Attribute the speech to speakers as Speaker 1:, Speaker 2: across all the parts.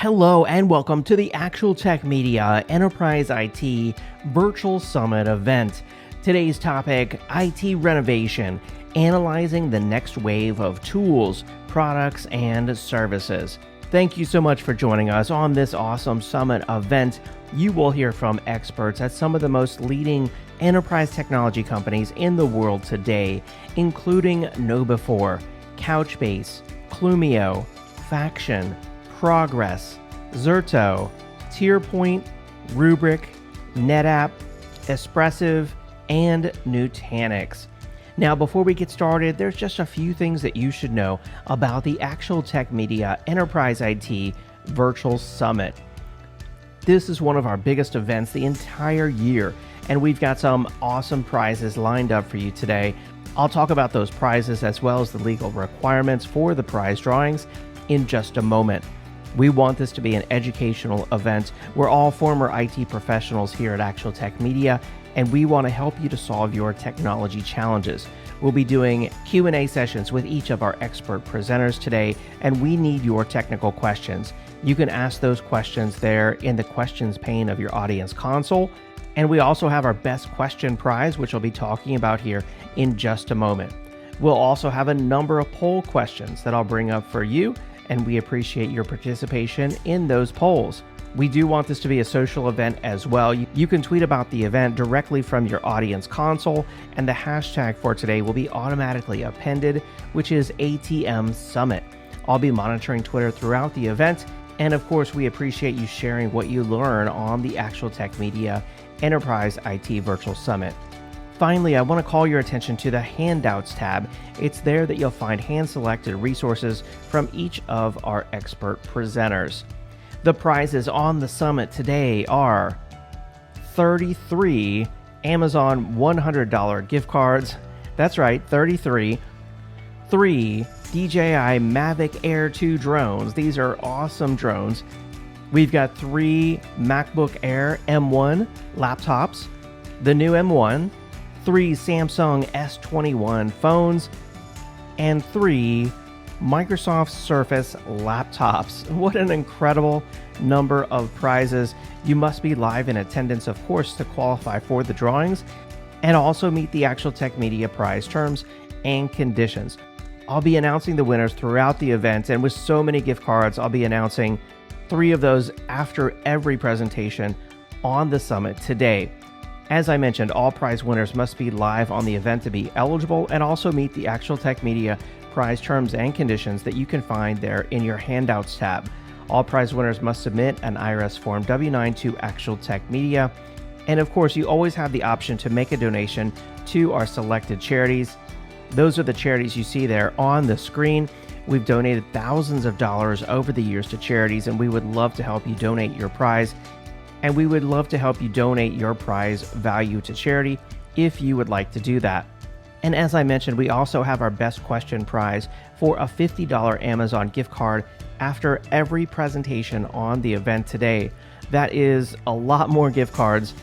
Speaker 1: Hello and welcome to the ActualTech Media Enterprise IT Virtual Summit event. Today's topic, IT renovation, analyzing the next wave of tools, products, and services. Thank you so much for joining us on this awesome summit event. You will hear from experts at some of the most leading enterprise technology companies in the world today, including KnowBe4, Couchbase, Clumio, Faction, Progress, Zerto, TierPoint, Rubrik, NetApp, Espressive, and Nutanix. Now, before we get started, there's just a few things that you should know about the ActualTech Media Enterprise IT Virtual Summit. This is one of our biggest events the entire year, and we've got some awesome prizes lined up for you today. I'll talk about those prizes as well as the legal requirements for the prize drawings in just a moment. We want this to be an educational event. We're all former IT professionals here at ActualTech Media, and we want to help you to solve your technology challenges. We'll be doing Q&A sessions with each of our expert presenters today, and we need your technical questions. You can ask those questions there in the questions pane of your audience console. And we also have our best question prize, which I'll be talking about here in just a moment. We'll also have a number of poll questions that I'll bring up for you, and we appreciate your participation in those polls. We do want this to be a social event as well. You can tweet about the event directly from your audience console, and the hashtag for today will be automatically appended, which is ATM Summit. I'll be monitoring Twitter throughout the event, and of course, we appreciate you sharing what you learn on the ActualTech Media Enterprise IT Virtual Summit. Finally, I want to call your attention to the Handouts tab. It's there that you'll find hand-selected resources from each of our expert presenters. The prizes on the summit today are 33 Amazon $100 gift cards. That's right, 33. 3 Dji Mavic Air 2 drones. These are awesome drones. We've got 3 MacBook Air M1 laptops, the new M1, 3 Samsung S21 phones, and 3 Microsoft Surface laptops. What an incredible number of prizes. You must be live in attendance, of course, to qualify for the drawings and also meet the ActualTech Media prize terms and conditions. I'll be announcing the winners throughout the event, and with so many gift cards, I'll be announcing 3 of those after every presentation on the summit today. As I mentioned, all prize winners must be live on the event to be eligible and also meet the ActualTech Media prize terms and conditions that you can find there in your Handouts tab. All prize winners must submit an IRS Form W-9 to ActualTech Media. And of course, you always have the option to make a donation to our selected charities. Those are the charities you see there on the screen. We've donated thousands of dollars over the years to charities, and we would love to help you donate your prize. And we would love to help you donate your prize value to charity if you would like to do that. And as I mentioned, we also have our best question prize for a $50 Amazon gift card after every presentation on the event today. That is a lot more gift cards.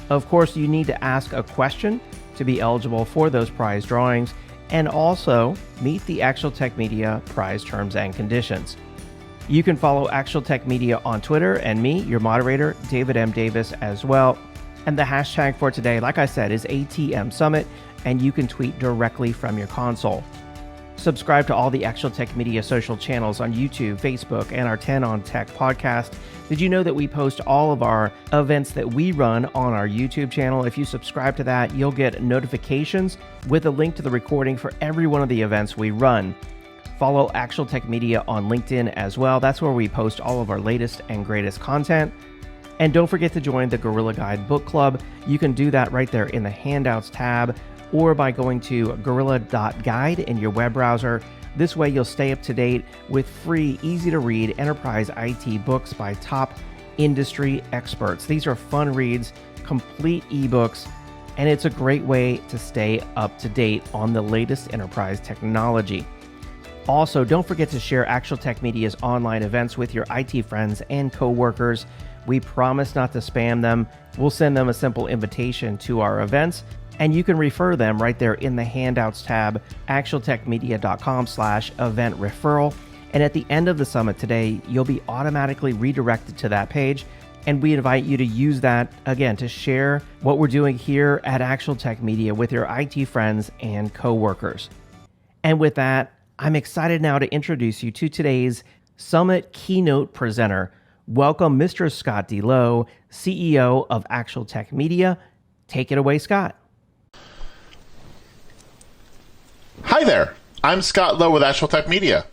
Speaker 1: Of course, you need to ask a question to be eligible for those prize drawings and also meet the ActualTech Media prize terms and conditions. You can follow ActualTech Media on Twitter and me, your moderator, David M. Davis, as well. And the hashtag for today, like I said, is ATM Summit, and you can tweet directly from your console. Subscribe to all the ActualTech Media social channels on YouTube, Facebook, and our 10 on Tech podcast. Did you know that we post all of our events that we run on our YouTube channel? If you subscribe to that, you'll get notifications with a link to the recording for every one of the events we run. Follow ActualTech Media on LinkedIn as well. That's where we post all of our latest and greatest content. And don't forget to join the Gorilla Guide Book Club. You can do that right there in the Handouts tab or by going to gorilla.guide in your web browser. This way you'll stay up to date with free, easy-to-read enterprise IT books by top industry experts. These are fun reads, complete ebooks, and it's a great way to stay up to date on the latest enterprise technology. Also, don't forget to share ActualTech Media's online events with your IT friends and coworkers. We promise not to spam them. We'll send them a simple invitation to our events, and you can refer them right there in the Handouts tab, actualtechmedia.com/event referral. And at the end of the summit today, you'll be automatically redirected to that page. And we invite you to use that, again, to share what we're doing here at ActualTech Media with your IT friends and coworkers. And with that, I'm excited now to introduce you to today's Summit keynote presenter. Welcome, Mr. Scott D. Lowe, CEO of ActualTech Media. Take it away, Scott.
Speaker 2: Hi there, I'm Scott Lowe with ActualTech Media.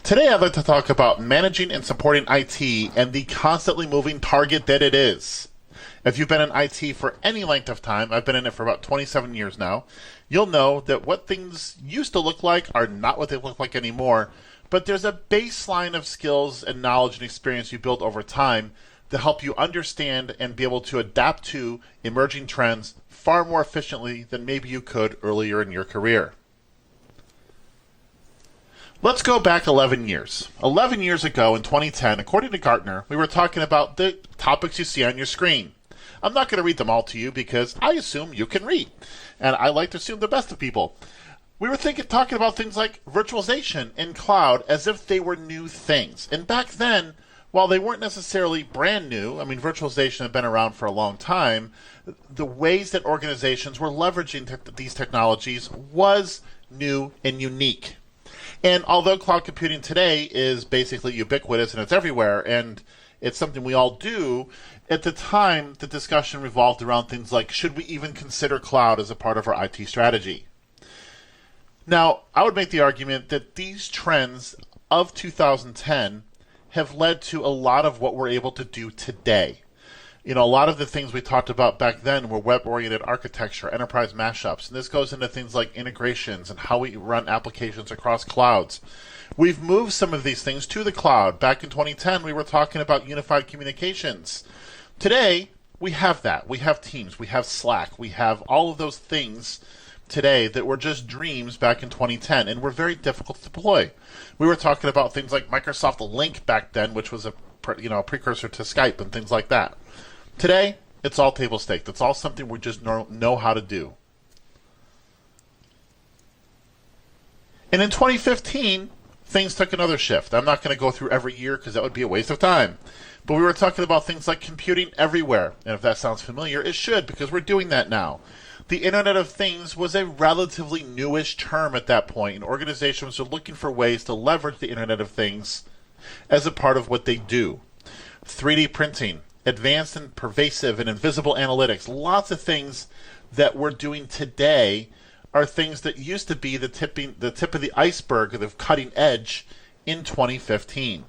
Speaker 2: Today I'd like to talk about managing and supporting IT and the constantly moving target that it is. If you've been in IT for any length of time, I've been in it for about 27 years now, you'll know that what things used to look like are not what they look like anymore, but there's a baseline of skills and knowledge and experience you build over time to help you understand and be able to adapt to emerging trends far more efficiently than maybe you could earlier in your career. Let's go back 11 years. 11 years ago in 2010, according to Gartner, we were talking about the topics you see on your screen. I'm not going to read them all to you because I assume you can read, and I like to assume the best of people. We were talking about things like virtualization and cloud as if they were new things. And back then, while they weren't necessarily brand new, virtualization had been around for a long time, the ways that organizations were leveraging these technologies was new and unique. And although cloud computing today is basically ubiquitous and it's everywhere, and it's something we all do, at the time, the discussion revolved around things like, should we even consider cloud as a part of our IT strategy? Now, I would make the argument that these trends of 2010 have led to a lot of what we're able to do today. A lot of the things we talked about back then were web-oriented architecture, enterprise mashups, and this goes into things like integrations and how we run applications across clouds. We've moved some of these things to the cloud. Back in 2010, we were talking about unified communications. Today, we have that. We have Teams, we have Slack, we have all of those things today that were just dreams back in 2010 and were very difficult to deploy. We were talking about things like Microsoft Link back then, which was a precursor to Skype and things like that. Today, it's all table stakes. It's all something we just know how to do. And in 2015, things took another shift. I'm not going to go through every year because that would be a waste of time. But we were talking about things like computing everywhere. And if that sounds familiar, it should, because we're doing that now. The Internet of Things was a relatively newish term at that point, and organizations are looking for ways to leverage the Internet of Things as a part of what they do. 3D printing, advanced and pervasive and invisible analytics, lots of things that we're doing today are things that used to be the tip of the iceberg, or the cutting edge in 2015.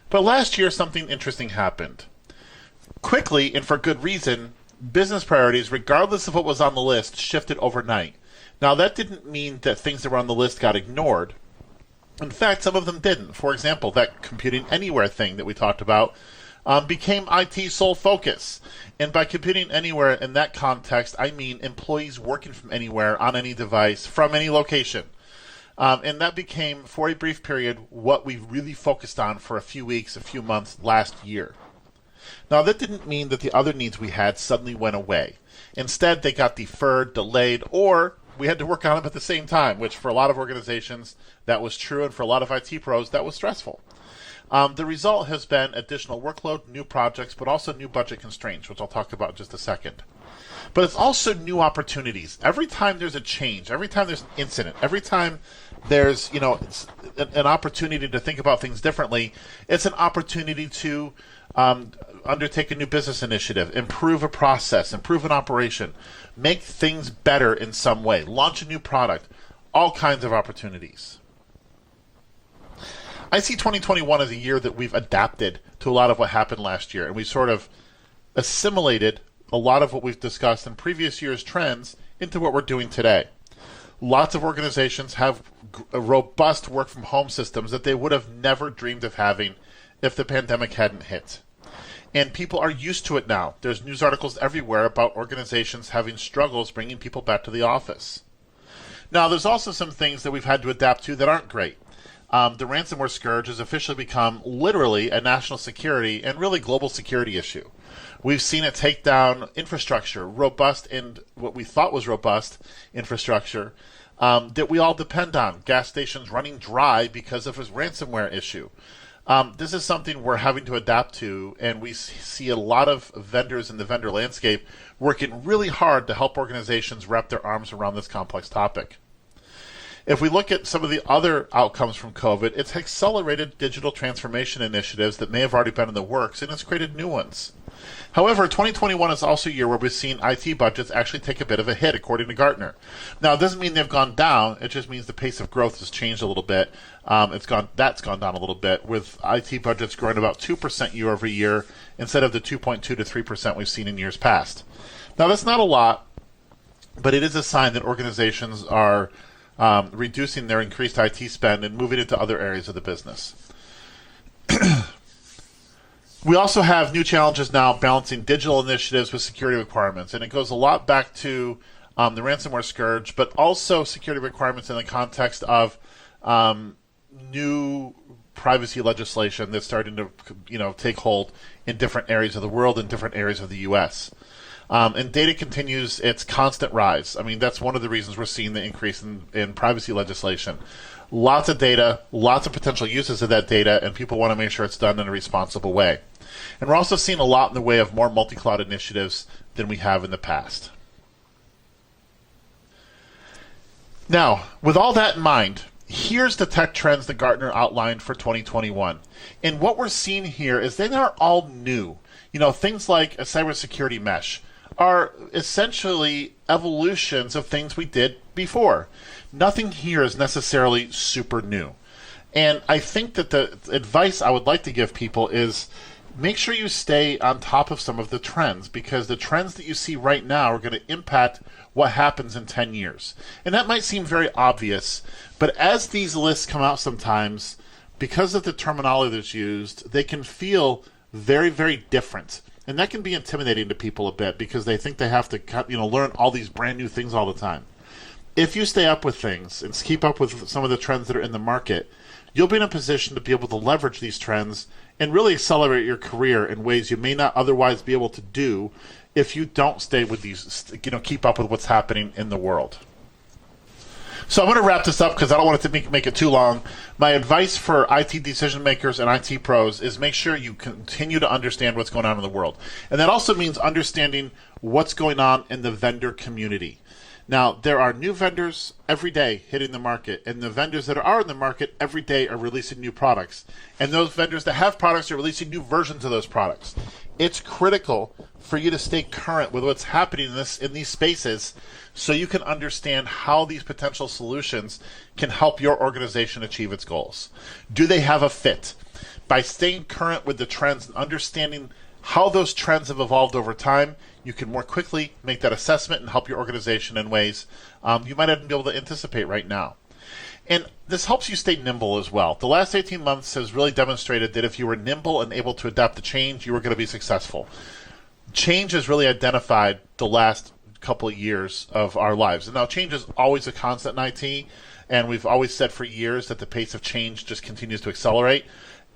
Speaker 2: But last year, something interesting happened. Quickly, and for good reason, business priorities, regardless of what was on the list, shifted overnight. Now, that didn't mean that things that were on the list got ignored. In fact, some of them didn't. For example, that computing anywhere thing that we talked about became IT sole focus. And by computing anywhere in that context, I mean employees working from anywhere, on any device, from any location. And that became, for a brief period, what we really focused on for a few weeks, a few months last year. Now, that didn't mean that the other needs we had suddenly went away. Instead, they got deferred, delayed, or we had to work on them at the same time, which for a lot of organizations, that was true, and for a lot of IT pros, that was stressful. The result has been additional workload, new projects, but also new budget constraints, which I'll talk about in just a second. But it's also new opportunities. Every time there's a change, every time there's an incident, every time there's it's an opportunity to think about things differently, it's an opportunity to undertake a new business initiative, improve a process, improve an operation, make things better in some way, launch a new product, all kinds of opportunities. I see 2021 as a year that we've adapted to a lot of what happened last year, and we sort of assimilated a lot of what we've discussed in previous year's trends into what we're doing today. Lots of organizations have robust work from home systems that they would have never dreamed of having if the pandemic hadn't hit. And people are used to it now. There's news articles everywhere about organizations having struggles bringing people back to the office. Now, there's also some things that we've had to adapt to that aren't great. The ransomware scourge has officially become literally a national security and really global security issue. We've seen it take down infrastructure, robust and what we thought was robust infrastructure, that we all depend on. Gas stations running dry because of a ransomware issue. This is something we're having to adapt to, and we see a lot of vendors in the vendor landscape working really hard to help organizations wrap their arms around this complex topic. If we look at some of the other outcomes from COVID, it's accelerated digital transformation initiatives that may have already been in the works, and it's created new ones. However, 2021 is also a year where we've seen IT budgets actually take a bit of a hit, according to Gartner. Now, it doesn't mean they've gone down. It just means the pace of growth has changed a little bit. That's gone down a little bit, with IT budgets growing about 2% year over year instead of the 2.2 to 3% we've seen in years past. Now, that's not a lot, but it is a sign that organizations are reducing their increased IT spend and moving into other areas of the business. We also have new challenges now balancing digital initiatives with security requirements, and it goes a lot back to the ransomware scourge, but also security requirements in the context of new privacy legislation that's starting to take hold in different areas of the world and different areas of the U.S. And data continues its constant rise. I mean, that's one of the reasons we're seeing the increase in privacy legislation. Lots of data, lots of potential uses of that data, and people want to make sure it's done in a responsible way. And we're also seeing a lot in the way of more multi-cloud initiatives than we have in the past. Now, with all that in mind, here's the tech trends that Gartner outlined for 2021. And what we're seeing here is they are all new. Things like a cybersecurity mesh are essentially evolutions of things we did before. Nothing here is necessarily super new. And I think that the advice I would like to give people is make sure you stay on top of some of the trends, because the trends that you see right now are going to impact what happens in 10 years. And that might seem very obvious, but as these lists come out sometimes, because of the terminology that's used, they can feel very, very different. And that can be intimidating to people a bit because they think they have to learn all these brand new things all the time. If you stay up with things and keep up with some of the trends that are in the market, you'll be in a position to be able to leverage these trends and really accelerate your career in ways you may not otherwise be able to do if you don't stay with these, keep up with what's happening in the world. So I'm going to wrap this up because I don't want it to make it too long. My advice for IT decision makers and IT pros is make sure you continue to understand what's going on in the world. And that also means understanding what's going on in the vendor community. Now, there are new vendors every day hitting the market, and the vendors that are in the market every day are releasing new products. And those vendors that have products are releasing new versions of those products. It's critical for you to stay current with what's happening in these spaces so you can understand how these potential solutions can help your organization achieve its goals. Do they have a fit? By staying current with the trends and understanding how those trends have evolved over time, you can more quickly make that assessment and help your organization in ways you might not be able to anticipate right now. And this helps you stay nimble as well. The last 18 months has really demonstrated that if you were nimble and able to adapt to change, you were going to be successful. Change has really identified the last couple of years of our lives. And now change is always a constant in IT, and we've always said for years that the pace of change just continues to accelerate.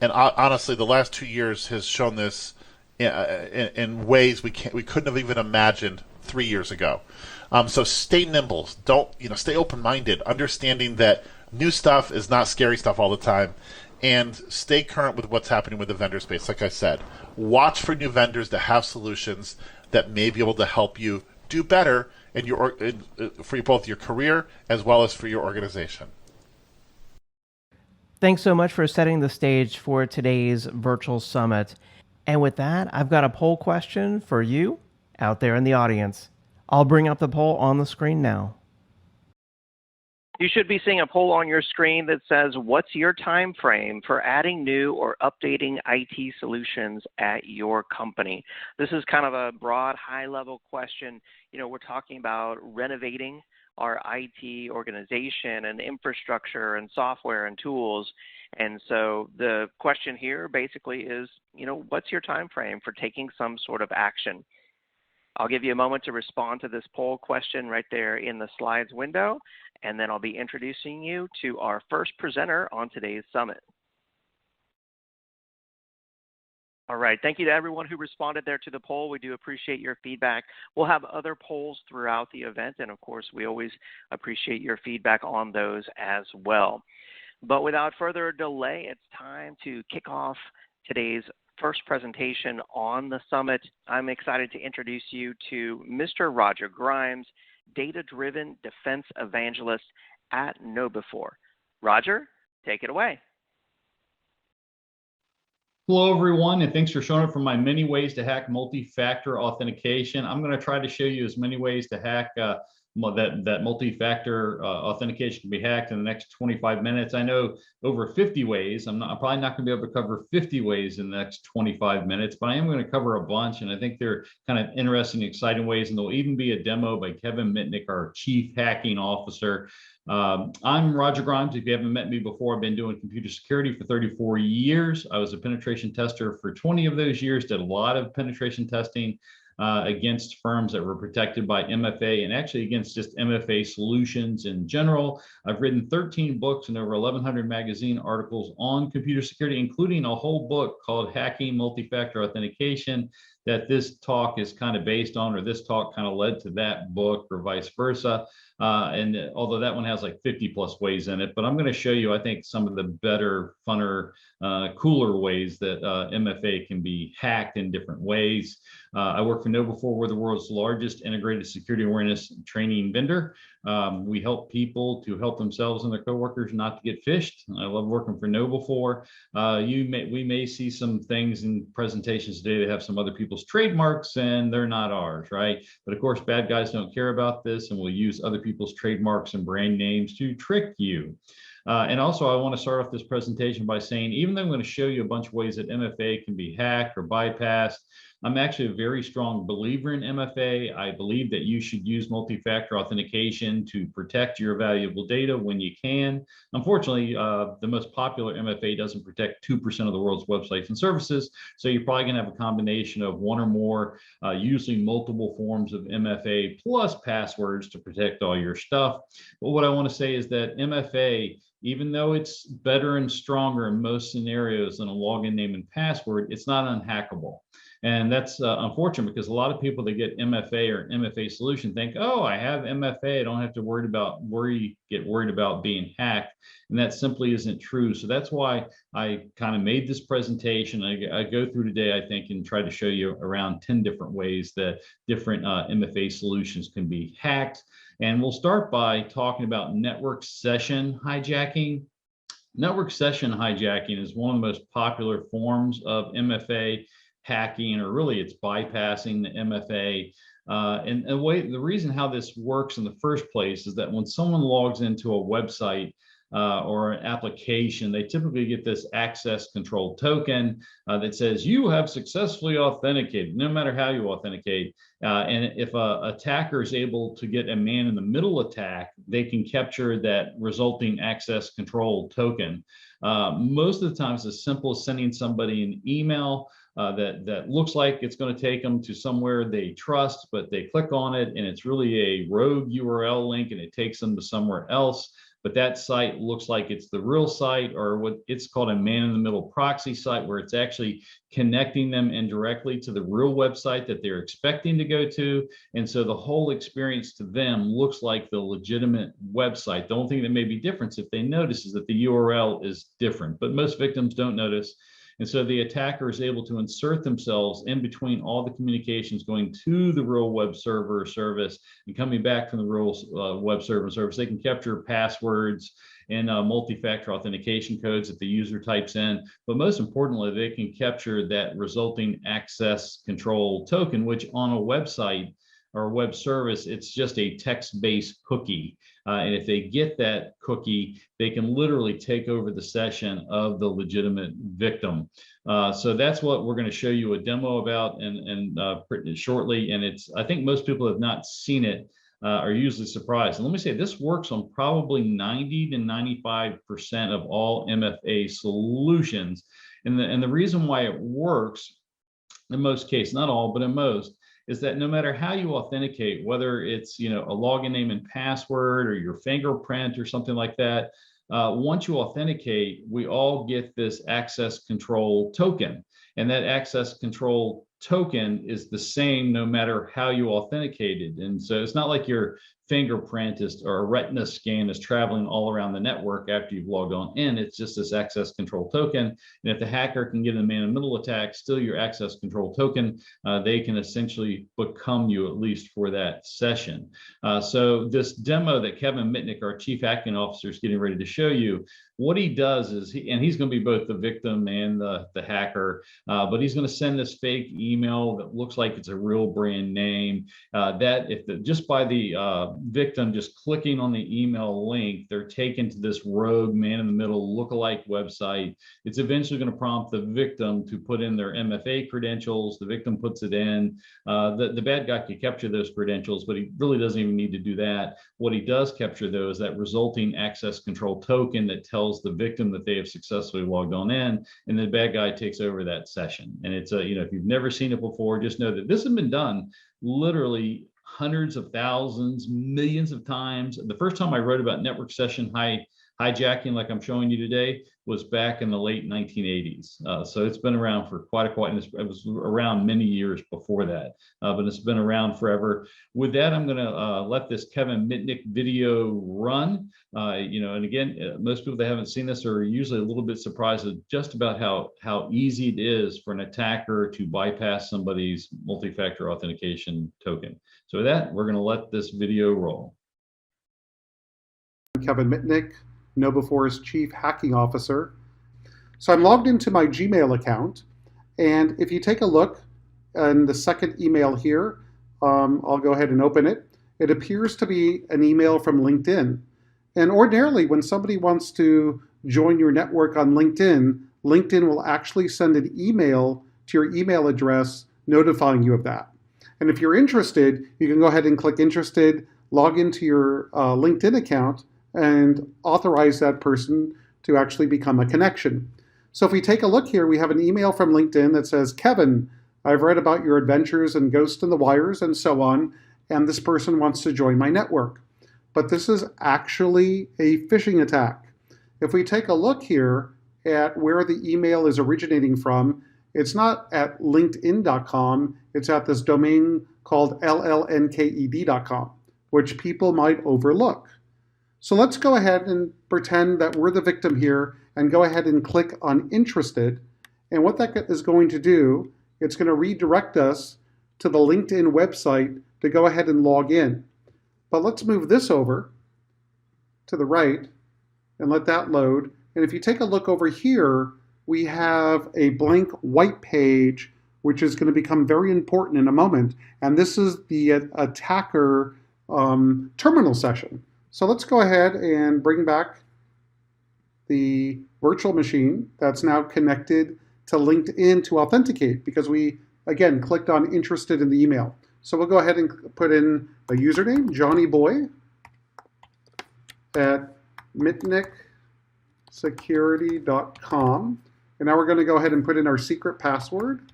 Speaker 2: And honestly, the last 2 years has shown this in ways we couldn't have even imagined 3 years ago. So stay nimble. Stay open-minded, understanding that new stuff is not scary stuff all the time, and stay current with what's happening with the vendor space. Like I said, watch for new vendors that have solutions that may be able to help you do better for both your career as well as for your organization.
Speaker 1: Thanks so much for setting the stage for today's virtual summit. And with that, I've got a poll question for you out there in the audience. I'll bring up the poll on the screen now.
Speaker 3: You should be seeing a poll on your screen that says, what's your time frame for adding new or updating IT solutions at your company? This is kind of a broad, high-level question. We're talking about renovating our IT organization and infrastructure and software and tools. And so the question here basically is, what's your time frame for taking some sort of action? I'll give you a moment to respond to this poll question right there in the slides window, and then I'll be introducing you to our first presenter on today's summit. All right. Thank you to everyone who responded there to the poll. We do appreciate your feedback. We'll have other polls throughout the event, and of course, we always appreciate your feedback on those as well. But without further delay, it's time to kick off today's first presentation on the summit. I'm excited to introduce you to Mr. Roger Grimes, Data-Driven Defense Evangelist at KnowBe4. Roger, take it away.
Speaker 4: Hello, everyone, and thanks for showing up for my many ways to hack multi-factor authentication. I'm going to try to show you as many ways to hack that multi-factor authentication can be hacked in the next 25 minutes. I know over 50 ways. I'm probably not going to be able to cover 50 ways in the next 25 minutes, but I am going to cover a bunch, and I think they're kind of interesting, exciting ways, and there'll even be a demo by Kevin Mitnick, our Chief Hacking Officer. I'm Roger Grimes. If you haven't met me before, I've been doing computer security for 34 years. I was a penetration tester for 20 of those years, did a lot of penetration testing against firms that were protected by MFA and actually against just MFA solutions in general. I've written 13 books and over 1,100 magazine articles on computer security, including a whole book called Hacking Multi-Factor Authentication that this talk is kind of based on, or this talk kind of led to that book or vice versa. And although that one has like 50 plus ways in it, but I'm going to show you, I think, some of the better, funner, cooler ways that MFA can be hacked in different ways. I work for KnowBe4. We're the world's largest integrated security awareness training vendor. We help people to help themselves and their coworkers not to get phished. I love working for KnowBe4. We may see some things in presentations today that have some other people's trademarks, and they're not ours, right? But of course, bad guys don't care about this, and will use other people's trademarks and brand names to trick you. And also, I want to start off this presentation by saying, even though I'm going to show you a bunch of ways that MFA can be hacked or bypassed, I'm actually a very strong believer in MFA. I believe that you should use multi-factor authentication to protect your valuable data when you can. Unfortunately, the most popular MFA doesn't protect 2% of the world's websites and services. So you're probably going to have a combination of one or more, usually multiple forms of MFA plus passwords to protect all your stuff. But what I want to say is that MFA, even though it's better and stronger in most scenarios than a login name and password, it's not unhackable. And that's unfortunate because a lot of people that get MFA or MFA solution think, oh, I have MFA, I don't have to get worried about being hacked. And that simply isn't true. So that's why I kind of made this presentation. I go through today, I think, and try to show you around 10 different ways that different MFA solutions can be hacked. And we'll start by talking about network session hijacking. Network session hijacking is one of the most popular forms of MFA hacking, or really it's bypassing the MFA. And the reason how this works in the first place is that when someone logs into a website or an application, they typically get this access control token that says you have successfully authenticated, no matter how you authenticate. And if an attacker is able to get a man-in-the-middle attack, they can capture that resulting access control token. Most of the time, it's as simple as sending somebody an email that looks like it's going to take them to somewhere they trust, but they click on it and it's really a rogue URL link and it takes them to somewhere else. But that site looks like it's the real site, or what it's called a man-in-the-middle proxy site, where it's actually connecting them indirectly to the real website that they're expecting to go to. And so the whole experience to them looks like the legitimate website. The only thing that may be different if they notice is that the URL is different, but most victims don't notice. And so the attacker is able to insert themselves in between all the communications going to the real web server or service and coming back from the real web server service. They can capture passwords and multi-factor authentication codes that the user types in. But most importantly, they can capture that resulting access control token, which on a website or web service, it's just a text-based cookie. And if they get that cookie, they can literally take over the session of the legitimate victim. So that's what we're going to show you a demo about pretty shortly. And I think most people have not seen it, are usually surprised. And let me say, this works on probably 90 to 95% of all MFA solutions. And the reason why it works, in most cases, not all, but in most, is that no matter how you authenticate, whether it's a login name and password or your fingerprint or something like that, once you authenticate, we all get this access control token. And that access control token is the same no matter how you authenticated. And so it's not like your fingerprint is or a retina scan is traveling all around the network after you've logged on in. It's just this access control token. And if the hacker can get a man-in-the-middle attack, still your access control token, they can essentially become you at least for that session. So this demo that Kevin Mitnick, our Chief Hacking Officer, is getting ready to show you, what he does is, he's going to be both the victim and the hacker, but he's going to send this fake email that looks like it's a real brand name. That if just by the victim just clicking on the email link, they're taken to this rogue man-in-the-middle lookalike website. It's eventually going to prompt the victim to put in their MFA credentials. The victim puts it in. The bad guy can capture those credentials, but he really doesn't even need to do that. What he does capture, though, is that resulting access control token that tells the victim that they have successfully logged on in, and the bad guy takes over that session. And it's if you've never seen it before, just know that this has been done literally hundreds of thousands, millions of times. The first time I wrote about network session hijacking, like I'm showing you today, was back in the late 1980s. So it's been around for quite and it was around many years before that, but it's been around forever. With that, I'm going to let this Kevin Mitnick video run. And again, most people that haven't seen this are usually a little bit surprised at just about how easy it is for an attacker to bypass somebody's multi-factor authentication token. So with that, we're going to let this video roll.
Speaker 5: Kevin Mitnick, KnowBe4's Chief Hacking Officer. So I'm logged into my Gmail account, and if you take a look in the second email here, I'll go ahead and open it. It appears to be an email from LinkedIn. And ordinarily, when somebody wants to join your network on LinkedIn, LinkedIn will actually send an email to your email address notifying you of that. And if you're interested, you can go ahead and click interested, log into your LinkedIn account, and authorize that person to actually become a connection. So if we take a look here, we have an email from LinkedIn that says, Kevin, I've read about your adventures in Ghost in the Wires and so on, and this person wants to join my network. But this is actually a phishing attack. If we take a look here at where the email is originating from, it's not at linkedin.com, it's at this domain called llnked.com, which people might overlook. So let's go ahead and pretend that we're the victim here and go ahead and click on interested. And what that is going to do, it's going to redirect us to the LinkedIn website to go ahead and log in. But let's move this over to the right and let that load. And if you take a look over here, we have a blank white page, which is going to become very important in a moment. And this is the attacker terminal session. So let's go ahead and bring back the virtual machine that's now connected to LinkedIn to authenticate, because we, again, clicked on interested in the email. So we'll go ahead and put in a username, Johnny Boy at mitnicksecurity.com. And now we're going to go ahead and put in our secret password.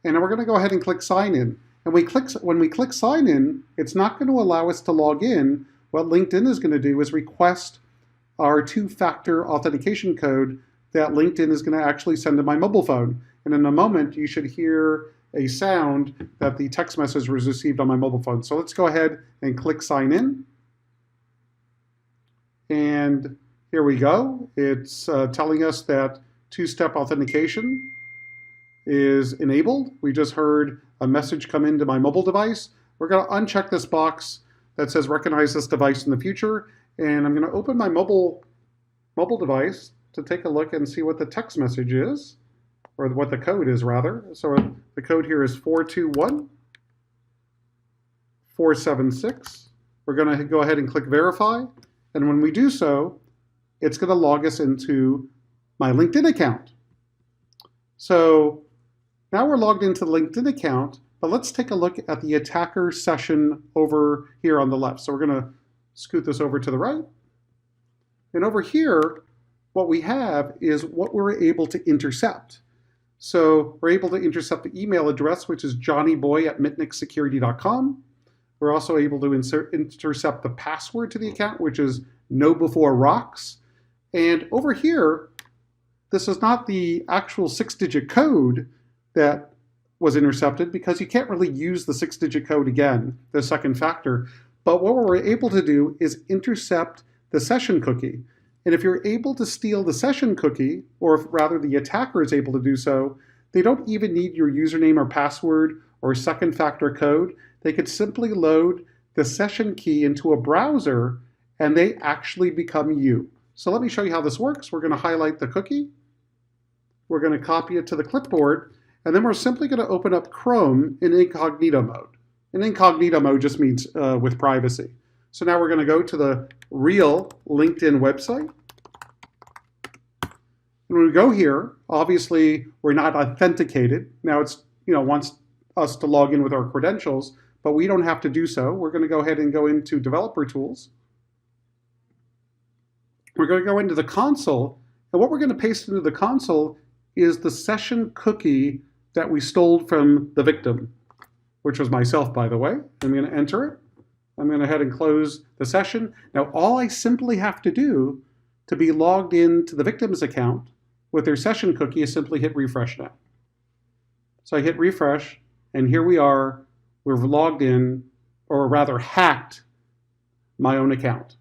Speaker 5: And now we're going to go ahead and click sign in. And when we click sign in, it's not going to allow us to log in. What LinkedIn is going to do is request our two-factor authentication code that LinkedIn is going to actually send to my mobile phone. And in a moment, you should hear a sound that the text message was received on my mobile phone. So let's go ahead and click sign in. And here we go. It's telling us that two-step authentication is enabled. We just heard a message come into my mobile device. We're going to uncheck this box that says recognize this device in the future. And I'm going to open my mobile device to take a look and see what the text message is, or what the code is rather. So the code here is 421476. We're going to go ahead and click verify. And when we do so, it's going to log us into my LinkedIn account. So now we're logged into the LinkedIn account, but let's take a look at the attacker session over here on the left. So we're going to scoot this over to the right. And over here, what we have is what we're able to intercept. So we're able to intercept the email address, which is johnnyboy@mitnicksecurity.com. We're also able to intercept the password to the account, which is no before rocks. And over here, this is not the actual 6-digit code that was intercepted, because you can't really use the 6-digit code again, the second factor. But what we're able to do is intercept the session cookie. And if you're able to steal the session cookie, or if rather the attacker is able to do so, they don't even need your username or password or second factor code. They could simply load the session key into a browser and they actually become you. So let me show you how this works. We're going to highlight the cookie. We're going to copy it to the clipboard, and then we're simply going to open up Chrome in incognito mode. And incognito mode just means with privacy. So now we're going to go to the real LinkedIn website. When we go here, obviously we're not authenticated. Now it's, wants us to log in with our credentials, but we don't have to do so. We're going to go ahead and go into developer tools. We're going to go into the console, and what we're going to paste into the console is the session cookie that we stole from the victim, which was myself, by the way. I'm going to enter it. I'm going to go ahead and close the session. Now, all I simply have to do to be logged into the victim's account with their session cookie is simply hit refresh now. So I hit refresh, and here we are. We've logged in, or rather hacked, my own account.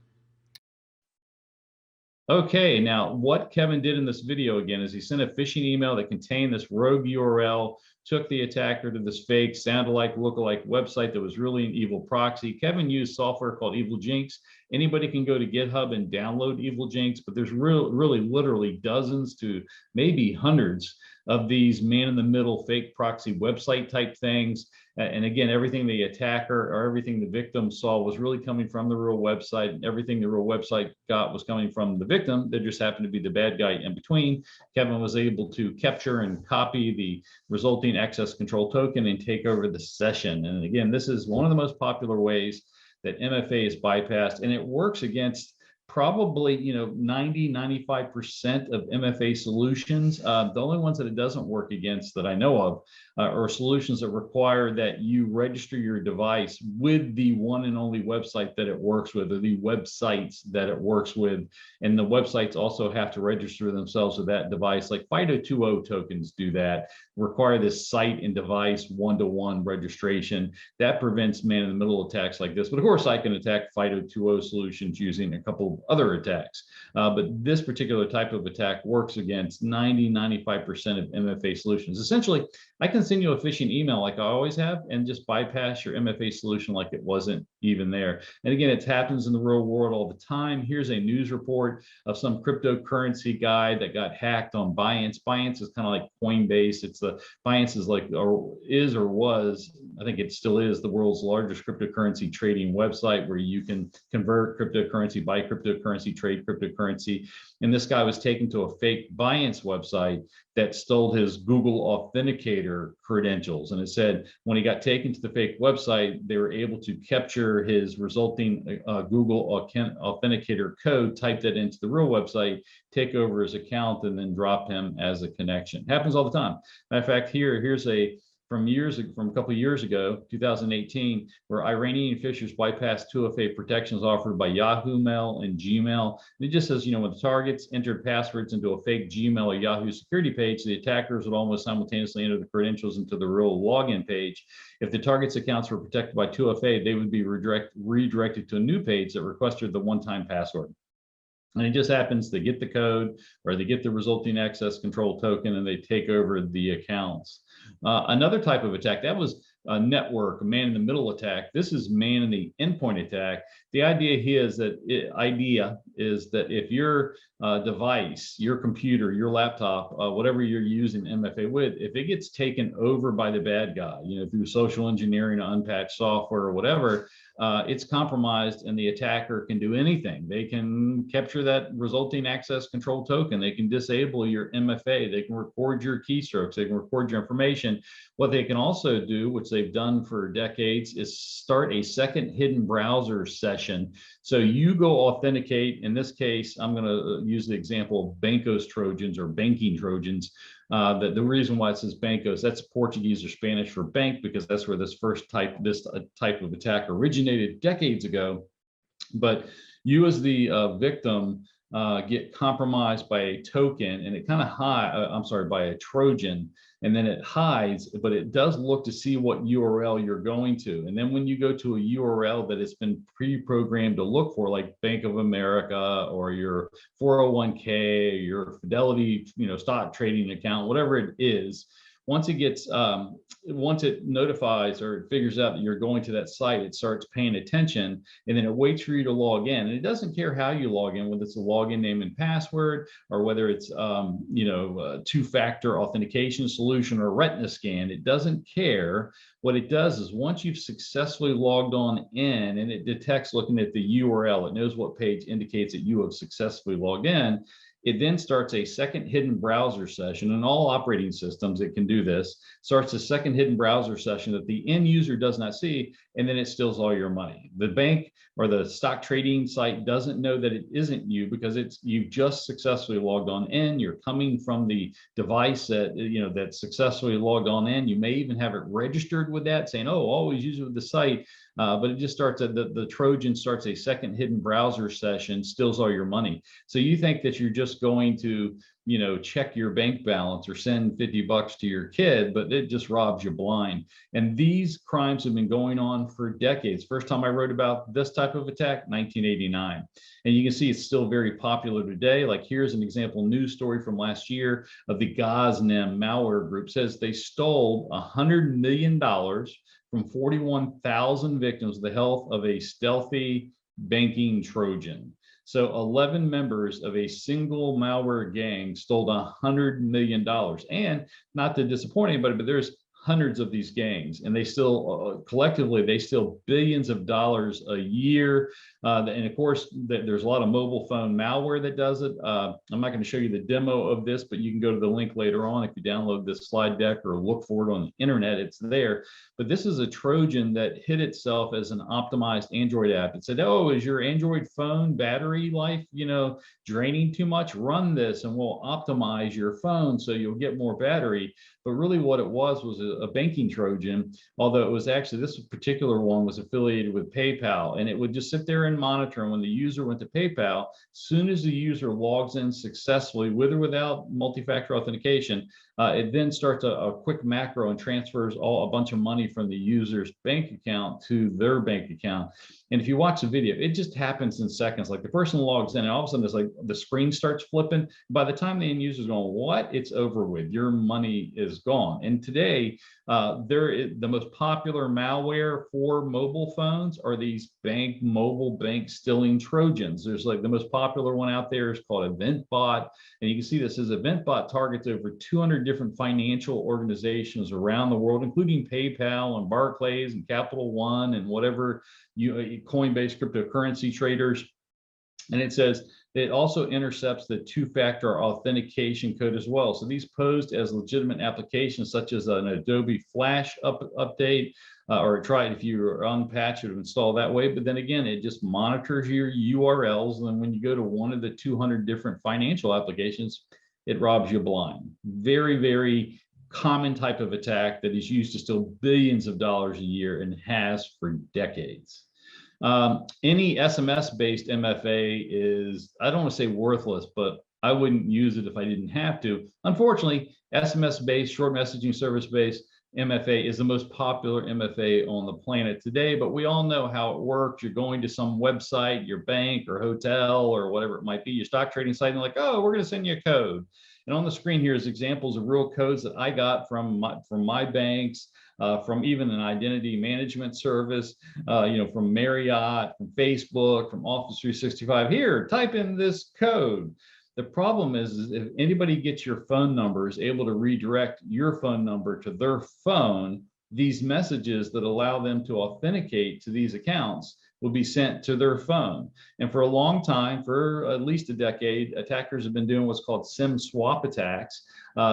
Speaker 4: Okay, now what Kevin did in this video again is he sent a phishing email that contained this rogue URL, took the attacker to this fake, sound-alike, look-alike website that was really an evil proxy. Kevin used software called Evil Jinx. Anybody can go to GitHub and download Evil Jinx, but there's really literally dozens to maybe hundreds of these man-in-the-middle fake proxy website type things. And again, everything the attacker or everything the victim saw was really coming from the real website, and everything the real website got was coming from the victim. There just happened to be the bad guy in between. Kevin was able to capture and copy the resulting access control token and take over the session. And again, this is one of the most popular ways that MFA is bypassed, and it works against probably 90-95% of MFA solutions. The only ones that it doesn't work against that I know of are solutions that require that you register your device with the one and only website that it works with, or the websites that it works with. And the websites also have to register themselves with that device. Like FIDO2O tokens do that, require this site and device one-to-one registration. That prevents man-in-the-middle attacks like this. But of course, I can attack FIDO2O solutions using a couple of other attacks. But this particular type of attack works against 90-95% of MFA solutions. Essentially, I can send you a phishing email like I always have and just bypass your MFA solution like it wasn't even there. And again, it happens in the real world all the time. Here's a news report of some cryptocurrency guy that got hacked on Binance. Binance is kind of like Coinbase. It's the Binance is like, or is or was, I think it still is, the world's largest cryptocurrency trading website where you can convert cryptocurrency, buy cryptocurrency, trade cryptocurrency. And this guy was taken to a fake Binance website that stole his Google Authenticator credentials. And it said when he got taken to the fake website, they were able to capture his resulting Google Authenticator code, type that into the real website, take over his account, and then drop him as a connection. Happens all the time. Matter of fact, here's from a couple of years ago, 2018, where Iranian phishers bypassed 2FA protections offered by Yahoo Mail and Gmail. And it just says, when the targets entered passwords into a fake Gmail or Yahoo security page, the attackers would almost simultaneously enter the credentials into the real login page. If the target's accounts were protected by 2FA, they would be redirected to a new page that requested the one-time password. And it just happens they get the code or they get the resulting access control token and they take over the accounts. Another type of attack, that was a network, a man-in-the-middle attack. This is man-in-the-endpoint attack. The idea is that if your device, your computer, your laptop, whatever you're using MFA with, if it gets taken over by the bad guy, through social engineering, unpatched software, or whatever, it's compromised, and the attacker can do anything. They can capture that resulting access control token. They can disable your MFA. They can record your keystrokes. They can record your information. What they can also do, which they've done for decades, is start a second hidden browser session. So you go authenticate. In this case, I'm going to use the example of Bankos Trojans or banking Trojans. The reason why it says bancos, that's Portuguese or Spanish for bank, because that's where this type of attack originated decades ago. But you as the victim get compromised by a token, and it kind of by a Trojan, and then it hides, but it does look to see what URL you're going to. And then when you go to a URL that has been pre-programmed to look for, like Bank of America or your 401k, or your Fidelity, stock trading account, whatever it is, once it notifies or it figures out that you're going to that site, it starts paying attention, and then it waits for you to log in. And it doesn't care how you log in, whether it's a login name and password, or whether it's a two-factor authentication solution or retina scan. It doesn't care. What it does is, once you've successfully logged on in, and it detects looking at the URL, it knows what page indicates that you have successfully logged in. It then starts a second hidden browser session. In all operating systems, it can do this. Starts a second hidden browser session that the end user does not see, and then it steals all your money. The bank or the stock trading site doesn't know that it isn't you, because you've just successfully logged on in. You're coming from the device that successfully logged on in. You may even have it registered with that, saying, "Oh, always use it with the site." But it just starts the Trojan starts a second hidden browser session, steals all your money. So you think that you're just going to, check your bank balance or send $50 to your kid, but it just robs you blind. And these crimes have been going on for decades. First time I wrote about this type of attack, 1989. And you can see it's still very popular today. Like, here's an example news story from last year of the Gaznem malware group. It says they stole $100 million from 41,000 victims of the help of a stealthy banking Trojan. So 11 members of a single malware gang stole $100 million. And not to disappoint anybody, but there's hundreds of these gangs, and they still collectively they steal billions of dollars a year. And of course, there's a lot of mobile phone malware that does it. I'm not going to show you the demo of this, but you can go to the link later on if you download this slide deck or look for it on the internet. It's there. But this is a Trojan that hid itself as an optimized Android app. It said, "Oh, is your Android phone battery life, draining too much? Run this, and we'll optimize your phone so you'll get more battery." But really, what it was a banking Trojan, although it was actually, this particular one was affiliated with PayPal, and it would just sit there and monitor. And when the user went to PayPal, as soon as the user logs in successfully, with or without multi-factor authentication, it then starts a quick macro and transfers a bunch of money from the user's bank account to their bank account. And if you watch the video, it just happens in seconds. Like, the person logs in, and all of a sudden, there's the screen starts flipping. By the time the end user is going, "What?" It's over with. Your money is gone. And today, the most popular malware for mobile phones are these mobile bank stealing Trojans. There's the most popular one out there is called EventBot. And you can see this as EventBot targets over 200 different financial organizations around the world, including PayPal and Barclays and Capital One and whatever Coinbase cryptocurrency traders. And it says it also intercepts the two-factor authentication code as well. So these posed as legitimate applications, such as an Adobe Flash update, or try it if you're unpatched, it would install that way. But then again, it just monitors your URLs. And then when you go to one of the 200 different financial applications, it robs you blind. Very, very common type of attack that is used to steal billions of dollars a year, and has for decades. Any SMS-based MFA is, I don't want to say worthless, but I wouldn't use it if I didn't have to. Unfortunately, SMS-based, short messaging service-based MFA is the most popular MFA on the planet today, but we all know how it works. You're going to some website, your bank or hotel or whatever it might be, your stock trading site, and they're like, "Oh, we're going to send you a code." And on the screen here is examples of real codes that I got from my banks, from even an identity management service, from Marriott, from Facebook, from Office 365. Here, type in this code. The problem is if anybody gets your phone number, is able to redirect your phone number to their phone, these messages that allow them to authenticate to these accounts will be sent to their phone. And for a long time, for at least a decade, attackers have been doing what's called SIM swap attacks.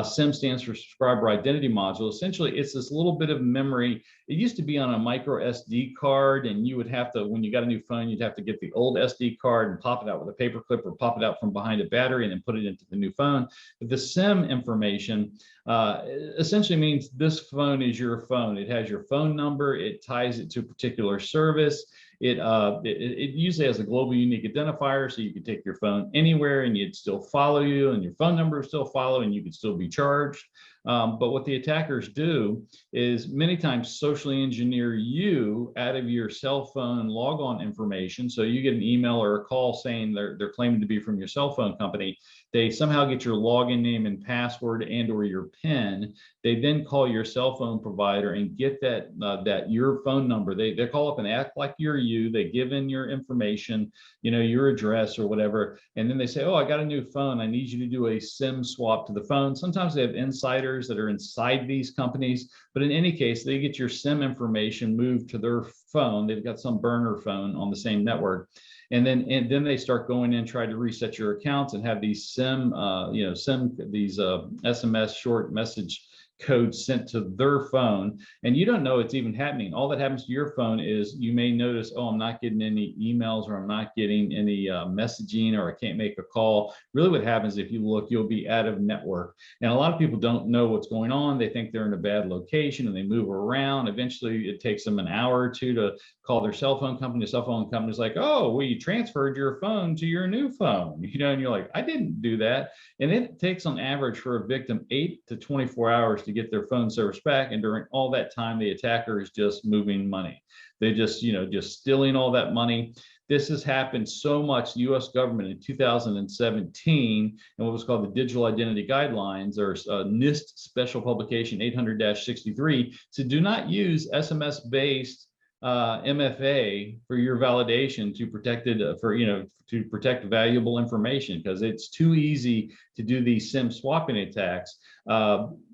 Speaker 4: SIM stands for subscriber identity module. Essentially, it's this little bit of memory. It used to be on a micro SD card, and you would have to, when you got a new phone, you'd have to get the old SD card and pop it out with a paper clip, or pop it out from behind a battery and then put it into the new phone. But the SIM information essentially means this phone is your phone. It has your phone number. It ties it to a particular service. It usually has a global unique identifier, so you can take your phone anywhere and it'd still follow you, and your phone number would still follow, and you could still be charged. But what the attackers do is many times socially engineer you out of your cell phone logon information. So you get an email or a call saying they're claiming to be from your cell phone company. They somehow get your login name and password and or your PIN. They then call your cell phone provider and get that your phone number. They call up and act like you're you. They give in your information, your address or whatever, and then they say, "Oh, I got a new phone. I need you to do a SIM swap to the phone." Sometimes they have insiders that are inside these companies, but in any case, they get your SIM information moved to their phone. They've got some burner phone on the same network. And then they start going in, try to reset your accounts and have these SMS short message codes sent to their phone, and you don't know it's even happening. All that happens to your phone is you may notice, oh, I'm not getting any emails, or I'm not getting any messaging, or I can't make a call. Really what happens, if you look, you'll be out of network. And a lot of people don't know what's going on. They think they're in a bad location and they move around. Eventually it takes them an hour or two to call their cell phone company. The cell phone company is like, "Oh, well, you transferred your phone to your new phone," and you're like, "I didn't do that." And it takes on average for a victim 8 to 24 hours to get their phone service back. And during all that time, the attacker is just moving money. They just stealing all that money. This has happened so much. The U.S. government in 2017, and what was called the Digital Identity Guidelines, or NIST Special Publication 800-63, said do not use SMS-based MFA for your validation to protect it to protect valuable information, because it's too easy to do these SIM swapping attacks.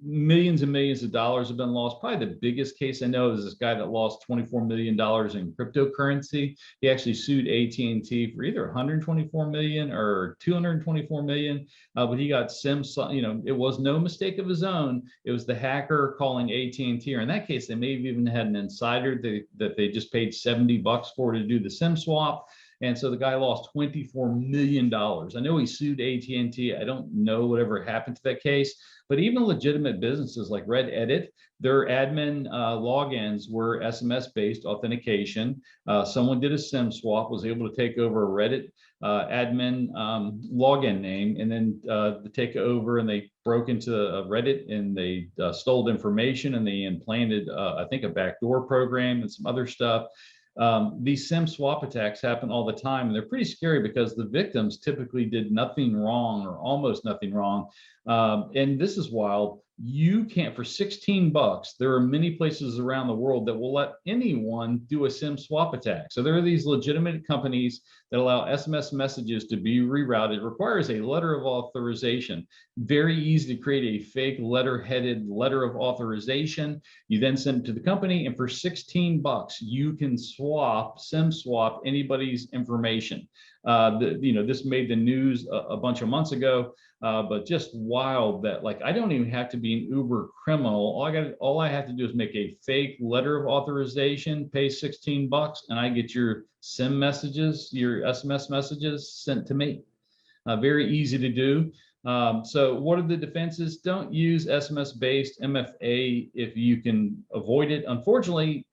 Speaker 4: Millions and millions of dollars have been lost. Probably the biggest case I know is this guy that lost $24 million in cryptocurrency. He actually sued AT&T for either 124 million or 224 million, but he got SIM. It was no mistake of his own. It was the hacker calling AT&T, or in that case, they may have even had an insider that they just paid $70 for to do the SIM swap. And so the guy lost $24 million. I know he sued AT&T. I don't know whatever happened to that case, but even legitimate businesses like Reddit, their admin logins were SMS-based authentication. Someone did a SIM swap, was able to take over a Reddit admin login name, and then take over, and they broke into Reddit, and they stole information, and they implanted, I think, a backdoor program and some other stuff. These SIM swap attacks happen all the time, and they're pretty scary because the victims typically did nothing wrong, or almost nothing wrong. And this is wild. You can't, for $16, there are many places around the world that will let anyone do a SIM swap attack. So there are these legitimate companies that allow SMS messages to be rerouted. It requires a letter of authorization. Very easy to create a fake letter-headed letter of authorization. You then send it to the company, and for $16, you can SIM swap anybody's information. This made the news a bunch of months ago, but just wild that, like, I don't even have to be an uber criminal. All I have to do is make a fake letter of authorization, pay $16, and I get your SIM messages, your SMS messages sent to me. Very easy to do. So what are the defenses? Don't use SMS-based MFA if you can avoid it. Unfortunately,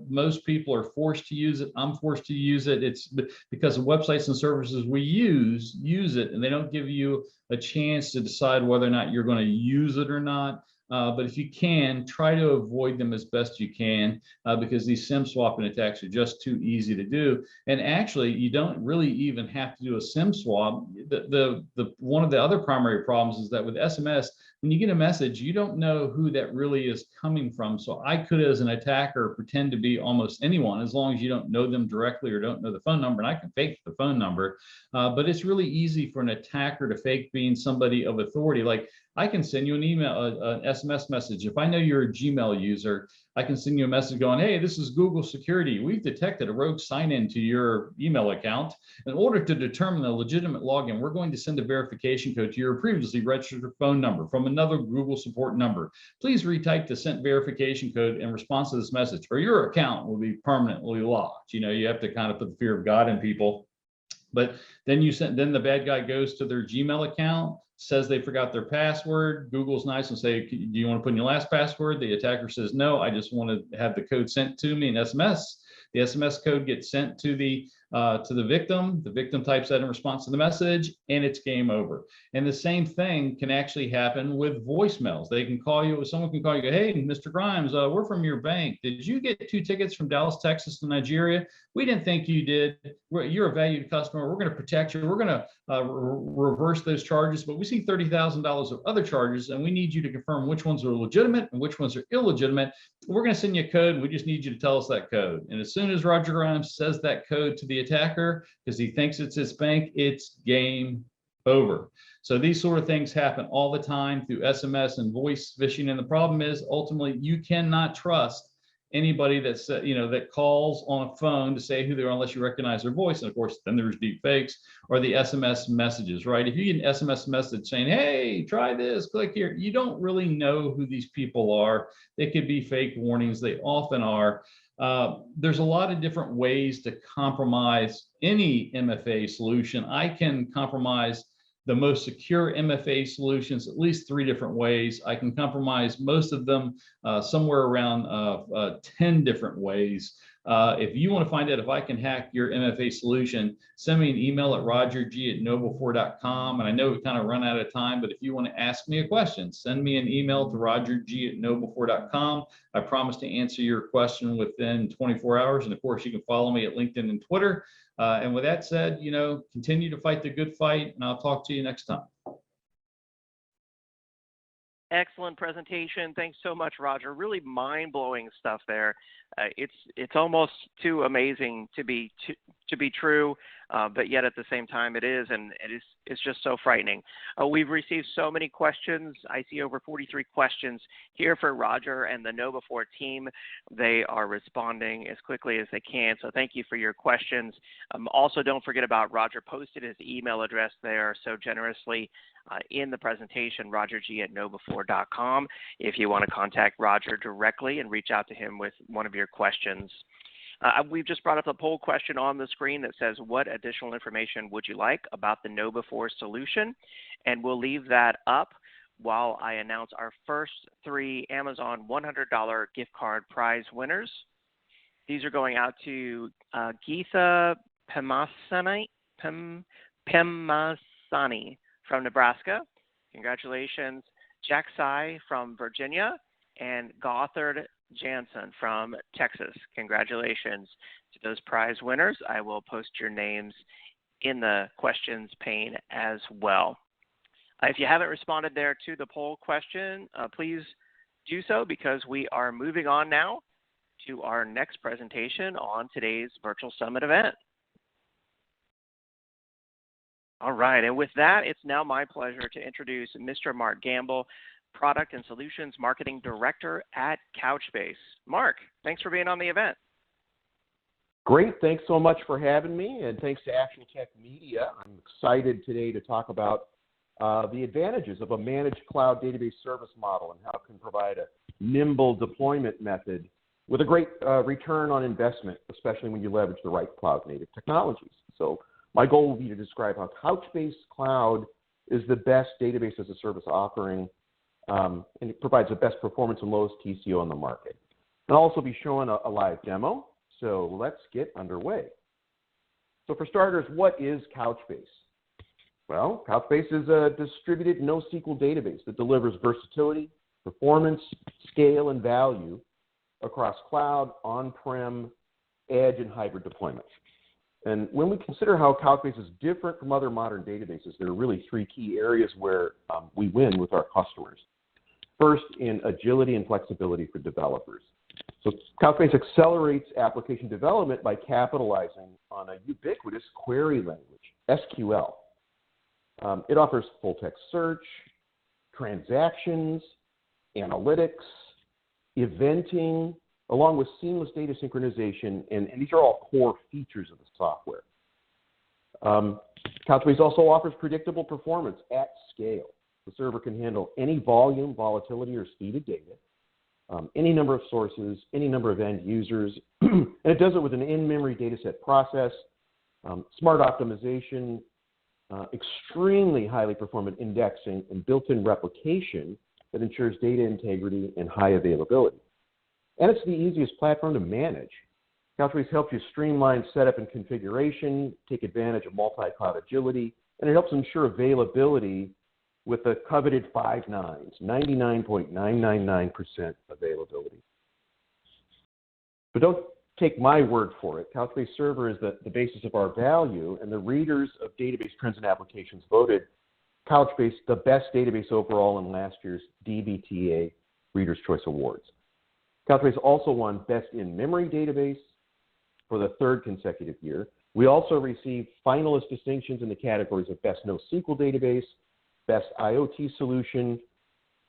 Speaker 4: most people are forced to use it. I'm forced to use it. It's because the websites and services we use it, and they don't give you a chance to decide whether or not you're going to use it or not. But if you can, try to avoid them as best you can, because these SIM swapping attacks are just too easy to do. And actually, you don't really even have to do a SIM swap. One of the other primary problems is that with SMS, when you get a message, you don't know who that really is coming from. So I could, as an attacker, pretend to be almost anyone, as long as you don't know them directly or don't know the phone number, and I can fake the phone number. But it's really easy for an attacker to fake being somebody of authority. Like, I can send you an email, an SMS message. If I know you're a Gmail user, I can send you a message going, hey, this is Google Security. We've detected a rogue sign-in to your email account. In order to determine a legitimate login, we're going to send a verification code to your previously registered phone number from another Google support number. Please retype the sent verification code in response to this message, or your account will be permanently locked. You have to kind of put the fear of God in people. But then then the bad guy goes to their Gmail account, says they forgot their password. Google's nice and say, do you want to put in your last password? The attacker says, no, I just want to have the code sent to me in SMS. The SMS code gets sent to the victim. The victim types that in response to the message, and it's game over. And the same thing can actually happen with voicemails. They can call you, someone can call you, hey, Mr. Grimes, we're from your bank. Did you get 2 tickets from Dallas, Texas to Nigeria? We didn't think you did. You're a valued customer. We're going to protect you. We're going to reverse those charges, but we see $30,000 of other charges, and we need you to confirm which ones are legitimate and which ones are illegitimate. We're going to send you a code, and we just need you to tell us that code. And as soon as Roger Grimes says that code to the attacker, because he thinks it's his bank, it's game over. So these sort of things happen all the time through SMS and voice phishing. And the problem is, ultimately, you cannot trust anybody that's that calls on a phone to say who they are unless you recognize their voice. And of course, then there's deep fakes or the SMS messages, right? If you get an SMS message saying, hey, try this, click here, you don't really know who these people are. They could be fake warnings. They often are. There's a lot of different ways to compromise any MFA solution. I can compromise the most secure MFA solutions at least 3 different ways. I can compromise most of them somewhere around 10 different ways. If you want to find out if I can hack your MFA solution, send me an email at rogerg@noblefor.com. And I know we've kind of run out of time, but if you want to ask me a question, send me an email to rogerg@noblefor.com. I promise to answer your question within 24 hours. And of course, you can follow me at LinkedIn and Twitter. And with that said, continue to fight the good fight, and I'll talk to you next time.
Speaker 3: Excellent presentation. Thanks so much, Roger. Really mind-blowing stuff there. It's almost too amazing to be true, but yet at the same time it is, and it's just so frightening. We've received so many questions. I see over 43 questions here for Roger and the KnowBe4 team. They are responding as quickly as they can, so thank you for your questions. Also, don't forget about Roger posted his email address there so generously in the presentation, rogerg@knowbe4.com, if you want to contact Roger directly and reach out to him with one of your questions. We've just brought up a poll question on the screen that says, what additional information would you like about the KnowBe4 solution? And we'll leave that up while I announce our first 3 Amazon $100 gift card prize winners. These are going out to Geetha Pemasani from Nebraska. Congratulations. Jack Sai from Virginia and Gothard Jansen from Texas. Congratulations to those prize winners. I will post your names in the questions pane as well. If you haven't responded there to the poll question, please do so, because we are moving on now to our next presentation on today's virtual summit event. All right, and with that, it's now my pleasure to introduce Mr. Mark Gamble, Product and Solutions Marketing Director at Couchbase. Mark, thanks for being on the event.
Speaker 6: Great, thanks so much for having me, and thanks to ActualTech Media. I'm excited today to talk about the advantages of a managed cloud database service model and how it can provide a nimble deployment method with a great return on investment, especially when you leverage the right cloud-native technologies. So my goal will be to describe how Couchbase Cloud is the best database as a service offering, and it provides the best performance and lowest TCO on the market. And I'll also be showing a live demo, so let's get underway. So for starters, what is Couchbase? Well, Couchbase is a distributed NoSQL database that delivers versatility, performance, scale, and value across cloud, on-prem, edge, and hybrid deployments. And when we consider how Couchbase is different from other modern databases, there are really 3 key areas where we win with our customers. First, in agility and flexibility for developers. So Couchbase accelerates application development by capitalizing on a ubiquitous query language, SQL. It offers full-text search, transactions, analytics, eventing, along with seamless data synchronization, and these are all core features of the software. Couchbase also offers predictable performance at scale. The server can handle any volume, volatility, or speed of data, any number of sources, any number of end users, and it does it with an in-memory dataset process, smart optimization, extremely highly performant indexing, and built-in replication that ensures data integrity and high availability. And it's the easiest platform to manage. Couchbase helps you streamline setup and configuration, take advantage of multi-cloud agility, and it helps ensure availability with the coveted 5 nines, 99.999% availability. But don't take my word for it. Couchbase Server is the basis of our value, and the readers of Database Trends and Applications voted Couchbase the best database overall in last year's DBTA Reader's Choice Awards. Couchbase also won Best in-Memory Database for the 3rd consecutive year. We also received finalist distinctions in the categories of Best NoSQL Database, Best IoT Solution,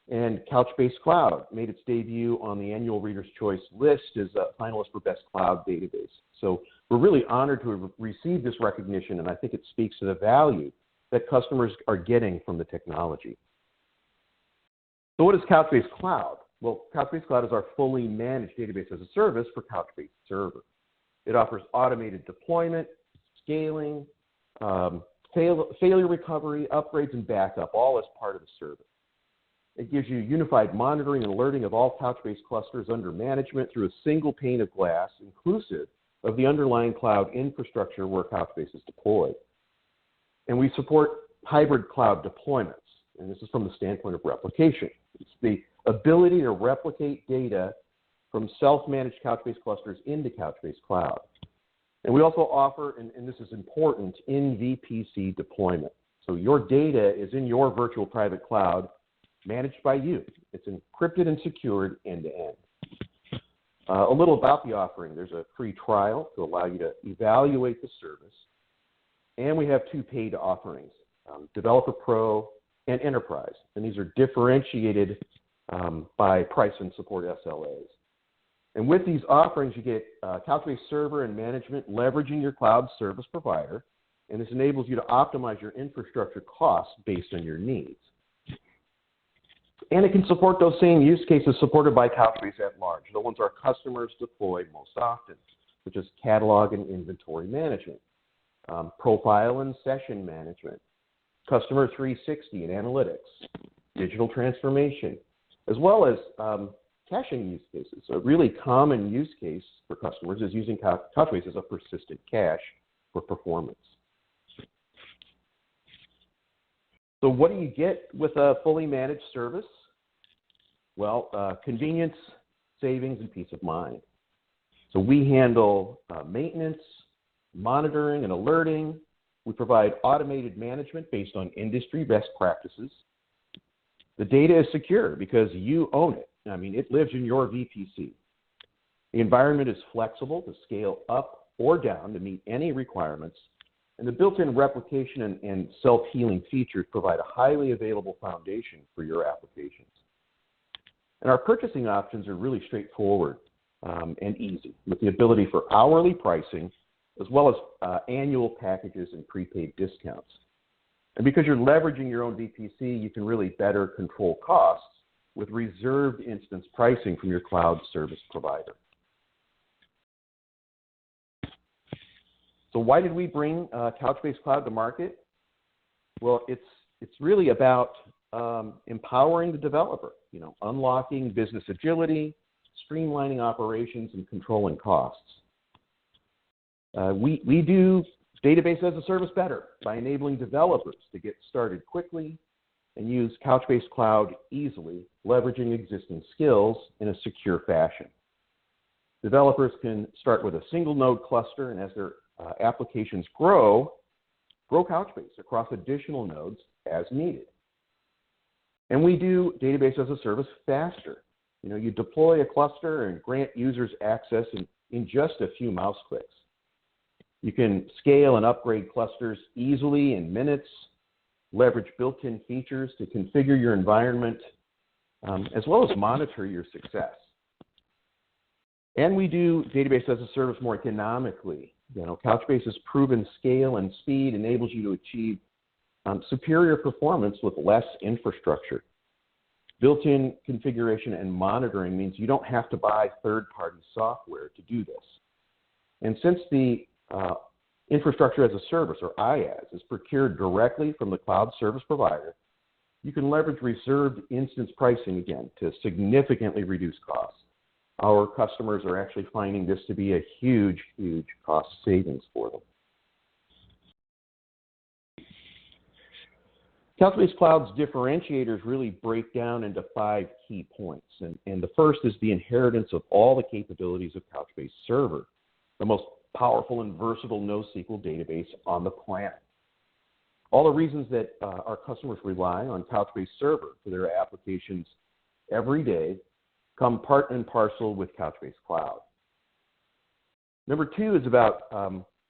Speaker 6: and Couchbase Cloud made its debut on the annual Reader's Choice list as a finalist for Best Cloud Database. So we're really honored to have received this recognition, and I think it speaks to the value that customers are getting from the technology. So what is Couchbase Cloud? Well, Couchbase Cloud is our fully managed database as a service for Couchbase Server. It offers automated deployment, scaling, failure recovery, upgrades, and backup, all as part of the service. It gives you unified monitoring and alerting of all Couchbase clusters under management through a single pane of glass, inclusive of the underlying cloud infrastructure where Couchbase is deployed. And we support hybrid cloud deployments, and this is from the standpoint of replication. It's the ability to replicate data from self-managed Couchbase clusters into Couchbase Cloud. And we also offer, and this is important, in VPC deployment. So your data is in your virtual private cloud, managed by you. It's encrypted and secured end-to-end. A little about the offering. There's a free trial to allow you to evaluate the service. And we have 2 paid offerings, Developer Pro and Enterprise. And these are differentiated by price and support SLAs. And with these offerings, you get Couchbase Server and management leveraging your cloud service provider. And this enables you to optimize your infrastructure costs based on your needs. And it can support those same use cases supported by Couchbase at large, the ones our customers deploy most often, such as catalog and inventory management, profile and session management, customer 360 and analytics, digital transformation, as well as caching use cases. A really common use case for customers is using Couchbase as a persistent cache for performance. So what do you get with a fully managed service? Well, convenience, savings, and peace of mind. So we handle maintenance, monitoring, and alerting. We provide automated management based on industry best practices. The data is secure because you own it. I mean, it lives in your VPC. The environment is flexible to scale up or down to meet any requirements. And the built-in replication and self-healing features provide a highly available foundation for your applications. And our purchasing options are really straightforward and easy, with the ability for hourly pricing, as well as annual packages and prepaid discounts. And because you're leveraging your own VPC, you can really better control costs with reserved instance pricing from your cloud service provider. So why did we bring Couchbase Cloud to market? Well, it's really about empowering the developer, unlocking business agility, streamlining operations, and controlling costs. We do database as a service better by enabling developers to get started quickly and use Couchbase Cloud easily, leveraging existing skills in a secure fashion. Developers can start with a single node cluster, and as their applications grow Couchbase across additional nodes as needed. And we do database as a service faster. You deploy a cluster and grant users access in just a few mouse clicks. You can scale and upgrade clusters easily in minutes, leverage built-in features to configure your environment, as well as monitor your success. And we do database as a service more economically. Couchbase's proven scale and speed enables you to achieve superior performance with less infrastructure. Built-in configuration and monitoring means you don't have to buy third-party software to do this. And since the infrastructure as a service, or IaaS, is procured directly from the cloud service provider, you can leverage reserved instance pricing again to significantly reduce costs. Our customers are actually finding this to be a huge, huge cost savings for them. Couchbase Cloud's differentiators really break down into 5 key points. And the first is the inheritance of all the capabilities of Couchbase Server, the most powerful and versatile NoSQL database on the planet. All the reasons that our customers rely on Couchbase Server for their applications every day come part and parcel with Couchbase Cloud. Number 2 is about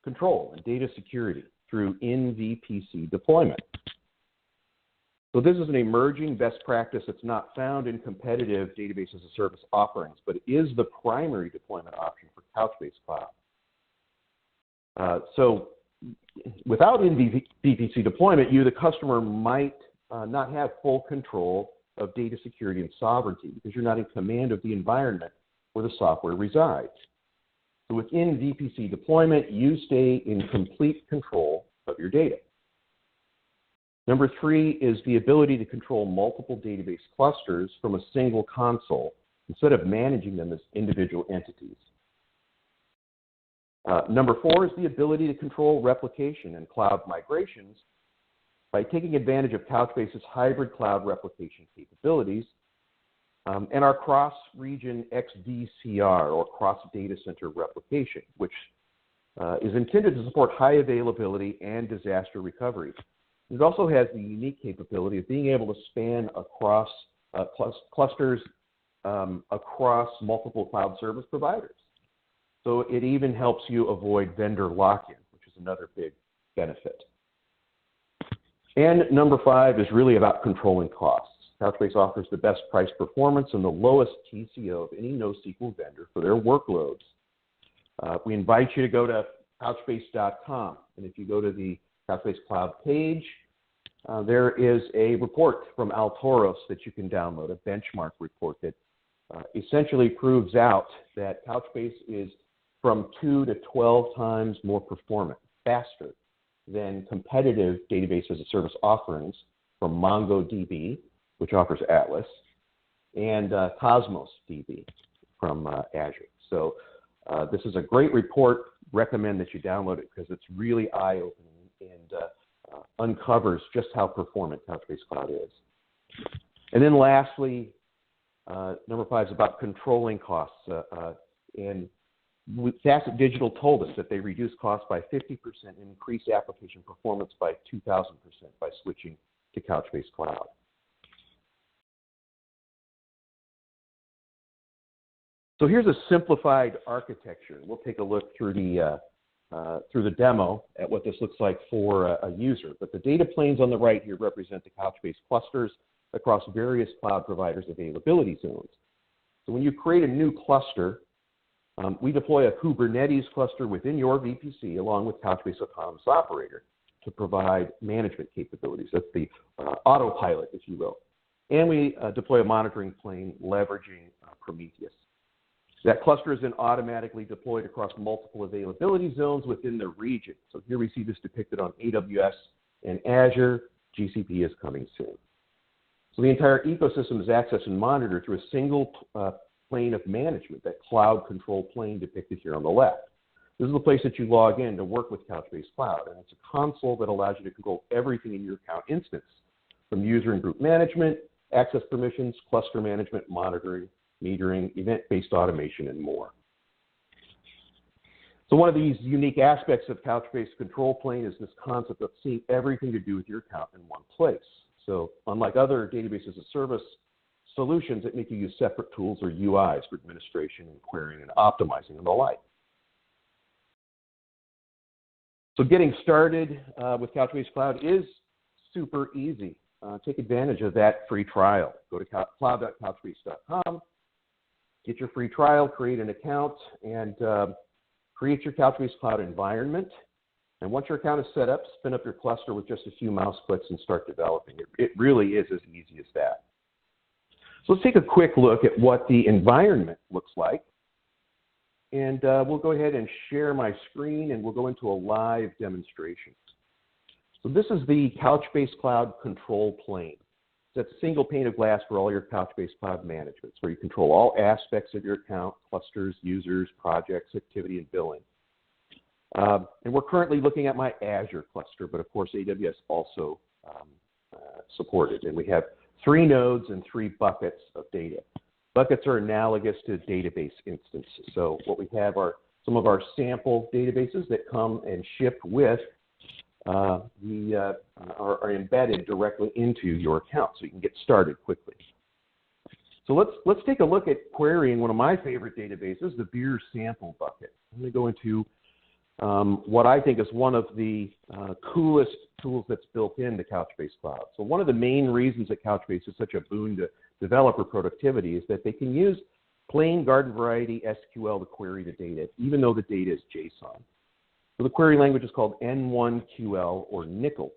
Speaker 6: control and data security through in-VPC deployment. So this is an emerging best practice that's not found in competitive database as a service offerings, but it is the primary deployment option for Couchbase Cloud. So without in-VPC deployment, you, the customer, might not have full control of data security and sovereignty because you're not in command of the environment where the software resides. So within VPC deployment, you stay in complete control of your data. Number 3 is the ability to control multiple database clusters from a single console instead of managing them as individual entities. Number 4 is the ability to control replication and cloud migrations by taking advantage of Couchbase's hybrid cloud replication capabilities and our cross-region XDCR, or cross-data center replication, which is intended to support high availability and disaster recovery. It also has the unique capability of being able to span across clusters across multiple cloud service providers. So it even helps you avoid vendor lock-in, which is another big benefit. And number 5 is really about controlling costs. Couchbase offers the best price performance and the lowest TCO of any NoSQL vendor for their workloads. We invite you to go to Couchbase.com, and if you go to the Couchbase Cloud page, there is a report from Altoros that you can download, a benchmark report that essentially proves out that Couchbase is from 2 to 12 times more performant, faster than competitive database as a service offerings from MongoDB, which offers Atlas, and Cosmos DB from Azure. So this is a great report. Recommend that you download it because it's really eye-opening and uncovers just how performant Couchbase Cloud is. And then lastly, number 5 is about controlling costs. And Facet Digital told us that they reduce costs by 50% and increase application performance by 2,000% by switching to Couchbase Cloud. So here's a simplified architecture. We'll take a look through the demo at what this looks like for a user. But the data planes on the right here represent the Couchbase clusters across various cloud providers' availability zones. So when you create a new cluster, we deploy a Kubernetes cluster within your VPC along with Couchbase Autonomous Operator to provide management capabilities. That's the autopilot, if you will. And we deploy a monitoring plane leveraging Prometheus. That cluster is then automatically deployed across multiple availability zones within the region. So here we see this depicted on AWS and Azure. GCP is coming soon. So the entire ecosystem is accessed and monitored through a single plane of management, that cloud control plane depicted here on the left. This is the place that you log in to work with Couchbase Cloud, and it's a console that allows you to control everything in your account instance, from user and group management, access permissions, cluster management, monitoring, metering, event-based automation, and more. So one of these unique aspects of Couchbase Control Plane is this concept of seeing everything to do with your account in one place. So unlike other database as a service solutions that make you use separate tools or UIs for administration and querying and optimizing and the like. So getting started with Couchbase Cloud is super easy. Take advantage of that free trial. Go to cloud.couchbase.com, get your free trial, create an account, and create your Couchbase Cloud environment. And once your account is set up, spin up your cluster with just a few mouse clicks and start developing. It really is as easy as that. So let's take a quick look at what the environment looks like. And we'll go ahead and share my screen, and we'll go into a live demonstration. So this is the Couchbase Cloud control plane. That's a single pane of glass for all your Couchbase Cloud management. It's where you control all aspects of your account, clusters, users, projects, activity, and billing. And we're currently looking at my Azure cluster, but of course AWS also supported. And we have 3 nodes and 3 buckets of data. Buckets are analogous to database instances. So what we have are some of our sample databases that come and ship with are embedded directly into your account, so you can get started quickly. So let's take a look at querying one of my favorite databases, the beer sample bucket. I'm going to go into what I think is one of the coolest tools that's built into Couchbase Cloud. So one of the main reasons that Couchbase is such a boon to developer productivity is that they can use plain garden variety SQL to query the data, even though the data is JSON. So the query language is called N1QL or Nickel.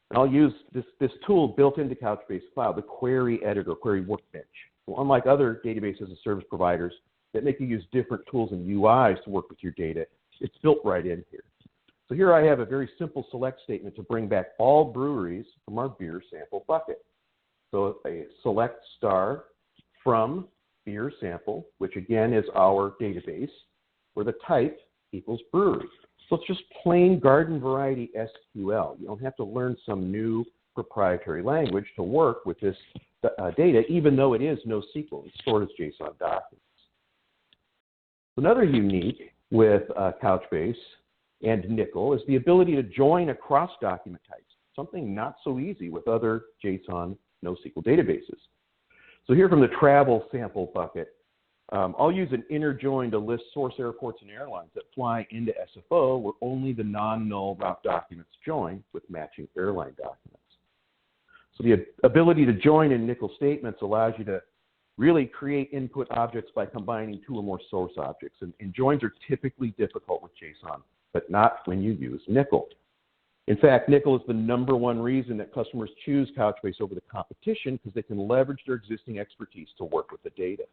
Speaker 6: And I'll use this tool built into Couchbase Cloud, the query editor, query workbench. So unlike other database as a service providers that make you use different tools and UIs to work with your data, it's built right in here. So here I have a very simple select statement to bring back all breweries from our beer sample bucket. So a select star from beer sample, which again is our database, where the type equals brewery. So it's just plain garden variety SQL. You don't have to learn some new proprietary language to work with this data, even though it is NoSQL. It's stored as JSON documents. Another unique with Couchbase and Nickel is the ability to join across document types, something not so easy with other JSON NoSQL databases. So here from the travel sample bucket, I'll use an inner join to list source airports and airlines that fly into SFO where only the non-null route documents join with matching airline documents. So the ability to join in Nickel statements allows you to really create input objects by combining 2 or more source objects. And joins are typically difficult with JSON, but not when you use Nickel. In fact, Nickel is the #1 reason that customers choose Couchbase over the competition because they can leverage their existing expertise to work with the data.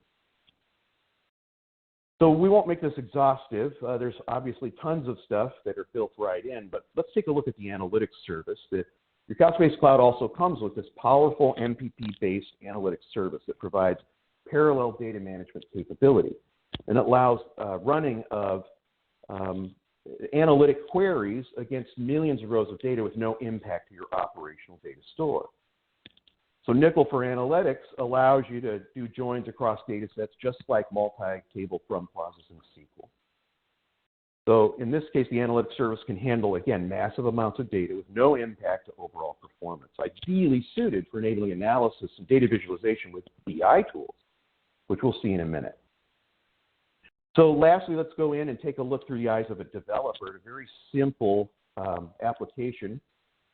Speaker 6: So we won't make this exhaustive. There's obviously tons of stuff that are built right in, but let's take a look at the analytics service. Your Couchbase Cloud also comes with this powerful MPP-based analytics service that provides parallel data management capability. And it allows running of analytic queries against millions of rows of data with no impact to your operational data store. So Nickel for Analytics allows you to do joins across data sets just like multi-table from clauses in SQL. So in this case, the analytics service can handle, again, massive amounts of data with no impact to overall performance, ideally suited for enabling analysis and data visualization with BI tools, which we'll see in a minute. So lastly, let's go in and take a look through the eyes of a developer at a very simple application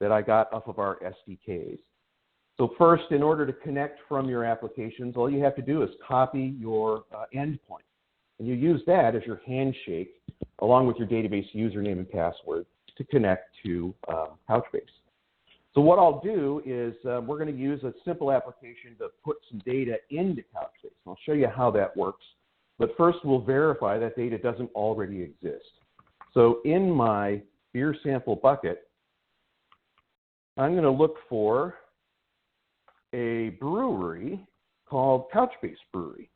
Speaker 6: that I got off of our SDKs. So first, in order to connect from your applications, all you have to do is copy your endpoint. And you use that as your handshake along with your database username and password to connect to Couchbase. So what I'll do is we're going to use a simple application to put some data into Couchbase. I'll show you how that works. But first, we'll verify that data doesn't already exist. So in my beer sample bucket, I'm going to look for a brewery called Couchbase Brewery.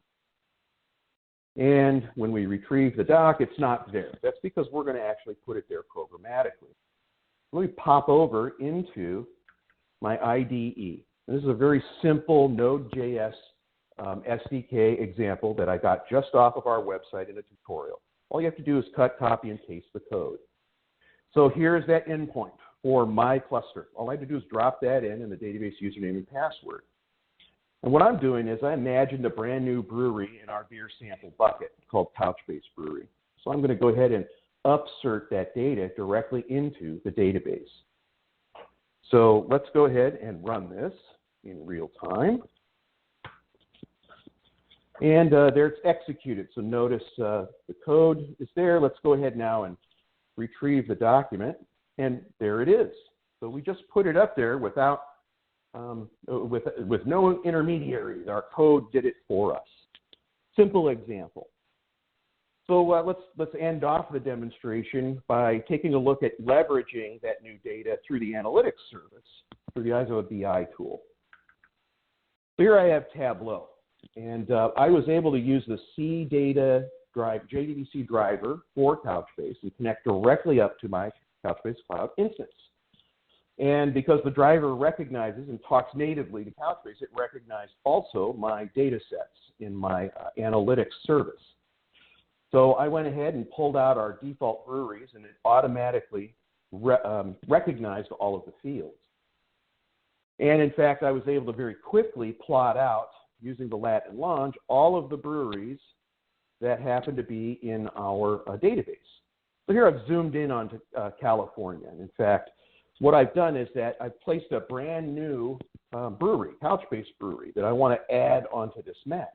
Speaker 6: And when we retrieve the doc, it's not there. That's because we're going to actually put it there programmatically. Let me pop over into my IDE. This is a very simple Nodejs Sdk example that I got just off of our website in a tutorial. All you have to do is cut, copy, and paste the code. So here's that endpoint for my cluster. All I have to do is drop that in the database username and password. And what I'm doing is I imagined a brand new brewery in our beer sample bucket called Couchbase Brewery. So I'm going to go ahead and upsert that data directly into the database. So let's go ahead and run this in real time. And there it's executed. So notice the code is there. Let's go ahead now and retrieve the document. And there it is. So we just put it up there without, with no intermediaries. Our code did it for us. Simple example. So let's end off the demonstration by taking a look at leveraging that new data through the analytics service through the eyes of a BI tool. So here I have Tableau, and I was able to use the JDBC driver for Couchbase and connect directly up to my Couchbase Cloud instance. And because the driver recognizes and talks natively to Couchbase, it recognized also my data sets in my analytics service. So I went ahead and pulled out our default breweries, and it automatically recognized all of the fields. And in fact, I was able to very quickly plot out, using the lat and longe, all of the breweries that happen to be in our database. So here I've zoomed in onto California. And in fact, what I've done is that I've placed a brand new brewery, Couchbase brewery, that I want to add onto this map.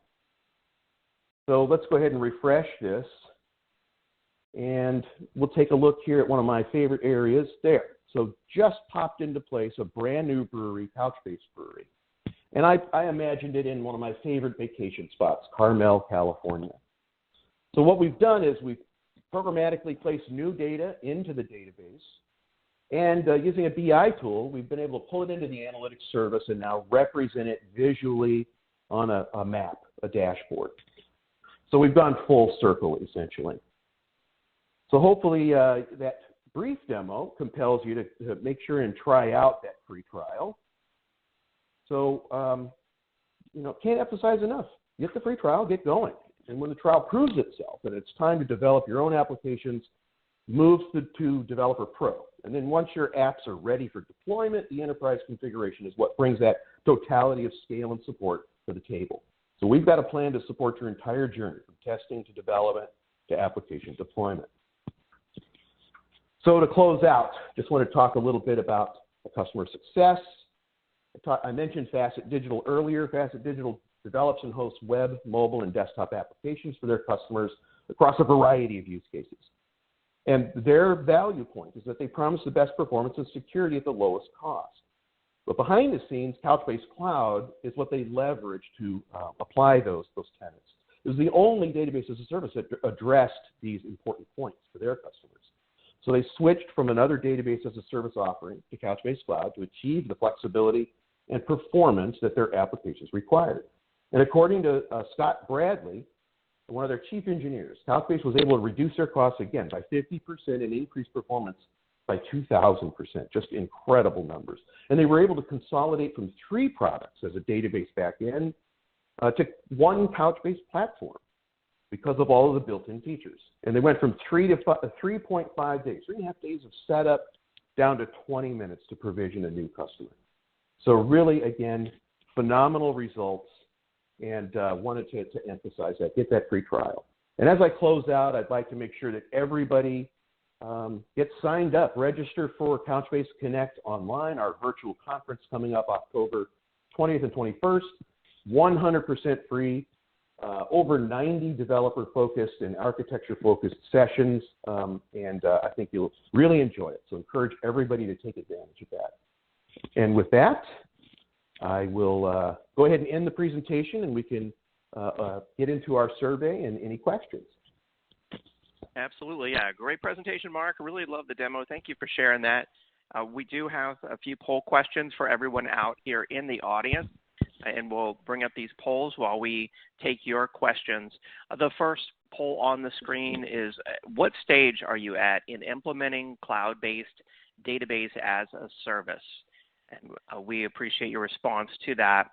Speaker 6: So let's go ahead and refresh this. And we'll take a look here at one of my favorite areas there. So just popped into place a brand new brewery, Couchbase brewery. And I imagined it in one of my favorite vacation spots, Carmel, California. So what we've done is we've programmatically placed new data into the database. And using a BI tool, we've been able to pull it into the analytics service and now represent it visually on a map, a dashboard. So we've gone full circle, essentially. So hopefully that brief demo compels you to make sure and try out that free trial. So, can't emphasize enough. Get the free trial, get going. And when the trial proves itself and it's time to develop your own applications, move to Developer Pro. And then once your apps are ready for deployment, the enterprise configuration is what brings that totality of scale and support to the table. So we've got a plan to support your entire journey, from testing to development to application deployment. So to close out, just want to talk a little bit about customer success. I mentioned Facet Digital earlier. Facet Digital develops and hosts web, mobile, and desktop applications for their customers across a variety of use cases. And their value point is that they promise the best performance and security at the lowest cost. But behind the scenes, Couchbase Cloud is what they leverage to apply those tenets. It was the only database as a service that addressed these important points for their customers. So they switched from another database as a service offering to Couchbase Cloud to achieve the flexibility and performance that their applications required. And according to Scott Bradley, one of their chief engineers, Couchbase was able to reduce their costs again by 50% and increase performance by 2,000%, just incredible numbers. And they were able to consolidate from 3 products as a database backend to one Couchbase platform because of all of the built-in features. And they went from 3.5 days, 3.5 days of setup, down to 20 minutes to provision a new customer. So really, again, phenomenal results, and wanted to emphasize that. Get that free trial. And as I close out, I'd like to make sure that everybody gets signed up. Register for Couchbase Connect online, our virtual conference coming up October 20th and 21st. 100% free. Over 90 developer-focused and architecture-focused sessions, and I think you'll really enjoy it. So encourage everybody to take advantage of that. And with that, I will go ahead and end the presentation, and we can get into our survey and any questions.
Speaker 3: Absolutely, yeah. Great presentation, Mark. I really love the demo. Thank you for sharing that. We do have a few poll questions for everyone out here in the audience, and we'll bring up these polls while we take your questions. The first poll on the screen is, what stage are you at in implementing cloud-based database as a service? And we appreciate your response to that.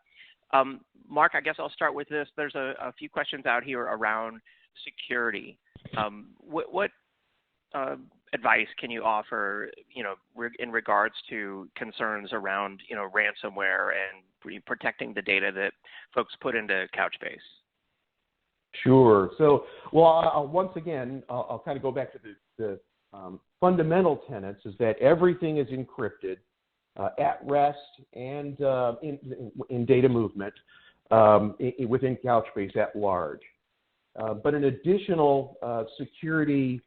Speaker 3: Mark, I guess I'll start with this. There's a few questions out here around security. What advice can you offer, in regards to concerns around, ransomware and protecting the data that folks put into Couchbase?
Speaker 6: Sure. So, well, once again, I'll kind of go back to the fundamental tenets is that everything is encrypted at rest and in data movement within Couchbase at large. But an additional security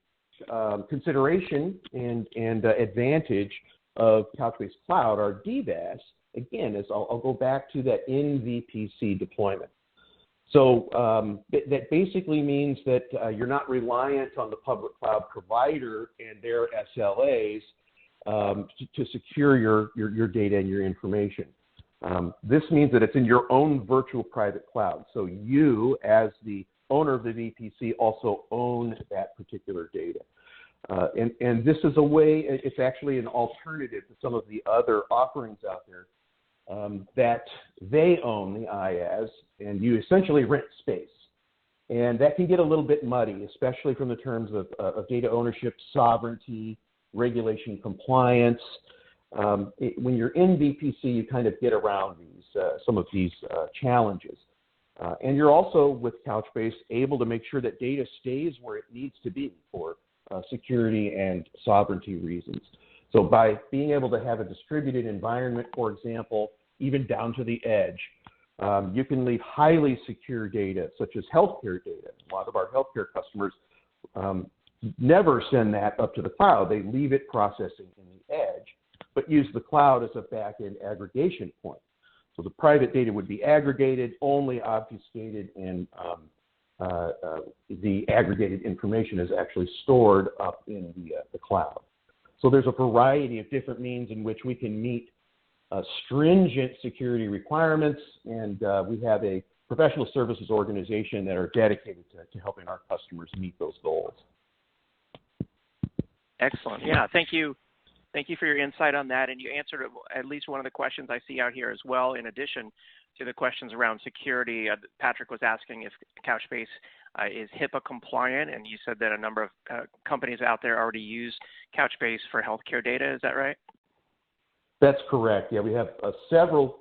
Speaker 6: consideration and advantage of Couchbase Cloud, our DVAS, again, is I'll go back to that in VPC deployment. So that basically means that you're not reliant on the public cloud provider and their SLAs to secure your data and your information. This means that it's in your own virtual private cloud. So you, as the owner of the VPC, also own that particular data. And this is a way, it's actually an alternative to some of the other offerings out there that they own the IaaS, and you essentially rent space. And that can get a little bit muddy, especially from the terms of data ownership, sovereignty, regulation compliance. When you're in VPC, you kind of get around some of these challenges. And you're also, with Couchbase, able to make sure that data stays where it needs to be for security and sovereignty reasons. So by being able to have a distributed environment, for example, even down to the edge, you can leave highly secure data, such as healthcare data. A lot of our healthcare customers never send that up to the cloud. They leave it processing in the edge, but use the cloud as a back-end aggregation point. So the private data would be aggregated, only obfuscated, and the aggregated information is actually stored up in the cloud. So there's a variety of different means in which we can meet stringent security requirements, and we have a professional services organization that are dedicated to helping our customers meet those goals.
Speaker 3: Excellent. Yeah, thank you. Thank you for your insight on that, and you answered at least one of the questions I see out here as well, in addition to the questions around security. Patrick was asking if Couchbase is Hipaa compliant, and you said that a number of companies out there already use Couchbase for healthcare data. Is that right?
Speaker 6: That's correct. Yeah, we have several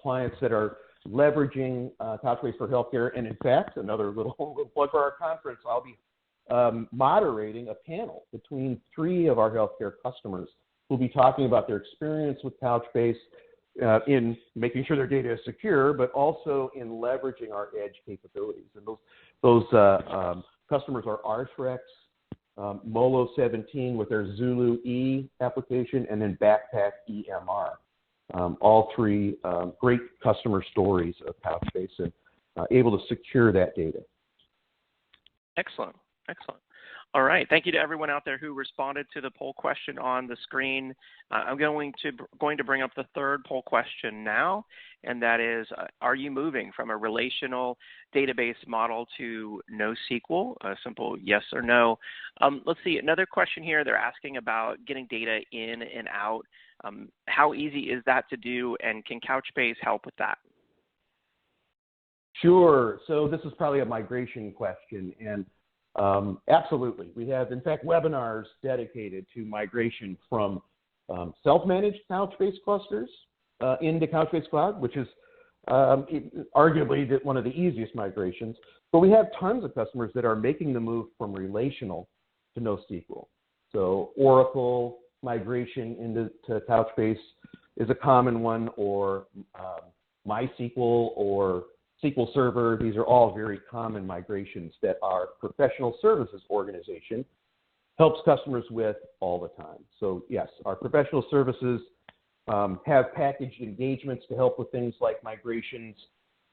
Speaker 6: clients that are leveraging Couchbase for healthcare, and in fact, another little plug for our conference, I'll be moderating a panel between 3 of our healthcare customers who'll be talking about their experience with Couchbase in making sure their data is secure, but also in leveraging our edge capabilities. And those customers are Arthrex, Molo 17 with their Zulu E application, and then Backpack EMR. All 3 great customer stories of Couchbase and able to secure that data.
Speaker 3: Excellent. Excellent. All right. Thank you to everyone out there who responded to the poll question on the screen. I'm going to bring up the third poll question now, and that is, are you moving from a relational database model to NoSQL? A simple yes or no. Let's see. Another question here. They're asking about getting data in and out. How easy is that to do, and can Couchbase help with that?
Speaker 6: Sure. So this is probably a migration question, and absolutely. We have, in fact, webinars dedicated to migration from self-managed Couchbase clusters into Couchbase Cloud, which is arguably one of the easiest migrations. But we have tons of customers that are making the move from relational to NoSQL. So Oracle migration into Couchbase is a common one, or MySQL or SQL Server. These are all very common migrations that our professional services organization helps customers with all the time. So yes, our professional services have packaged engagements to help with things like migrations,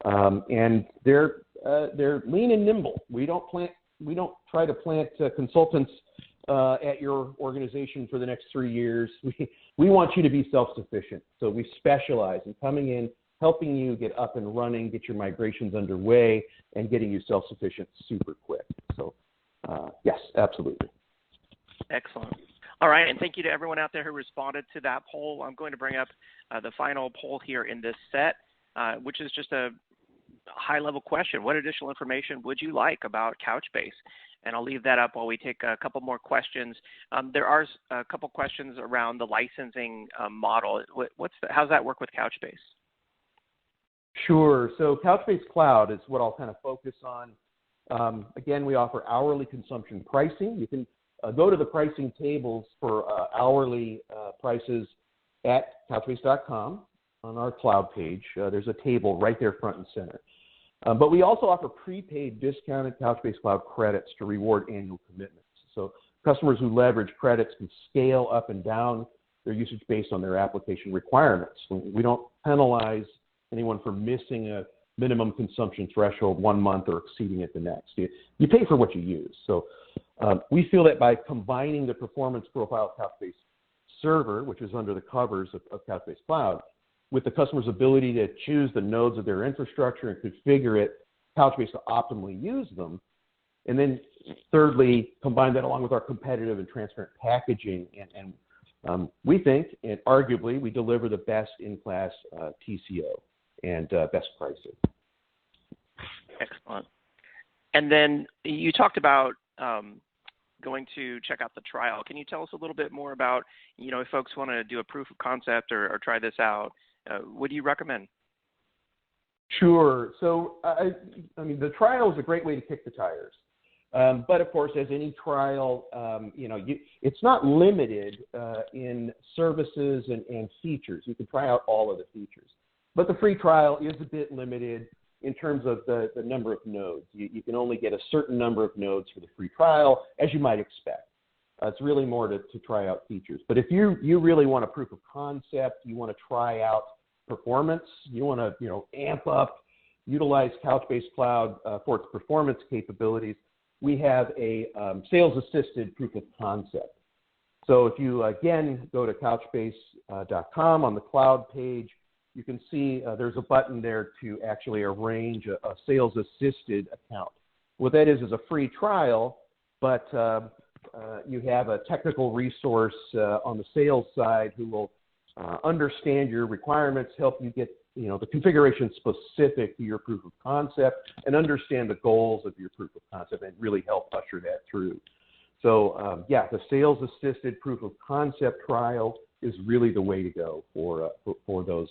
Speaker 6: and they're lean and nimble. We don't try to plant consultants at your organization for the next 3 years. We want you to be self-sufficient. So we specialize in coming in, helping you get up and running, get your migrations underway, and getting you self-sufficient super quick. So yes, absolutely.
Speaker 3: Excellent. All right, and thank you to everyone out there who responded to that poll. I'm going to bring up the final poll here in this set, which is just a high-level question. What additional information would you like about Couchbase? And I'll leave that up while we take a couple more questions. There are a couple questions around the licensing model. How's that work with Couchbase?
Speaker 6: Sure. So Couchbase Cloud is what I'll kind of focus on. Again, we offer hourly consumption pricing. You can go to the pricing tables for hourly prices at couchbase.com on our cloud page. There's a table right there front and center. But we also offer prepaid discounted Couchbase Cloud credits to reward annual commitments. So customers who leverage credits can scale up and down their usage based on their application requirements. We don't penalize anyone for missing a minimum consumption threshold 1 month or exceeding it the next. You pay for what you use. So we feel that by combining the performance profile of Couchbase Server, which is under the covers of Couchbase Cloud, with the customer's ability to choose the nodes of their infrastructure and configure it, Couchbase to optimally use them, and then thirdly, combine that along with our competitive and transparent packaging, and we think, and arguably, we deliver the best in-class TCO and best pricing.
Speaker 3: Excellent. And then you talked about going to check out the trial. Can you tell us a little bit more about, if folks want to do a proof of concept or try this out, what do you recommend?
Speaker 6: Sure. So, I mean, the trial is a great way to kick the tires. But of course, as any trial, it's not limited in services and features. You can try out all of the features. But the free trial is a bit limited in terms of the number of nodes. You can only get a certain number of nodes for the free trial, as you might expect. It's really more to try out features. But if you really want a proof of concept, you want to try out performance, you want to amp up, utilize Couchbase Cloud for its performance capabilities, we have a sales-assisted proof of concept. So if you, again, go to couchbase.com on the cloud page, you can see there's a button there to actually arrange a sales-assisted account. What that is a free trial, but you have a technical resource on the sales side who will understand your requirements, help you get the configuration specific to your proof of concept, and understand the goals of your proof of concept and really help usher that through. So the sales-assisted proof of concept trial is really the way to go for those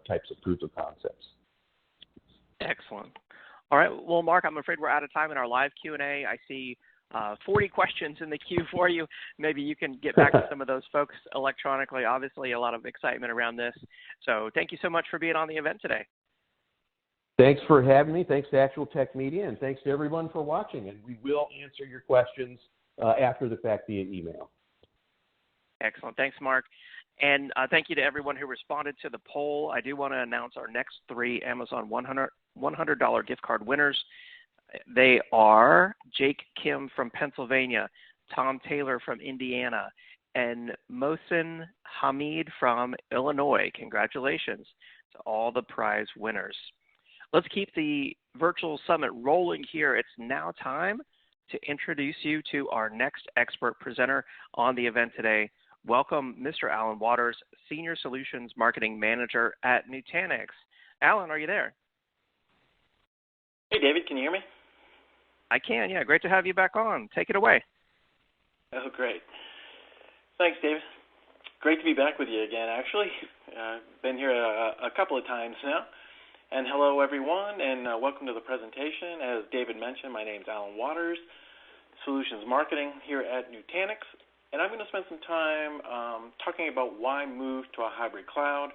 Speaker 6: types of proofs of concepts.
Speaker 3: Excellent. All right. Well, Mark, I'm afraid we're out of time in our live Q&A. I see 40 questions in the queue for you. Maybe you can get back to some of those folks electronically. Obviously, a lot of excitement around this. So thank you so much for being on the event today.
Speaker 6: Thanks for having me. Thanks to ActualTech Media, and thanks to everyone for watching. And we will answer your questions after the fact via email.
Speaker 3: Excellent. Thanks, Mark. And thank you to everyone who responded to the poll. I do want to announce our next 3 Amazon $100 gift card winners. They are Jake Kim from Pennsylvania, Tom Taylor from Indiana, and Mohsen Hamid from Illinois. Congratulations to all the prize winners. Let's keep the virtual summit rolling here. It's now time to introduce you to our next expert presenter on the event today. Welcome, Mr. Alan Waters, Senior Solutions Marketing Manager at Nutanix. Alan, are you there?
Speaker 7: Hey, David, can you hear me?
Speaker 3: I can, yeah. Great to have you back on. Take it away.
Speaker 7: Oh, great. Thanks, David. Great to be back with you again, actually. Been here a couple of times now. And hello, everyone, and welcome to the presentation. As David mentioned, my name's Alan Waters, Solutions Marketing here at Nutanix. And I'm going to spend some time talking about why move to a hybrid cloud,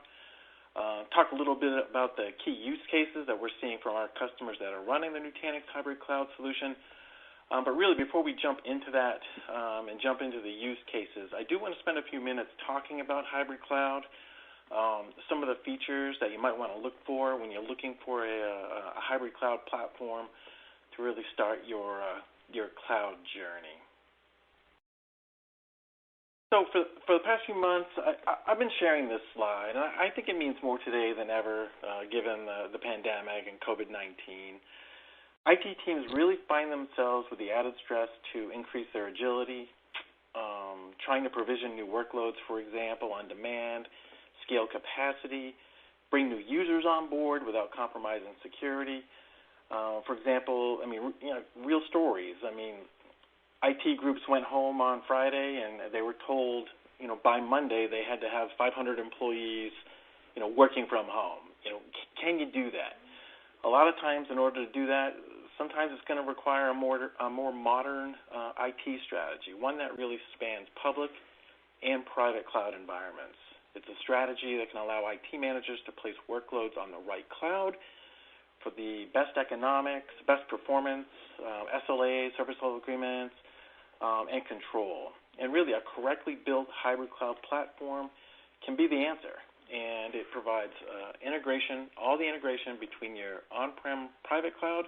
Speaker 7: talk a little bit about the key use cases that we're seeing from our customers that are running the Nutanix hybrid cloud solution. But really, before we jump into that and jump into the use cases, I do want to spend a few minutes talking about hybrid cloud, some of the features that you might want to look for when you're looking for a hybrid cloud platform to really start your cloud journey. So for the past few months, I've been sharing this slide, and I think it means more today than ever, given the pandemic and COVID-19. IT teams really find themselves with the added stress to increase their agility, trying to provision new workloads, for example, on demand, scale capacity, bring new users on board without compromising security. For example, real stories. IT groups went home on Friday and they were told, by Monday they had to have 500 employees, working from home. Can you do that? A lot of times, in order to do that, sometimes it's going to require a more modern IT strategy, one that really spans public and private cloud environments. It's a strategy that can allow IT managers to place workloads on the right cloud for the best economics, best performance, SLAs, service level agreements, and control. And really, a correctly built hybrid cloud platform can be the answer. And it provides integration, all the integration between your on-prem private cloud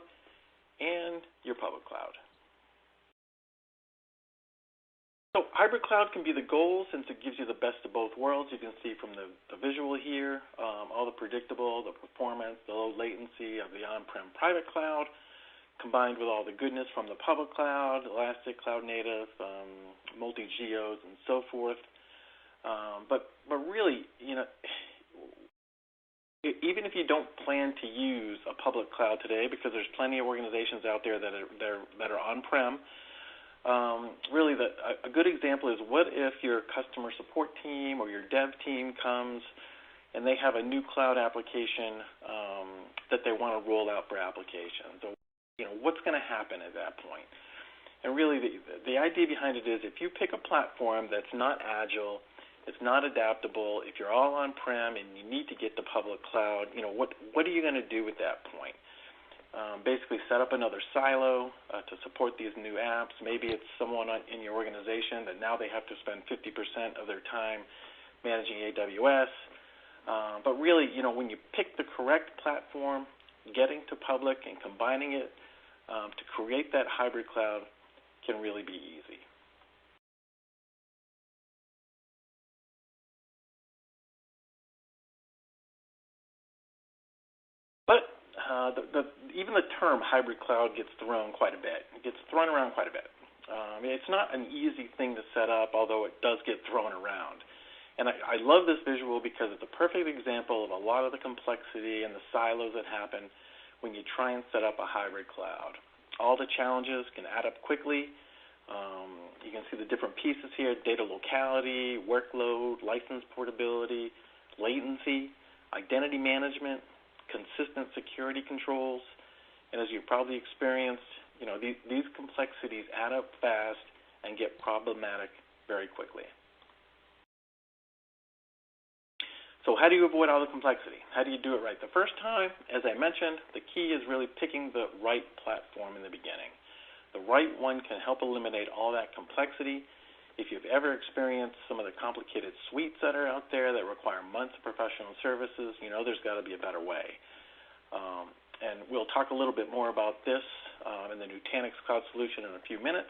Speaker 7: and your public cloud. So hybrid cloud can be the goal since it gives you the best of both worlds. You can see from the visual here, all the predictable, the performance, the low latency of the on-prem private cloud, combined with all the goodness from the public cloud, elastic, cloud native, multi-geos, and so forth. But really, you know, even if you don't plan to use a public cloud today, because there's plenty of organizations out there that are on-prem, really a good example is, what if your customer support team or your dev team comes and they have a new cloud application that they want to roll out for applications? So, you know, what's going to happen at that point? And really the idea behind it is, if you pick a platform that's not agile, it's not adaptable, if you're all on-prem and you need to get to public cloud, you know, what are you going to do at that point? Basically set up another silo to support these new apps. Maybe it's someone in your organization that now they have to spend 50% of their time managing AWS. But really, you know, when you pick the correct platform, getting to public and combining it to create that hybrid cloud can really be easy. But even the term hybrid cloud gets thrown quite a bit. It gets thrown around quite a bit. It's not an easy thing to set up, although it does get thrown around. And I love this visual because it's a perfect example of a lot of the complexity and the silos that happen when you try and set up a hybrid cloud. All the challenges can add up quickly. You can see the different pieces here: data locality, workload, license portability, latency, identity management, consistent security controls. And as you've probably experienced, you know, these complexities add up fast and get problematic very quickly. So how do you avoid all the complexity? How do you do it right the first time? As I mentioned, the key is really picking the right platform in the beginning. The right one can help eliminate all that complexity. If you've ever experienced some of the complicated suites that are out there that require months of professional services, you know there's got to be a better way. And we'll talk a little bit more about this in the Nutanix Cloud Solution in a few minutes.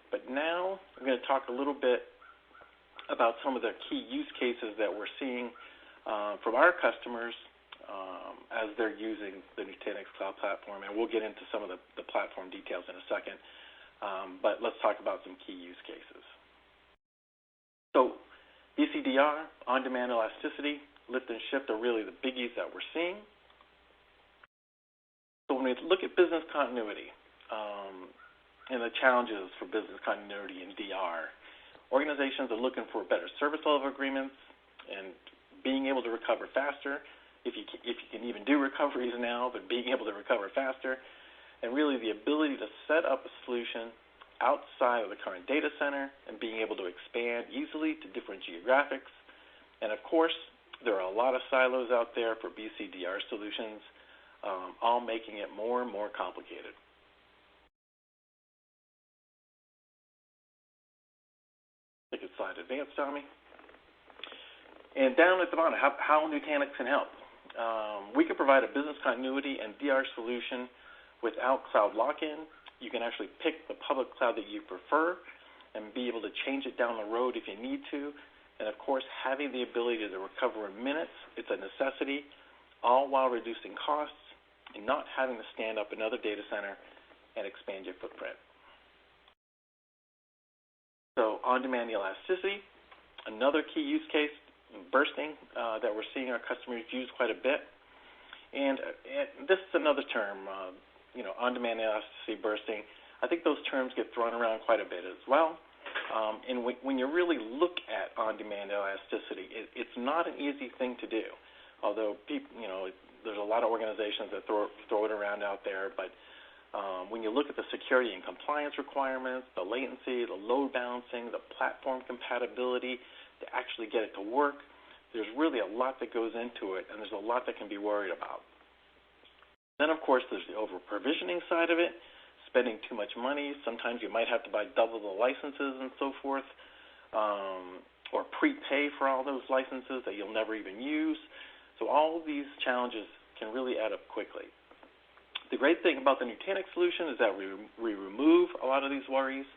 Speaker 7: But now I'm going to talk a little bit about some of the key use cases that we're seeing from our customers as they're using the Nutanix Cloud Platform. And we'll get into some of the platform details in a second. But let's talk about some key use cases. So BCDR, on-demand elasticity, lift and shift are really the biggies that we're seeing. So when we look at business continuity and the challenges for business continuity in DR, organizations are looking for better service level agreements and being able to recover faster, if you can even do recoveries now, but being able to recover faster, and really the ability to set up a solution outside of the current data center and being able to expand easily to different geographics. And of course, there are a lot of silos out there for BCDR solutions, all making it more and more complicated. Take a slide advanced, Tommy. And down at the bottom, how Nutanix can help. We can provide a business continuity and DR solution without cloud lock-in. You can actually pick the public cloud that you prefer and be able to change it down the road if you need to. And of course, having the ability to recover in minutes, it's a necessity, all while reducing costs and not having to stand up another data center and expand your footprint. So on-demand elasticity, another key use case, bursting, that we're seeing our customers use quite a bit. And this is another term, you know, on-demand elasticity, bursting. I think those terms get thrown around quite a bit as well. And when you really look at on-demand elasticity, it's not an easy thing to do. Although people, you know, there's a lot of organizations that throw it around out there, but when you look at the security and compliance requirements, the latency, the load balancing, the platform compatibility to actually get it to work, there's really a lot that goes into it, and there's a lot that can be worried about. Then, of course, there's the over-provisioning side of it, spending too much money. Sometimes you might have to buy double the licenses and so forth, or prepay for all those licenses that you'll never even use. So all of these challenges can really add up quickly. The great thing about the Nutanix solution is that we remove a lot of these worries.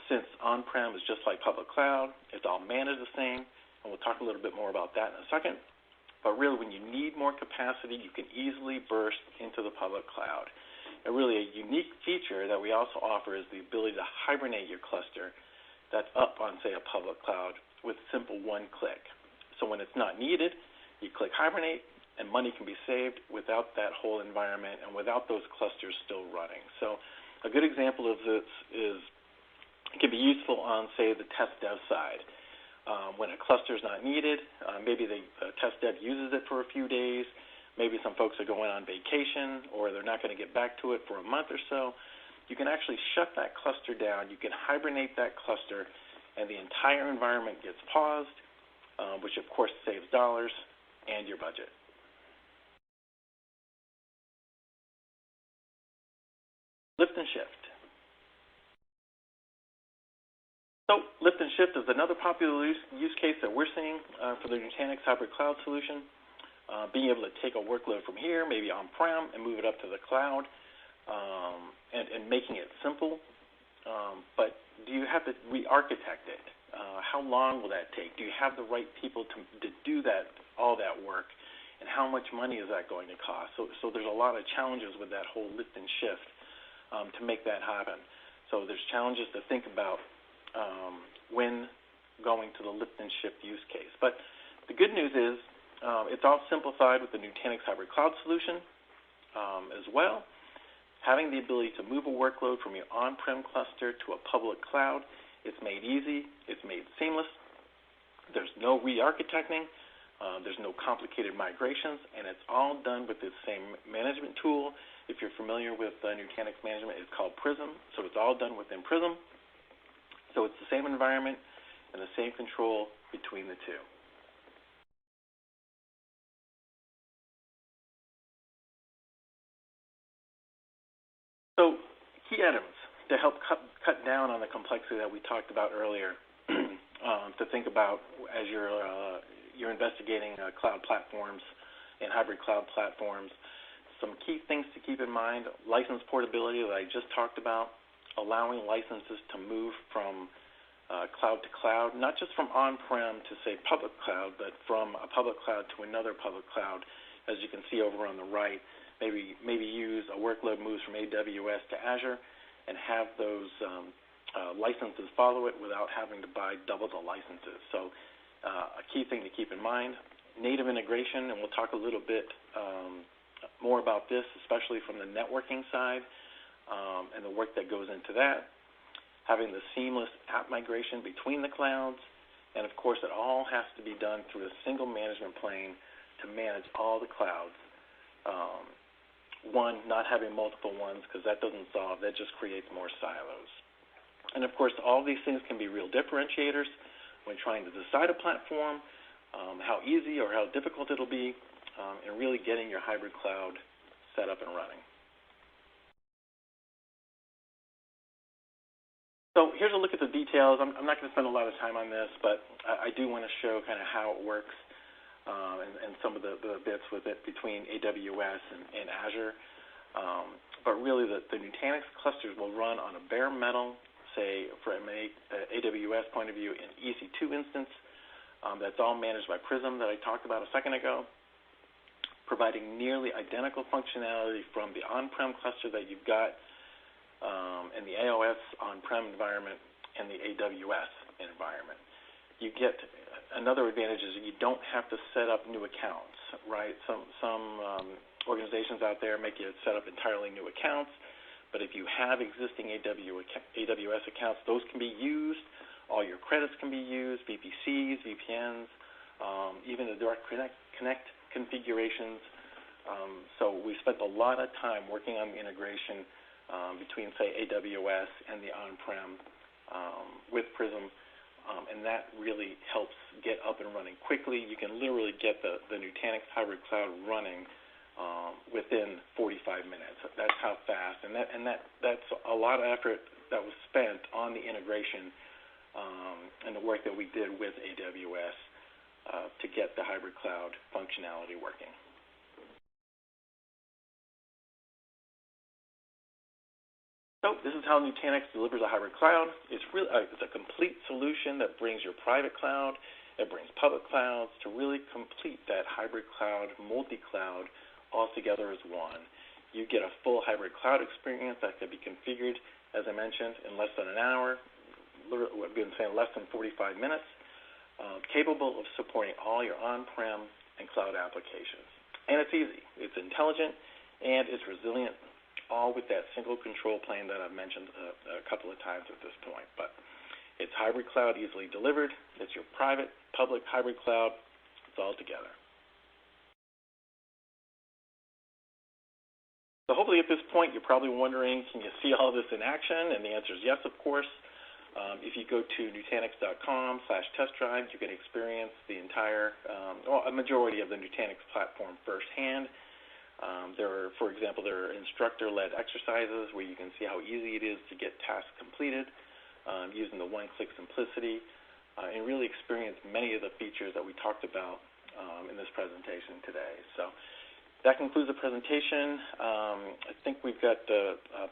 Speaker 7: Since on-prem is just like public cloud, it's all managed the same, and we'll talk a little bit more about that in a second. But really, when you need more capacity, you can easily burst into the public cloud. And really, a unique feature that we also offer is the ability to hibernate your cluster that's up on, say, a public cloud with simple one click. So when it's not needed, you click hibernate, and money can be saved without that whole environment and without those clusters still running. So a good example of this is it can be useful on, say, the test dev side. When a cluster is not needed, maybe the test dev uses it for a few days, maybe some folks are going on vacation or they're not going to get back to it for a month or so, you can actually shut that cluster down, you can hibernate that cluster, and the entire environment gets paused, which of course saves dollars and your budget. Lift and shift. So lift and shift is another popular use case that we're seeing for the Nutanix hybrid cloud solution. Being able to take a workload from here, maybe on-prem, and move it up to the cloud, and making it simple. But do you have to re-architect it? How long will that take? Do you have the right people to do all that work? And how much money is that going to cost? So there's a lot of challenges with that whole lift and shift to make that happen. So there's challenges to think about when going to the lift and shift use case. But the good news is it's all simplified with the Nutanix hybrid cloud solution as well. Having the ability to move a workload from your on-prem cluster to a public cloud, it's made easy, it's made seamless. There's no re-architecting, there's no complicated migrations, and it's all done with this same management tool. If you're familiar with Nutanix management, it's called Prism, so it's all done within Prism. So it's the same environment and the same control between the two. So key items to help cut down on the complexity that we talked about earlier, to think about as you're investigating cloud platforms and hybrid cloud platforms. Some key things to keep in mind: license portability that I just talked about, allowing licenses to move from cloud to cloud, not just from on-prem to, say, public cloud, but from a public cloud to another public cloud, as you can see over on the right. Maybe use a workload moves from AWS to Azure and have those licenses follow it without having to buy double the licenses. So a key thing to keep in mind: native integration, and we'll talk a little bit more about this, especially from the networking side and the work that goes into that. Having the seamless app migration between the clouds, and of course it all has to be done through a single management plane to manage all the clouds. One, not having multiple ones, because that doesn't solve, that just creates more silos. And of course, all these things can be real differentiators when trying to decide a platform, how easy or how difficult it'll be, and really getting your hybrid cloud set up and running. So here's a look at the details. I'm not going to spend a lot of time on this, but I do want to show kind of how it works and some of the bits with it between AWS and Azure. But really, the Nutanix clusters will run on a bare metal, say, from an AWS point of view, an EC2 instance. That's all managed by Prism that I talked about a second ago, providing nearly identical functionality from the on-prem cluster that you've got in the AOS on-prem environment and the AWS environment. You get another advantage is you don't have to set up new accounts, right? Some organizations out there make you set up entirely new accounts, but if you have existing AWS accounts, those can be used. All your credits can be used, VPCs, VPNs, even the direct connect configurations. So we spent a lot of time working on the integration between, say, AWS and the on-prem with Prism and that really helps get up and running quickly. You can literally get the Nutanix hybrid cloud running within 45 minutes. That's how fast, and that's a lot of effort that was spent on the integration and the work that we did with AWS to get the hybrid cloud functionality working. So this is how Nutanix delivers a hybrid cloud. It's a complete solution that brings your private cloud, it brings public clouds to really complete that hybrid cloud, multi-cloud, all together as one. You get a full hybrid cloud experience that can be configured, as I mentioned, in less than an hour. I've been saying less than 45 minutes, capable of supporting all your on-prem and cloud applications. And it's easy, it's intelligent, and it's resilient, all with that single control plane that I've mentioned a couple of times at this point. But it's hybrid cloud easily delivered. It's your private, public hybrid cloud. It's all together. So hopefully at this point you're probably wondering, can you see all this in action? And the answer is yes, of course. If you go to Nutanix.com/test drive, you can experience the entire, a majority of the Nutanix platform firsthand. For example, there are instructor-led exercises where you can see how easy it is to get tasks completed using the one-click simplicity and really experience many of the features that we talked about in this presentation today. So that concludes the presentation. I think we've got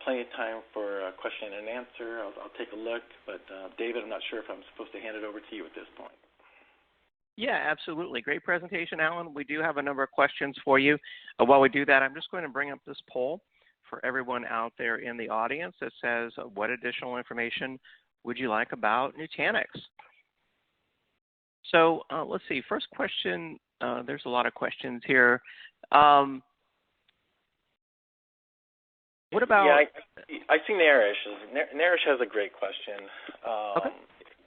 Speaker 7: plenty of time for a question and answer. I'll take a look, but David, I'm not sure if I'm supposed to hand it over to you at this point.
Speaker 3: Yeah, absolutely. Great presentation, Alan. We do have a number of questions for you. While we do that, I'm just going to bring up this poll for everyone out there in the audience that says, what additional information would you like about Nutanix? So let's see. First question, there's a lot of questions here. What about...
Speaker 7: Yeah, I see Naresh. Naresh has a great question.
Speaker 3: Okay.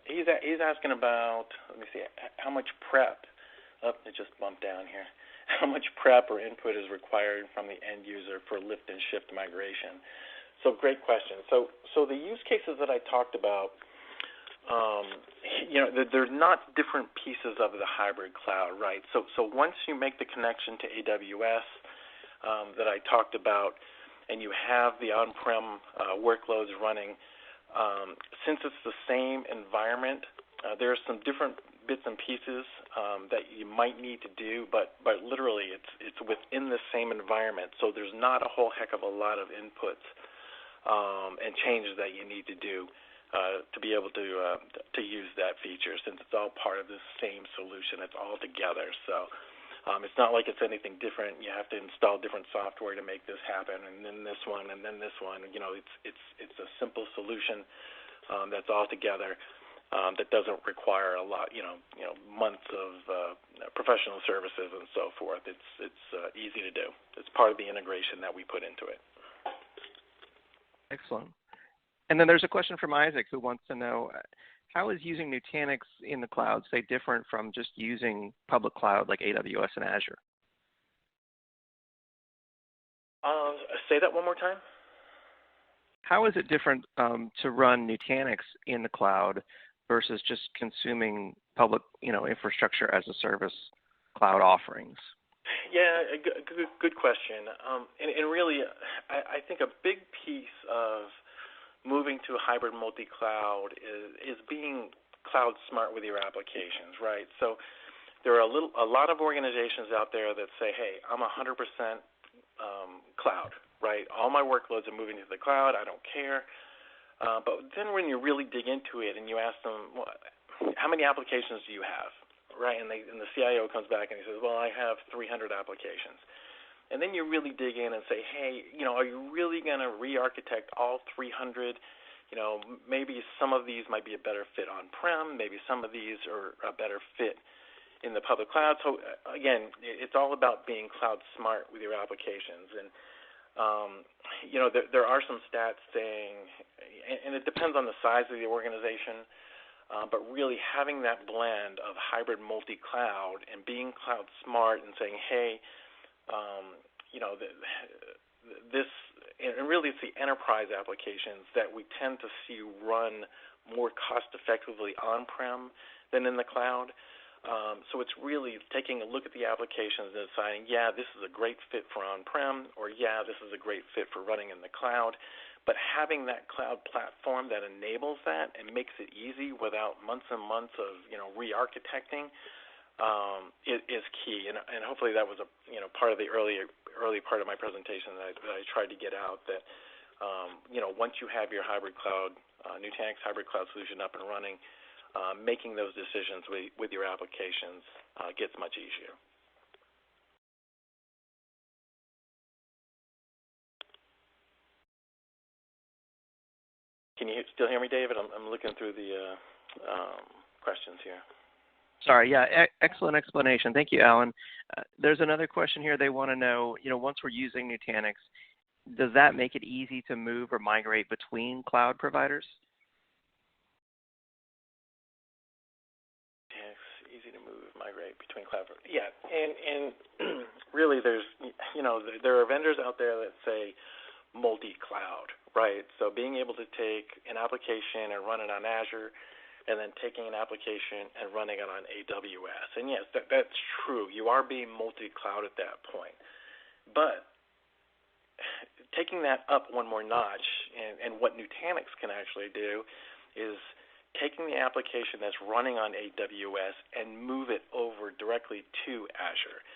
Speaker 7: He's asking about, let me see, how much prep, it just bumped down here, how much prep or input is required from the end user for lift and shift migration. So great question. So the use cases that I talked about, they're not different pieces of the hybrid cloud, right? So once you make the connection to AWS that I talked about, and you have the on-prem workloads running, since it's the same environment, there are some different bits and pieces that you might need to do, but literally it's within the same environment. So there's not a whole heck of a lot of inputs and changes that you need to do to be able to use that feature, since it's all part of the same solution. It's all together. So it's not like it's anything different. You have to install different software to make this happen, and then this one, and then this one. It's a simple solution that's all together that doesn't require a lot, months of professional services and so forth. It's easy to do. It's part of the integration that we put into it.
Speaker 3: Excellent. And then there's a question from Isaac who wants to know, how is using Nutanix in the cloud, say, different from just using public cloud like AWS and Azure?
Speaker 7: Say that one more time.
Speaker 3: How is it different to run Nutanix in the cloud versus just consuming public, infrastructure as a service cloud offerings?
Speaker 7: Yeah, good question. And really, I think a big piece of moving to a hybrid multi-cloud is being cloud smart with your applications, right? So there are a lot of organizations out there that say, hey, I'm 100% cloud, right? All my workloads are moving to the cloud. I don't care. But then when you really dig into it and you ask them, well, how many applications do you have, right? And the CIO comes back and he says, well, I have 300 applications. And then you really dig in and say, hey, are you really going to re-architect all 300? Maybe some of these might be a better fit on-prem. Maybe some of these are a better fit in the public cloud. So, again, it's all about being cloud smart with your applications. And, there are some stats saying, and it depends on the size of the organization, but really having that blend of hybrid multi-cloud and being cloud smart and saying, hey, this, and really it's the enterprise applications that we tend to see run more cost-effectively on-prem than in the cloud. So it's really taking a look at the applications and deciding, yeah, this is a great fit for on-prem, or yeah, this is a great fit for running in the cloud. But having that cloud platform that enables that and makes it easy without months and months of re-architecting is key. And hopefully that was a part of the early part of my presentation that I tried to get out. That once you have your hybrid cloud, Nutanix hybrid cloud solution up and running, making those decisions with your applications gets much easier. Can you still hear me, David? I'm looking through the questions here.
Speaker 3: Sorry, yeah, excellent explanation. Thank you, Alan. There's another question here. They want to know, once we're using Nutanix, does that make it easy to move or migrate between cloud providers?
Speaker 7: Easy to move, migrate between cloud providers. Yeah, and really there are vendors out there that say multi-cloud, right? So being able to take an application and run it on Azure, and then taking an application and running it on AWS. And yes, that's true. You are being multi-cloud at that point. But taking that up one more notch, and what Nutanix can actually do is taking the application that's running on AWS and move it over directly to Azure.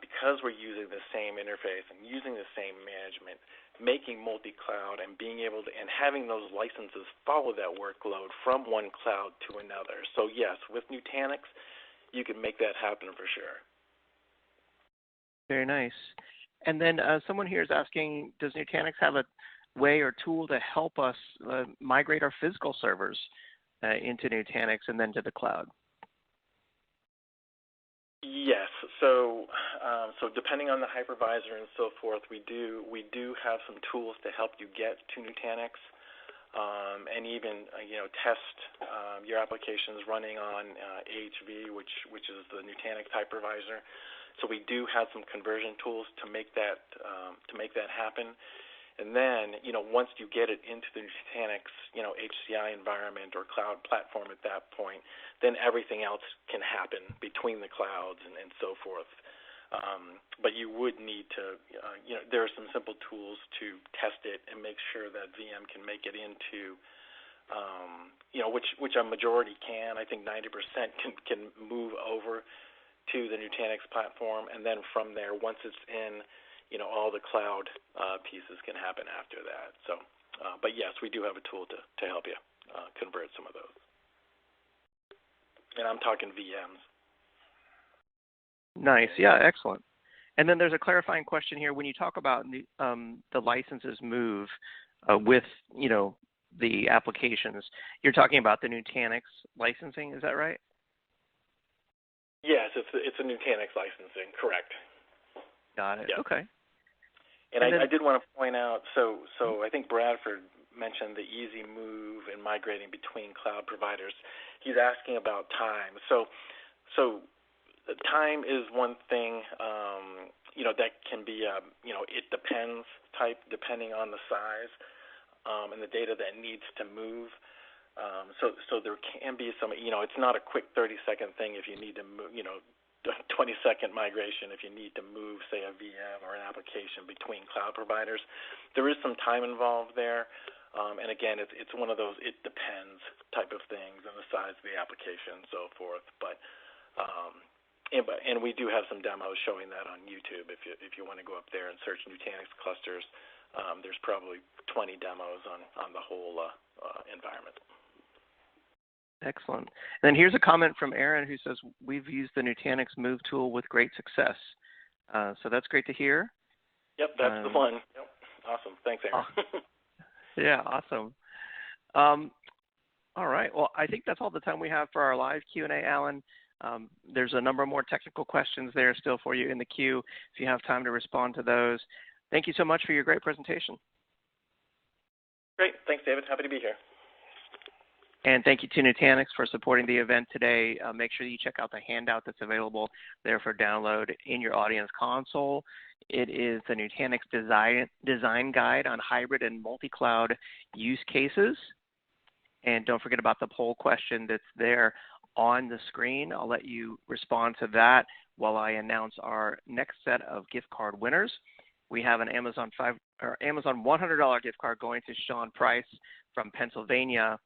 Speaker 7: Because we're using the same interface and using the same management, making multi-cloud and being able to, and having those licenses follow that workload from one cloud to another. So yes, with Nutanix, you can make that happen for sure.
Speaker 3: Very nice. And then someone here is asking, does Nutanix have a way or tool to help us migrate our physical servers into Nutanix and then to the cloud?
Speaker 7: Yes. So depending on the hypervisor and so forth, we do have some tools to help you get to Nutanix, and even test your applications running on AHV, which is the Nutanix hypervisor. So we do have some conversion tools to make that happen. And then, once you get it into the Nutanix, HCI environment or cloud platform at that point, then everything else can happen between the clouds and so forth. But you would need to, there are some simple tools to test it and make sure that VM can make it into, which a majority can. I think 90% can move over to the Nutanix platform, and then from there, once it's in, all the cloud pieces can happen after that. So, but yes, we do have a tool to help you convert some of those. And I'm talking VMs.
Speaker 3: Nice. Yeah, excellent. And then there's a clarifying question here. When you talk about the licenses move with, the applications, you're talking about the Nutanix licensing, is that right?
Speaker 7: Yes, it's a Nutanix licensing, correct.
Speaker 3: Got it.
Speaker 7: Yep.
Speaker 3: Okay.
Speaker 7: And I did want to point out, so I think Bradford mentioned the easy move and migrating between cloud providers. He's asking about time. So time is one thing, that can be, it depends type, depending on the size and the data that needs to move. So there can be some, it's not a quick 30-second thing if you need to move, 20-second migration if you need to move, say, a VM or an application between cloud providers. There is some time involved there. And again, it's one of those it depends type of things and the size of the application and so forth. But and we do have some demos showing that on YouTube. If you want to go up there and search Nutanix clusters, there's probably 20 demos on the whole environment.
Speaker 3: Excellent. And then here's a comment from Aaron who says, we've used the Nutanix Move tool with great success. So that's great to hear.
Speaker 7: Yep, that's the one. Yep. Awesome. Thanks, Aaron.
Speaker 3: Yeah, awesome. All right. Well, I think that's all the time we have for our live Q&A, Alan. There's a number more technical questions there still for you in the queue if you have time to respond to those. Thank you so much for your great presentation.
Speaker 7: Great. Thanks, David. Happy to be here.
Speaker 3: And thank you to Nutanix for supporting the event today. Make sure you check out the handout that's available there for download in your audience console. It is the Nutanix design guide on hybrid and multi-cloud use cases. And don't forget about the poll question that's there on the screen. I'll let you respond to that while I announce our next set of gift card winners. We have an Amazon $100 gift card going to Sean Price from Pennsylvania,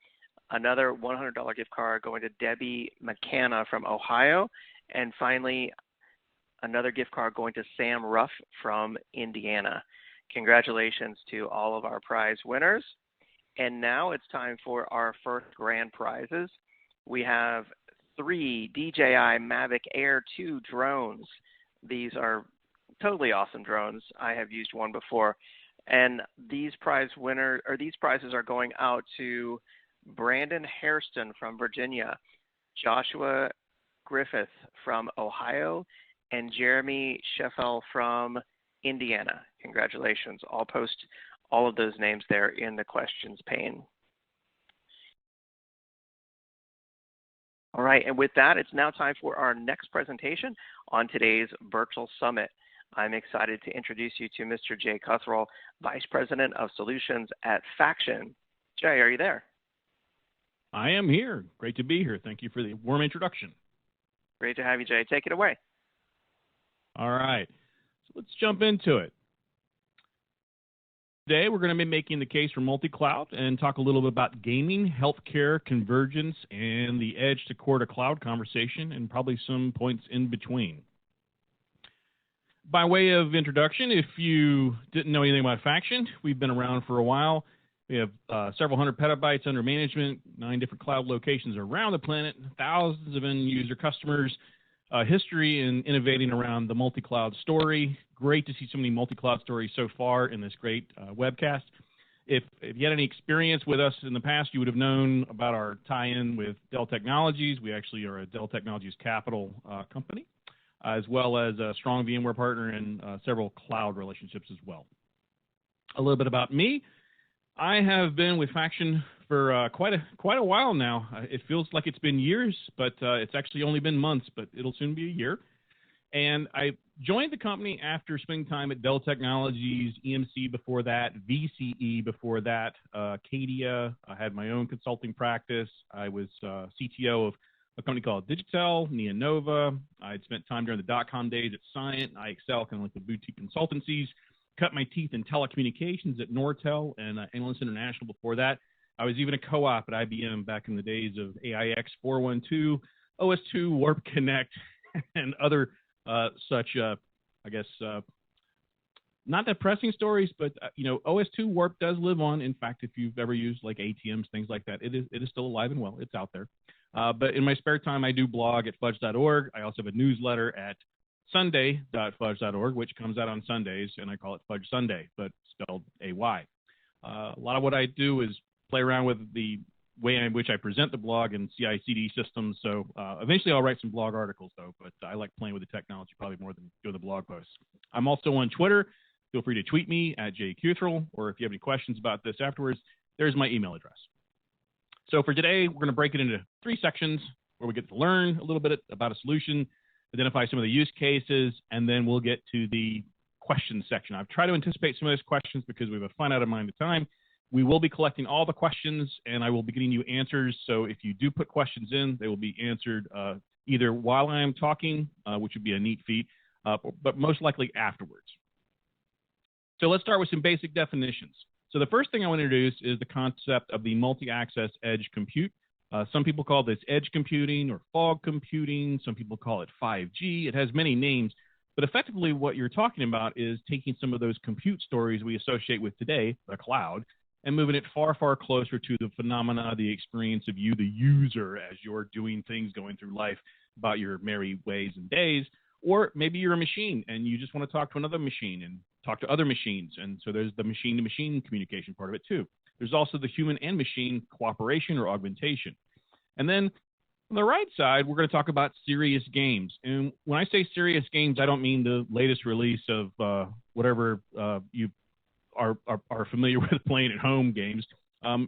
Speaker 3: another $100 gift card going to Debbie McCanna from Ohio, and finally, another gift card going to Sam Ruff from Indiana. Congratulations to all of our prize winners. And now it's time for our first grand prizes. We have 3 Dji Mavic Air 2 drones. These are totally awesome drones. I have used one before. And these prizes are going out to Brandon Hairston from Virginia, Joshua Griffith from Ohio, and Jeremy Sheffel from Indiana. Congratulations. I'll post all of those names there in the questions pane. All right, and with that, it's now time for our next presentation on today's virtual summit. I'm excited to introduce you to Mr. Jay Cuthrell, Vice President of Solutions at Faction. Jay, are you there?
Speaker 8: I am here. Great to be here. Thank you for the warm introduction.
Speaker 3: Great to have you, Jay. Take it away.
Speaker 8: All right, so let's jump into it. Today, we're going to be making the case for multi-cloud and talk a little bit about gaming, healthcare, convergence, and the edge to core to cloud conversation, and probably some points in between. By way of introduction, if you didn't know anything about Faction, we've been around for a while. We have several hundred petabytes under management, 9 different cloud locations around the planet, thousands of end-user customers, history in innovating around the multi-cloud story. Great to see so many multi-cloud stories so far in this great webcast. If you had any experience with us in the past, you would have known about our tie-in with Dell Technologies. We actually are a Dell Technologies Capital company, as well as a strong VMware partner and several cloud relationships as well. A little bit about me. I have been with Faction for quite a while now. It feels like it's been years, but it's actually only been months, but it'll soon be a year. And I joined the company after spending time at Dell Technologies, EMC before that, VCE before that, Cadia. I had my own consulting practice. I was CTO of a company called Digitel, Neonova. I'd spent time during the dot-com days at Scient, IXL, kind of like the boutique consultancies. Cut my teeth in telecommunications at Nortel and Analyst International before that. I was even a co-op at IBM back in the days of AIX 412, OS2, Warp Connect, and other such, I guess, not that pressing stories, but, OS2 Warp does live on. In fact, if you've ever used like ATMs, things like that, it is still alive and well. It's out there. But in my spare time, I do blog at fudge.org. I also have a newsletter at sunday.fudge.org, which comes out on Sundays, and I call it Fudge Sunday, but spelled A-Y. A lot of what I do is play around with the way in which I present the blog and CI/CD systems, so eventually I'll write some blog articles, though, but I like playing with the technology probably more than doing the blog posts. I'm also on Twitter. Feel free to tweet me at jcuthrell, or if you have any questions about this afterwards, there's my email address. So for today, we're going to break it into 3 sections where we get to learn a little bit about a solution, identify some of the use cases, and then we'll get to the questions section. I've tried to anticipate some of those questions because we have a finite amount of time. We will be collecting all the questions, and I will be getting you answers. So if you do put questions in, they will be answered either while I'm talking, which would be a neat feat, but most likely afterwards. So let's start with some basic definitions. So the first thing I want to introduce is the concept of the multi-access edge compute. Some people call this edge computing or fog computing. Some people call it 5G. It has many names, but effectively what you're talking about is taking some of those compute stories we associate with today, the cloud, and moving it far, far closer to the phenomena, the experience of you, the user, as you're doing things, going through life about your merry ways and days. Or maybe you're a machine and you just want to talk to another machine and talk to other machines. And so there's the machine-to-machine communication part of it too. There's also the human and machine cooperation or augmentation. And then on the right side, we're going to talk about serious games. And when I say serious games, I don't mean the latest release of whatever you are familiar with playing at home games.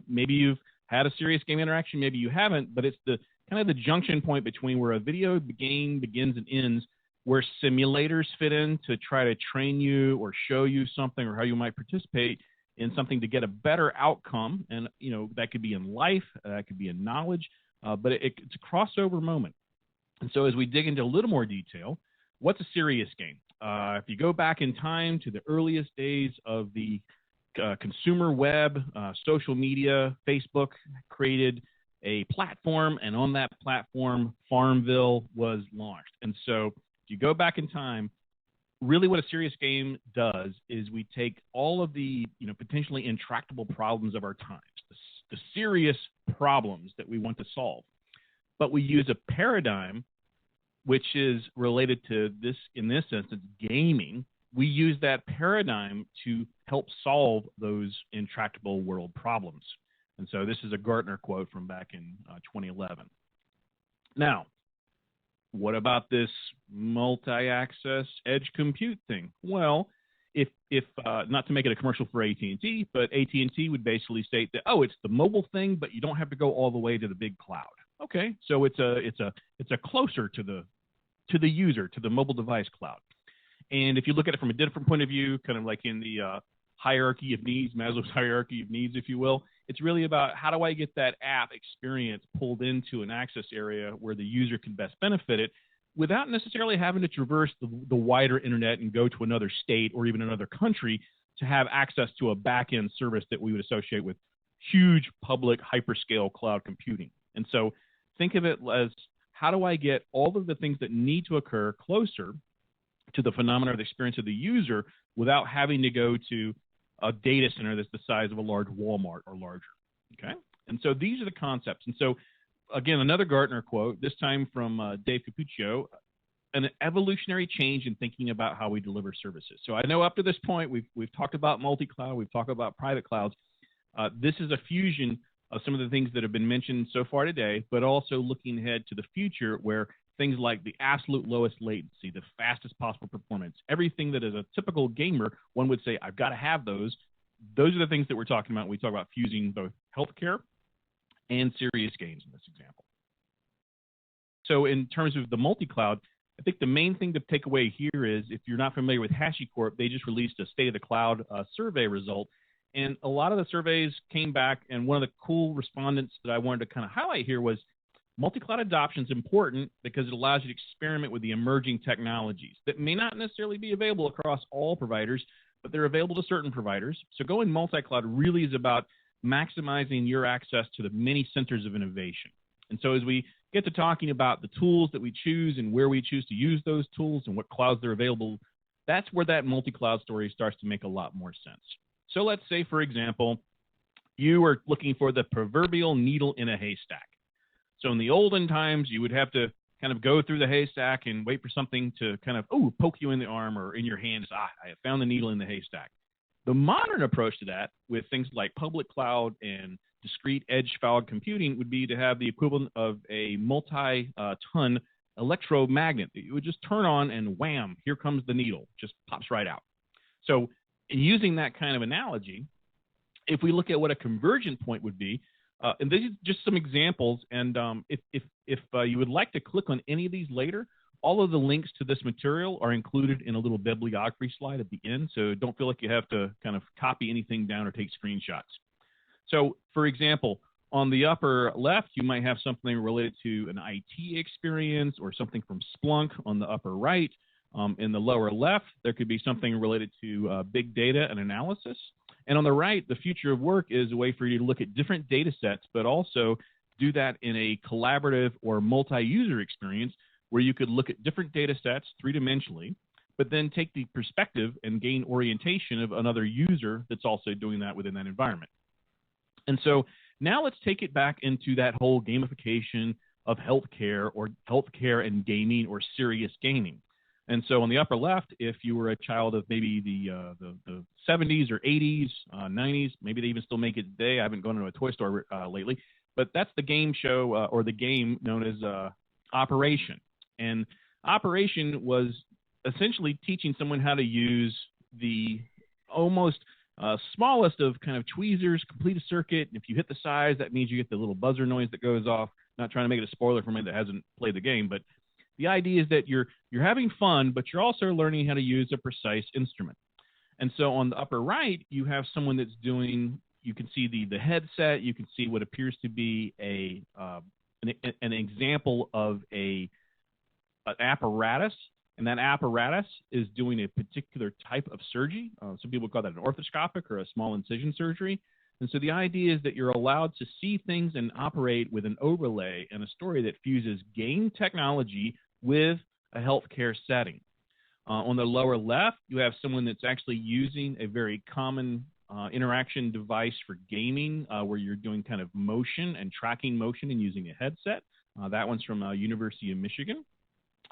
Speaker 8: Maybe you've had a serious game interaction, maybe you haven't, but it's the kind of the junction point between where a video game begins and ends, where simulators fit in to try to train you or show you something or how you might participate, in something to get a better outcome. And, that could be in life, that could be in knowledge, but it's a crossover moment. And so as we dig into a little more detail, what's a serious game? If you go back in time to the earliest days of the consumer web, social media, Facebook created a platform, and on that platform, Farmville was launched. And so if you go back in time, really what a serious game does is we take all of the potentially intractable problems of our times, the serious problems that we want to solve, but we use a paradigm which is related to this, in this instance, gaming. We use that paradigm to help solve those intractable world problems. And so this is a Gartner quote from back in 2011. Now, what about this multi-access edge compute thing? Well, if not to make it a commercial for AT&T, but AT&T would basically state that, it's the mobile thing, but you don't have to go all the way to the big cloud. Okay, so it's a closer to the user, to the mobile device cloud. And if you look at it from a different point of view, kind of like in the hierarchy of needs, Maslow's hierarchy of needs, if you will, it's really about how do I get that app experience pulled into an access area where the user can best benefit it without necessarily having to traverse the wider internet and go to another state or even another country to have access to a back-end service that we would associate with huge public hyperscale cloud computing. And so think of it as, how do I get all of the things that need to occur closer to the phenomena of the experience of the user without having to go to a data center that's the size of a large Walmart or larger, okay? And so these are the concepts. And so, again, another Gartner quote, this time from Dave Cappuccio, an evolutionary change in thinking about how we deliver services. So I know up to this point, we've talked about multi-cloud, we've talked about private clouds. This is a fusion of some of the things that have been mentioned so far today, but also looking ahead to the future where things like the absolute lowest latency, the fastest possible performance, everything that is a typical gamer, one would say, I've got to have those. Those are the things that we're talking about when we talk about fusing both healthcare and serious games in this example. So in terms of the multi-cloud, I think the main thing to take away here is, if you're not familiar with HashiCorp, they just released a State of the Cloud survey result. And a lot of the surveys came back, and one of the cool respondents that I wanted to kind of highlight here was multi-cloud adoption is important because it allows you to experiment with the emerging technologies that may not necessarily be available across all providers, but they're available to certain providers. So going multi-cloud really is about maximizing your access to the many centers of innovation. And so as we get to talking about the tools that we choose and where we choose to use those tools and what clouds they're available, that's where that multi-cloud story starts to make a lot more sense. So let's say, for example, you are looking for the proverbial needle in a haystack. So in the olden times, you would have to kind of go through the haystack and wait for something to kind of, poke you in the arm or in your hands. I have found the needle in the haystack. The modern approach to that with things like public cloud and discrete edge cloud computing would be to have the equivalent of a multi-ton electromagnet that you would just turn on and wham, here comes the needle, just pops right out. So in using that kind of analogy, if we look at what a conversion point would be, and these are just some examples, and if you would like to click on any of these later, all of the links to this material are included in a little bibliography slide at the end, so don't feel like you have to kind of copy anything down or take screenshots. So, for example, on the upper left, you might have something related to an IT experience or something from Splunk. On the upper right, in the lower left, there could be something related to big data and analysis. And on the right, the future of work is a way for you to look at different data sets, but also do that in a collaborative or multi-user experience where you could look at different data sets three-dimensionally, but then take the perspective and gain orientation of another user that's also doing that within that environment. And so now let's take it back into that whole gamification of healthcare or healthcare and gaming or serious gaming. And so on the upper left, if you were a child of maybe the 70s or 80s, 90s, maybe they even still make it today. I haven't gone to a toy store lately, but that's the game show or the game known as Operation. And Operation was essentially teaching someone how to use the almost smallest of kind of tweezers, complete a circuit. And if you hit the size, that means you get the little buzzer noise that goes off. Not trying to make it a spoiler for anybody that hasn't played the game, but the idea is that you're having fun, but you're also learning how to use a precise instrument. And so on the upper right, you have someone that's doing, you can see the headset, you can see what appears to be an example of an apparatus, and that apparatus is doing a particular type of surgery. Some people call that an orthoscopic or a small incision surgery. And so the idea is that you're allowed to see things and operate with an overlay and a story that fuses game technology with a healthcare setting. On the lower left, you have someone that's actually using a very common interaction device for gaming, where you're doing kind of motion and tracking motion and using a headset. That one's from University of Michigan.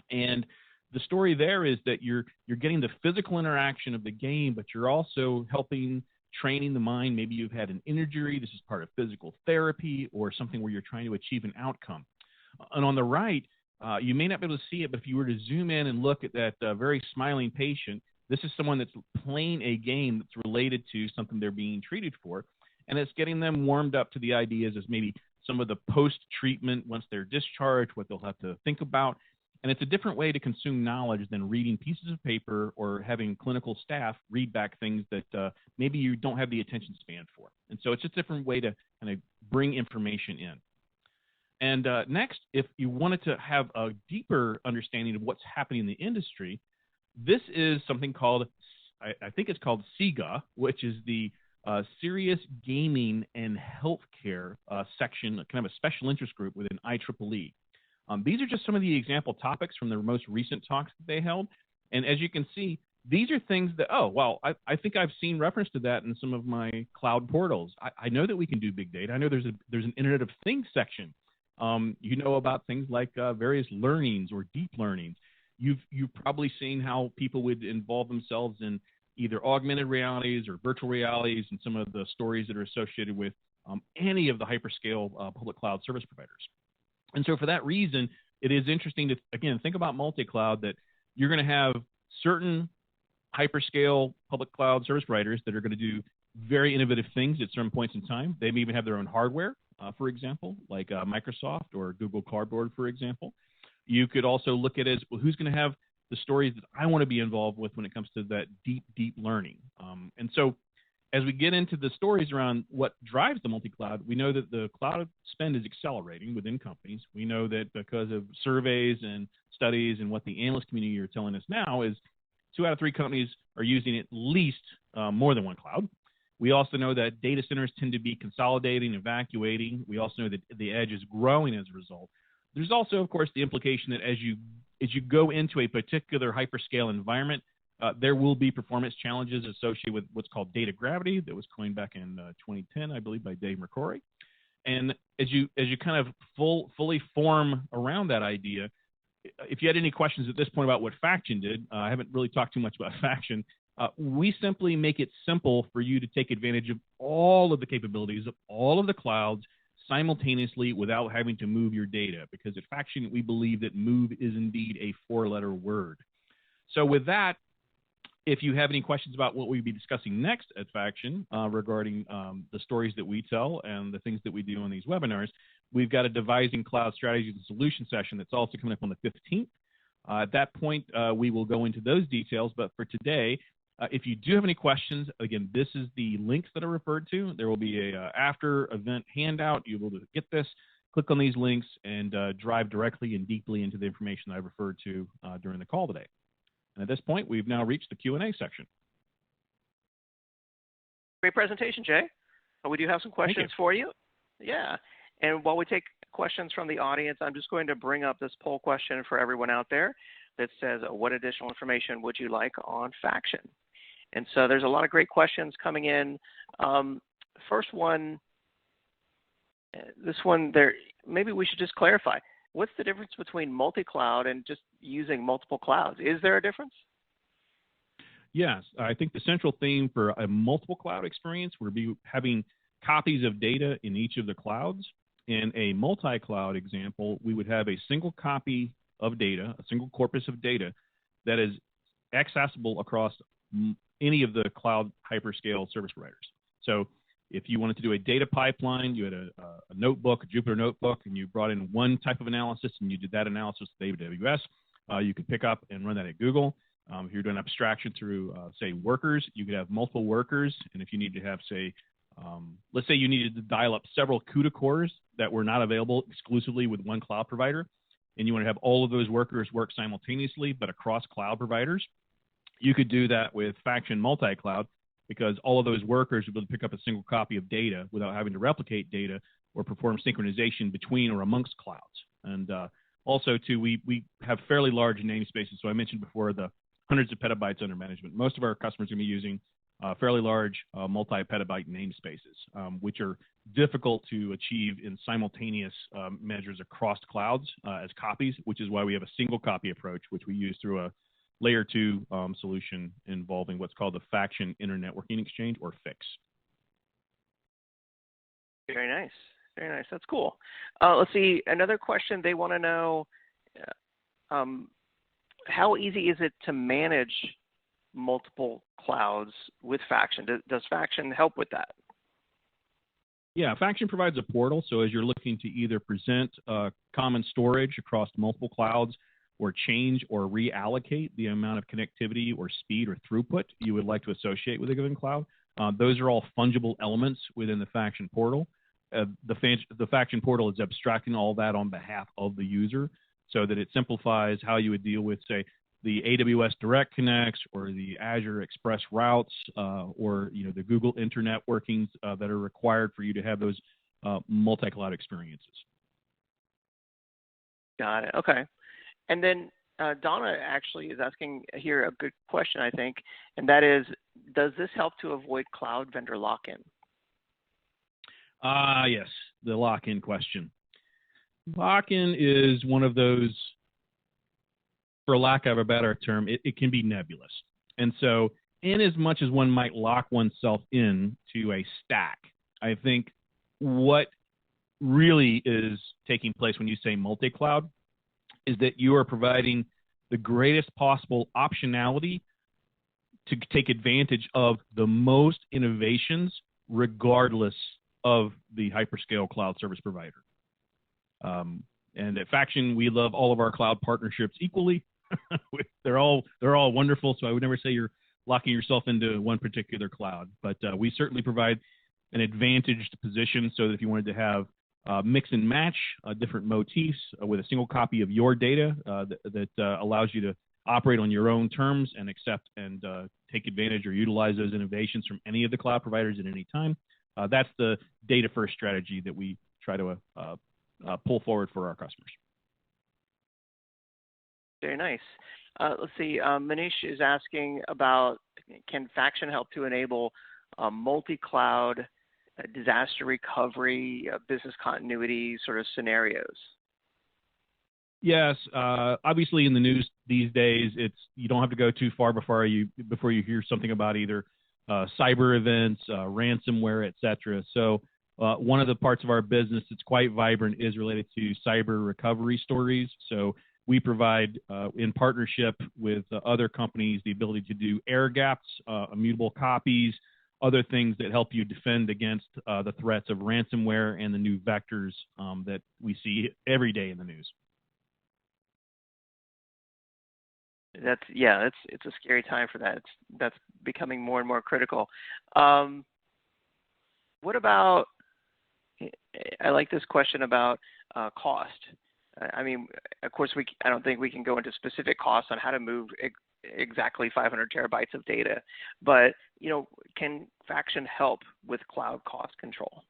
Speaker 8: And the story there is that you're getting the physical interaction of the game, but you're also helping training the mind. Maybe you've had an injury. This is part of physical therapy or something where you're trying to achieve an outcome. And on the right, you may not be able to see it, but if you were to zoom in and look at that very smiling patient, this is someone that's playing a game that's related to something they're being treated for, and it's getting them warmed up to the ideas as maybe some of the post-treatment, once they're discharged, what they'll have to think about. And it's a different way to consume knowledge than reading pieces of paper or having clinical staff read back things that maybe you don't have the attention span for. And so it's just a different way to kind of bring information in. And next, if you wanted to have a deeper understanding of what's happening in the industry, this is something called, I think it's called SIGA, which is the Serious Gaming and Healthcare section, kind of a special interest group within IEEE. These are just some of the example topics from their most recent talks that they held. And as you can see, these are things that, oh, well, I think I've seen reference to that in some of my cloud portals. I know that we can do big data. I know there's an Internet of Things section. You know about things like various learnings or deep learnings. You've probably seen how people would involve themselves in either augmented realities or virtual realities and some of the stories that are associated with any of the hyperscale public cloud service providers. And so for that reason, it is interesting to, again, think about multi-cloud, that you're going to have certain hyperscale public cloud service providers that are going to do very innovative things at certain points in time. They may even have their own hardware, for example, like Microsoft or Google Cardboard, for example. You could also look at it as, well, who's going to have the stories that I want to be involved with when it comes to that deep, deep learning. And so as we get into the stories around what drives the multi-cloud, we know that the cloud spend is accelerating within companies. We know that because of surveys and studies and what the analyst community are telling us now is 2 out of 3 companies are using at least more than one cloud. We also know that data centers tend to be consolidating, evacuating. We also know that the edge is growing as a result. There's also, of course, the implication that as you go into a particular hyperscale environment, there will be performance challenges associated with what's called data gravity that was coined back in 2010, I believe, by Dave McCrory. And as you kind of fully form around that idea, if you had any questions at this point about what Faction did, I haven't really talked too much about Faction. We simply make it simple for you to take advantage of all of the capabilities of all of the clouds simultaneously without having to move your data, because at Faction, we believe that move is indeed a 4-letter word. So with that, if you have any questions about what we'll be discussing next at Faction regarding the stories that we tell and the things that we do on these webinars, we've got a Devising Cloud Strategies and Solution session that's also coming up on the 15th. At that point, we will go into those details. But for today, if you do have any questions, again, this is the links that are referred to. There will be a after-event handout. You'll be able to get this, click on these links, and drive directly and deeply into the information that I referred to during the call today. And at this point, we've now reached the Q&A section.
Speaker 3: Great presentation, Jay. We do have some questions for you. Yeah. And while we take questions from the audience, I'm just going to bring up this poll question for everyone out there that says, what additional information would you like on Faction? And so there's a lot of great questions coming in. First one, this one there, maybe we should just clarify. What's the difference between multi-cloud and just using multiple clouds? Is there a difference?
Speaker 8: Yes, I think the central theme for a multiple cloud experience would be having copies of data in each of the clouds. In a multi-cloud example, we would have a single copy of data, a single corpus of data that is accessible across any of the cloud hyperscale service providers. So if you wanted to do a data pipeline, you had a notebook, a Jupyter notebook, and you brought in one type of analysis and you did that analysis with AWS, you could pick up and run that at Google. If you're doing abstraction through, say, workers, you could have multiple workers. And if you need to have, say, let's say you needed to dial up several CUDA cores that were not available exclusively with one cloud provider, and you want to have all of those workers work simultaneously but across cloud providers, you could do that with Faction multi-cloud, because all of those workers would be able to pick up a single copy of data without having to replicate data or perform synchronization between or amongst clouds. And also, too, we have fairly large namespaces. So I mentioned before the hundreds of petabytes under management. Most of our customers are going to be using fairly large multi-petabyte namespaces, which are difficult to achieve in simultaneous measures across clouds as copies, which is why we have a single copy approach, which we use through a layer 2 solution involving what's called the Faction Internetworking Exchange, or FIX.
Speaker 3: Very nice. Very nice. That's cool. Let's see. Another question. They want to know how easy is it to manage multiple clouds with Faction? Does Faction help with that?
Speaker 8: Yeah, Faction provides a portal. So as you're looking to either present common storage across multiple clouds, or change or reallocate the amount of connectivity or speed or throughput you would like to associate with a given cloud, those are all fungible elements within the Faction portal. The Faction portal is abstracting all that on behalf of the user, so that it simplifies how you would deal with, say, the AWS Direct Connects or the Azure Express routes, or the Google Internet workings that are required for you to have those multi-cloud experiences.
Speaker 3: Got it. Okay. And then Donna actually is asking here a good question, I think, and that is, does this help to avoid cloud vendor lock-in?
Speaker 8: Yes, the lock-in question. Lock-in is one of those, for lack of a better term, it can be nebulous. And so in as much as one might lock oneself in to a stack, I think what really is taking place when you say multi-cloud is that you are providing the greatest possible optionality to take advantage of the most innovations regardless of the hyperscale cloud service provider. And at Faction, we love all of our cloud partnerships equally. They're all wonderful, so I would never say you're locking yourself into one particular cloud. But we certainly provide an advantaged position so that if you wanted to have mix and match different motifs with a single copy of your data that allows you to operate on your own terms and accept and take advantage or utilize those innovations from any of the cloud providers at any time. That's the data-first strategy that we try to pull forward for our customers.
Speaker 3: Very nice. Let's see. Manish is asking about, can Faction help to enable multi-cloud disaster recovery, business continuity sort of scenarios?
Speaker 8: Yes, obviously in the news these days, you don't have to go too far before you hear something about either cyber events, ransomware, etc. So one of the parts of our business that's quite vibrant is related to cyber recovery stories. So we provide, in partnership with other companies, the ability to do air gaps, immutable copies, other things that help you defend against the threats of ransomware and the new vectors that we see every day in the news.
Speaker 3: It's a scary time for that. That's becoming more and more critical. What about? I like this question about cost. I mean, of course, I don't think we can go into specific costs on how to move exactly 500 terabytes of data, but can Faction help with cloud cost control?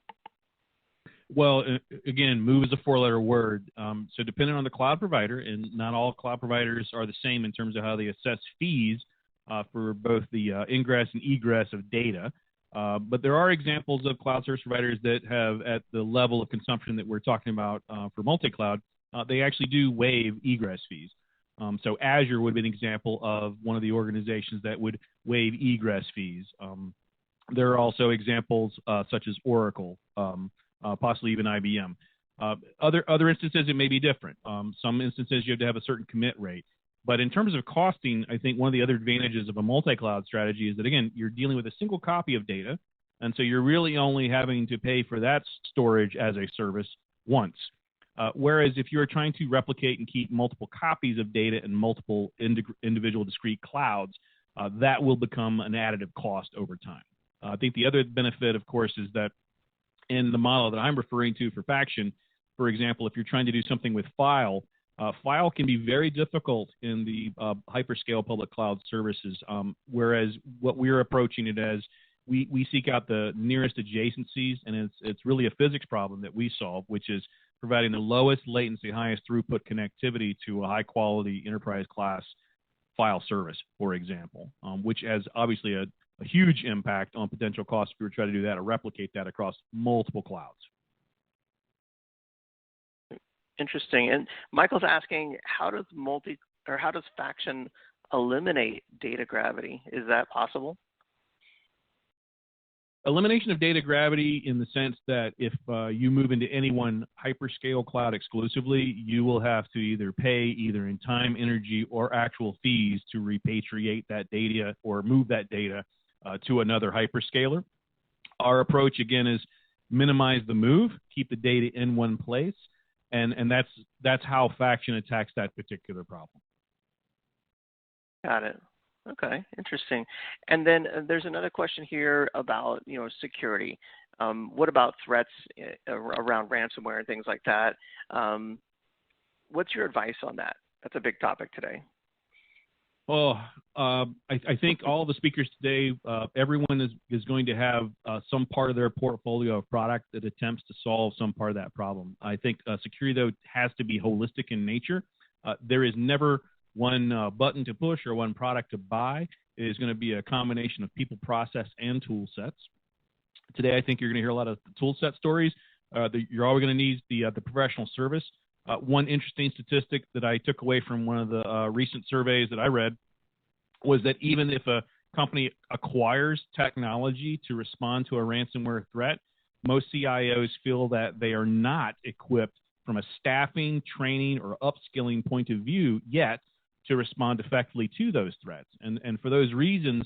Speaker 8: Well, again, move is a four-letter word. So depending on the cloud provider, and not all cloud providers are the same in terms of how they assess fees for both the ingress and egress of data. But there are examples of cloud service providers that have, at the level of consumption that we're talking about for multi-cloud, they actually do waive egress fees. So Azure would be an example of one of the organizations that would waive egress fees. There are also examples such as Oracle, possibly even IBM. Other instances, it may be different. Some instances, you have to have a certain commit rate. But in terms of costing, I think one of the other advantages of a multi-cloud strategy is that, again, you're dealing with a single copy of data, and so you're really only having to pay for that storage as a service once. Whereas if you're trying to replicate and keep multiple copies of data in multiple individual discrete clouds, that will become an additive cost over time. I think the other benefit, of course, is that in the model that I'm referring to for faction, for example, if you're trying to do something with file can be very difficult in the hyperscale public cloud services, whereas what we're approaching it as, we seek out the nearest adjacencies, and it's really a physics problem that we solve, which is providing the lowest latency, highest throughput connectivity to a high-quality enterprise-class file service, for example, which has obviously a huge impact on potential costs if you were trying to do that or replicate that across multiple clouds.
Speaker 3: Interesting. And Michael's asking, how does faction eliminate data gravity? Is that possible?
Speaker 8: Elimination of data gravity in the sense that if you move into any one hyperscale cloud exclusively, you will have to either pay either in time, energy, or actual fees to repatriate that data or move that data to another hyperscaler. Our approach, again, is minimize the move, keep the data in one place, and that's how faction attacks that particular problem.
Speaker 3: Got it. Okay, interesting. And then there's another question here about security. What about threats around ransomware and things like that? What's your advice on that? That's a big topic today.
Speaker 8: Well, I think all the speakers today, everyone is going to have some part of their portfolio of product that attempts to solve some part of that problem. I think security, though, has to be holistic in nature. There is never one button to push or one product to buy. It is going to be a combination of people, process, and tool sets. Today, I think you're going to hear a lot of tool set stories. You're always going to need the professional service. One interesting statistic that I took away from one of the recent surveys that I read was that even if a company acquires technology to respond to a ransomware threat, most CIOs feel that they are not equipped from a staffing, training, or upskilling point of view yet to respond effectively to those threats. And for those reasons,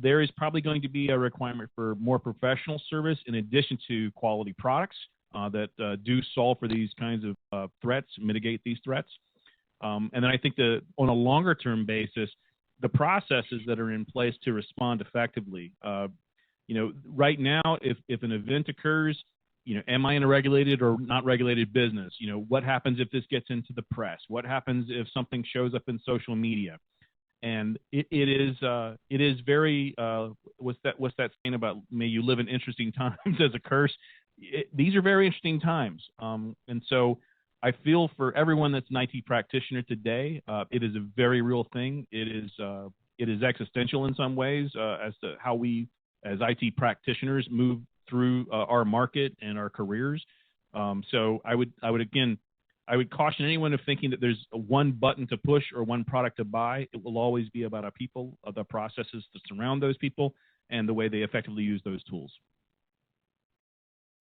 Speaker 8: there is probably going to be a requirement for more professional service in addition to quality products that do solve for these kinds of threats, mitigate these threats. And then I think on a longer term basis, the processes that are in place to respond effectively. Right now, if an event occurs, am I in a regulated or not regulated business? What happens if this gets into the press? What happens if something shows up in social media? And it is very what's that saying about may you live in interesting times as a curse? These are very interesting times, and so I feel for everyone that's an IT practitioner today, it is a very real thing. It is existential in some ways as to how we as IT practitioners move through our market and our careers. So I would caution anyone of thinking that there's one button to push or one product to buy. It will always be about our people, the processes that surround those people, and the way they effectively use those tools.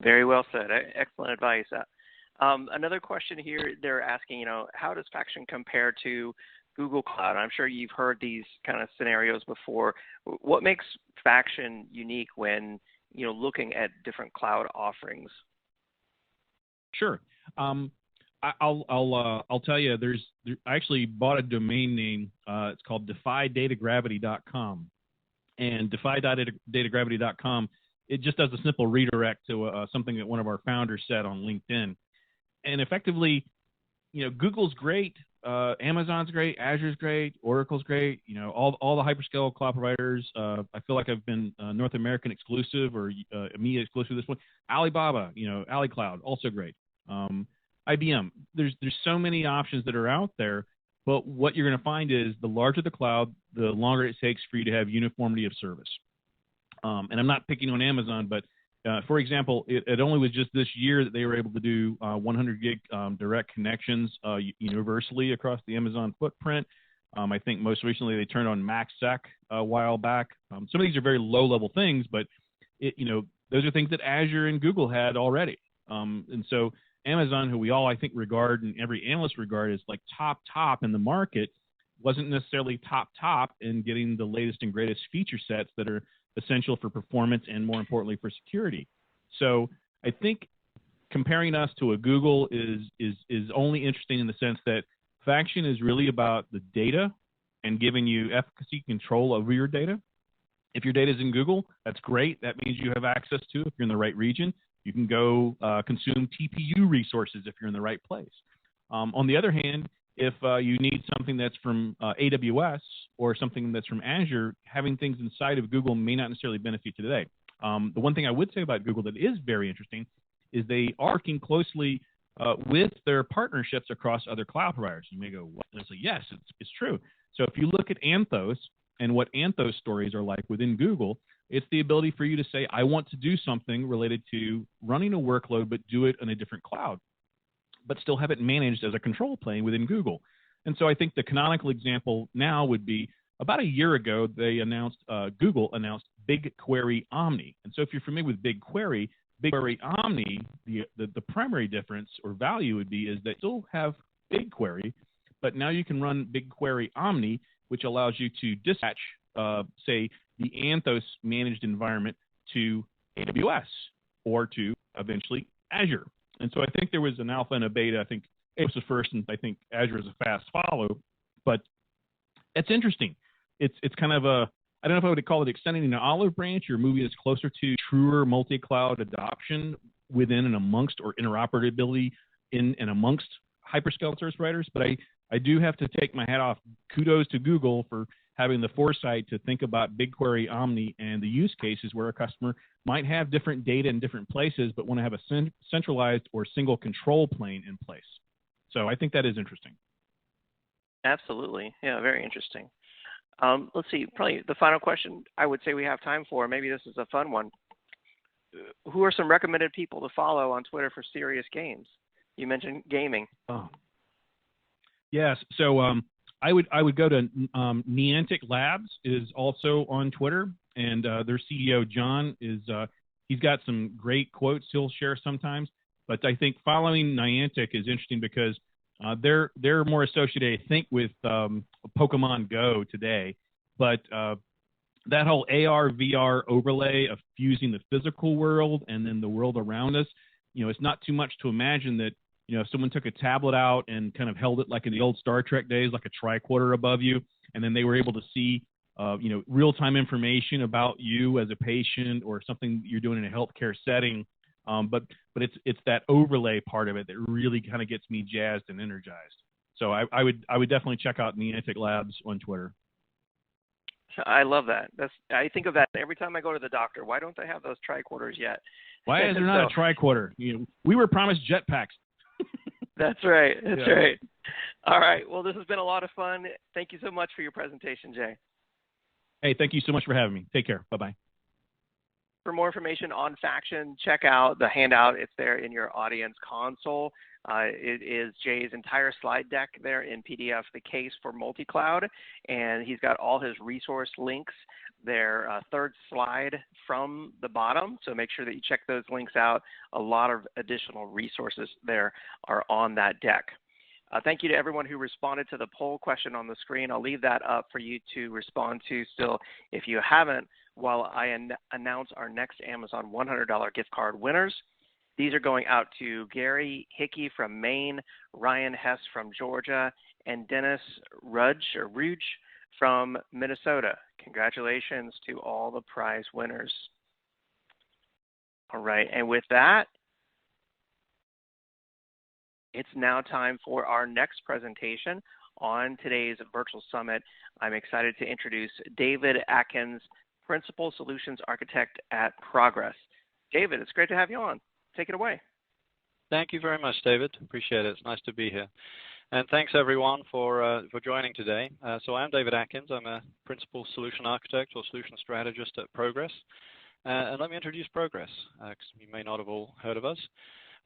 Speaker 3: Very well said. Excellent advice. Another question here, they're asking, how does faction compare to Google Cloud? I'm sure you've heard these kind of scenarios before. What makes faction unique when looking at different cloud offerings?
Speaker 8: Sure. I'll tell you. I actually bought a domain name. It's called defydatagravity.com, and defydatagravity.com. It just does a simple redirect to something that one of our founders said on LinkedIn, and effectively, Google's great, Amazon's great, Azure's great, Oracle's great. All the hyperscale cloud providers. I feel like I've been North American exclusive or EMEA exclusive at this point. Alibaba, AliCloud, also great. IBM. There's so many options that are out there, but what you're going to find is the larger the cloud, the longer it takes for you to have uniformity of service. And I'm not picking on Amazon, but for example, it only was just this year that they were able to do 100 gig direct connections universally across the Amazon footprint. I think most recently they turned on MaxSec a while back. Some of these are very low-level things, but those are things that Azure and Google had already. And so Amazon, who we all I think regard and every analyst regard as like top in the market, wasn't necessarily top in getting the latest and greatest feature sets that are essential for performance and more importantly for security. So I think comparing us to a Google is only interesting in the sense that Faction is really about the data and giving you efficacy control over your data. If your data is in Google, that's great. That means you have access to it. If you're in the right region, you can go consume TPU resources if you're in the right place. On the other hand, if you need something that's from AWS or something that's from Azure, having things inside of Google may not necessarily benefit you today. The one thing I would say about Google that is very interesting is they are working closely with their partnerships across other cloud providers. You may go, what? And I say, yes, it's true. So if you look at Anthos and what Anthos stories are like within Google, it's the ability for you to say, I want to do something related to running a workload, but do it in a different cloud, but still have it managed as a control plane within Google. And so I think the canonical example now would be about a year ago, they announced, Google announced BigQuery Omni. And so if you're familiar with BigQuery Omni, the primary difference or value would be is they still have BigQuery, but now you can run BigQuery Omni, which allows you to dispatch, say, the Anthos managed environment to AWS or to eventually Azure. And so I think there was an alpha and a beta. I think AWS was first, and I think Azure is a fast follow. But it's interesting. It's kind of a, I don't know if I would call it extending an olive branch or moving us closer to truer multi-cloud adoption within and amongst or interoperability in and amongst hyperscale service providers. But I do have to take my hat off. Kudos to Google for having the foresight to think about BigQuery Omni and the use cases where a customer might have different data in different places, but want to have a centralized or single control plane in place. So I think that is interesting.
Speaker 3: Absolutely. Yeah, very interesting. Let's see, probably the final question I would say we have time for, maybe this is a fun one. Who are some recommended people to follow on Twitter for serious games? You mentioned gaming.
Speaker 8: Oh. Yes. So I would go to Niantic Labs is also on Twitter, and their CEO John is he's got some great quotes he'll share sometimes. But I think following Niantic is interesting because they're more associated, I think, with Pokemon Go today. But that whole AR VR overlay of fusing the physical world and then the world around us, it's not too much to imagine that. If someone took a tablet out and kind of held it like in the old Star Trek days, like a tricorder above you, and then they were able to see, real-time information about you as a patient or something you're doing in a healthcare setting. But it's that overlay part of it that really kind of gets me jazzed and energized. So I would definitely check out Niantic Labs on Twitter.
Speaker 3: I love that. I think of that every time I go to the doctor. Why don't they have those tricorders yet?
Speaker 8: Why is there not a tricorder? We were promised jetpacks.
Speaker 3: That's right. That's right. All right. Well, this has been a lot of fun. Thank you so much for your presentation, Jay.
Speaker 8: Hey, thank you so much for having me. Take care. Bye-bye.
Speaker 3: For more information on Faction, check out the handout. It's there in your audience console. It is Jay's entire slide deck there in PDF, the case for multi-cloud, and he's got all his resource links there, third slide from the bottom, so make sure that you check those links out. A lot of additional resources there are on that deck. Thank you to everyone who responded to the poll question on the screen. I'll leave that up for you to respond to still if you haven't, while I announce our next Amazon $100 gift card winners. These are going out to Gary Hickey from Maine, Ryan Hess from Georgia, and Dennis Rudge from Minnesota. Congratulations to all the prize winners. All right, and with that, it's now time for our next presentation on today's virtual summit. I'm excited to introduce David Atkins, Principal Solutions Architect at Progress. David, it's great to have you on. Take it away.
Speaker 9: Thank you very much, David. Appreciate it. It's nice to be here. And thanks, everyone, for joining today. So I'm David Atkins. I'm a Principal Solution Architect or Solution Strategist at Progress. And let me introduce Progress, because you may not have all heard of us.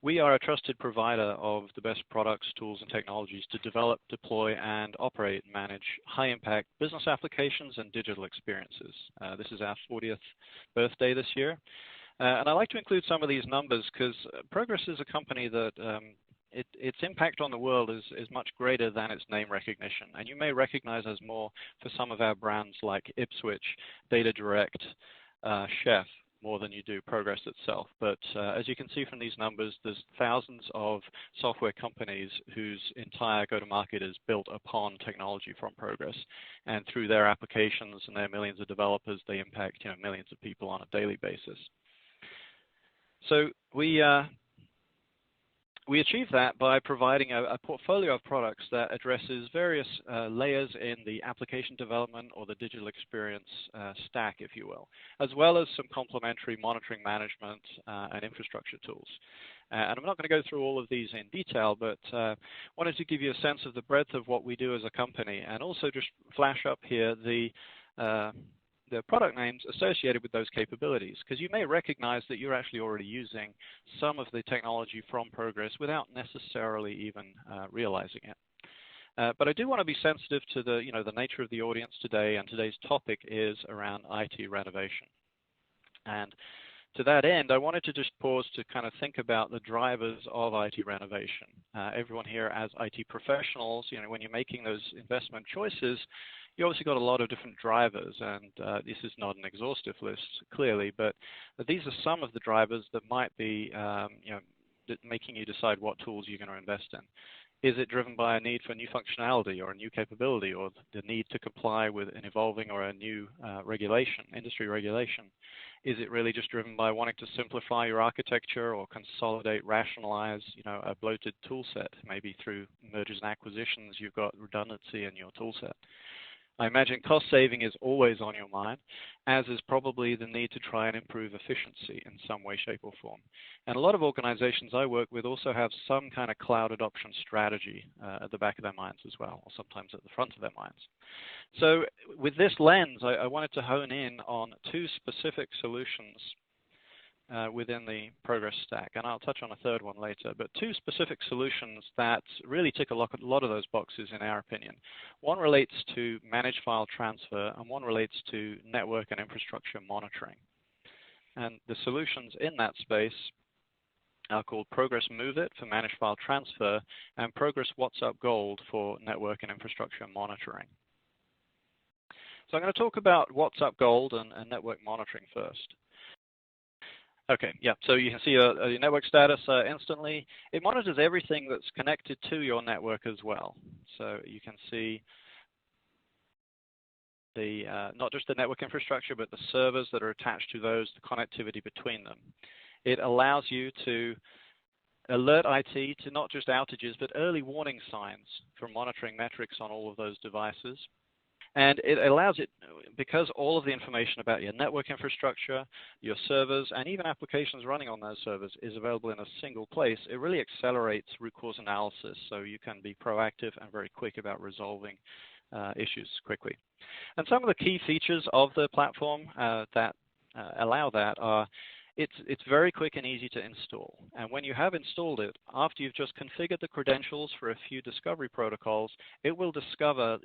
Speaker 9: We are a trusted provider of the best products, tools, and technologies to develop, deploy, and operate and manage high-impact business applications and digital experiences. This is our 40th birthday this year. And I like to include some of these numbers because Progress is a company that its impact on the world is much greater than its name recognition. And you may recognize us more for some of our brands like Ipswitch, Data Direct, Chef. more than you do Progress itself. But as you can see from these numbers, there's thousands of software companies whose entire go-to-market is built upon technology from Progress. And through their applications and their millions of developers, they impact millions of people on a daily basis. So we achieve that by providing a portfolio of products that addresses various layers in the application development or the digital experience stack, if you will, as well as some complementary monitoring management and infrastructure tools. And I'm not going to go through all of these in detail, but wanted to give you a sense of the breadth of what we do as a company, and also just flash up here the product names associated with those capabilities, because you may recognize that you're actually already using some of the technology from Progress without necessarily even realizing it. But I do want to be sensitive to the nature of the audience today, and today's topic is around IT renovation. And to that end, I wanted to just pause to kind of think about the drivers of IT renovation. Everyone here as IT professionals, when you're making those investment choices, you obviously got a lot of different drivers, and this is not an exhaustive list, clearly, but these are some of the drivers that might be making you decide what tools you're going to invest in. Is it driven by a need for new functionality or a new capability, or the need to comply with an evolving or a new regulation, industry regulation? Is it really just driven by wanting to simplify your architecture or consolidate, rationalize, a bloated tool set? Maybe through mergers and acquisitions, you've got redundancy in your tool set. I imagine cost saving is always on your mind, as is probably the need to try and improve efficiency in some way, shape, or form. And a lot of organizations I work with also have some kind of cloud adoption strategy at the back of their minds as well, or sometimes at the front of their minds. So with this lens, I wanted to hone in on two specific solutions within the Progress stack, and I'll touch on a third one later, but two specific solutions that really tick a lot of those boxes in our opinion. One relates to managed file transfer, and one relates to network and infrastructure monitoring. And the solutions in that space are called Progress Move It for managed file transfer, and Progress WhatsUp Gold for network and infrastructure monitoring. So I'm going to talk about WhatsUp Gold and network monitoring first. Okay, yeah, so you can see your network status instantly. It monitors everything that's connected to your network as well. So you can see the not just the network infrastructure, but the servers that are attached to those, the connectivity between them. It allows you to alert IT to not just outages, but early warning signs for monitoring metrics on all of those devices. And it allows it, because all of the information about your network infrastructure, your servers, and even applications running on those servers is available in a single place, it really accelerates root cause analysis, so you can be proactive and very quick about resolving issues quickly. And some of the key features of the platform that allow that are it's very quick and easy to install. And when you have installed it, after you've just configured the credentials for a few discovery protocols, it will discover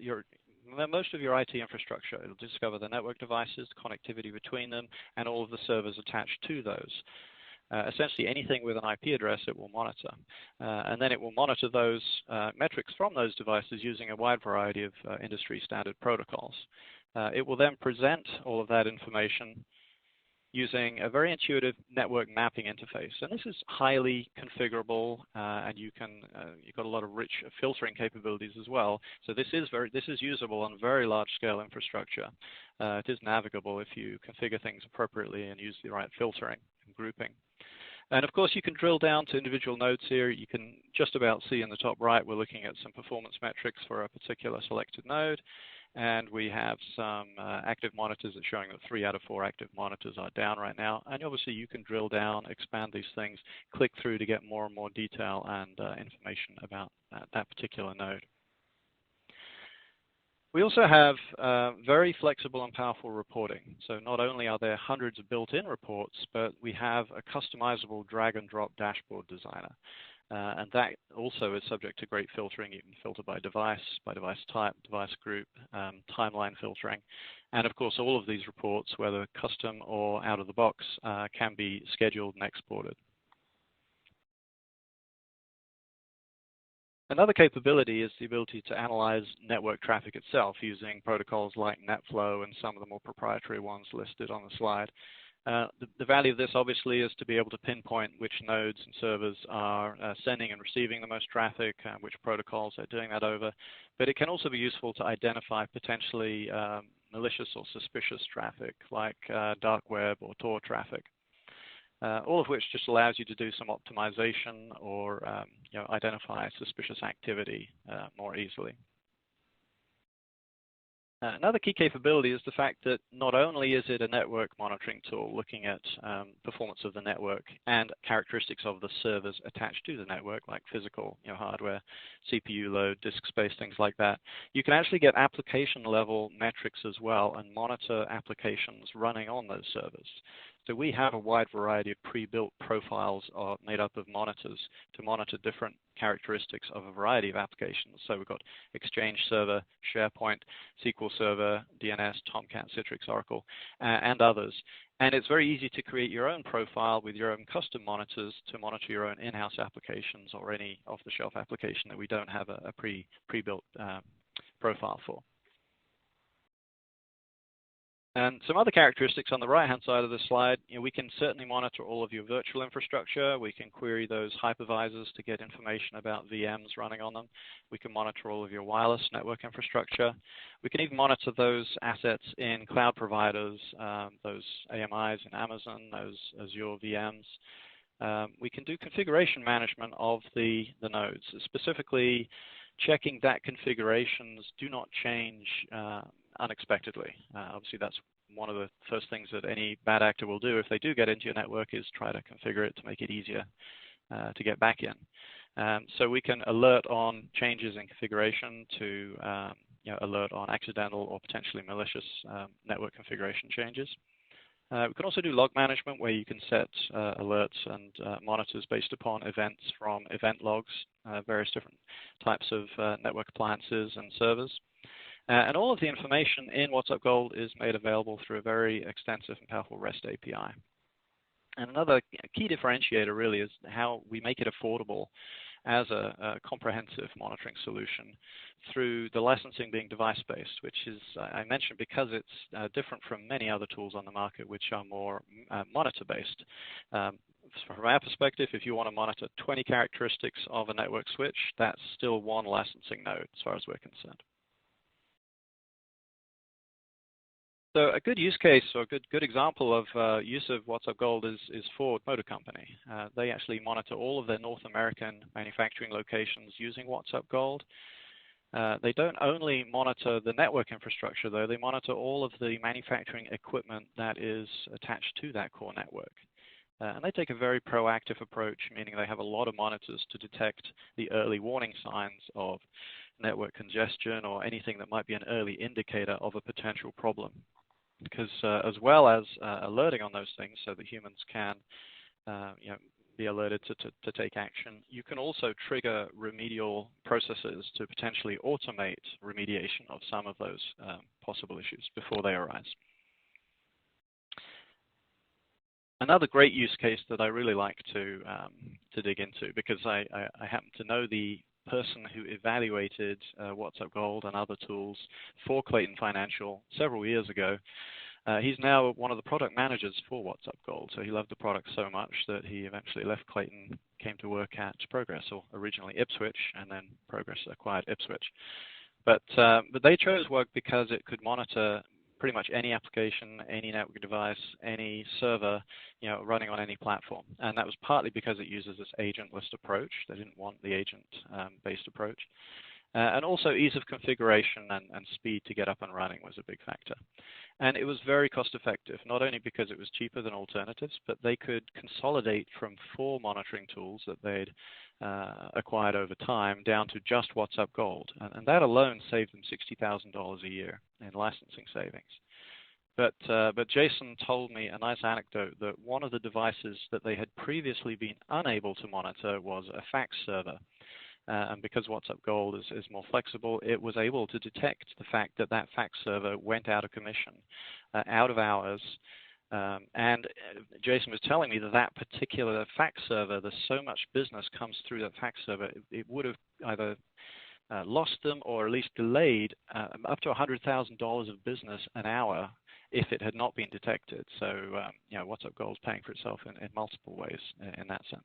Speaker 9: most of your IT infrastructure. It'll discover the network devices, the connectivity between them, and all of the servers attached to those. Essentially anything with an IP address it will monitor. And then it will monitor those metrics from those devices using a wide variety of industry standard protocols. It will then present all of that information using a very intuitive network mapping interface. And this is highly configurable, and you've got a lot of rich filtering capabilities as well. So this is usable on very large scale infrastructure. It is navigable if you configure things appropriately and use the right filtering and grouping. And of course, you can drill down to individual nodes here. You can just about see in the top right, we're looking at some performance metrics for a particular selected node. And we have some active monitors that's showing that 3 out of 4 active monitors are down right now. And obviously, you can drill down, expand these things, click through to get more and more detail and information about that particular node. We also have very flexible and powerful reporting. So not only are there hundreds of built-in reports, but we have a customizable drag-and-drop dashboard designer. And that also is subject to great filtering. You can filter by device type, device group, timeline filtering. And of course, all of these reports, whether custom or out of the box, can be scheduled and exported. Another capability is the ability to analyze network traffic itself using protocols like NetFlow and some of the more proprietary ones listed on the slide. The value of this obviously is to be able to pinpoint which nodes and servers are sending and receiving the most traffic, which protocols they're doing that over. But it can also be useful to identify potentially malicious or suspicious traffic like dark web or Tor traffic. All of which just allows you to do some optimization or identify suspicious activity more easily. Another key capability is the fact that not only is it a network monitoring tool looking at performance of the network and characteristics of the servers attached to the network, like physical hardware, CPU load, disk space, things like that. You can actually get application level metrics as well and monitor applications running on those servers. So we have a wide variety of pre-built profiles made up of monitors to monitor different characteristics of a variety of applications. So we've got Exchange Server, SharePoint, SQL Server, DNS, Tomcat, Citrix, Oracle, and others. And it's very easy to create your own profile with your own custom monitors to monitor your own in-house applications or any off-the-shelf application that we don't have a pre-built profile for. And some other characteristics on the right-hand side of the slide, we can certainly monitor all of your virtual infrastructure. We can query those hypervisors to get information about VMs running on them. We can monitor all of your wireless network infrastructure. We can even monitor those assets in cloud providers, those AMIs in Amazon, those Azure VMs. We can do configuration management of the nodes, specifically checking that configurations do not change unexpectedly. Obviously, that's one of the first things that any bad actor will do if they do get into your network is try to configure it to make it easier to get back in. So we can alert on changes in configuration to alert on accidental or potentially malicious network configuration changes. We can also do log management where you can set alerts and monitors based upon events from event logs, various different types of network appliances and servers. And all of the information in WhatsUp Gold is made available through a very extensive and powerful REST API. And another key differentiator really is how we make it affordable as a comprehensive monitoring solution through the licensing being device-based, which is, I mentioned, because it's different from many other tools on the market, which are more monitor-based. From our perspective, if you want to monitor 20 characteristics of a network switch, that's still one licensing node as far as we're concerned. So a good use case or a good example of use of WhatsUp Gold is Ford Motor Company. They actually monitor all of their North American manufacturing locations using WhatsUp Gold. They don't only monitor the network infrastructure, though. They monitor all of the manufacturing equipment that is attached to that core network. And they take a very proactive approach, meaning they have a lot of monitors to detect the early warning signs of network congestion or anything that might be an early indicator of a potential problem. Because as well as alerting on those things so that humans can be alerted to take action, you can also trigger remedial processes to potentially automate remediation of some of those possible issues before they arise. Another great use case that I really like to dig into, because I happen to know the person who evaluated WhatsUp Gold and other tools for Clayton Financial several years ago. He's now one of the product managers for WhatsUp Gold. So he loved the product so much that he eventually left Clayton, came to work at Progress, or originally Ipswitch, and then Progress acquired Ipswitch. But they chose work because it could monitor pretty much any application, any network device, any server, running on any platform. And that was partly because it uses this agentless approach. They didn't want the agent-based approach. And also ease of configuration and speed to get up and running was a big factor. And it was very cost effective, not only because it was cheaper than alternatives, but they could consolidate from 4 monitoring tools that they'd acquired over time down to just WhatsUp Gold. And that alone saved them $60,000 a year in licensing savings. But Jason told me a nice anecdote that one of the devices that they had previously been unable to monitor was a fax server. And because WhatsUp Gold is more flexible, it was able to detect the fact that that fax server went out of commission, out of hours. And Jason was telling me that that particular fax server, there's so much business comes through that fax server, it would have either lost them or at least delayed up to $100,000 of business an hour if it had not been detected. So, WhatsUp Gold is paying for itself in multiple ways in that sense.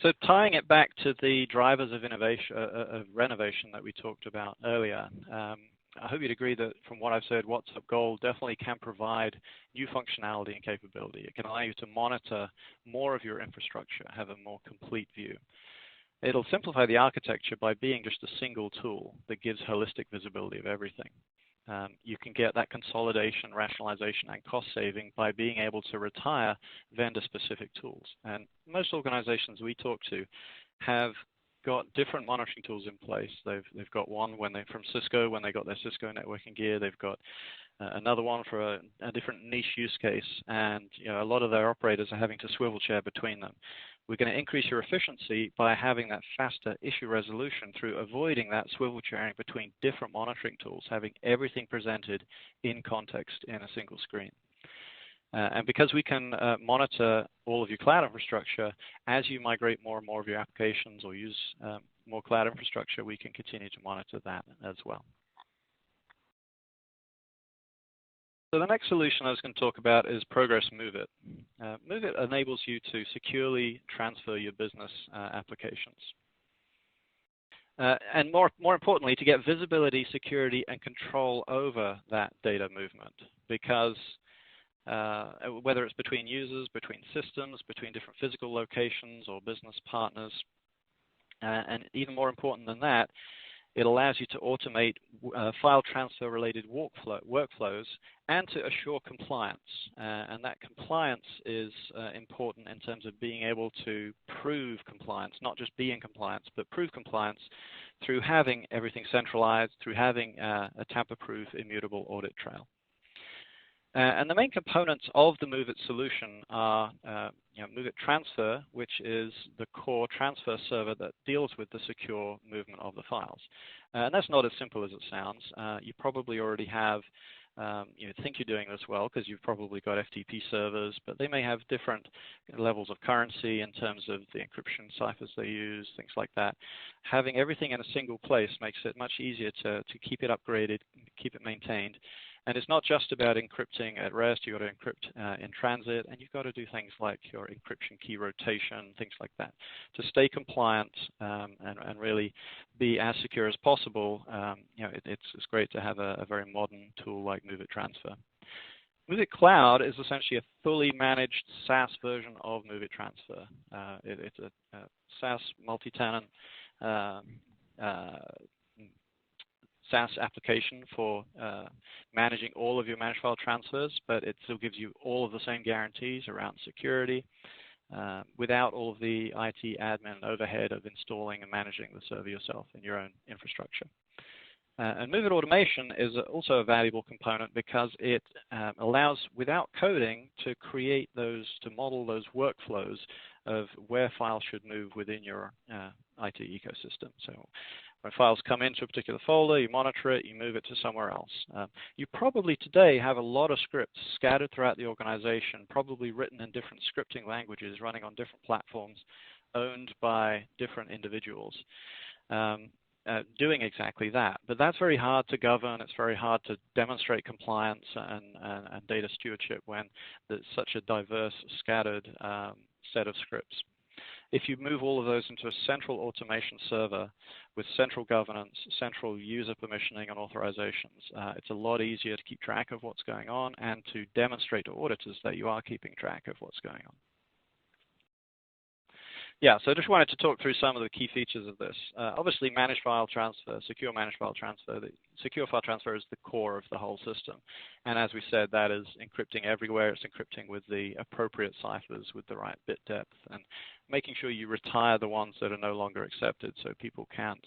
Speaker 9: So tying it back to the drivers of innovation, of renovation that we talked about earlier, I hope you'd agree that from what I've said, WhatsUp Gold definitely can provide new functionality and capability. It can allow you to monitor more of your infrastructure, have a more complete view. It'll simplify the architecture by being just a single tool that gives holistic visibility of everything. You can get that consolidation, rationalization, and cost saving by being able to retire vendor-specific tools. And most organizations we talk to have got different monitoring tools in place. They've got one from Cisco when they got their Cisco networking gear. They've got another one for a different niche use case, and a lot of their operators are having to swivel chair between them. We're going to increase your efficiency by having that faster issue resolution through avoiding that swivel chairing between different monitoring tools, having everything presented in context in a single screen. And because we can monitor all of your cloud infrastructure, as you migrate more and more of your applications or use more cloud infrastructure, we can continue to monitor that as well. So the next solution I was going to talk about is Progress Move It. Move It enables you to securely transfer your business applications. And more importantly, to get visibility, security, and control over that data movement. Because whether it's between users, between systems, between different physical locations or business partners, and even more important than that, it allows you to automate file transfer related workflows and to assure compliance. And that compliance is important in terms of being able to prove compliance, not just be in compliance, but prove compliance through having everything centralized, through having a tamper-proof, immutable audit trail. And the main components of the Move It solution are Move It Transfer, which is the core transfer server that deals with the secure movement of the files. And that's not as simple as it sounds. You probably already have, think you're doing this well because you've probably got FTP servers, but they may have different levels of currency in terms of the encryption ciphers they use, things like that. Having everything in a single place makes it much easier to keep it upgraded, keep it maintained. And it's not just about encrypting at rest. You've got to encrypt in transit, and you've got to do things like your encryption key rotation, things like that, to stay compliant and really be as secure as possible. It's great to have a very modern tool like Move It Transfer. Move It Cloud is essentially a fully managed SaaS version of Move It Transfer. It's a SaaS multi-tenant SaaS application for managing all of your managed file transfers, but it still gives you all of the same guarantees around security without all of the IT admin overhead of installing and managing the server yourself in your own infrastructure. And Move It Automation is also a valuable component because it allows, without coding, to create to model those workflows of where files should move within your IT ecosystem. So when files come into a particular folder, you monitor it, you move it to somewhere else. You probably today have a lot of scripts scattered throughout the organization, probably written in different scripting languages, running on different platforms, owned by different individuals, doing exactly that. But that's very hard to govern. It's very hard to demonstrate compliance and data stewardship when there's such a diverse, scattered set of scripts. If you move all of those into a central automation server with central governance, central user permissioning and authorizations, it's a lot easier to keep track of what's going on and to demonstrate to auditors that you are keeping track of what's going on. Yeah, so I just wanted to talk through some of the key features of this. Obviously, managed file transfer, secure managed file transfer. The secure file transfer is the core of the whole system. And as we said, that is encrypting everywhere. It's encrypting with the appropriate ciphers with the right bit depth and making sure you retire the ones that are no longer accepted so people can't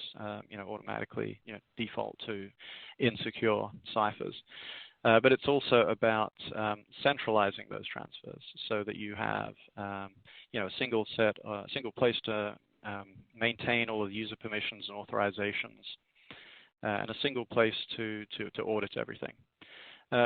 Speaker 9: automatically default to insecure ciphers. But it's also about centralizing those transfers so that you have a single place to maintain all of the user permissions and authorizations, and a single place to audit everything.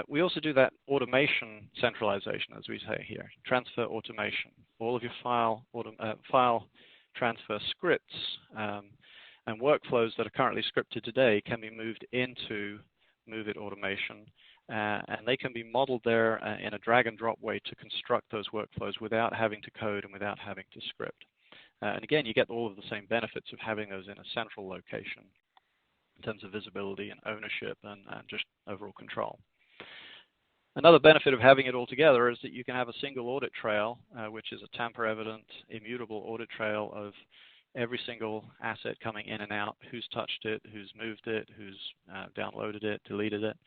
Speaker 9: We also do that automation centralization, as we say here, transfer automation. All of your file transfer scripts and workflows that are currently scripted today can be moved into MoveIt automation, and they can be modeled there in a drag and drop way to construct those workflows without having to code and without having to script. And again, you get all of the same benefits of having those in a central location in terms of visibility and ownership and just overall control. Another benefit of having it all together is that you can have a single audit trail, which is a tamper-evident, immutable audit trail of every single asset coming in and out, who's touched it, who's moved it, who's downloaded it, deleted it,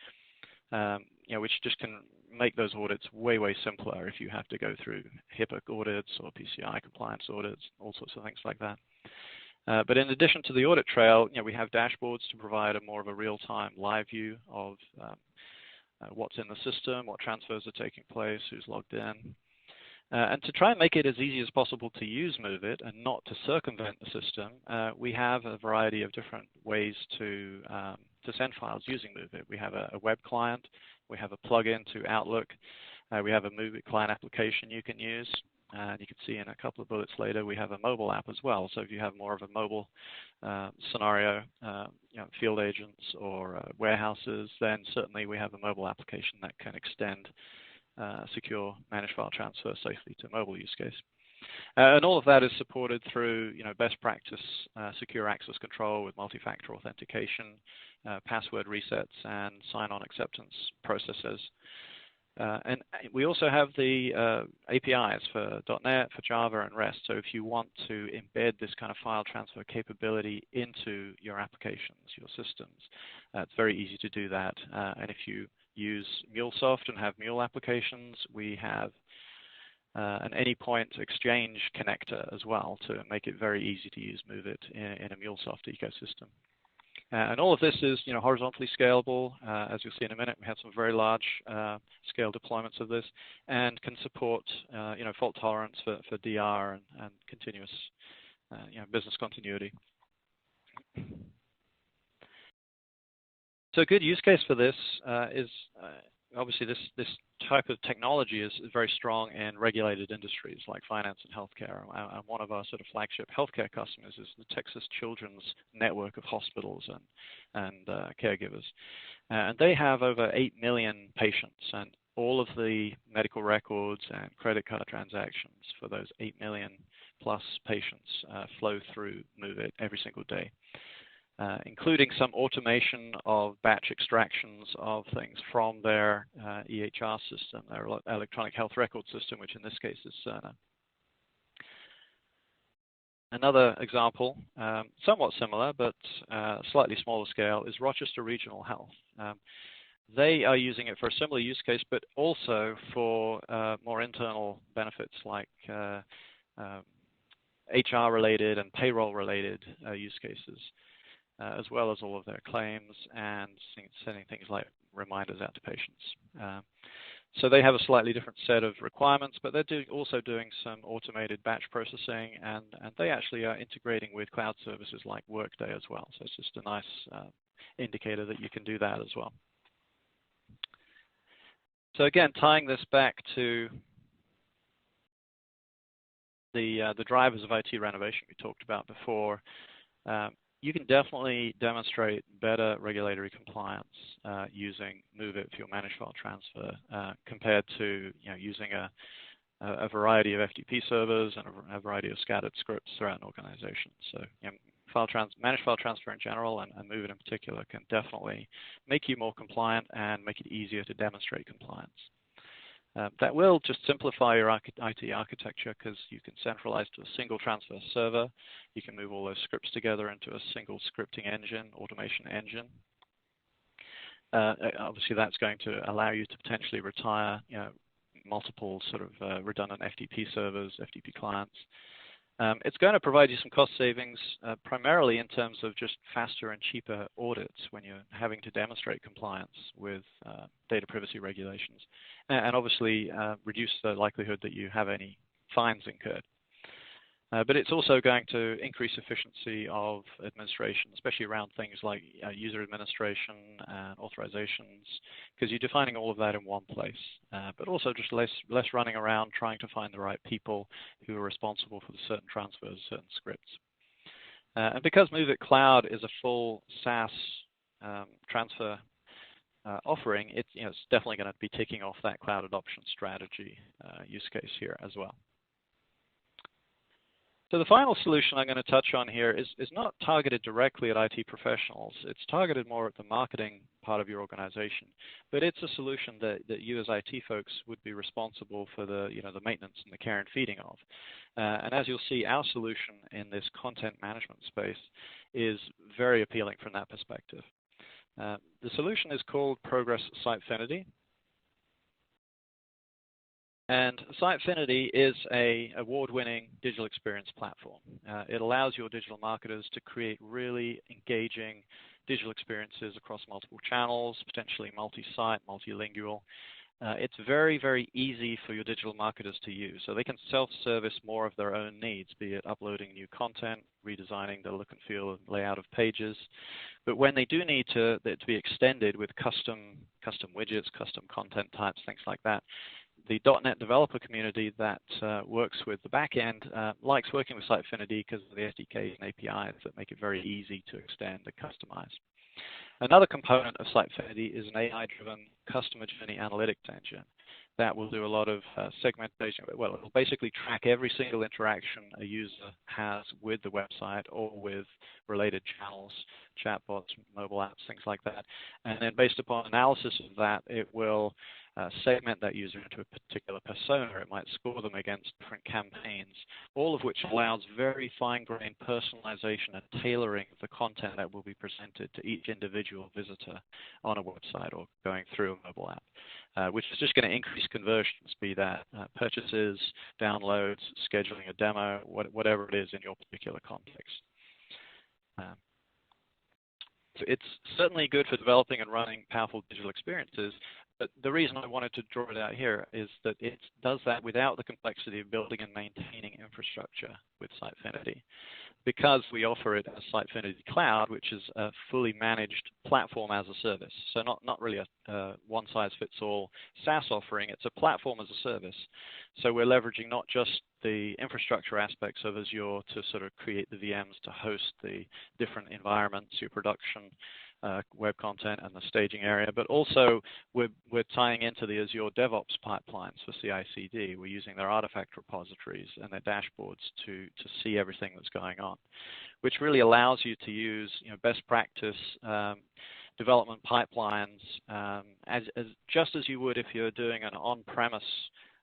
Speaker 9: which just can make those audits way, way simpler if you have to go through Hipaa audits or PCI compliance audits, all sorts of things like that. But in addition to the audit trail, we have dashboards to provide a more of a real-time live view of what's in the system, what transfers are taking place, who's logged in. And to try and make it as easy as possible to use MoveIt and not to circumvent the system, we have a variety of different ways to send files using MoveIt. We have a web client, we have a plugin to Outlook, we have a MoveIt client application you can use, and you can see in a couple of bullets later we have a mobile app as well. So if you have more of a mobile scenario, field agents or warehouses, then certainly we have a mobile application that can extend secure managed file transfer safely to mobile use case. And all of that is supported through best practice secure access control with multi-factor authentication, password resets, and sign-on acceptance processes. And we also have the APIs for .NET, for Java, and REST. So if you want to embed this kind of file transfer capability into your applications, your systems, it's very easy to do that. And if you use MuleSoft and have Mule applications, we have an Anypoint Exchange connector as well to make it very easy to use MoveIt in a MuleSoft ecosystem. And all of this is horizontally scalable. As you'll see in a minute, we have some very large scale deployments of this and can support fault tolerance for DR and continuous business continuity. So a good use case for this is obviously this type of technology is very strong in regulated industries like finance and healthcare. And one of our sort of flagship healthcare customers is the Texas Children's Network of Hospitals and caregivers. And they have over 8 million patients, and all of the medical records and credit card transactions for those 8 million plus patients flow through MoveIt every single day. Including some automation of batch extractions of things from their EHR system, their electronic health record system, which in this case is Cerner. Another example, somewhat similar but slightly smaller scale, is Rochester Regional Health. They are using it for a similar use case, but also for more internal benefits like HR-related and payroll-related use cases. As well as all of their claims and sending things like reminders out to patients. So they have a slightly different set of requirements, but they're also doing some automated batch processing, and they actually are integrating with cloud services like Workday as well. So it's just a nice indicator that you can do that as well. So again, tying this back to the drivers of IT renovation we talked about before, you can definitely demonstrate better regulatory compliance using MoveIt for your managed file transfer compared to using a variety of FTP servers and a variety of scattered scripts throughout an organization. So managed file transfer in general and MoveIt in particular can definitely make you more compliant and make it easier to demonstrate compliance. That will just simplify your IT architecture because you can centralize to a single transfer server. You can move all those scripts together into a single scripting engine, automation engine. Obviously, that's going to allow you to potentially retire multiple sort of redundant FTP servers, FTP clients. It's going to provide you some cost savings, primarily in terms of just faster and cheaper audits when you're having to demonstrate compliance with data privacy regulations, and obviously reduce the likelihood that you have any fines incurred. But it's also going to increase efficiency of administration, especially around things like user administration and authorizations, because you're defining all of that in one place. But also just less running around trying to find the right people who are responsible for the certain transfers, certain scripts. And because MoveIt Cloud is a full SaaS transfer offering, it's definitely going to be ticking off that cloud adoption strategy use case here as well. So the final solution I'm going to touch on here is not targeted directly at IT professionals. It's targeted more at the marketing part of your organization. But it's a solution that you as IT folks would be responsible for the maintenance and the care and feeding of. And as you'll see, our solution in this content management space is very appealing from that perspective. The solution is called Progress Sitefinity. And Sitefinity is an award-winning digital experience platform. It allows your digital marketers to create really engaging digital experiences across multiple channels, potentially multi-site, multilingual. It's very, very easy for your digital marketers to use. So they can self-service more of their own needs, be it uploading new content, redesigning the look and feel and layout of pages. But when they do need to be extended with custom widgets, custom content types, things like that, the .NET developer community that works with the backend likes working with Sitefinity because of the SDKs and APIs that make it very easy to extend and customize. Another component of Sitefinity is an AI-driven customer journey analytics engine that will do a lot of segmentation. Well, it will basically track every single interaction a user has with the website or with related channels, chatbots, mobile apps, things like that. And then based upon analysis of that, it will segment that user into a particular persona. It might score them against different campaigns, all of which allows very fine-grained personalization and tailoring of the content that will be presented to each individual visitor on a website or going through a mobile app, which is just going to increase conversions, be that purchases, downloads, scheduling a demo, whatever it is in your particular context. So it's certainly good for developing and running powerful digital experiences. But the reason I wanted to draw it out here is that it does that without the complexity of building and maintaining infrastructure with Sitefinity. Because we offer it as Sitefinity Cloud, which is a fully managed platform as a service. So not really a one-size-fits-all SaaS offering. It's a platform as a service. So we're leveraging not just the infrastructure aspects of Azure to sort of create the VMs to host the different environments, your production, web content and the staging area, but also we're tying into the Azure DevOps pipelines for CI/CD. We're using their artifact repositories and their dashboards to see everything that's going on, which really allows you to use best practice development pipelines just as you would if you're doing an on-premise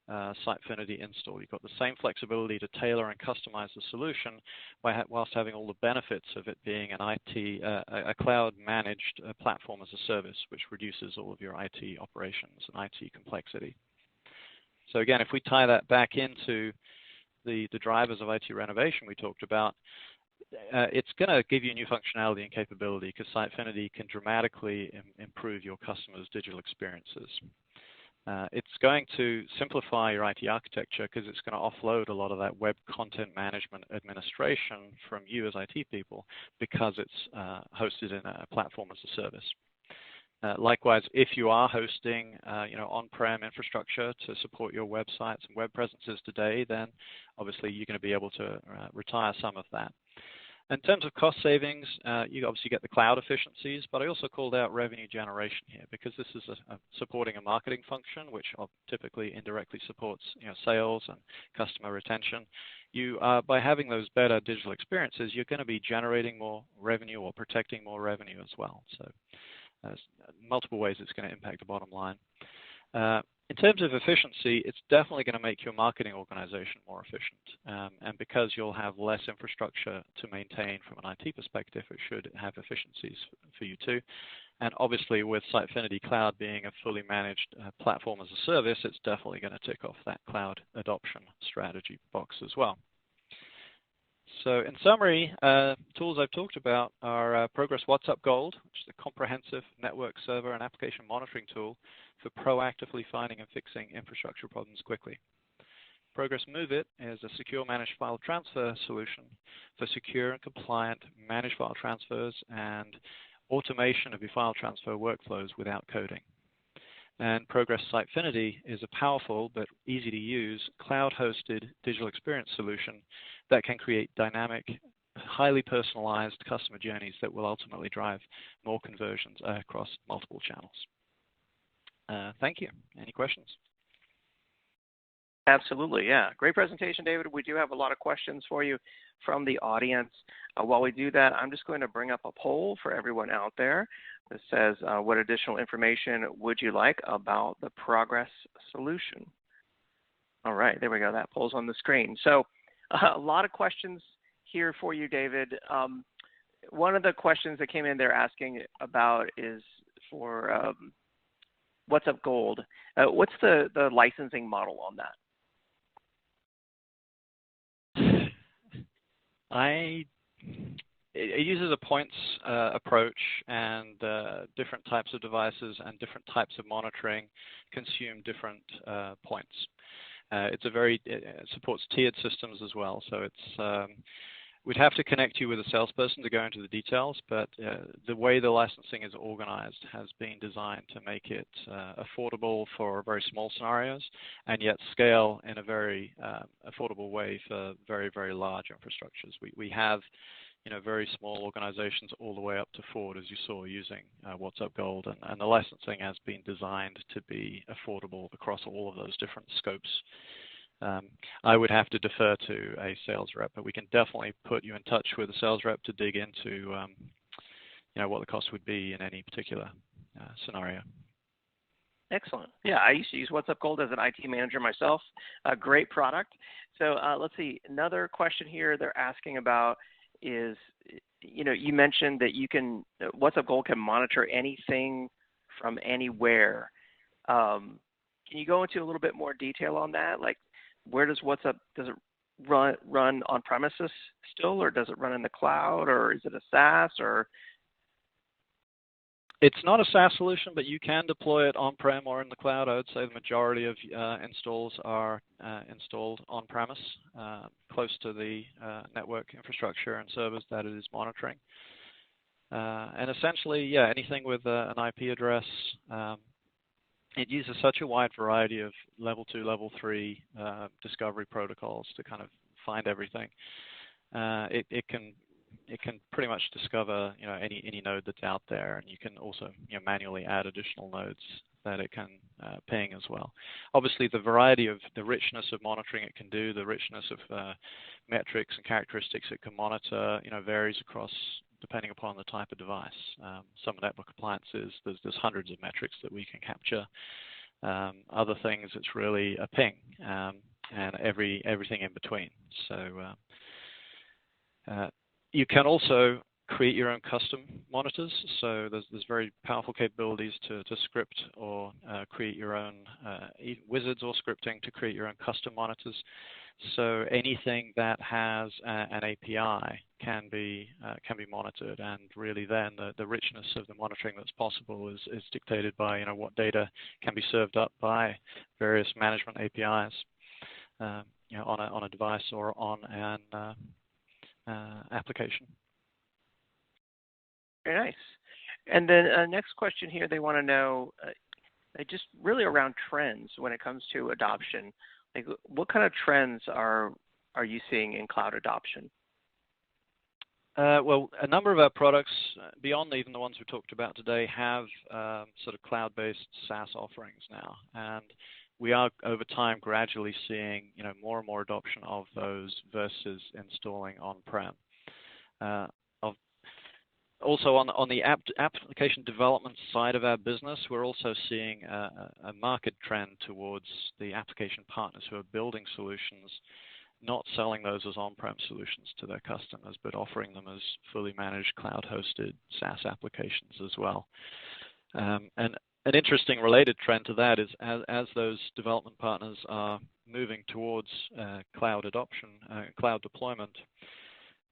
Speaker 9: Sitefinity install. You've got the same flexibility to tailor and customize the solution whilst having all the benefits of it being an a cloud-managed platform as a service, which reduces all of your IT operations and IT complexity. So again, if we tie that back into the drivers of IT renovation we talked about, it's going to give you new functionality and capability because Sitefinity can dramatically improve your customers' digital experiences. It's going to simplify your IT architecture because it's going to offload a lot of that web content management administration from you as IT people because it's hosted in a platform as a service. Likewise, if you are hosting on-prem infrastructure to support your websites and web presences today, then obviously you're going to be able to retire some of that. In terms of cost savings, you obviously get the cloud efficiencies, but I also called out revenue generation here because this is supporting a marketing function, which typically indirectly supports sales and customer retention. You by having those better digital experiences, you're going to be generating more revenue or protecting more revenue as well. So there's multiple ways it's going to impact the bottom line. In terms of efficiency, it's definitely going to make your marketing organization more efficient. And because you'll have less infrastructure to maintain from an IT perspective, it should have efficiencies for you too. And obviously with Sitefinity Cloud being a fully managed platform as a service, it's definitely going to tick off that cloud adoption strategy box as well. So in summary, tools I've talked about are Progress WhatsUp Gold, which is a comprehensive network server and application monitoring tool for proactively finding and fixing infrastructure problems quickly. Progress Move It is a secure managed file transfer solution for secure and compliant managed file transfers and automation of your file transfer workflows without coding. And Progress Sitefinity is a powerful but easy to use cloud-hosted digital experience solution that can create dynamic, highly personalized customer journeys that will ultimately drive more conversions across multiple channels. Thank you. Any questions?
Speaker 3: Absolutely, yeah. Great presentation, David. We do have a lot of questions for you from the audience. While we do that, I'm just going to bring up a poll for everyone out there that says, what additional information would you like about the Progress solution? All right, there we go. That poll's on the screen. So a lot of questions here for you, David. One of the questions that came in there asking about is for WhatsUp Gold. What's the licensing model on that?
Speaker 9: It uses a points approach, and different types of devices and different types of monitoring consume different points. It supports tiered systems as well, so we'd have to connect you with a salesperson to go into the details, but the way the licensing is organized has been designed to make it affordable for very small scenarios and yet scale in a very affordable way for very, very large infrastructures. We have very small organizations all the way up to Ford, as you saw, using WhatsUp Gold, and the licensing has been designed to be affordable across all of those different scopes. I would have to defer to a sales rep, but we can definitely put you in touch with a sales rep to dig into what the cost would be in any particular scenario.
Speaker 3: Excellent. Yeah, I used to use WhatsUp Gold as an IT manager myself. A great product. So let's see. Another question here they're asking about is, you mentioned that WhatsUp Gold can monitor anything from anywhere. Can you go into a little bit more detail on that? Like, where does does it run on premises still, or does it run in the cloud, or is it a SaaS, or?
Speaker 9: It's not a SaaS solution, but you can deploy it on-prem or in the cloud. I would say the majority of installs are installed on-premise, close to the network infrastructure and servers that it is monitoring. And essentially, yeah, anything with an IP address. It uses such a wide variety of level 2, level 3 discovery protocols to kind of find everything. It can pretty much discover any node that's out there, and you can also manually add additional nodes that it can ping as well. Obviously, the variety of the richness of monitoring it can do, the richness of metrics and characteristics it can monitor, varies across depending upon the type of device. Some network appliances, there's hundreds of metrics that we can capture. Other things, it's really a ping and everything in between. So you can also create your own custom monitors. So there's very powerful capabilities to script or create your own wizards or scripting to create your own custom monitors. So anything that has an API can be monitored, and really then the richness of the monitoring that's possible is dictated by what data can be served up by various management APIs on a device or on an application.
Speaker 3: Very nice. And then next question here, they want to know just really around trends when it comes to adoption. Like, what kind of trends are you seeing in cloud adoption?
Speaker 9: Well, a number of our products, beyond even the ones we talked about today, have sort of cloud-based SaaS offerings now, and we are over time gradually seeing more and more adoption of those versus installing on-prem. Also, on the application development side of our business, we're also seeing a market trend towards the application partners who are building solutions, not selling those as on-prem solutions to their customers, but offering them as fully managed cloud-hosted SaaS applications as well. And an interesting related trend to that is as those development partners are moving towards cloud adoption, cloud deployment,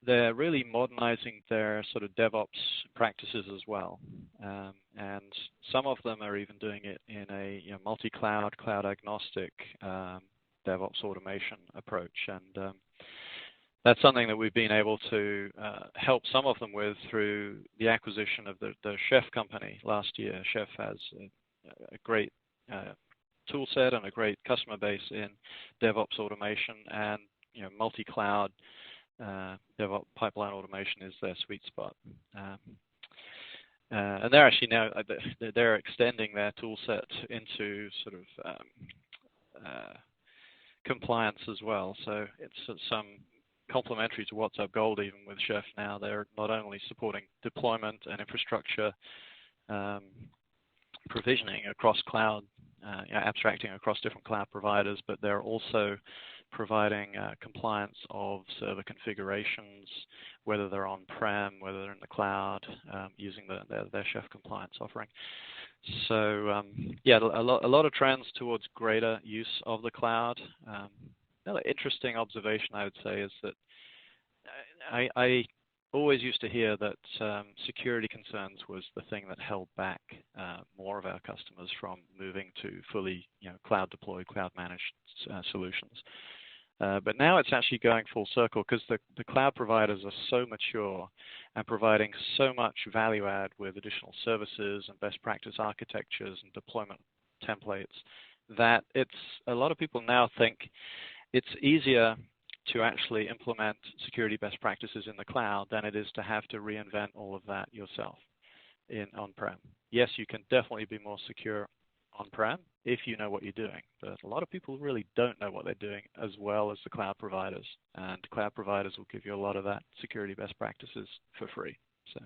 Speaker 9: they're really modernizing their sort of DevOps practices as well. And some of them are even doing it in a multi-cloud, cloud-agnostic DevOps automation approach. And that's something that we've been able to help some of them with through the acquisition of the Chef company last year. Chef has a great tool set and a great customer base in DevOps automation, and multi-cloud DevOps pipeline automation is their sweet spot. and they're actually now they're extending their tool set into sort of compliance as well. So it's some complementary to WhatsApp Gold. Even with Chef now, they're not only supporting deployment and infrastructure provisioning across cloud, abstracting across different cloud providers, but they're also providing compliance of server configurations, whether they're on-prem, whether they're in the cloud, using their Chef compliance offering. So yeah, a lot of trends towards greater use of the cloud. Another interesting observation I would say is that I always used to hear that security concerns was the thing that held back more of our customers from moving to fully, cloud deployed, cloud managed solutions. But now it's actually going full circle because the cloud providers are so mature and providing so much value add with additional services and best practice architectures and deployment templates that a lot of people now think it's easier to actually implement security best practices in the cloud than it is to have to reinvent all of that yourself in on-prem. Yes, you can definitely be more secure on-prem if you know what you're doing, but a lot of people really don't know what they're doing as well as the cloud providers, and cloud providers will give you a lot of that security best practices for free. So,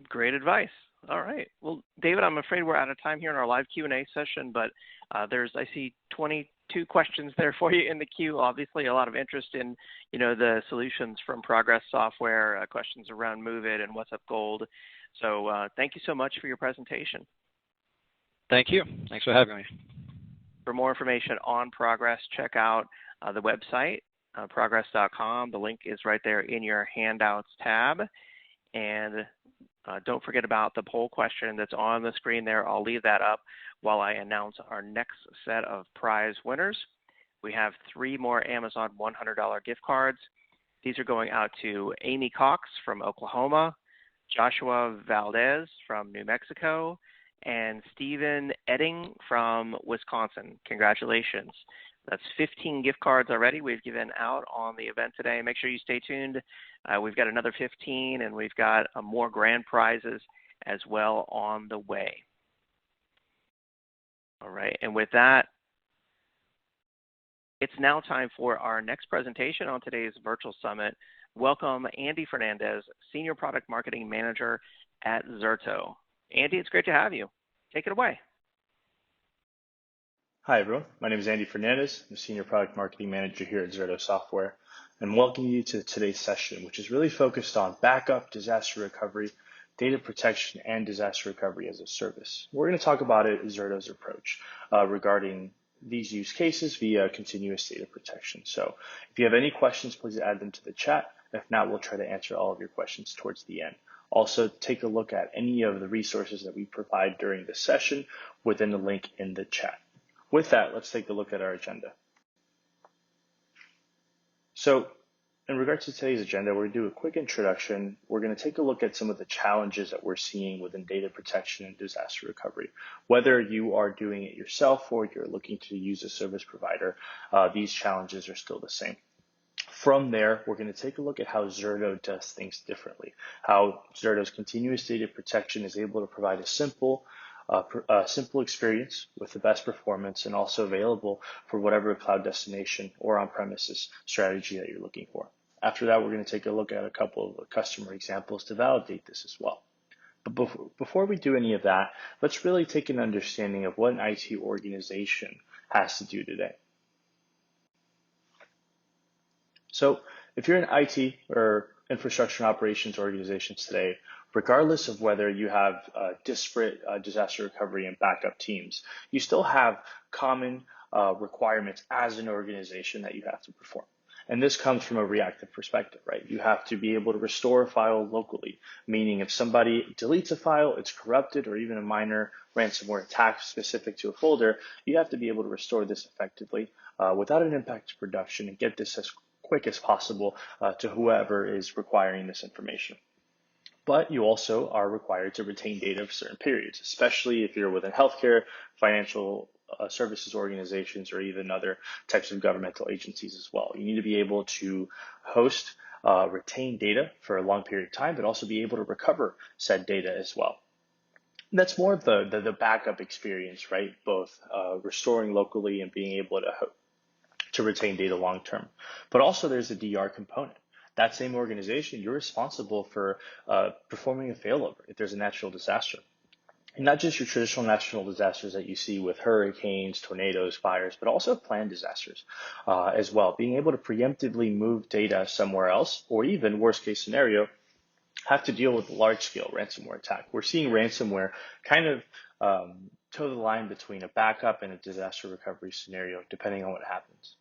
Speaker 3: great advice. All right. Well, David, I'm afraid we're out of time here in our live Q&A session, but I see 22 questions there for you in the queue. Obviously, a lot of interest in, the solutions from Progress Software, questions around Move It and WhatsApp Gold. So thank you so much for your presentation.
Speaker 9: Thank you. Thanks for having me.
Speaker 3: For more information on Progress, check out the website, progress.com. The link is right there in your Handouts tab. And don't forget about the poll question that's on the screen there. I'll leave that up while I announce our next set of prize winners. We have 3 more Amazon $100 gift cards. These are going out to Amy Cox from Oklahoma, Joshua Valdez from New Mexico, and Stephen Edding from Wisconsin. Congratulations. That's 15 gift cards already we've given out on the event today. Make sure you stay tuned. We've got another 15, and we've got more grand prizes as well on the way. All right, and with that, it's now time for our next presentation on today's virtual summit. Welcome Andy Fernandez, Senior Product Marketing Manager at Zerto. Andy, it's great to have you. Take it away.
Speaker 10: Hi, everyone. My name is Andy Fernandez. I'm Senior Product Marketing Manager here at Zerto Software, and welcome you to today's session, which is really focused on backup, disaster recovery, data protection, and disaster recovery as a service. We're going to talk about it as Zerto's approach regarding these use cases via continuous data protection. So if you have any questions, please add them to the chat. If not, we'll try to answer all of your questions towards the end. Also, take a look at any of the resources that we provide during this session within the link in the chat. With that, let's take a look at our agenda. So in regards to today's agenda, we're going to do a quick introduction. We're going to take a look at some of the challenges that we're seeing within data protection and disaster recovery. Whether you are doing it yourself or you're looking to use a service provider, these challenges are still the same. From there, we're going to take a look at how Zerto does things differently, how Zerto's continuous data protection is able to provide a simple experience with the best performance and also available for whatever cloud destination or on-premises strategy that you're looking for. After that, we're going to take a look at a couple of customer examples to validate this as well. But before we do any of that, let's really take an understanding of what an IT organization has to do today. So if you're an IT or infrastructure and operations organizations today, regardless of whether you have disparate disaster recovery and backup teams, you still have common requirements as an organization that you have to perform. And this comes from a reactive perspective, right? You have to be able to restore a file locally, meaning if somebody deletes a file, it's corrupted, or even a minor ransomware attack specific to a folder, you have to be able to restore this effectively without an impact to production and get this as quick as possible to whoever is requiring this information. But you also are required to retain data for certain periods, especially if you're within healthcare, financial services organizations, or even other types of governmental agencies as well. You need to be able to host retain data for a long period of time, but also be able to recover said data as well. And that's more of the backup experience, right? Both restoring locally and being able to retain data long term. But also there's a DR component. That same organization, you're responsible for performing a failover if there's a natural disaster. And not just your traditional natural disasters that you see with hurricanes, tornadoes, fires, but also planned disasters as well. Being able to preemptively move data somewhere else, or even worst case scenario, have to deal with a large-scale ransomware attack. We're seeing ransomware kind of toe the line between a backup and a disaster recovery scenario, depending on what happens.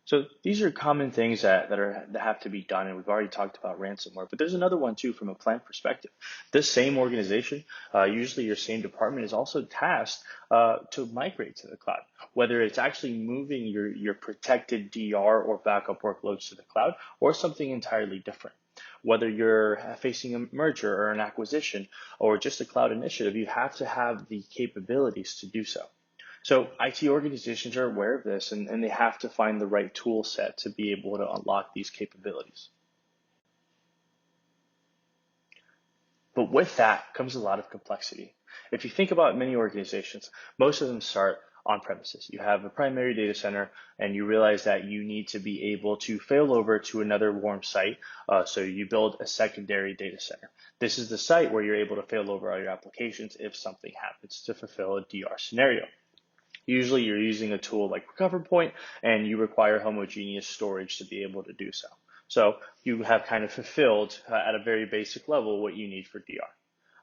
Speaker 10: So these are common things that have to be done, and we've already talked about ransomware, but there's another one too from a plan perspective. This same organization, usually your same department, is also tasked to migrate to the cloud, whether it's actually moving your protected DR or backup workloads to the cloud, or something entirely different. Whether you're facing a merger or an acquisition or just a cloud initiative, you have to have the capabilities to do so. So IT organizations are aware of this, and they have to find the right tool set to be able to unlock these capabilities. But with that comes a lot of complexity. If you think about many organizations, most of them start on premises. You have a primary data center, and you realize that you need to be able to fail over to another warm site. So you build a secondary data center. This is the site where you're able to fail over all your applications if something happens to fulfill a DR scenario. Usually you're using a tool like Recover Point, and you require homogeneous storage to be able to do so. So you have kind of fulfilled at a very basic level what you need for DR.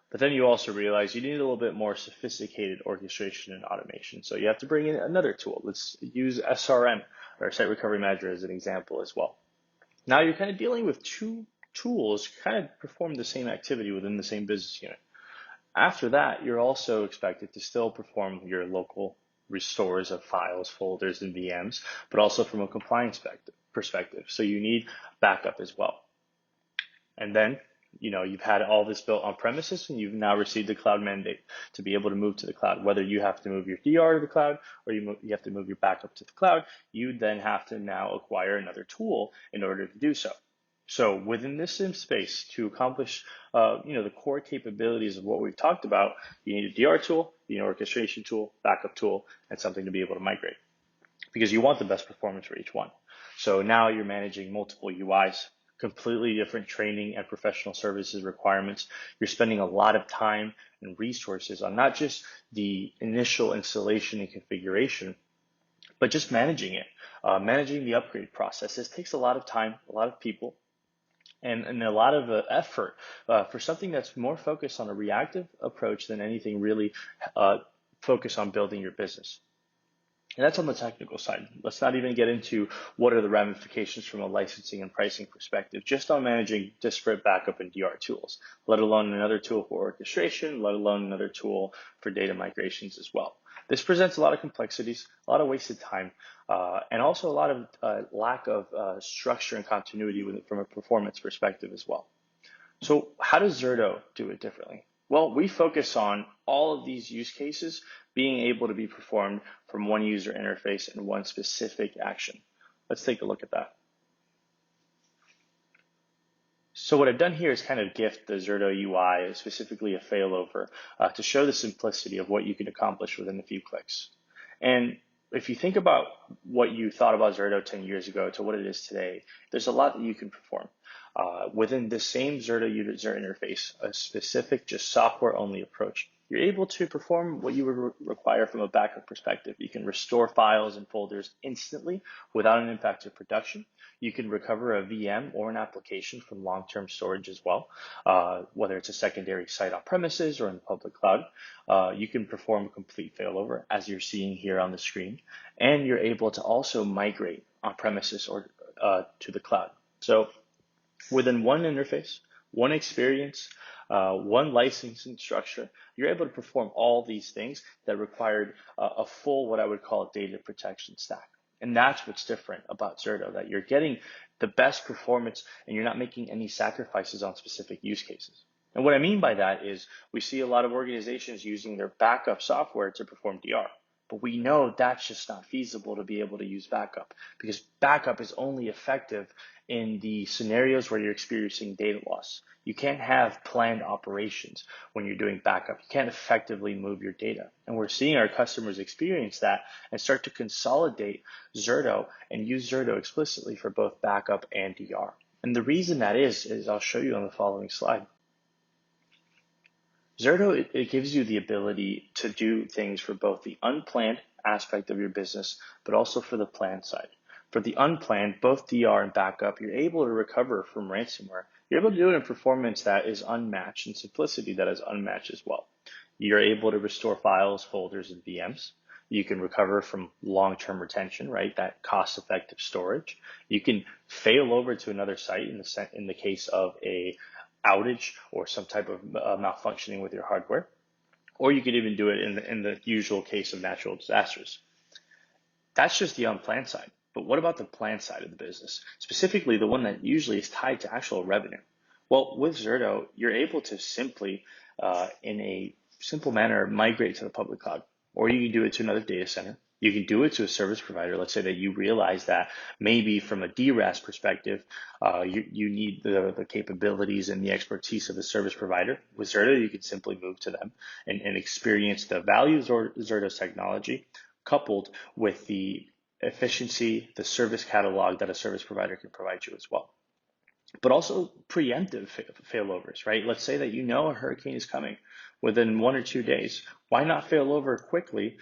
Speaker 10: But then you also realize you need a little bit more sophisticated orchestration and automation. So you have to bring in another tool. Let's use SRM, or Site Recovery Manager, as an example as well. Now you're kind of dealing with two tools kind of perform the same activity within the same business unit. After that, you're also expected to still perform your local restores of files, folders, and VMs, but also from a compliance perspective. So you need backup as well. And then, you've had all this built on premises, and you've now received the cloud mandate to be able to move to the cloud. Whether you have to move your DR to the cloud or you have to move your backup to the cloud, you then have to now acquire another tool in order to do so. So within this same space, to accomplish the core capabilities of what we've talked about, you need a DR tool, you need an orchestration tool, backup tool, and something to be able to migrate, because you want the best performance for each one. So now you're managing multiple UIs, completely different training and professional services requirements. You're spending a lot of time and resources on not just the initial installation and configuration, but just managing it, managing the upgrade process. This takes a lot of time, a lot of people, and a lot of effort for something that's more focused on a reactive approach than anything really focused on building your business. And that's on the technical side. Let's not even get into what are the ramifications from a licensing and pricing perspective, just on managing disparate backup and DR tools, let alone another tool for orchestration, let alone another tool for data migrations as well. This presents a lot of complexities, a lot of wasted time, and also a lot of lack of structure and continuity from a performance perspective as well. So how does Zerto do it differently? Well, we focus on all of these use cases being able to be performed from one user interface and one specific action. Let's take a look at that. So what I've done here is kind of gift the Zerto UI, specifically a failover, to show the simplicity of what you can accomplish within a few clicks. And if you think about what you thought about Zerto 10 years ago to what it is today, there's a lot that you can perform. Within the same Zerto user interface, a specific just software-only approach, you're able to perform what you would require from a backup perspective. You can restore files and folders instantly without an impact to production. You can recover a VM or an application from long-term storage as well, whether it's a secondary site on premises or in the public cloud. You can perform a complete failover, as you're seeing here on the screen, and you're able to also migrate on premises or to the cloud. So within one interface, one experience, one licensing structure, you're able to perform all these things that required a full, what I would call, data protection stack. And that's what's different about Zerto, that you're getting the best performance and you're not making any sacrifices on specific use cases. And what I mean by that is we see a lot of organizations using their backup software to perform DR. But we know that's just not feasible to be able to use backup, because backup is only effective in the scenarios where you're experiencing data loss. You can't have planned operations when you're doing backup. You can't effectively move your data. And we're seeing our customers experience that and start to consolidate Zerto and use Zerto explicitly for both backup and DR. And the reason that is I'll show you on the following slide. Zerto, it gives you the ability to do things for both the unplanned aspect of your business, but also for the planned side. For the unplanned, both DR and backup, you're able to recover from ransomware. You're able to do it in performance that is unmatched and simplicity that is unmatched as well. You're able to restore files, folders, and VMs. You can recover from long-term retention, right? That cost-effective storage. You can fail over to another site in the case of a outage or some type of malfunctioning with your hardware, or you could even do it in the usual case of natural disasters. That's just the unplanned side. But what about the planned side of the business, specifically the one that usually is tied to actual revenue? Well, with Zerto, you're able to simply, in a simple manner, migrate to the public cloud, or you can do it to another data center. You can do it to a service provider. Let's say that you realize that maybe from a DRaaS perspective, you need the capabilities and the expertise of the service provider. With Zerto, you can simply move to them and experience the value of Zerto's technology, coupled with the efficiency, the service catalog that a service provider can provide you as well. But also preemptive failovers, right? Let's say that you know a hurricane is coming within 1 or 2 days. Why not fail over quickly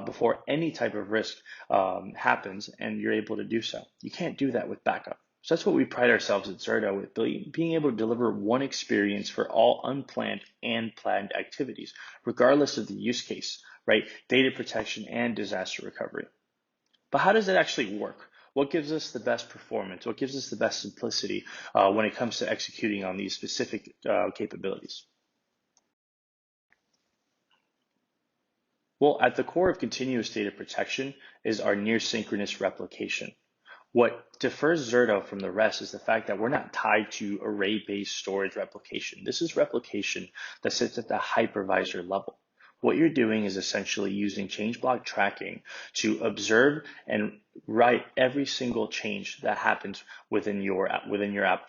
Speaker 10: before any type of risk happens and you're able to do so? You can't do that with backup. So that's what we pride ourselves at Zerto with, being able to deliver one experience for all unplanned and planned activities, regardless of the use case, right? Data protection and disaster recovery. But how does it actually work? What gives us the best performance? What gives us the best simplicity when it comes to executing on these specific capabilities? Well, at the core of continuous data protection is our near synchronous replication. What differs Zerto from the rest is the fact that we're not tied to array-based storage replication. This is replication that sits at the hypervisor level. What you're doing is essentially using change block tracking to observe and write every single change that happens within your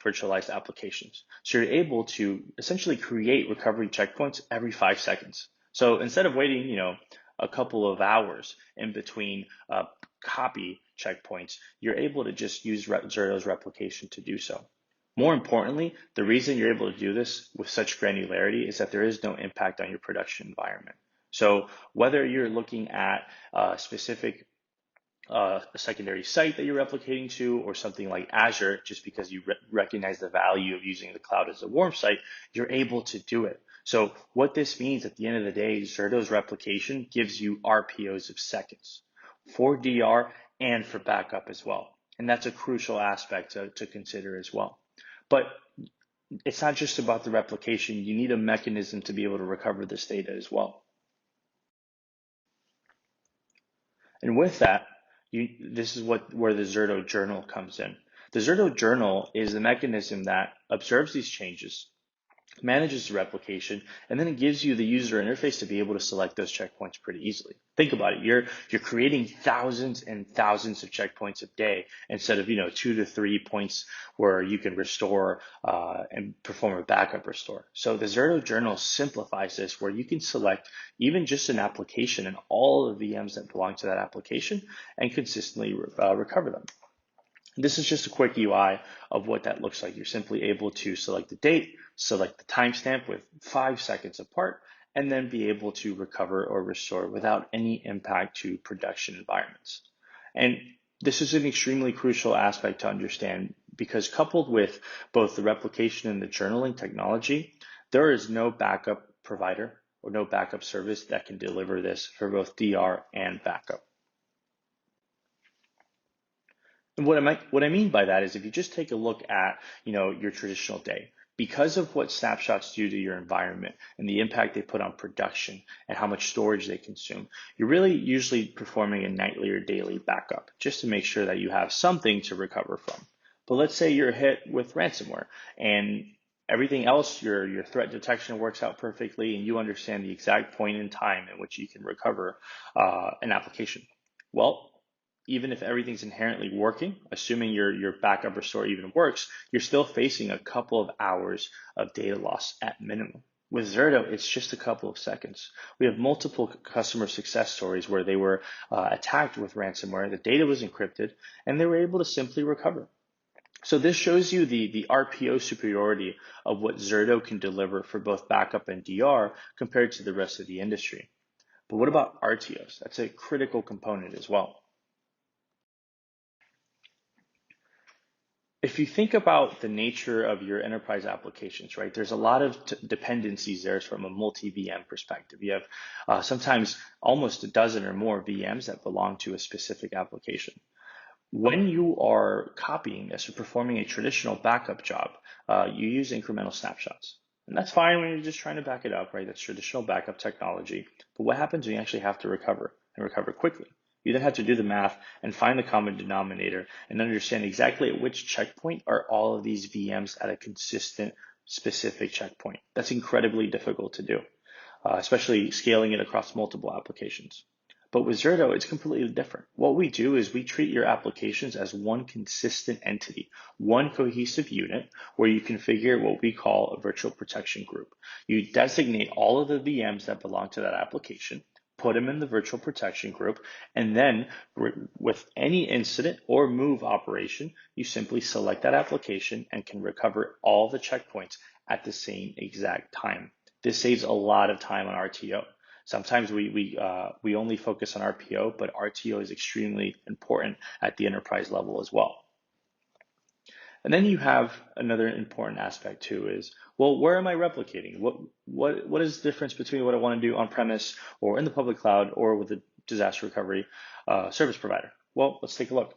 Speaker 10: virtualized applications. So you're able to essentially create recovery checkpoints every 5 seconds. So instead of waiting, a couple of hours in between copy checkpoints, you're able to just use Zerto's replication to do so. More importantly, the reason you're able to do this with such granularity is that there is no impact on your production environment. So whether you're looking at a specific secondary site that you're replicating to, or something like Azure, just because you recognize the value of using the cloud as a warm site, you're able to do it. So what this means at the end of the day, Zerto's replication gives you RPOs of seconds for DR and for backup as well. And that's a crucial aspect to consider as well. But it's not just about the replication. You need a mechanism to be able to recover this data as well. And with that, this is where the Zerto journal comes in. The Zerto journal is the mechanism that observes these changes, manages the replication, and then it gives you the user interface to be able to select those checkpoints pretty easily. Think about it. You're creating thousands and thousands of checkpoints a day instead of 2 to 3 points where you can restore and perform a backup restore. So the Zerto journal simplifies this, where you can select even just an application and all of the VMs that belong to that application and consistently recover them. This is just a quick UI of what that looks like. You're simply able to select the date, select the timestamp with 5 seconds apart, and then be able to recover or restore without any impact to production environments. And this is an extremely crucial aspect to understand, because coupled with both the replication and the journaling technology, there is no backup provider or no backup service that can deliver this for both DR and backup. And what I mean by that is, if you just take a look at your traditional day, because of what snapshots do to your environment and the impact they put on production and how much storage they consume, you're really usually performing a nightly or daily backup just to make sure that you have something to recover from. But let's say you're hit with ransomware and Everything else, your threat detection works out perfectly, and you understand the exact point in time in which you can recover an application. Well, even if everything's inherently working, assuming your backup restore even works, you're still facing a couple of hours of data loss at minimum. With Zerto, it's just a couple of seconds. We have multiple customer success stories where they were attacked with ransomware, the data was encrypted, and they were able to simply recover. So this shows you the RPO superiority of what Zerto can deliver for both backup and DR compared to the rest of the industry. But what about RTOs? That's a critical component as well. If you think about the nature of your enterprise applications, right, there's a lot of dependencies there from a multi-VM perspective. You have sometimes almost a dozen or more VMs that belong to a specific application. When you are copying this or performing a traditional backup job, you use incremental snapshots. And that's fine when you're just trying to back it up, right? That's traditional backup technology. But what happens when you actually have to recover and recover quickly? You then have to do the math and find the common denominator and understand exactly at which checkpoint are all of these VMs at a consistent, specific checkpoint. That's incredibly difficult to do, especially scaling it across multiple applications. But with Zerto, it's completely different. What we do is we treat your applications as one consistent entity, one cohesive unit where you configure what we call a virtual protection group. You designate all of the VMs that belong to that application, put them in the virtual protection group, and then with any incident or move operation, you simply select that application and can recover all the checkpoints at the same exact time. This saves a lot of time on RTO. Sometimes we only focus on RPO, but RTO is extremely important at the enterprise level as well. And then you have another important aspect too is, well, where am I replicating? What is the difference between what I want to do on-premise or in the public cloud or with a disaster recovery service provider? Well, let's take a look.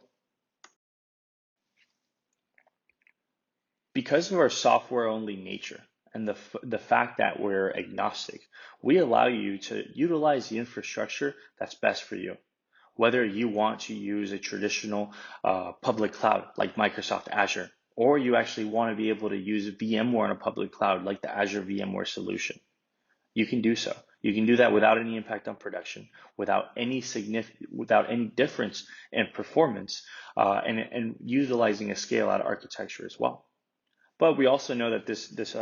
Speaker 10: Because of our software-only nature and the fact that we're agnostic, we allow you to utilize the infrastructure that's best for you. Whether you want to use a traditional public cloud like Microsoft Azure, or you actually want to be able to use VMware in a public cloud like the Azure VMware solution, you can do so. You can do that without any impact on production, without any difference in performance, and utilizing a scale-out architecture as well. But we also know that this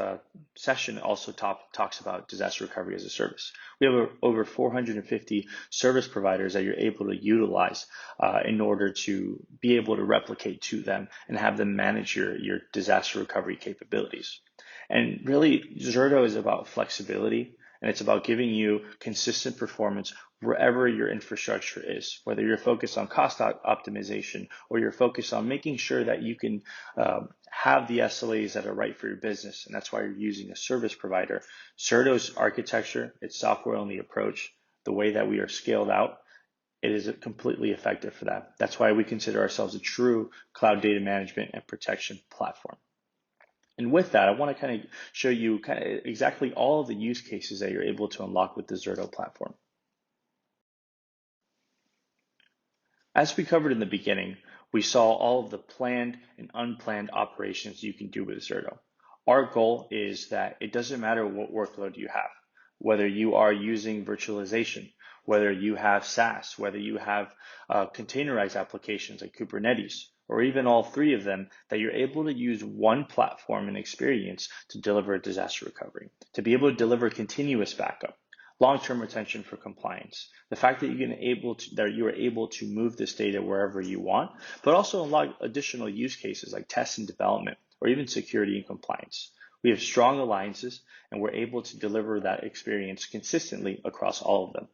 Speaker 10: session also talks about disaster recovery as a service. We have over 450 service providers that you're able to utilize in order to be able to replicate to them and have them manage your disaster recovery capabilities. And really, Zerto is about flexibility, and it's about giving you consistent performance wherever your infrastructure is, whether you're focused on cost optimization or you're focused on making sure that you can have the SLAs that are right for your business. And that's why you're using a service provider. Zerto's architecture, its software-only approach, the way that we are scaled out, it is completely effective for that. That's why we consider ourselves a true cloud data management and protection platform. And with that, I want to kind of show you kind of exactly all of the use cases that you're able to unlock with the Zerto platform. As we covered in the beginning, we saw all of the planned and unplanned operations you can do with Zerto. Our goal is that it doesn't matter what workload you have, whether you are using virtualization, whether you have SaaS, whether you have containerized applications like Kubernetes, or even all three of them, that you're able to use one platform and experience to deliver disaster recovery, to be able to deliver continuous backup, long-term retention for compliance, the fact that you are able to move this data wherever you want, but also unlock additional use cases like test and development, or even security and compliance. We have strong alliances, and we're able to deliver that experience consistently across all of them.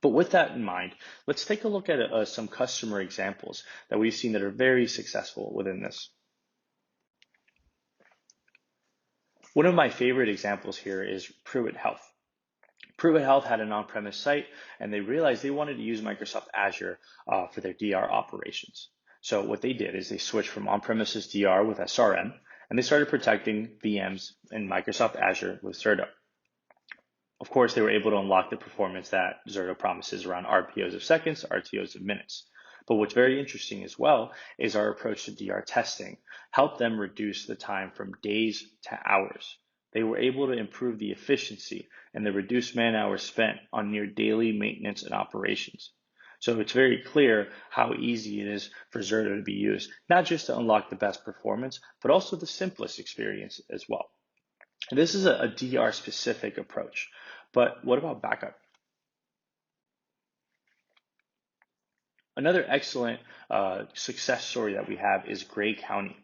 Speaker 10: But with that in mind, let's take a look at some customer examples that we've seen that are very successful within this. One of my favorite examples here is Pruitt Health. Pruitt Health had an on-premise site, and they realized they wanted to use Microsoft Azure for their DR operations. So what they did is they switched from on-premises DR with SRM, and they started protecting VMs in Microsoft Azure with Zerto. Of course, they were able to unlock the performance that Zerto promises around RPOs of seconds, RTOs of minutes. But what's very interesting as well is our approach to DR testing helped them reduce the time from days to hours. They were able to improve the efficiency and the reduced man hours spent on near daily maintenance and operations. So it's very clear how easy it is for Zerto to be used, not just to unlock the best performance, but also the simplest experience as well. And this is a DR specific approach, but what about backup? Another excellent success story that we have is Gray County.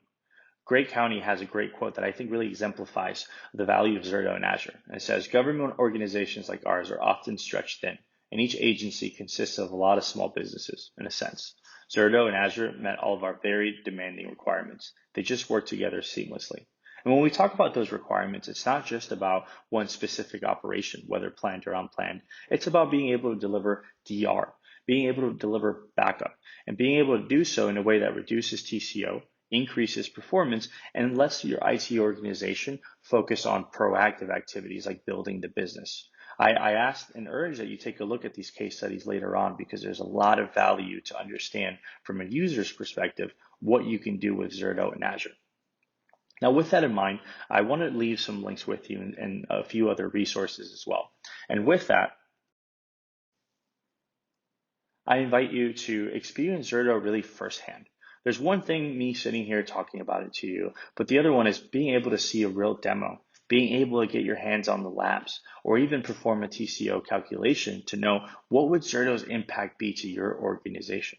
Speaker 10: Gray County has a great quote that I think really exemplifies the value of Zerto in Azure. And it says, government organizations like ours are often stretched thin, and each agency consists of a lot of small businesses, in a sense. Zerto and Azure met all of our very demanding requirements. They just work together seamlessly. And when we talk about those requirements, it's not just about one specific operation, whether planned or unplanned. It's about being able to deliver DR, being able to deliver backup, and being able to do so in a way that reduces TCO, increases performance, and lets your IT organization focus on proactive activities like building the business. I asked and urge that you take a look at these case studies later on because there's a lot of value to understand from a user's perspective what you can do with Zerto and Azure. Now, with that in mind, I want to leave some links with you and a few other resources as well. And with that, I invite you to experience Zerto really firsthand. There's one thing me sitting here talking about it to you, but the other one is being able to see a real demo, being able to get your hands on the labs, or even perform a TCO calculation to know what would Zerto's impact be to your organization.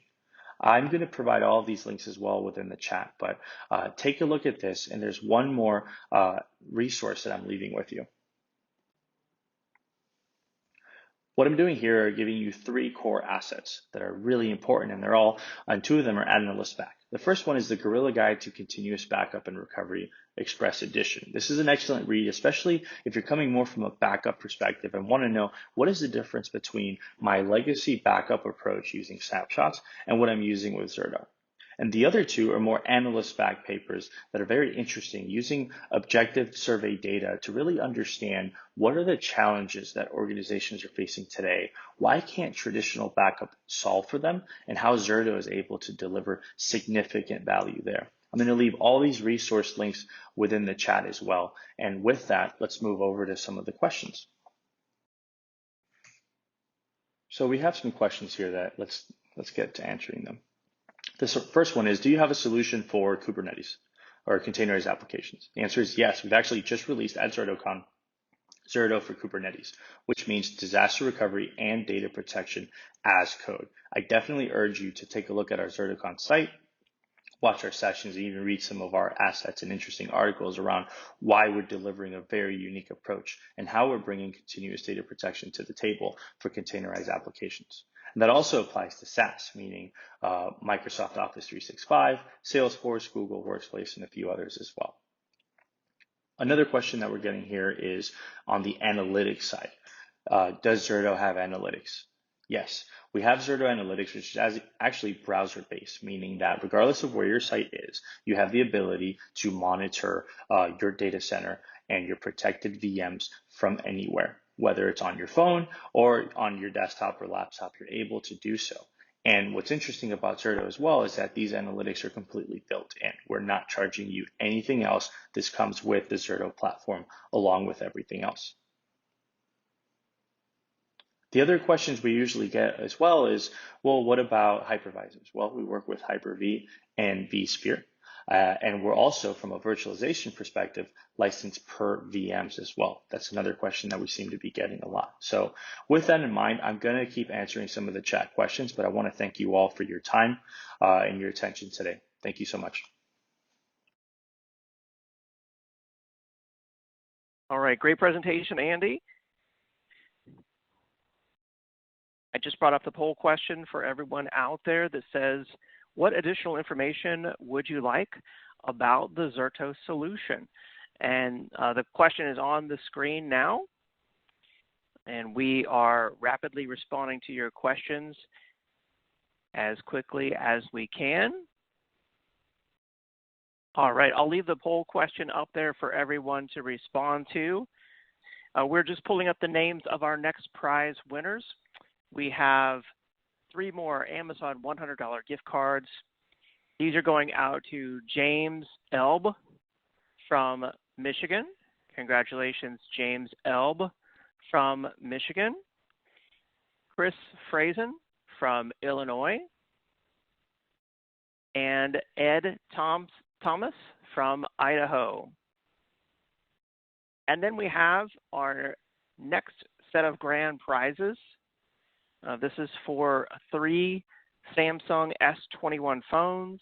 Speaker 10: I'm going to provide all of these links as well within the chat, but take a look at this, and there's one more resource that I'm leaving with you. What I'm doing here are giving you 3 core assets that are really important, and and 2 of them are adding a list back. The first one is the Guerrilla Guide to Continuous Backup and Recovery Express Edition. This is an excellent read, especially if you're coming more from a backup perspective and want to know what is the difference between my legacy backup approach using snapshots and what I'm using with Zerto. And the other 2 are more analyst-backed papers that are very interesting, using objective survey data to really understand what are the challenges that organizations are facing today, why can't traditional backup solve for them, and how Zerto is able to deliver significant value there. I'm going to leave all these resource links within the chat as well. And with that, let's move over to some of the questions. So we have some questions here that let's get to answering them. This first one is, do you have a solution for Kubernetes or containerized applications? The answer is yes. We've actually just released at ZertoCon Zerto for Kubernetes, which means disaster recovery and data protection as code. I definitely urge you to take a look at our ZertoCon site, watch our sessions, and even read some of our assets and interesting articles around why we're delivering a very unique approach and how we're bringing continuous data protection to the table for containerized applications. And that also applies to SaaS, meaning Microsoft Office 365, Salesforce, Google Workspace, and a few others as well. Another question that we're getting here is on the analytics side. Does Zerto have analytics? Yes, we have Zerto Analytics, which is actually browser-based, meaning that regardless of where your site is, you have the ability to monitor your data center and your protected VMs from anywhere. Whether it's on your phone or on your desktop or laptop, you're able to do so. And what's interesting about Zerto as well is that these analytics are completely built in. We're not charging you anything else. This comes with the Zerto platform along with everything else. The other questions we usually get as well is, well, what about hypervisors? Well, we work with Hyper-V and vSphere. And we're also, from a virtualization perspective, licensed per VMs as well. That's another question that we seem to be getting a lot. So with that in mind, I'm going to keep answering some of the chat questions, but I want to thank you all for your time and your attention today. Thank you so much.
Speaker 3: All right, great presentation, Andy. I just brought up the poll question for everyone out there that says, what additional information would you like about the Zerto solution? And the question is on the screen now. And we are rapidly responding to your questions as quickly as we can. All right, I'll leave the poll question up there for everyone to respond to. We're just pulling up the names of our next prize winners. We have 3 more Amazon $100 gift cards. These are going out to James Elb from Michigan. Congratulations, James Elb from Michigan. Chris Frazen from Illinois. And Ed Thomas from Idaho. And then we have our next set of grand prizes. This is for 3 Samsung S21 phones.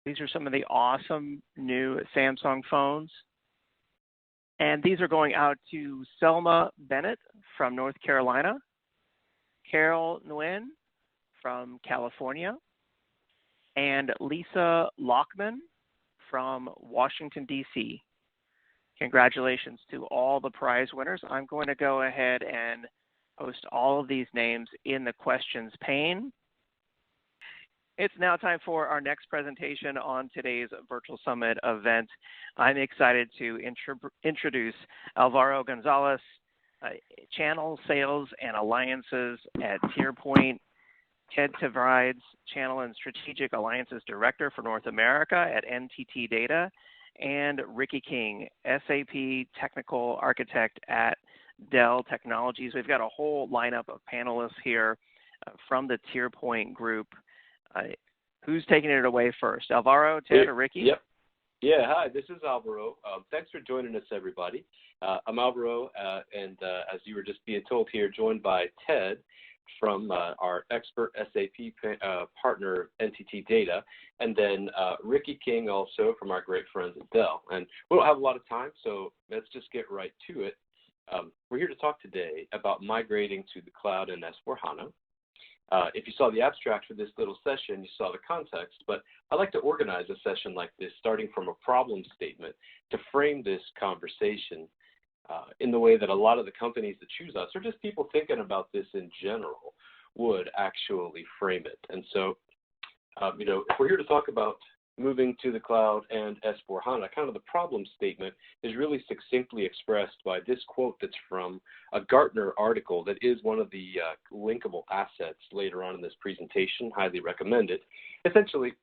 Speaker 3: These are some of the awesome new Samsung phones. And these are going out to Selma Bennett from North Carolina, Carol Nguyen from California, and Lisa Lockman from Washington, D.C. Congratulations to all the prize winners. I'm going to go ahead and post all of these names in the questions pane. It's now time for our next presentation on today's Virtual Summit event. I'm excited to introduce Alvaro Gonzalez, Channel Sales and Alliances at TierPoint, Ted Tavrides, Channel and Strategic Alliances Director for North America at NTT Data, and Ricky King, SAP Technical Architect at Dell Technologies. We've got a whole lineup of panelists here from the TierPoint group. Who's taking it away first? Alvaro, Ted, or Ricky?
Speaker 11: Yep. Yeah, hi, this is Alvaro. Thanks for joining us, everybody. I'm Alvaro, and as you were just being told here, joined by Ted from our expert SAP partner, NTT Data, and then Ricky King also from our great friends at Dell. And we don't have a lot of time, so let's just get right to it. We're here to talk today about migrating to the cloud in S/4HANA. If you saw the abstract for this little session, you saw the context, but I like to organize a session like this, starting from a problem statement, to frame this conversation in the way that a lot of the companies that choose us, or just people thinking about this in general, would actually frame it. And so, if we're here to talk about moving to the cloud and S/4HANA, kind of the problem statement is really succinctly expressed by this quote that's from a Gartner article that is one of the linkable assets later on in this presentation. Highly recommend it. Essentially,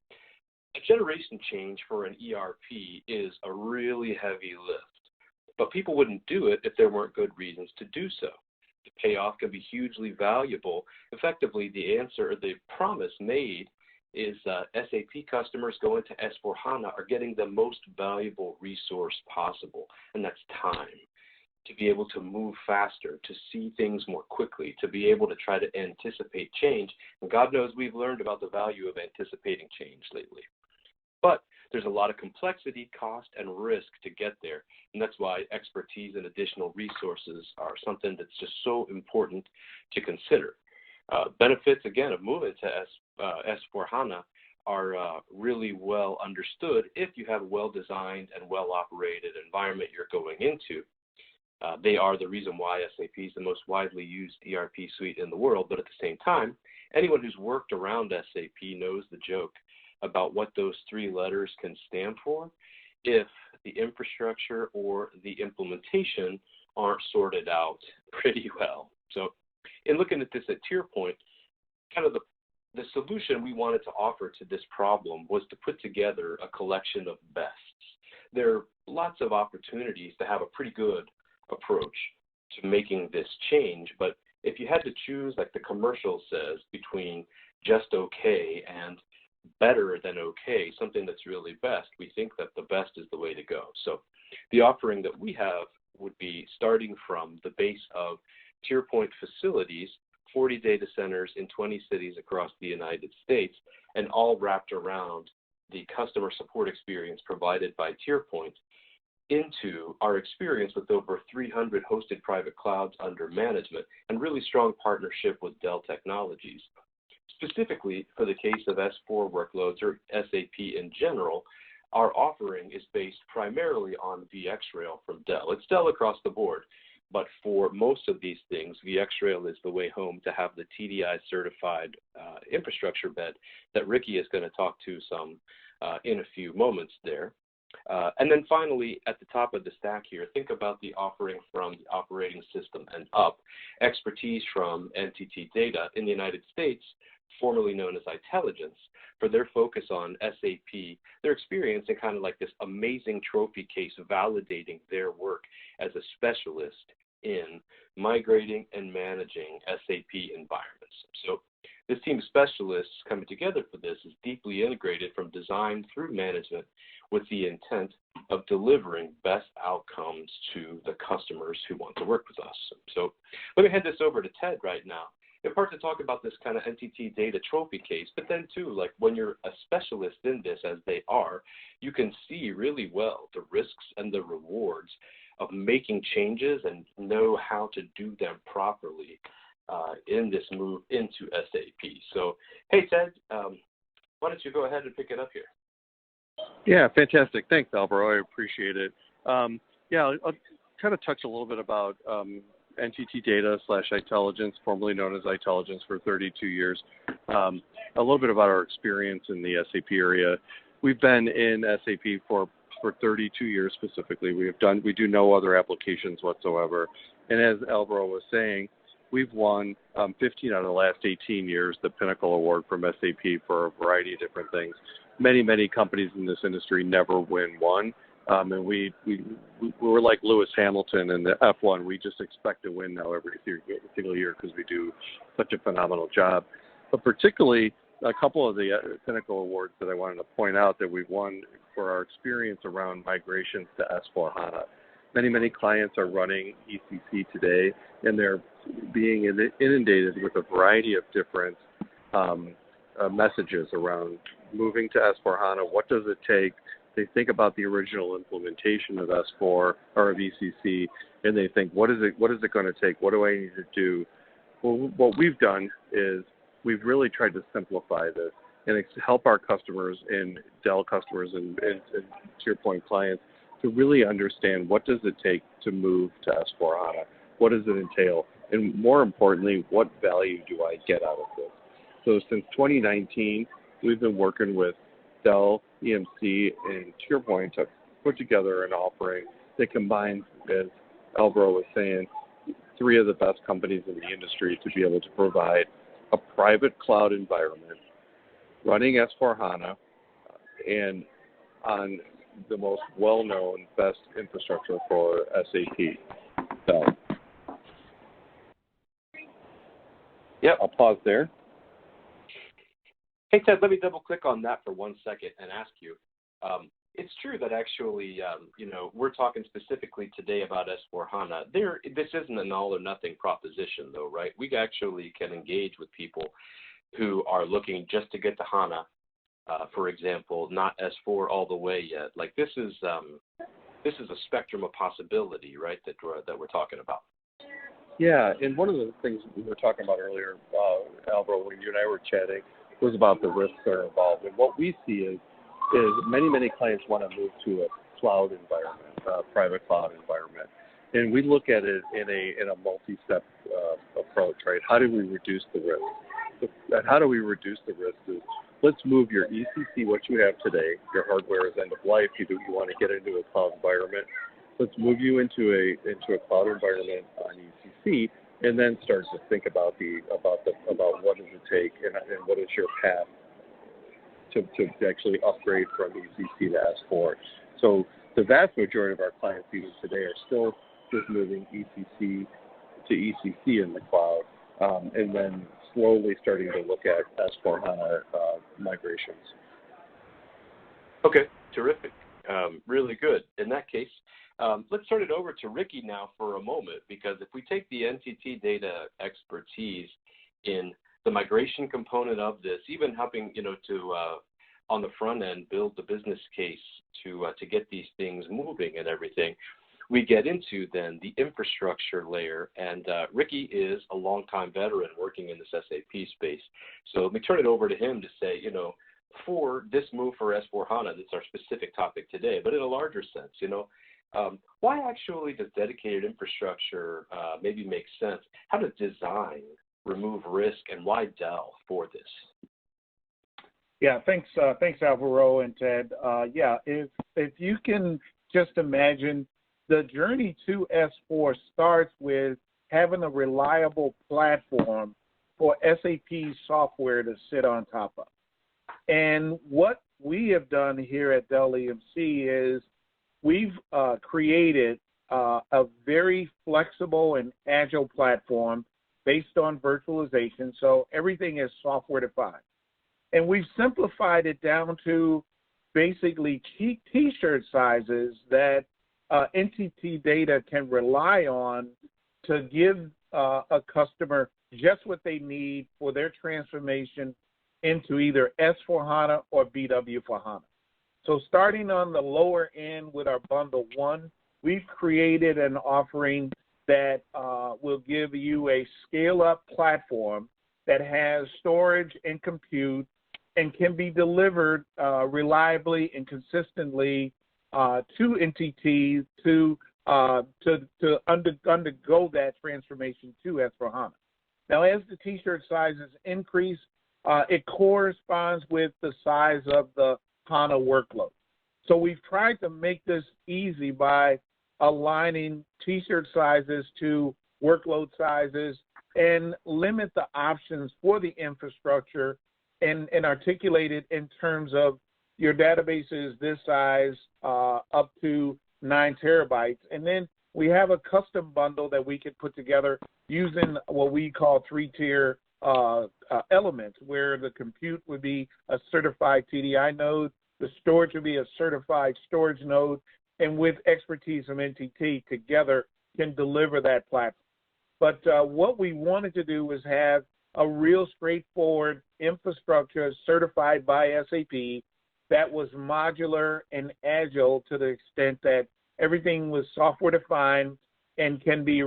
Speaker 11: a generation change for an ERP is a really heavy lift, but people wouldn't do it if there weren't good reasons to do so. The payoff can be hugely valuable. Effectively, the answer, or the promise made, is SAP customers going to S/4HANA are getting the most valuable resource possible, and that's time. To be able to move faster, to see things more quickly, to be able to try to anticipate change. And God knows we've learned about the value of anticipating change lately. But there's a lot of complexity, cost, and risk to get there, and that's why expertise and additional resources are something that's just so important to consider. Benefits, again, of moving to S/4HANA are really well understood if you have a well-designed and well-operated environment you're going into. They are the reason why SAP is the most widely used ERP suite in the world, but at the same time, anyone who's worked around SAP knows the joke about what those 3 letters can stand for if the infrastructure or the implementation aren't sorted out pretty well. So in looking at this at TierPoint, kind of the solution we wanted to offer to this problem was to put together a collection of bests. There are lots of opportunities to have a pretty good approach to making this change, but if you had to choose, like the commercial says, between just okay and better than okay, something that's really best, we think that the best is the way to go. So the offering that we have would be starting from the base of TierPoint facilities, 40 data centers in 20 cities across the United States, and all wrapped around the customer support experience provided by TierPoint, into our experience with over 300 hosted private clouds under management and really strong partnership with Dell Technologies. Specifically for the case of S4 workloads or SAP in general, our offering is based primarily on VxRail from Dell. It's Dell across the board, but for most of these things, VxRail is the way home to have the TDI certified infrastructure bed that Ricky is going to talk to some in a few moments there. And then finally, at the top of the stack here, think about the offering from the operating system and up, expertise from NTT Data in the United States, formerly known as Intelligence, for their focus on SAP, their experience in kind of like this amazing trophy case validating their work as a specialist in migrating and managing SAP environments. So this team of specialists coming together for this is deeply integrated from design through management with the intent of delivering best outcomes to the customers who want to work with us. So let me hand this over to Ted right now, in part to talk about this kind of NTT Data trophy case, but then too, like when you're a specialist in this, as they are, you can see really well the risks and the rewards of making changes and know how to do them properly in this move into SAP. So, hey, Ted, why don't you go ahead and pick it up here?
Speaker 12: Yeah, fantastic. Thanks, Alvaro. I appreciate it. Yeah, I'll kind of touch a little bit about NTT Data / Intelligence, formerly known as Intelligence, for 32 years. A little bit about our experience in the SAP area. We've been in SAP for 32 years specifically. We do no other applications whatsoever. And as Alvaro was saying, we've won 15 out of the last 18 years the Pinnacle Award from SAP for a variety of different things. Many companies in this industry never win one. And we're like Lewis Hamilton in the F1. We just expect to win now every single year because we do such a phenomenal job. But particularly, a couple of the Pinnacle Awards that I wanted to point out that we've won for our experience around migrations to S4HANA. Many clients are running ECC today, and they're being inundated with a variety of different messages around moving to S4HANA. What does it take? They think about the original implementation of S4 or of ECC, and they think, what is it going to take? What do I need to do? Well, what we've done is we've really tried to simplify this and help our customers and Dell customers and to your point, clients, to really understand what does it take to move to S4HANA? What does it entail? And more importantly, what value do I get out of this? So since 2019, we've been working with Dell, EMC, and to your point, to put together an offering that combines, as Alvaro was saying, three of the best companies in the industry to be able to provide a private cloud environment running S4HANA and on the most well-known, best infrastructure for SAP. So,
Speaker 11: yep.
Speaker 12: I'll pause there.
Speaker 11: Hey, Ted, let me double-click on that for 1 second and ask you. It's true that actually, we're talking specifically today about S4HANA. This isn't an all-or-nothing proposition, though, right? We actually can engage with people who are looking just to get to HANA, for example, not S4 all the way yet. Like this is a spectrum of possibility, right? That we're talking about.
Speaker 12: Yeah, and one of the things we were talking about earlier, Alvaro, when you and I were chatting, was about the risks that are involved. And what we see is many clients want to move to a cloud environment, private cloud environment, and we look at it in a multi-step approach, right? How do we reduce the risk? And how do we reduce the risk? Is let's move your ECC, what you have today. Your hardware is end of life. You want to get into a cloud environment. Let's move you into a cloud environment on ECC, and then start to think about what does it take and what is your path to actually upgrade from ECC to S4. So the vast majority of our clients even today are still just moving ECC to ECC in the cloud, and then slowly starting to look at S4HANA migrations.
Speaker 11: Okay, terrific. Really good. In that case, let's turn it over to Ricky now for a moment, because if we take the NTT Data expertise in the migration component of this, even helping to on the front end build the business case to get these things moving and everything, we get into then the infrastructure layer. And Ricky is a longtime veteran working in this SAP space. So let me turn it over to him to say, for this move for S4HANA, that's our specific topic today, but in a larger sense, why actually does dedicated infrastructure maybe make sense? How to design, remove risk, and why Dell for this?
Speaker 13: Yeah, thanks, Alvaro and Ted. Yeah, if you can just imagine, the journey to S4 starts with having a reliable platform for SAP software to sit on top of. And what we have done here at Dell EMC is we've created a very flexible and agile platform based on virtualization, so everything is software defined. And we've simplified it down to basically T-shirt sizes that entity data can rely on to give a customer just what they need for their transformation into either S4HANA or BW for HANA. So starting on the lower end with our bundle 1, we've created an offering that will give you a scale-up platform that has storage and compute and can be delivered reliably and consistently to entities to undergo that transformation to S4HANA. Now, as the T-shirt sizes increase, it corresponds with the size of the HANA workload. So we've tried to make this easy by aligning T-shirt sizes to workload sizes and limit the options for the infrastructure and articulate it in terms of your database is this size up to 9 terabytes. And then we have a custom bundle that we can put together using what we call 3-tier elements, where the compute would be a certified TDI node, the storage would be a certified storage node, and with expertise from NTT together can deliver that platform. But what we wanted to do was have a real straightforward infrastructure certified by SAP that was modular and agile to the extent that everything was software defined and can be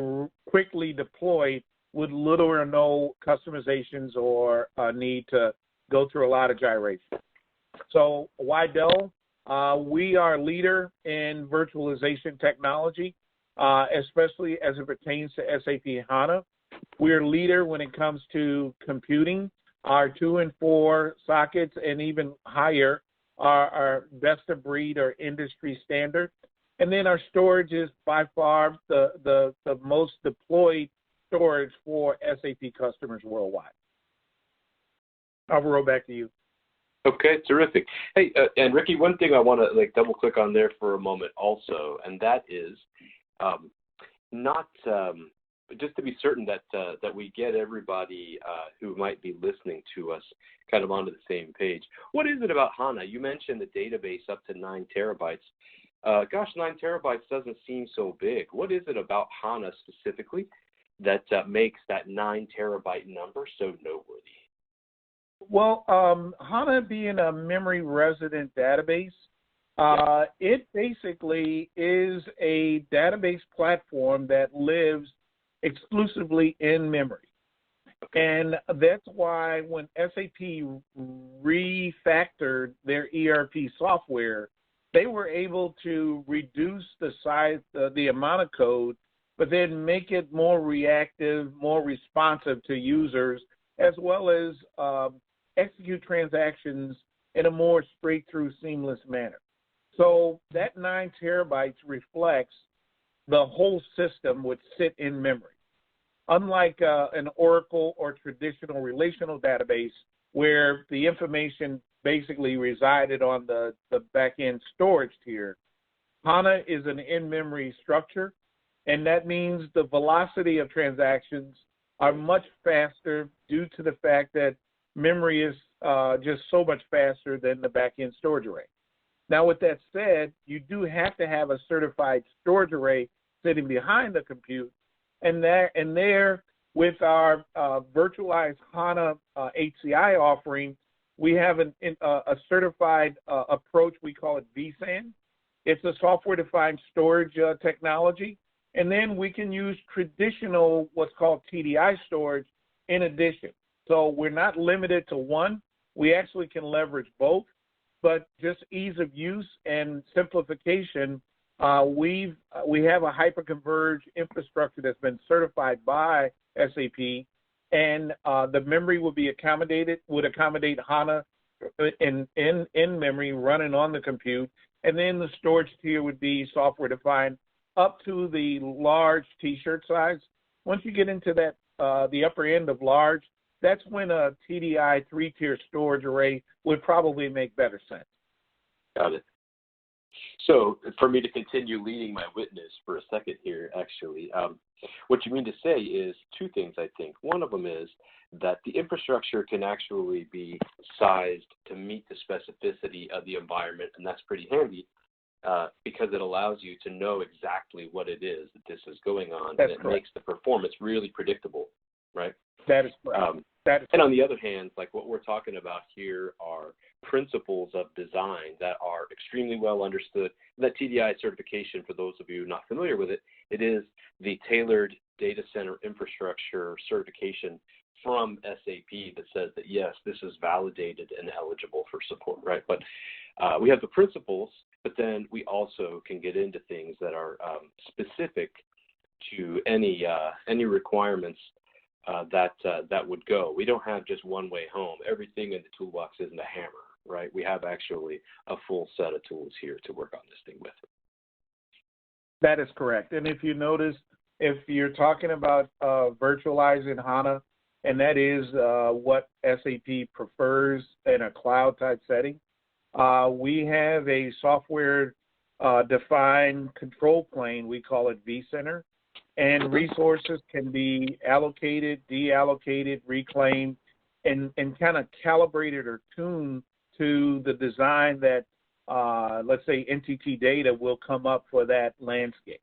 Speaker 13: quickly deployed with little or no customizations or need to go through a lot of gyration. So why Dell? We are a leader in virtualization technology, especially as it pertains to SAP HANA. We're a leader when it comes to computing. Our 2 and 4 sockets and even higher are best of breed or industry standard. And then our storage is by far the most deployed storage for SAP customers worldwide. Alvaro, back to you.
Speaker 11: Okay, terrific. Hey, and Ricky, one thing I want to double click on there for a moment also, and that is just to be certain that we get everybody who might be listening to us kind of onto the same page. What is it about HANA? You mentioned the database up to 9 terabytes. 9 terabytes doesn't seem so big. What is it about HANA specifically that makes that 9 terabyte number so noteworthy?
Speaker 13: Well, HANA being a memory resident database, it basically is a database platform that lives exclusively in memory. And that's why when SAP refactored their ERP software, they were able to reduce the size, the amount of code, but then make it more reactive, more responsive to users, as well as execute transactions in a more straight-through, seamless manner. So that 9 terabytes reflects the whole system would sit in memory. Unlike an Oracle or traditional relational database where the information basically resided on the back-end storage tier, HANA is an in-memory structure, and that means the velocity of transactions are much faster due to the fact that memory is just so much faster than the back-end storage array. Now, with that said, you do have to have a certified storage array sitting behind the compute, and there with our virtualized HANA HCI offering, we have a certified approach. We call it vSAN. It's a software-defined storage technology, and then we can use traditional what's called TDI storage in addition. So we're not limited to one. We actually can leverage both, but just ease of use and simplification, we have a hyperconverged infrastructure that's been certified by SAP, and the memory would accommodate HANA in memory running on the compute. And then the storage tier would be software defined up to the large T-shirt size. Once you get into that, the upper end of large, that's when a TDI 3-tier storage array would probably make better sense.
Speaker 11: Got it. So for me to continue leading my witness for a second here, actually, what you mean to say is two things, I think. One of them is that the infrastructure can actually be sized to meet the specificity of the environment, and that's pretty handy because it allows you to know exactly what it is that this is going on,
Speaker 13: That's
Speaker 11: and it
Speaker 13: correct.
Speaker 11: makes the performance really predictable, right?
Speaker 13: That is correct.
Speaker 11: And on the other hand, like what we're talking about here are principles of design that are extremely well understood. That TDI certification, for those of you not familiar with it, it is the tailored data center infrastructure certification from SAP that says that, yes, this is validated and eligible for support, right? But we have the principles, but then we also can get into things that are specific to any requirements that would go. We don't have just one way home. Everything in the toolbox isn't a hammer, right? We have actually a full set of tools here to work on this thing with.
Speaker 13: That is correct. And if you notice, if you're talking about virtualizing HANA, and that is what SAP prefers in a cloud type setting, we have a software defined control plane. We call it vCenter. And resources can be allocated, deallocated, reclaimed, and kind of calibrated or tuned to the design that, let's say, NTT data will come up for that landscape.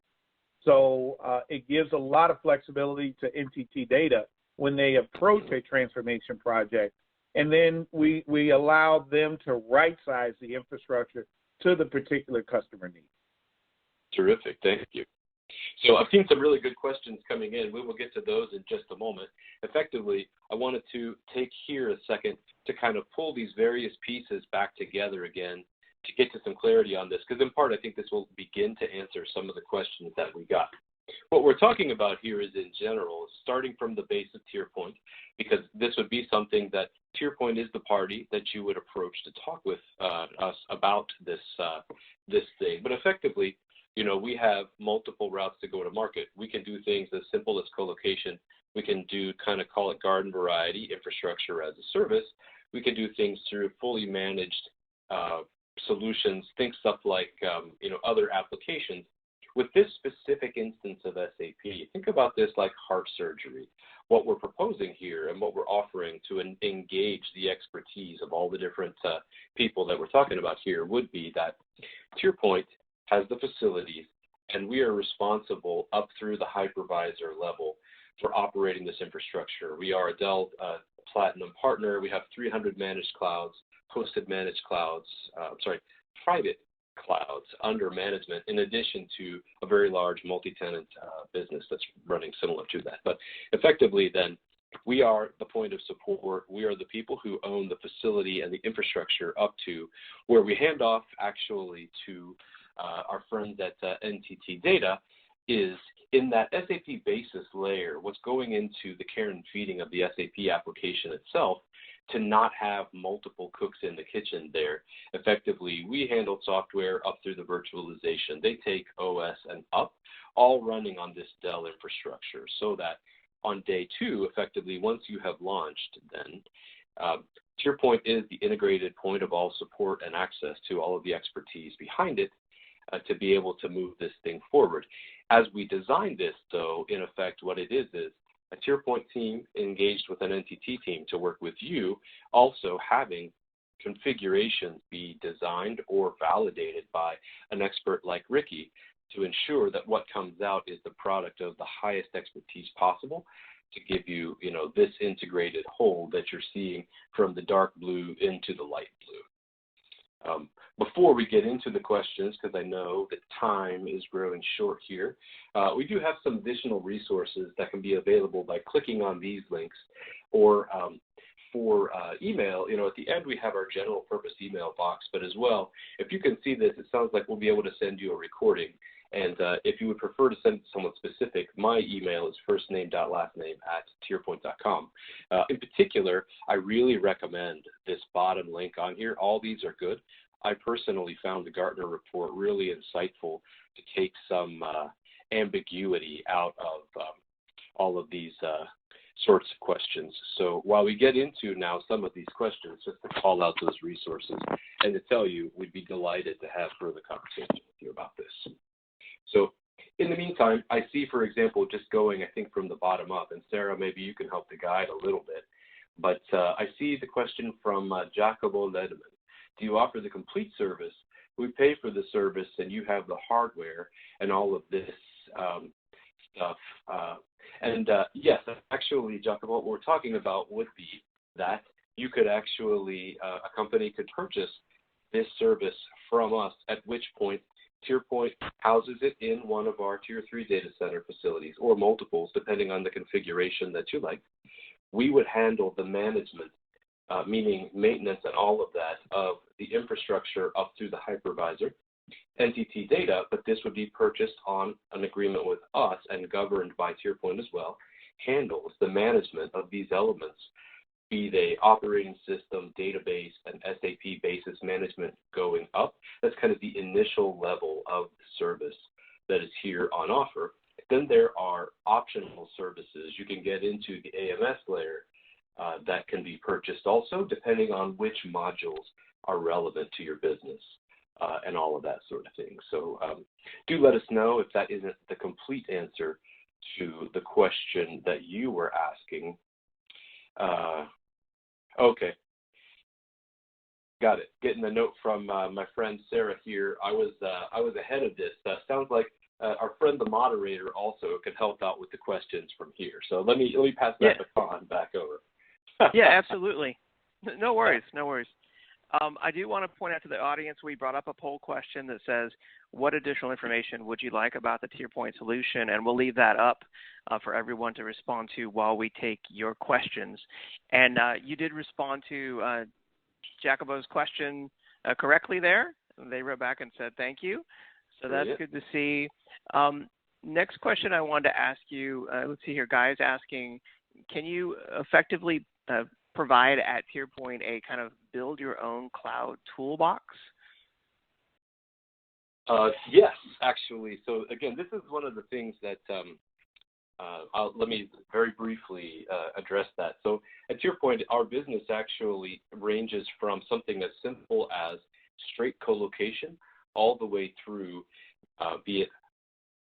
Speaker 13: So it gives a lot of flexibility to NTT data when they approach a transformation project. And then we allow them to right-size the infrastructure to the particular customer need.
Speaker 11: Terrific. Thank you. So I've seen some really good questions coming in. We will get to those in just a moment. Effectively, I wanted to take here a second to kind of pull these various pieces back together again to get to some clarity on this, because in part I think this will begin to answer some of the questions that we got. What we're talking about here is in general, starting from the base of TierPoint, because this would be something that TierPoint is the party that you would approach to talk with us about this thing. But effectively, you know, we have multiple routes to go to market. We can do things as simple as co-location. We can do kind of call it garden variety infrastructure as a service. We can do things through fully managed solutions, think stuff like, other applications. With this specific instance of SAP, think about this like heart surgery. What we're proposing here and what we're offering to engage the expertise of all the different people that we're talking about here would be that TierPoint has the facilities, and we are responsible up through the hypervisor level for operating this infrastructure. We are a Dell Platinum partner. We have 300 managed clouds, hosted managed clouds, private clouds under management, in addition to a very large multi-tenant business that's running similar to that. But effectively then, we are the point of support. We are the people who own the facility and the infrastructure up to where we hand off actually to our friends at NTT Data is in that SAP basis layer, what's going into the care and feeding of the SAP application itself to not have multiple cooks in the kitchen there. Effectively, we handle software up through the virtualization. They take OS and up, all running on this Dell infrastructure so that on day two, effectively, once you have launched, then TierPoint is the integrated point of all support and access to all of the expertise behind it to be able to move this thing forward. As we design this, though, in effect, what it is a TierPoint team engaged with an NTT team to work with you, also having configurations be designed or validated by an expert like Ricky to ensure that what comes out is the product of the highest expertise possible to give you, this integrated whole that you're seeing from the dark blue into the light blue. Before we get into the questions, because I know that time is growing short here, we do have some additional resources that can be available by clicking on these links, or for email, at the end we have our general purpose email box, but as well, if you can see this, it sounds like we'll be able to send you a recording. And if you would prefer to send it to someone specific, my email is firstname.lastname@tierpoint.com. In particular, I really recommend this bottom link on here. All these are good. I personally found the Gartner report really insightful to take some ambiguity out of all of these sorts of questions. So while we get into now some of these questions, just to call out those resources and to tell you we'd be delighted to have further conversation with you about this. So in the meantime, I see, for example, just going, I think, from the bottom up, and Sarah, maybe you can help to guide a little bit, but I see the question from Jacobo Lederman. Do you offer the complete service? We pay for the service and you have the hardware and all of this stuff. Yes, actually, Jacobo, what we're talking about would be that you could actually, a company could purchase this service from us, at which point TierPoint houses it in one of our Tier 3 data center facilities, or multiples, depending on the configuration that you like. We would handle the management, meaning maintenance and all of that, of the infrastructure up through the hypervisor, NTT data, but this would be purchased on an agreement with us and governed by TierPoint as well, handles the management of these elements, be they operating system, database, and SAP basis management going up. That's kind of the initial level of the service that is here on offer. Then there are optional services. You can get into the AMS layer that can be purchased also, depending on which modules are relevant to your business. And all of that sort of thing. So do let us know if that isn't the complete answer to the question that you were asking. Okay. Got it. Getting a note from my friend Sarah here. I was ahead of this. Sounds like our friend the moderator also could help out with the questions from here. So let me pass that baton back over.
Speaker 3: Yeah, absolutely. No worries. No worries. I do want to point out to the audience, we brought up a poll question that says, what additional information would you like about the TierPoint solution? And we'll leave that up for everyone to respond to while we take your questions. And you did respond to Jacobo's question correctly there. They wrote back and said thank you. So that's good to see. Next question I wanted to ask you, let's see here, guys asking, can you effectively provide at TierPoint a kind of build your own cloud toolbox?
Speaker 11: Yes, actually. So again, this is one of the things that let me very briefly address that. So at TierPoint, our business actually ranges from something as simple as straight co-location all the way through, be it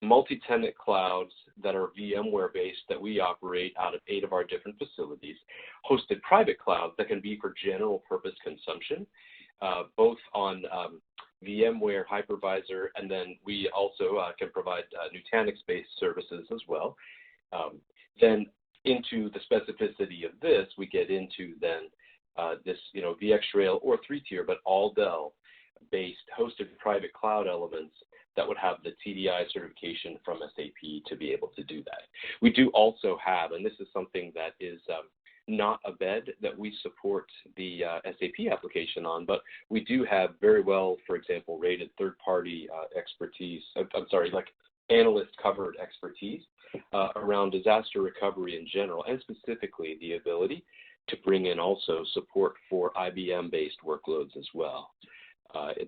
Speaker 11: multi-tenant clouds that are VMware-based that we operate out of 8 of our different facilities, hosted private clouds that can be for general purpose consumption, both on VMware hypervisor, and then we also can provide Nutanix-based services as well. Then into the specificity of this, we get into then this, VxRail or 3-tier, but all Dell-based hosted private cloud elements that would have the TDI certification from SAP to be able to do that. We do also have, and this is something that is not a bed that we support the SAP application on, but we do have very well, for example, rated third-party expertise, like analyst-covered expertise around disaster recovery in general, and specifically the ability to bring in also support for IBM-based workloads as well.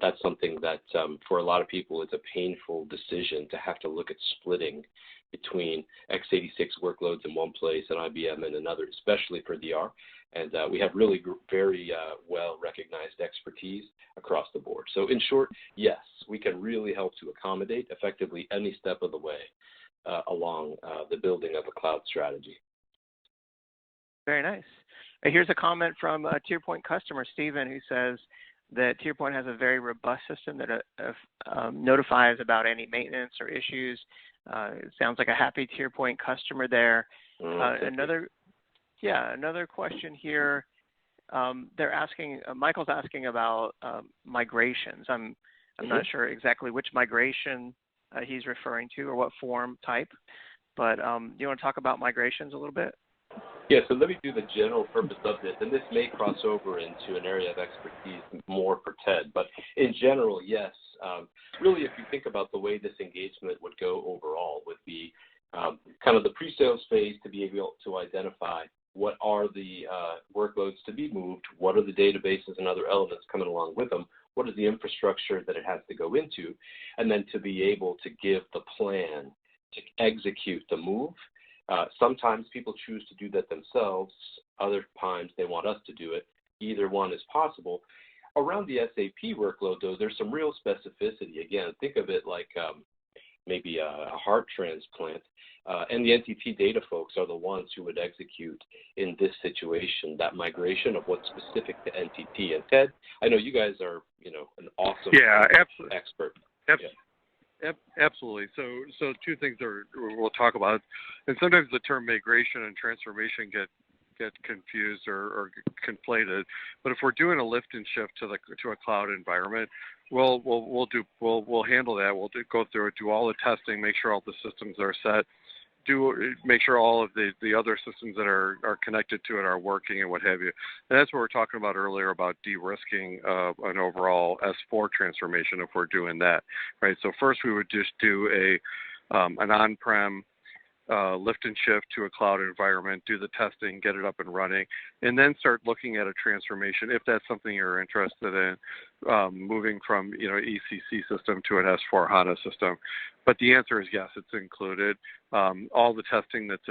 Speaker 11: That's something that for a lot of people, it's a painful decision to have to look at splitting between x86 workloads in one place and IBM in another, especially for DR. And we have really very well-recognized expertise across the board. So in short, yes, we can really help to accommodate effectively any step of the way along the building of a cloud strategy.
Speaker 3: Very nice. Here's a comment from a TierPoint customer, Stephen, who says that TierPoint has a very robust system that notifies about any maintenance or issues. It sounds like a happy TierPoint customer there. Another question here. They're asking, Michael's asking about migrations. I'm not sure exactly which migration he's referring to or what form type, but do you want to talk about migrations a little bit?
Speaker 11: Yeah, so let me do the general purpose of this, and this may cross over into an area of expertise more for Ted, but in general, yes, really, if you think about the way this engagement would go overall, would be kind of the pre-sales phase to be able to identify what are the workloads to be moved, what are the databases and other elements coming along with them, what is the infrastructure that it has to go into, and then to be able to give the plan to execute the move. Sometimes people choose to do that themselves. Other times they want us to do it. Either one is possible. Around the SAP workload, though, there's some real specificity. Again, think of it like maybe a heart transplant. And the NTT data folks are the ones who would execute in this situation that migration of what's specific to NTT. And Ted, I know you guys are, an awesome expert.
Speaker 12: Absolutely. So two things we'll talk about, and sometimes the term migration and transformation get confused or conflated. But if we're doing a lift and shift to a cloud environment, we'll handle that. We'll go through it, do all the testing, make sure all the systems are set, make sure all of the other systems that are connected to it are working and what have you. And that's what we're talking about earlier about de-risking an overall S4 transformation if we're doing that, right? So first we would just do an on-prem lift and shift to a cloud environment, do the testing, get it up and running, and then start looking at a transformation if that's something you're interested in, moving from ECC system to an S4 HANA system. But the answer is yes, it's included. All the testing that's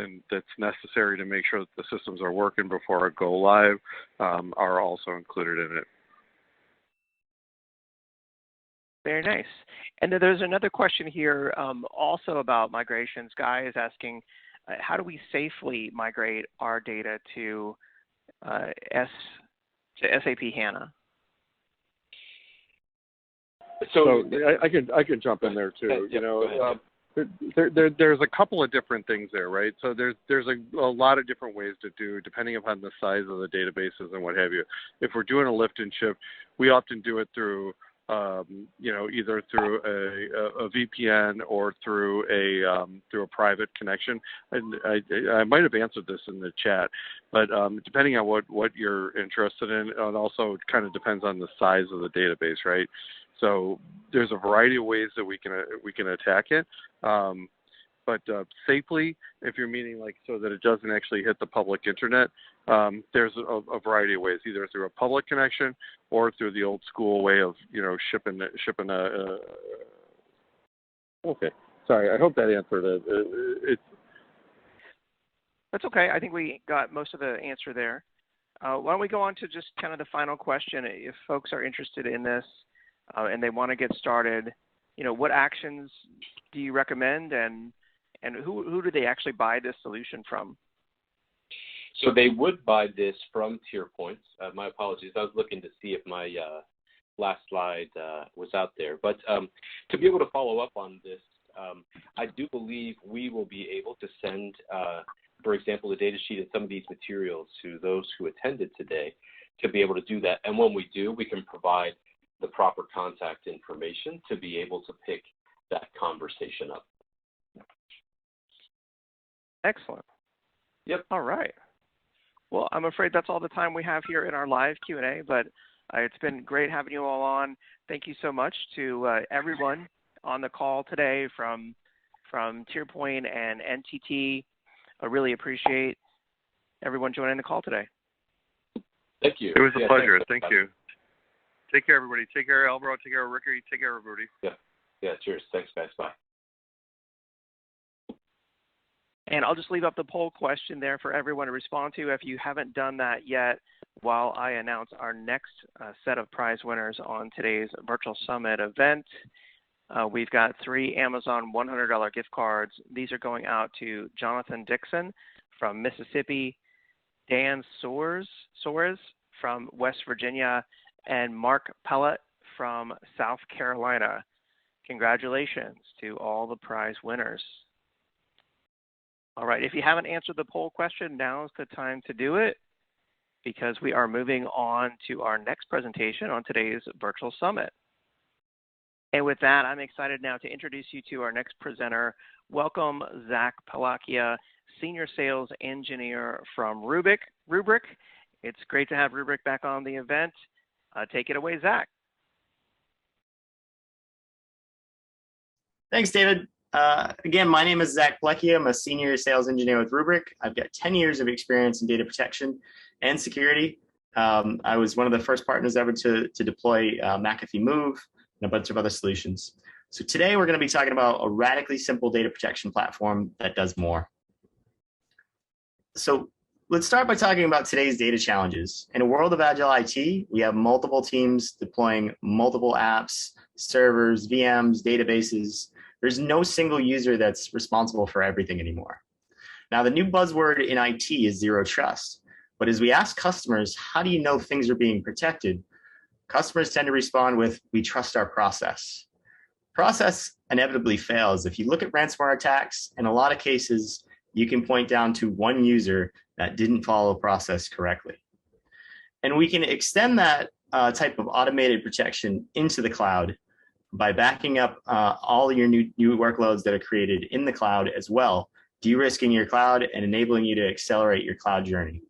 Speaker 12: necessary to make sure that the systems are working before it go live are also included in it.
Speaker 3: Very nice. And then there's another question here also about migrations. Guy is asking, how do we safely migrate our data to SAP HANA?
Speaker 12: So I could jump in there too. There's a couple of different things there, right? So there's a lot of different ways to do, depending upon the size of the databases and what have you. If we're doing a lift and shift, we often do it through either through a VPN or through a private connection. And I might have answered this in the chat, but depending on what you're interested in, it also kind of depends on the size of the database, right? So there's a variety of ways that we can attack it. But safely, if you're meaning like so that it doesn't actually hit the public internet, there's a variety of ways, either through a public connection or through the old school way of shipping a. Okay, sorry. I hope that answered it.
Speaker 3: That's okay. I think we got most of the answer there. Why don't we go on to just kind of the final question? If folks are interested in this and they want to get started, what actions do you recommend, and who do they actually buy this solution from?
Speaker 11: So they would buy this from TierPoints. My apologies. I was looking to see if my last slide was out there. But to be able to follow up on this, I do believe we will be able to send, for example, the data sheet and some of these materials to those who attended today to be able to do that. And when we do, we can provide the proper contact information to be able to pick that conversation up.
Speaker 3: Excellent.
Speaker 11: Yep.
Speaker 3: All right. Well, I'm afraid that's all the time we have here in our live Q&A, but it's been great having you all on. Thank you so much to everyone on the call today from TierPoint and NTT. I really appreciate everyone joining the call today.
Speaker 11: Thank you.
Speaker 12: It was a pleasure. Thank you. Take care, everybody. Take care, Alvaro. Take care, Ricky. Take care, everybody.
Speaker 11: Yeah. Cheers. Thanks, guys. Bye.
Speaker 3: And I'll just leave up the poll question there for everyone to respond to if you haven't done that yet while I announce our next set of prize winners on today's Virtual Summit event. We've got 3 Amazon $100 gift cards. These are going out to Jonathan Dixon from Mississippi, Dan Soares from West Virginia, and Mark Pellet from South Carolina. Congratulations to all the prize winners. All right, if you haven't answered the poll question, now's the time to do it because we are moving on to our next presentation on today's Virtual Summit. And with that, I'm excited now to introduce you to our next presenter. Welcome, Zach Palakia, Senior Sales Engineer from Rubrik. It's great to have Rubrik back on the event. Take it away, Zach.
Speaker 14: Thanks, David. Again, my name is Zach Plecki. I'm a senior sales engineer with Rubrik. I've got 10 years of experience in data protection and security. I was one of the first partners ever to deploy McAfee Move and a bunch of other solutions. So today we're going to be talking about a radically simple data protection platform that does more. So let's start by talking about today's data challenges. In a world of agile IT, we have multiple teams deploying multiple apps, servers, VMs, databases. There's no single user that's responsible for everything anymore. Now, the new buzzword in IT is zero trust. But as we ask customers, how do you know things are being protected? Customers tend to respond with, we trust our process. Process inevitably fails. If you look at ransomware attacks, in a lot of cases, you can point down to one user that didn't follow process correctly. And we can extend that type of automated protection into the cloud by backing up all your new workloads that are created in the cloud as well, de-risking your cloud and enabling you to accelerate your cloud journey.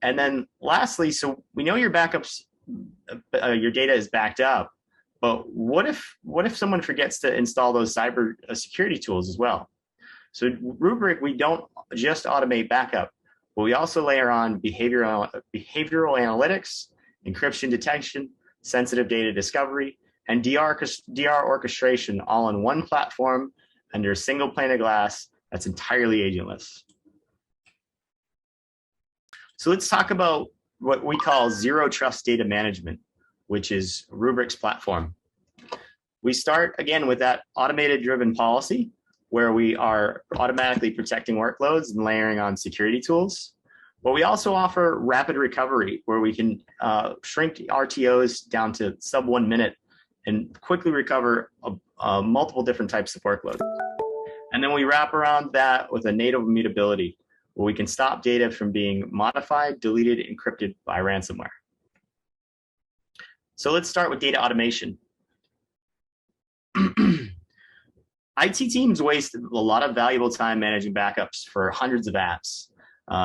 Speaker 14: And then lastly, so we know your backups, your data is backed up, but what if someone forgets to install those cyber security tools as well? So at Rubrik, we don't just automate backup, but we also layer on behavioral analytics, encryption detection, sensitive data discovery, and DR orchestration all in one platform under a single pane of glass that's entirely agentless. So let's talk about what we call zero trust data management, which is Rubrik's platform. We start again with that automated driven policy where we are automatically protecting workloads and layering on security tools. But we also offer rapid recovery where we can shrink RTOs down to sub 1 minute and quickly recover multiple different types of workloads. And then we wrap around that with a native immutability where we can stop data from being modified, deleted, encrypted by ransomware. So let's start with data automation. IT teams waste a lot of valuable time managing backups for hundreds of apps.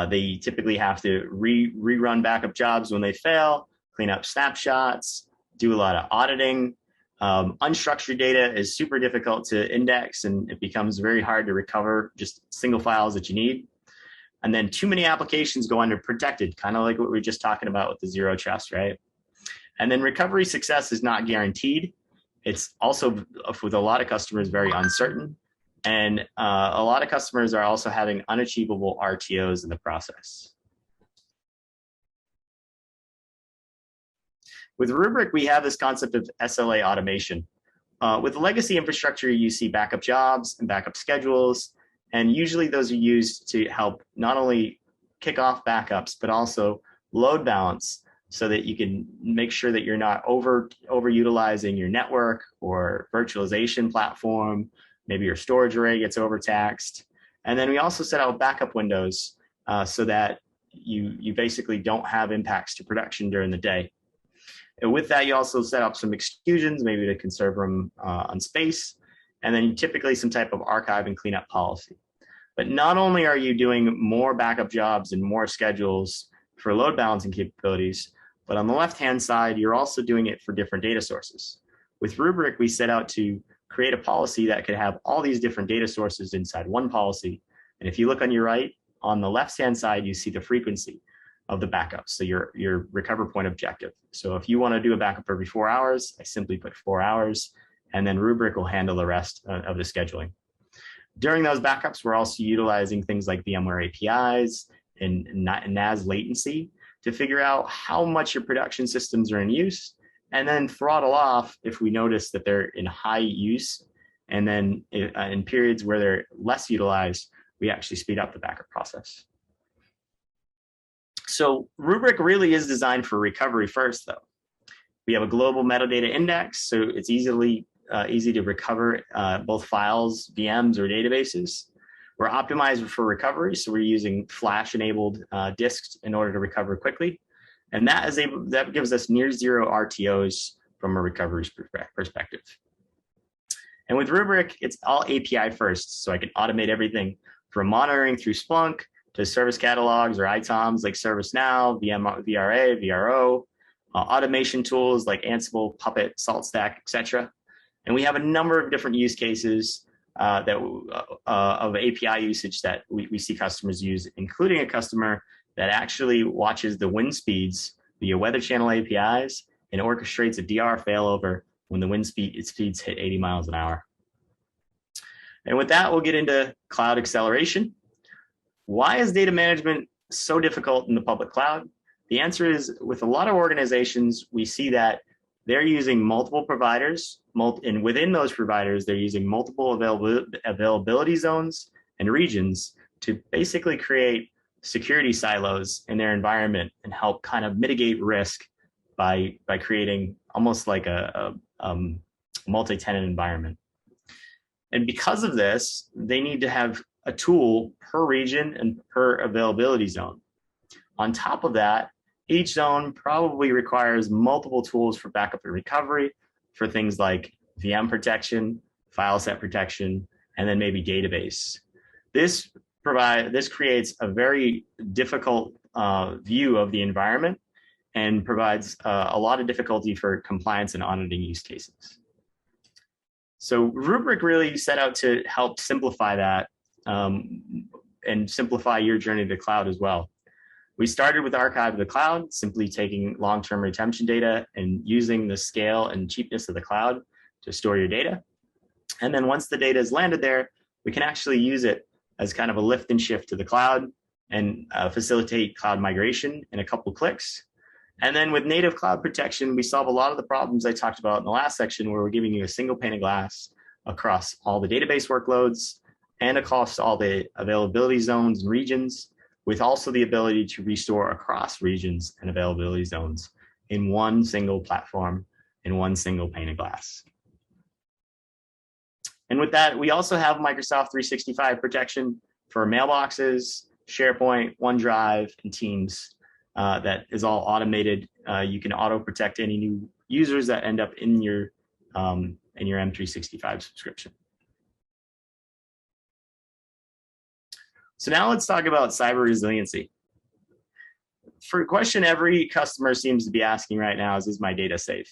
Speaker 14: They typically have to rerun backup jobs when they fail, clean up snapshots, do a lot of auditing. Unstructured data is super difficult to index and it becomes very hard to recover just single files that you need. And then too many applications go underprotected, kind of like what we were just talking about with the zero trust, right? And then recovery success is not guaranteed. It's also, with a lot of customers, very uncertain. And a lot of customers are also having unachievable RTOs in the process. With Rubrik, we have this concept of SLA automation. With legacy infrastructure, you see backup jobs and backup schedules. And usually those are used to help not only kick off backups, but also load balance so that you can make sure that you're not overutilizing your network or virtualization platform. Maybe your storage array gets overtaxed. And then we also set out backup windows so that you basically don't have impacts to production during the day. And with that, you also set up some exclusions, maybe to conserve room on space, and then typically some type of archive and cleanup policy. But not only are you doing more backup jobs and more schedules for load balancing capabilities, but on the left-hand side, you're also doing it for different data sources. With Rubrik, we set out to create a policy that could have all these different data sources inside one policy. And if you look on your right, on the left-hand side, you see the frequency of the backup, so your recover point objective. So if you want to do a backup every 4 hours, I simply put 4 hours, and then Rubrik will handle the rest of the scheduling. During those backups, we're also utilizing things like VMware APIs and NAS latency to figure out how much your production systems are in use, and then throttle off if we notice that they're in high use, and then in periods where they're less utilized, we actually speed up the backup process. So Rubrik really is designed for recovery first, though. We have a global metadata index, so it's easy to recover both files, VMs, or databases. We're optimized for recovery, so we're using flash-enabled disks in order to recover quickly, and that gives us near zero RTOs from a recovery perspective. And with Rubrik, it's all API first, so I can automate everything from monitoring through Splunk to service catalogs or ITOMs like ServiceNow, VRA, VRO, automation tools like Ansible, Puppet, SaltStack, etc. And we have a number of different use cases of API usage that we see customers use, including a customer that actually watches the wind speeds via Weather Channel APIs and orchestrates a DR failover when the wind speeds hit 80 miles an hour. And with that, we'll get into cloud acceleration. Why is data management so difficult in the public cloud? The answer is, with a lot of organizations, we see that they're using multiple providers, and within those providers, they're using multiple availability zones and regions to basically create security silos in their environment and help kind of mitigate risk by creating almost like a multi-tenant environment. And because of this, they need to have a tool per region and per availability zone. On top of that, each zone probably requires multiple tools for backup and recovery for things like VM protection, file set protection, and then maybe database. This creates a very difficult view of the environment and provides a lot of difficulty for compliance and auditing use cases. So Rubrik really set out to help simplify that and simplify your journey to the cloud as well. We started with Archive to the Cloud, simply taking long-term retention data and using the scale and cheapness of the cloud to store your data. And then once the data is landed there, we can actually use it as kind of a lift and shift to the cloud and facilitate cloud migration in a couple clicks. And then with native cloud protection, we solve a lot of the problems I talked about in the last section, where we're giving you a single pane of glass across all the database workloads and across all the availability zones and regions, with also the ability to restore across regions and availability zones in one single platform, in one single pane of glass. And with that, we also have Microsoft 365 protection for mailboxes, SharePoint, OneDrive, and Teams. That is all automated. You can auto protect any new users that end up in your M365 subscription. So now let's talk about cyber resiliency. For a question every customer seems to be asking right now is my data safe?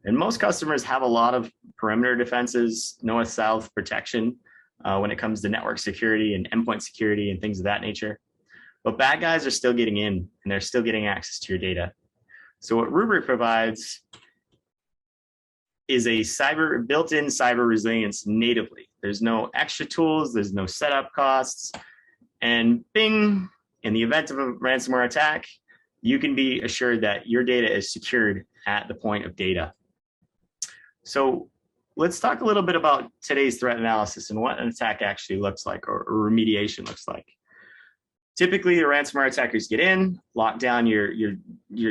Speaker 14: And most customers have a lot of perimeter defenses, north-south protection when it comes to network security and endpoint security and things of that nature. But bad guys are still getting in, and they're still getting access to your data. So what Rubrik provides is a built-in cyber resilience natively. There's no extra tools, there's no setup costs, and bing, in the event of a ransomware attack, you can be assured that your data is secured at the point of data. So let's talk a little bit about today's threat analysis and what an attack actually looks like, or remediation looks like. Typically, the ransomware attackers get in, lock down your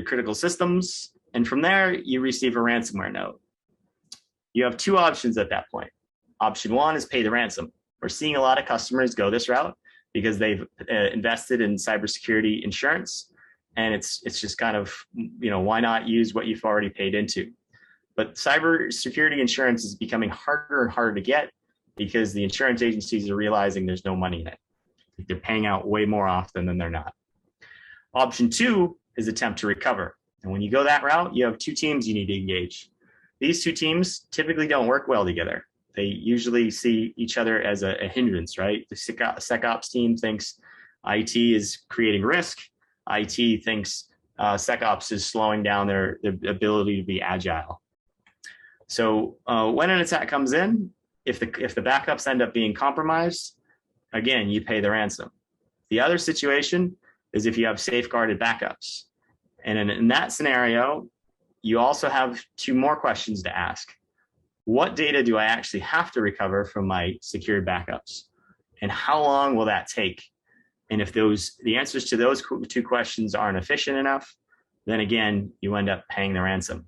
Speaker 14: critical systems, and from there, you receive a ransomware note. You have two options at that point. Option one is pay the ransom. We're seeing a lot of customers go this route because they've invested in cybersecurity insurance, and it's just kind of, why not use what you've already paid into? But cybersecurity insurance is becoming harder and harder to get because the insurance agencies are realizing there's no money in it. They're paying out way more often than they're not. Option two is attempt to recover. And when you go that route, you have two teams you need to engage. These two teams typically don't work well together. They usually see each other as a hindrance, right? The SecOps team thinks IT is creating risk. IT thinks SecOps is slowing down their ability to be agile. So when an attack comes in, if the backups end up being compromised, again, you pay the ransom. The other situation is if you have safeguarded backups. And in that scenario, you also have two more questions to ask. What data do I actually have to recover from my secured backups? And how long will that take? And if the answers to those two questions aren't efficient enough, then again, you end up paying the ransom.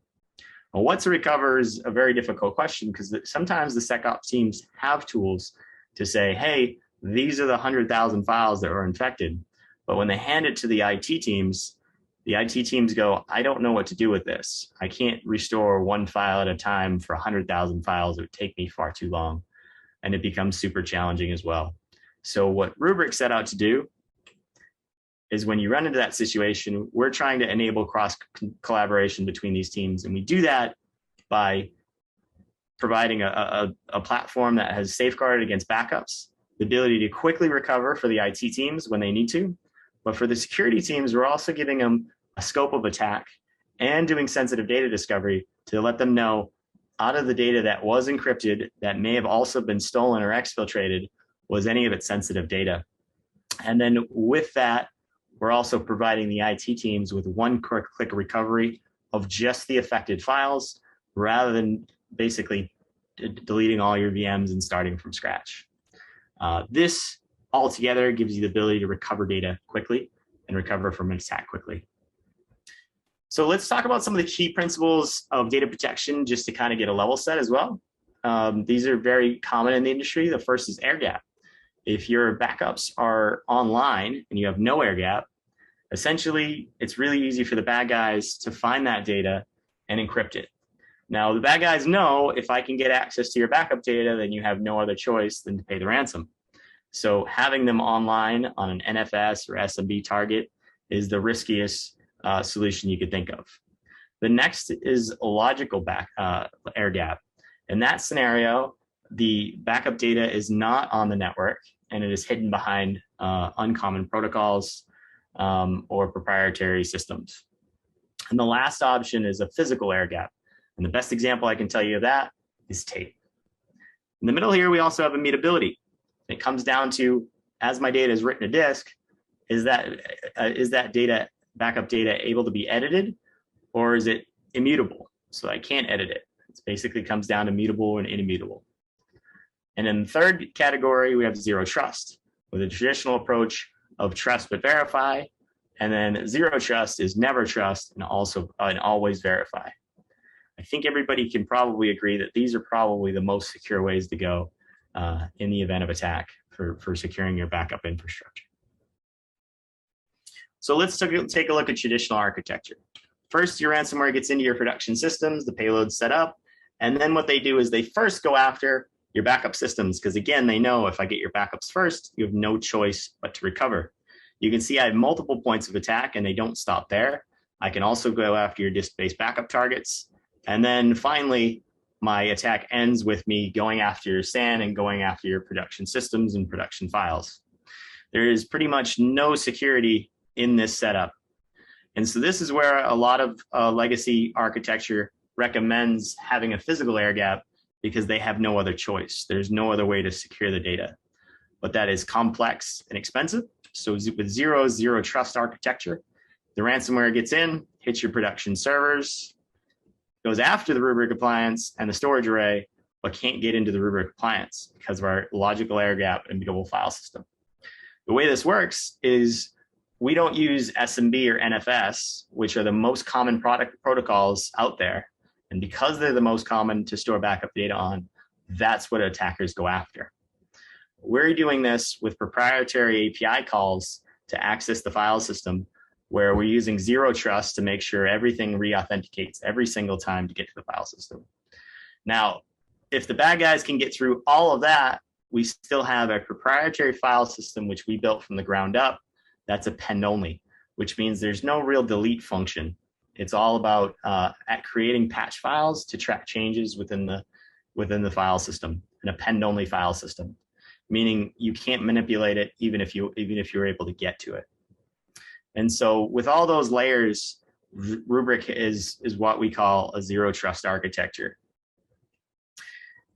Speaker 14: Well, what to recover is a very difficult question because sometimes the SecOps teams have tools to say, hey, these are the 100,000 files that were infected. But when they hand it to the IT teams go, I don't know what to do with this. I can't restore one file at a time for 100,000 files. It would take me far too long. And it becomes super challenging as well. So what Rubrik set out to do is when you run into that situation, we're trying to enable cross collaboration between these teams. And we do that by providing a platform that has safeguarded against backups, the ability to quickly recover for the IT teams when they need to. But for the security teams, we're also giving them a scope of attack and doing sensitive data discovery to let them know out of the data that was encrypted that may have also been stolen or exfiltrated, was any of its sensitive data. And then with that, we're also providing the IT teams with one click recovery of just the affected files, rather than basically deleting all your VMs and starting from scratch. This altogether gives you the ability to recover data quickly and recover from an attack quickly. So let's talk about some of the key principles of data protection, just to kind of get a level set as well. These are very common in the industry. The first is air gap. If your backups are online and you have no air gap, essentially it's really easy for the bad guys to find that data and encrypt it. Now, the bad guys know if I can get access to your backup data, then you have no other choice than to pay the ransom. So having them online on an NFS or SMB target is the riskiest solution you could think of. The next is a logical air gap. In that scenario, the backup data is not on the network and it is hidden behind uncommon protocols or proprietary systems. And the last option is a physical air gap. And the best example I can tell you of that is tape. In the middle here, we also have immutability. It comes down to, as my data is written to disk, is that data, backup data, able to be edited, or is it immutable? So I can't edit it. It basically comes down to mutable and immutable. And in the third category, we have zero trust, with a traditional approach of trust but verify, and then zero trust is never trust and always verify. I think everybody can probably agree that these are probably the most secure ways to go in the event of attack for securing your backup infrastructure. So let's take a look at traditional architecture. First, your ransomware gets into your production systems, the payload's set up, and then what they do is they first go after your backup systems, because again, they know if I get your backups first, you have no choice but to recover. You can see I have multiple points of attack and they don't stop there. I can also go after your disk-based backup targets. And then finally, my attack ends with me going after your SAN and going after your production systems and production files. There is pretty much no security in this setup. And so this is where a lot of legacy architecture recommends having a physical air gap, because they have no other choice. There's no other way to secure the data. But that is complex and expensive. So with zero trust architecture, the ransomware gets in, hits your production servers, goes after the rubric appliance and the storage array, but can't get into the rubric appliance because of our logical air gap and immutable file system. The way this works is we don't use SMB or NFS, which are the most common protocols out there. And because they're the most common to store backup data on, that's what attackers go after. We're doing this with proprietary API calls to access the file system, where we're using zero trust to make sure everything re-authenticates every single time to get to the file system. Now, if the bad guys can get through all of that, we still have a proprietary file system, which we built from the ground up. That's append only, which means there's no real delete function. It's all about at creating patch files to track changes within the file system, an append only file system, meaning you can't manipulate it even if you're able to get to it. And so with all those layers, Rubrik is what we call a zero trust architecture.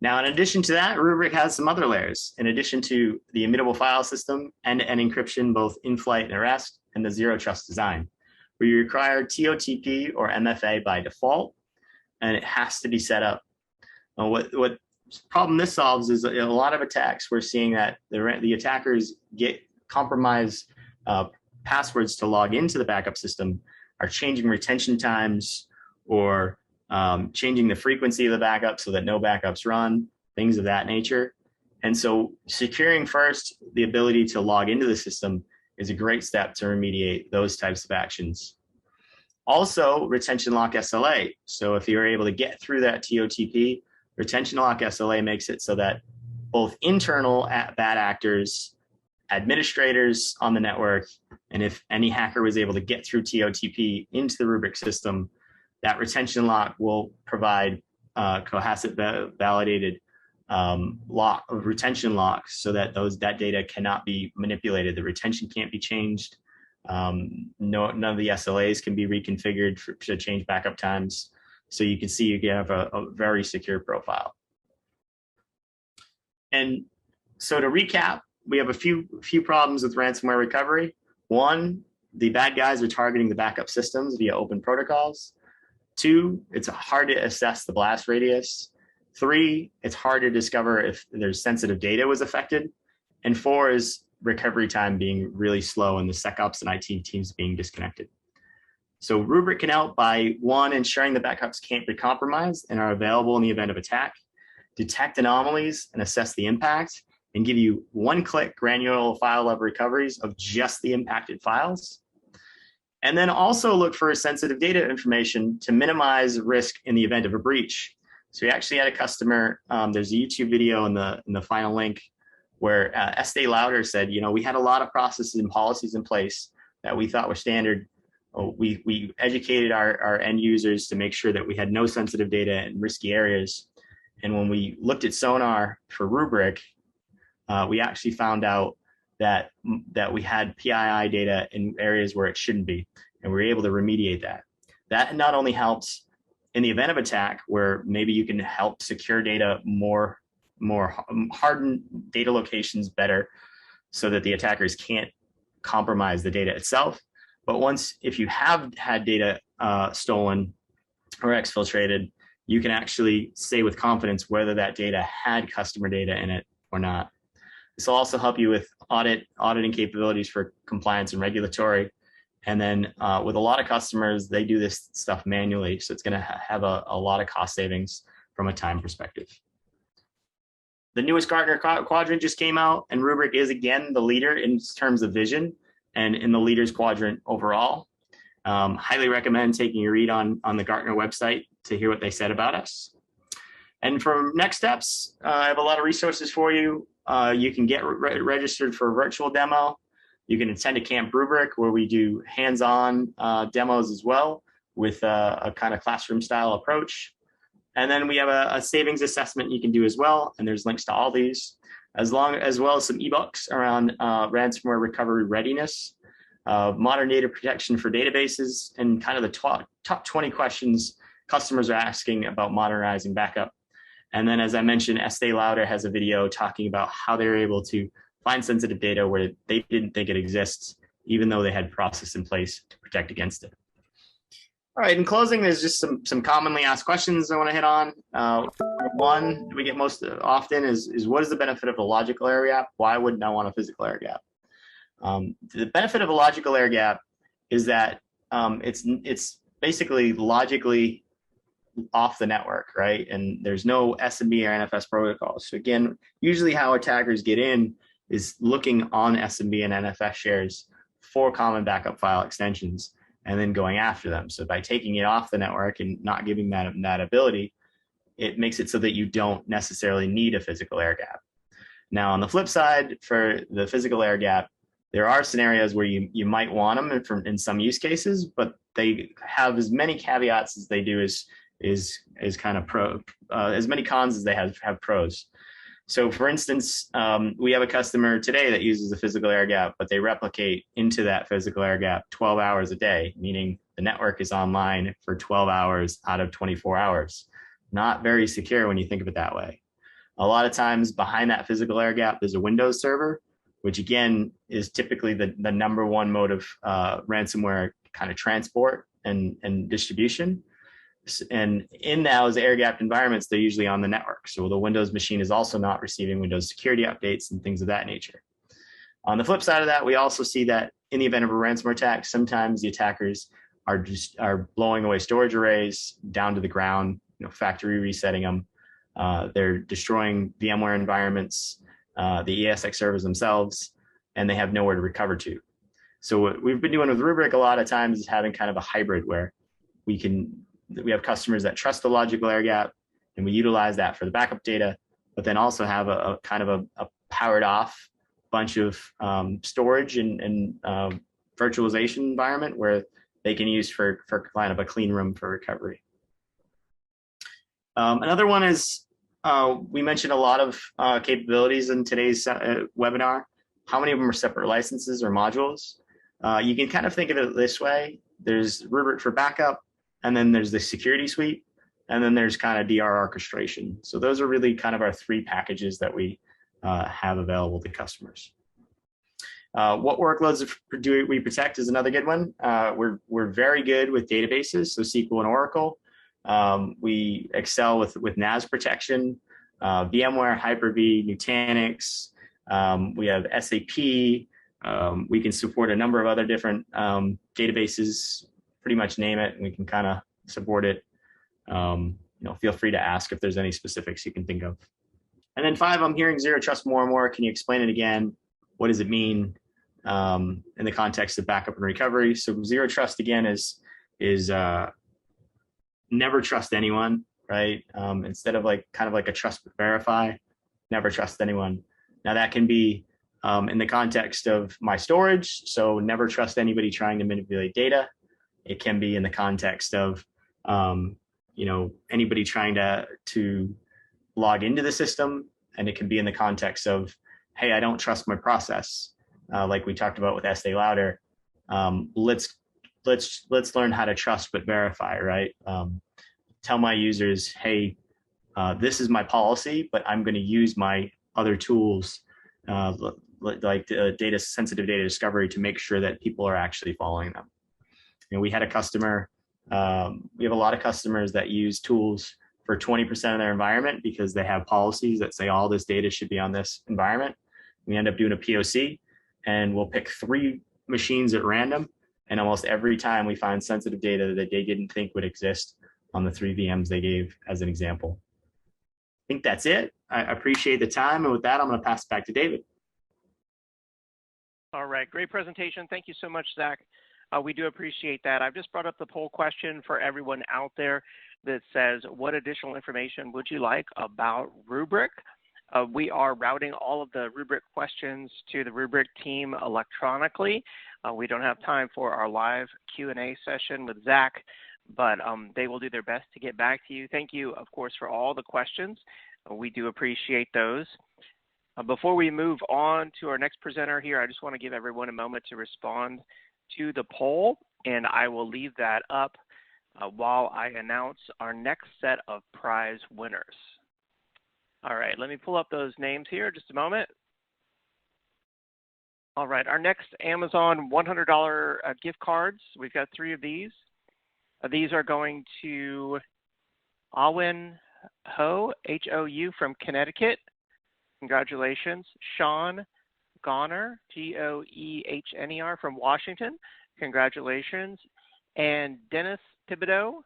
Speaker 14: Now, in addition to that, Rubrik has some other layers. In addition to the immutable file system, end-to-end encryption, both in flight and at rest, and the zero trust design, where you require TOTP or MFA by default, and it has to be set up. What problem this solves is a lot of attacks. We're seeing that the attackers get compromised passwords to log into the backup system, are changing retention times, or changing the frequency of the backup so that no backups run, things of that nature. And so securing first the ability to log into the system is a great step to remediate those types of actions. Also, retention lock SLA. So if you're able to get through that TOTP, retention lock SLA makes it so that both internal bad actors, administrators on the network, and if any hacker was able to get through TOTP into the Rubrik system, that retention lock will provide cohesive validated retention locks so that that data cannot be manipulated. The retention can't be changed. None of the SLAs can be reconfigured to change backup times. So you can see you have a very secure profile. And so to recap, we have a few problems with ransomware recovery. One, the bad guys are targeting the backup systems via open protocols. Two, it's hard to assess the blast radius. Three, it's hard to discover if there's sensitive data was affected. And four is recovery time being really slow and the SecOps and IT teams being disconnected. So Rubrik can help by, one, ensuring the backups can't be compromised and are available in the event of attack, detect anomalies and assess the impact, and give you one-click granular file level recoveries of just the impacted files. And then also look for sensitive data information to minimize risk in the event of a breach. So we actually had a customer, there's a YouTube video in the final link where Estee Lauder said, we had a lot of processes and policies in place that we thought were standard. We educated our end users to make sure that we had no sensitive data in risky areas. And when we looked at Sonar for Rubrik, we actually found out that we had PII data in areas where it shouldn't be, and we were able to remediate that. That not only helps in the event of attack, where maybe you can help secure data more harden data locations better so that the attackers can't compromise the data itself. But if you have had data stolen or exfiltrated, you can actually say with confidence whether that data had customer data in it or not. This will also help you with auditing capabilities for compliance and regulatory. And then with a lot of customers, they do this stuff manually. So it's going to have a lot of cost savings from a time perspective. The newest Gartner quadrant just came out, and Rubrik is again the leader in terms of vision and in the leaders quadrant overall. Highly recommend taking a read on the Gartner website to hear what they said about us. And for next steps, I have a lot of resources for you. You can get registered for a virtual demo. You can attend a Camp Rubrik where we do hands-on demos as well with a kind of classroom style approach. And then we have a savings assessment you can do as well. And there's links to all these, as well as some ebooks around ransomware recovery readiness, modern data protection for databases, and kind of the top 20 questions customers are asking about modernizing backup. And then, as I mentioned, Estee Lauder has a video talking about how they're able to find sensitive data where they didn't think it exists, even though they had process in place to protect against it. All right, in closing, there's just some commonly asked questions I want to hit on. One we get most often is what is the benefit of a logical air gap? Why wouldn't I want a physical air gap? The benefit of a logical air gap is that it's basically logically off the network, right? And there's no SMB or NFS protocols. So again, usually how attackers get in is looking on SMB and NFS shares for common backup file extensions and then going after them. So by taking it off the network and not giving that ability, it makes it so that you don't necessarily need a physical air gap. Now, on the flip side, for the physical air gap, there are scenarios where you might want them in some use cases, but they have as many caveats as they do is kind of as many cons as they have pros. So for instance, we have a customer today that uses a physical air gap, but they replicate into that physical air gap 12 hours a day, meaning the network is online for 12 hours out of 24 hours. Not very secure when you think of it that way. A lot of times behind that physical air gap, there's a Windows server, which again is typically the number one mode of ransomware kind of transport and distribution. And in those air-gapped environments, they're usually on the network. So the Windows machine is also not receiving Windows security updates and things of that nature. On the flip side of that, we also see that in the event of a ransomware attack, sometimes the attackers are blowing away storage arrays down to the ground, factory resetting them. They're destroying VMware environments, the ESX servers themselves, and they have nowhere to recover to. So what we've been doing with Rubrik a lot of times is having kind of a hybrid where we have customers that trust the logical air gap, and we utilize that for the backup data, but then also have a kind of a powered off bunch of storage and virtualization environment where they can use for kind of a clean room for recovery. Another one is we mentioned a lot of capabilities in today's webinar. How many of them are separate licenses or modules? You can kind of think of it this way. There's Rubric for backup, and then there's the security suite, and then there's kind of DR orchestration. So those are really kind of our three packages that we have available to customers. What workloads do we protect is another good one. We're very good with databases, so SQL and Oracle. We excel with NAS protection, VMware, Hyper-V, Nutanix. We have SAP. We can support a number of other different databases, pretty much name it, and we can kind of support it. Feel free to ask if there's any specifics you can think of. And then 5, I'm hearing zero trust more and more. Can you explain it again? What does it mean in the context of backup and recovery? So zero trust again is never trust anyone, right? Instead of kind of like a trust but verify, never trust anyone. Now that can be in the context of my storage, so never trust anybody trying to manipulate data. It can be in the context of anybody trying to log into the system, and it can be in the context of, hey, I don't trust my process, like we talked about with Estee Lauder. Let's learn how to trust but verify, right? Tell my users, hey, this is my policy, but I'm going to use my other tools like sensitive data discovery to make sure that people are actually following them. We had a customer. We have a lot of customers that use tools for 20% of their environment because they have policies that say all this data should be on this environment. We end up doing a POC, and we'll pick 3 machines at random, and almost every time we find sensitive data that they didn't think would exist on the 3 VMs they gave as an example. I think that's it. I appreciate the time, and with that, I'm going to pass it back to David.
Speaker 3: All right, great presentation. Thank you so much, Zach. We do appreciate that. I've just brought up the poll question for everyone out there that says, what additional information would you like about Rubric? We are routing all of the Rubric questions to the Rubric team electronically. We don't have time for our live Q&A session with Zach, but they will do their best to get back to you. Thank you, of course, for all the questions. We do appreciate those. Before we move on to our next presenter here, I just want to give everyone a moment to respond to the poll, and I will leave that up while I announce our next set of prize winners. All right, let me pull up those names here, just a moment. All right, our next Amazon $100 gift cards, we've got 3 of these. These are going to Awin Ho, H-O-U, from Connecticut. Congratulations. Sean Goner, G-O-E-H-N-E-R, from Washington. Congratulations. And Dennis Thibodeau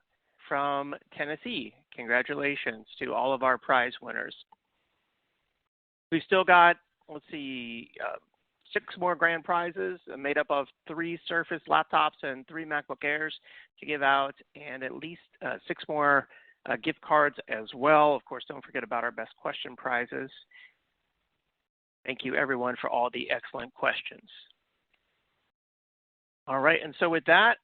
Speaker 3: from Tennessee. Congratulations to all of our prize winners. We've still got, let's see, 6 more grand prizes made up of 3 Surface laptops and 3 MacBook Airs to give out, and at least 6 more gift cards as well. Of course, don't forget about our best question prizes. Thank you, everyone, for all the excellent questions. All right, and so with that,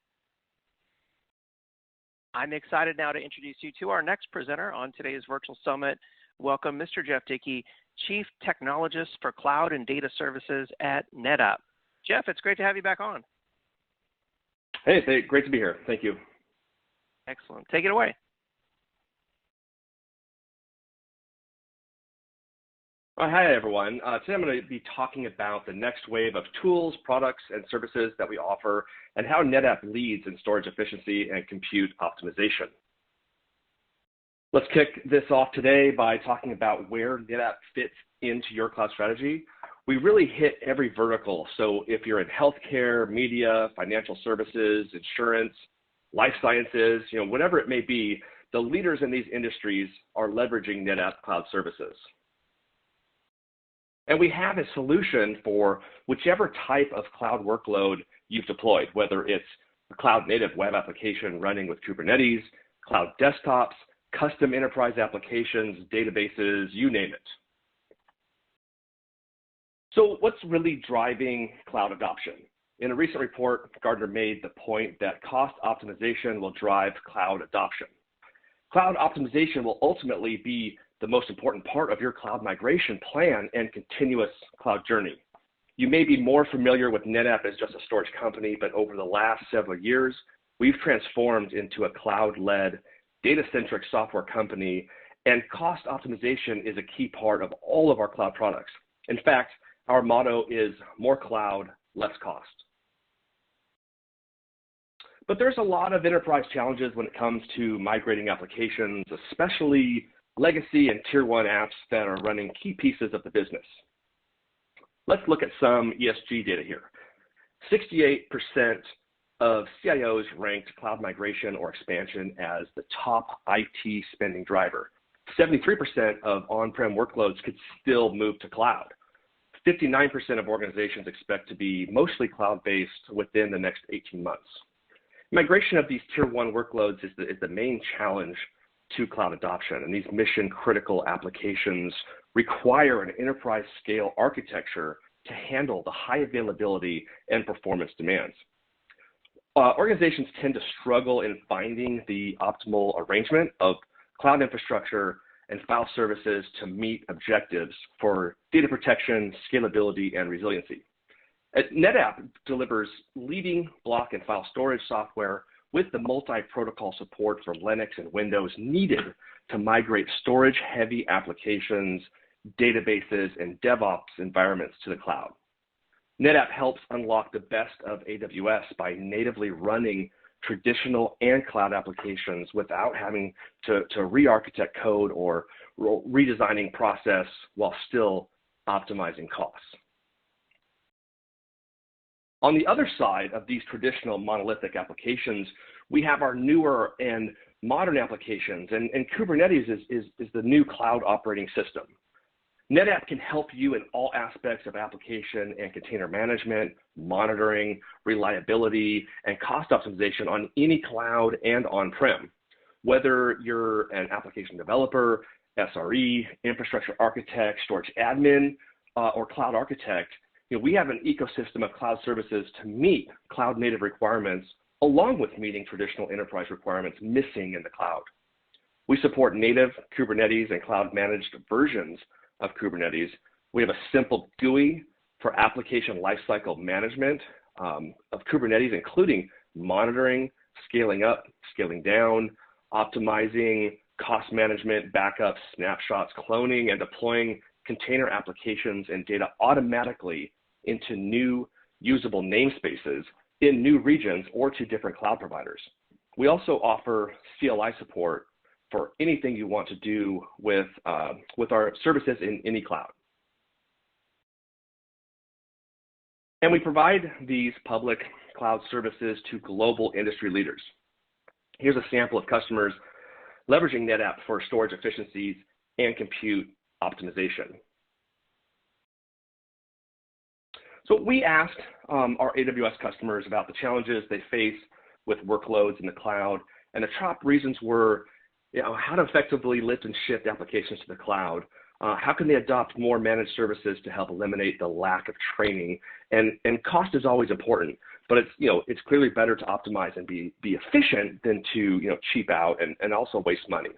Speaker 3: I'm excited now to introduce you to our next presenter on today's virtual summit. Welcome, Mr. Jeff Dickey, Chief Technologist for Cloud and Data Services at NetApp. Jeff, it's great to have you back on.
Speaker 15: Hey, great to be here. Thank you.
Speaker 3: Excellent. Take it away.
Speaker 15: Hi, everyone. Today I'm going to be talking about the next wave of tools, products, and services that we offer and how NetApp leads in storage efficiency and compute optimization. Let's kick this off today by talking about where NetApp fits into your cloud strategy. We really hit every vertical. So if you're in healthcare, media, financial services, insurance, life sciences, whatever it may be, the leaders in these industries are leveraging NetApp cloud services. And we have a solution for whichever type of cloud workload you've deployed, whether it's a cloud-native web application running with Kubernetes, cloud desktops, custom enterprise applications, databases, you name it. So what's really driving cloud adoption? In a recent report, Gartner made the point that cost optimization will drive cloud adoption. Cloud optimization will ultimately be the most important part of your cloud migration plan and continuous cloud journey. You may be more familiar with NetApp as just a storage company, but over the last several years, we've transformed into a cloud-led, data-centric software company, and cost optimization is a key part of all of our cloud products. In fact, our motto is more cloud, less cost. But there's a lot of enterprise challenges when it comes to migrating applications, especially legacy and tier one apps that are running key pieces of the business. Let's look at some ESG data here. 68% of CIOs ranked cloud migration or expansion as the top IT spending driver. 73% of on-prem workloads could still move to cloud. 59% of organizations expect to be mostly cloud-based within the next 18 months. Migration of these tier one workloads is the main challenge to cloud adoption, and these mission-critical applications require an enterprise-scale architecture to handle the high availability and performance demands. Organizations tend to struggle in finding the optimal arrangement of cloud infrastructure and file services to meet objectives for data protection, scalability, and resiliency. NetApp delivers leading block and file storage software with the multi-protocol support for Linux and Windows needed to migrate storage-heavy applications, databases, and DevOps environments to the cloud. NetApp helps unlock the best of AWS by natively running traditional and cloud applications without having to re-architect code or redesigning process while still optimizing costs. On the other side of these traditional monolithic applications, we have our newer and modern applications, and Kubernetes is the new cloud operating system. NetApp can help you in all aspects of application and container management, monitoring, reliability, and cost optimization on any cloud and on-prem. Whether you're an application developer, SRE, infrastructure architect, storage admin, or cloud architect, we have an ecosystem of cloud services to meet cloud native requirements along with meeting traditional enterprise requirements missing in the cloud. We support native Kubernetes and cloud managed versions of Kubernetes. We have a simple GUI for application lifecycle management of Kubernetes, including monitoring, scaling up, scaling down, optimizing, cost management, backups, snapshots, cloning, and deploying container applications and data automatically into new usable namespaces in new regions or to different cloud providers. We also offer CLI support for anything you want to do with our services in any cloud. And we provide these public cloud services to global industry leaders. Here's a sample of customers leveraging NetApp for storage efficiencies and compute optimization. So we asked our AWS customers about the challenges they face with workloads in the cloud, and the top reasons were how to effectively lift and shift applications to the cloud. How can they adopt more managed services to help eliminate the lack of training? And cost is always important, but it's clearly better to optimize and be efficient than to cheap out and also waste money.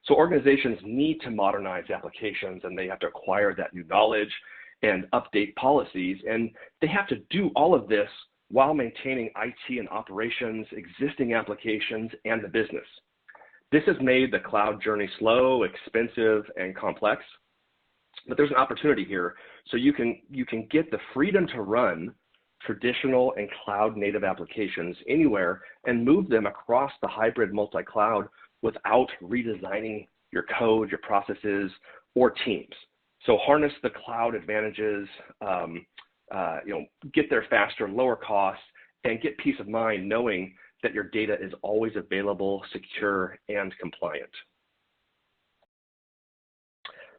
Speaker 15: So organizations need to modernize applications, and they have to acquire that new knowledge and update policies, and they have to do all of this while maintaining IT and operations, existing applications, and the business. This has made the cloud journey slow, expensive, and complex, but there's an opportunity here. So you can get the freedom to run traditional and cloud native applications anywhere and move them across the hybrid multi-cloud without redesigning your code, your processes, or teams. So harness the cloud advantages, get there faster, lower costs, and get peace of mind knowing that your data is always available, secure, and compliant.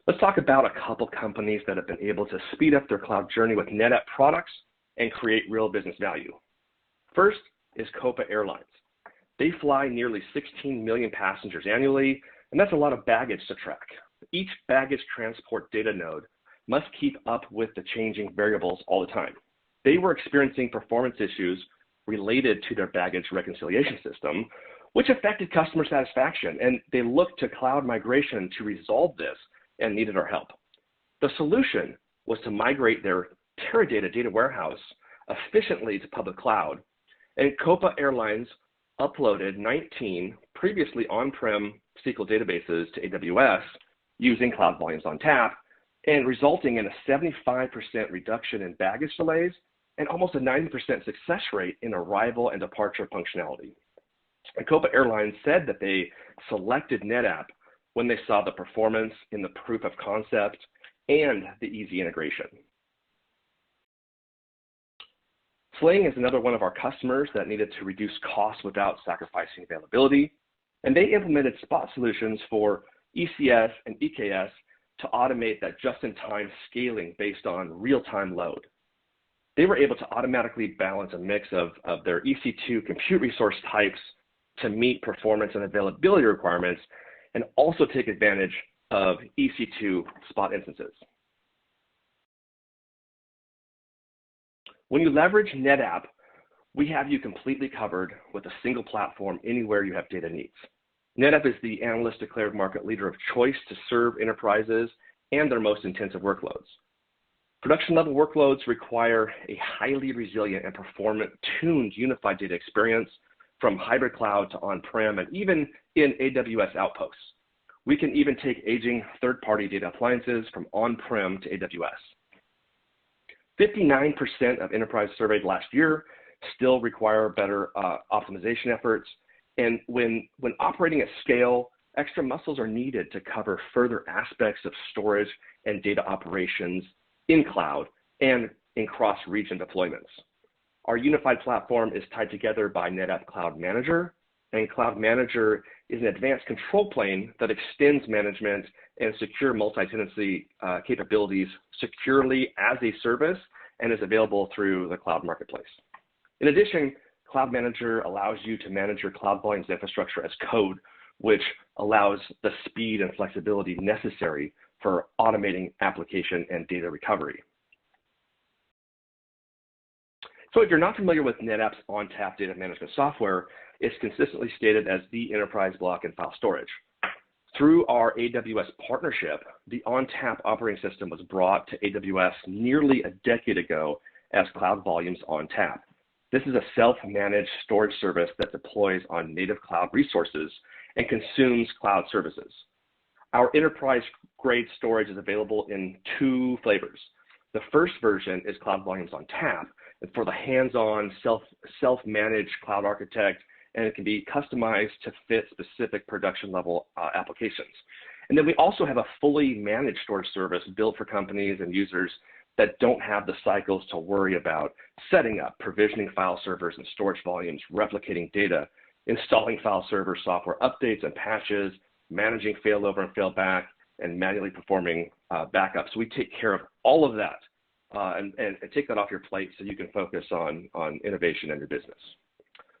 Speaker 15: Let's talk about a couple companies that have been able to speed up their cloud journey with NetApp products and create real business value. First is Copa Airlines. They fly nearly 16 million passengers annually, and that's a lot of baggage to track. Each baggage transport data node must keep up with the changing variables all the time. They were experiencing performance issues related to their baggage reconciliation system, which affected customer satisfaction, and they looked to cloud migration to resolve this and needed our help. The solution was to migrate their Teradata data warehouse efficiently to public cloud, and Copa Airlines uploaded 19 previously on-prem SQL databases to AWS using Cloud Volumes ONTAP, and resulting in a 75% reduction in baggage delays and almost a 90% success rate in arrival and departure functionality. And Copa Airlines said that they selected NetApp when they saw the performance in the proof of concept and the easy integration. Sling is another one of our customers that needed to reduce costs without sacrificing availability, and they implemented spot solutions for ECS and EKS to automate that just-in-time scaling based on real-time load. They were able to automatically balance a mix of their EC2 compute resource types to meet performance and availability requirements, and also take advantage of EC2 spot instances. When you leverage NetApp, we have you completely covered with a single platform anywhere you have data needs. NetApp is the analyst-declared market leader of choice to serve enterprises and their most intensive workloads. Production-level workloads require a highly resilient and performant-tuned unified data experience from hybrid cloud to on-prem and even in AWS outposts. We can even take aging third-party data appliances from on-prem to AWS. 59% of enterprises surveyed last year still require better optimization efforts. And when operating at scale, extra muscles are needed to cover further aspects of storage and data operations in cloud and in cross-region deployments. Our unified platform is tied together by NetApp Cloud Manager, and Cloud Manager is an advanced control plane that extends management and secure multi-tenancy capabilities securely as a service and is available through the cloud marketplace. In addition, Cloud Manager allows you to manage your Cloud Volumes infrastructure as code, which allows the speed and flexibility necessary for automating application and data recovery. So if you're not familiar with NetApp's ONTAP data management software, it's consistently stated as the enterprise block and file storage. Through our AWS partnership, the ONTAP operating system was brought to AWS nearly a decade ago as Cloud Volumes ONTAP. This is a self-managed storage service that deploys on native cloud resources and consumes cloud services. Our enterprise-grade storage is available in two flavors. The first version is Cloud Volumes ONTAP, and for the hands-on, self-managed cloud architect, and it can be customized to fit specific production-level applications. And then we also have a fully managed storage service built for companies and users that don't have the cycles to worry about setting up, provisioning file servers and storage volumes, replicating data, installing file server software updates and patches, managing failover and failback, and manually performing backups. So we take care of all of that and take that off your plate so you can focus on innovation in your business.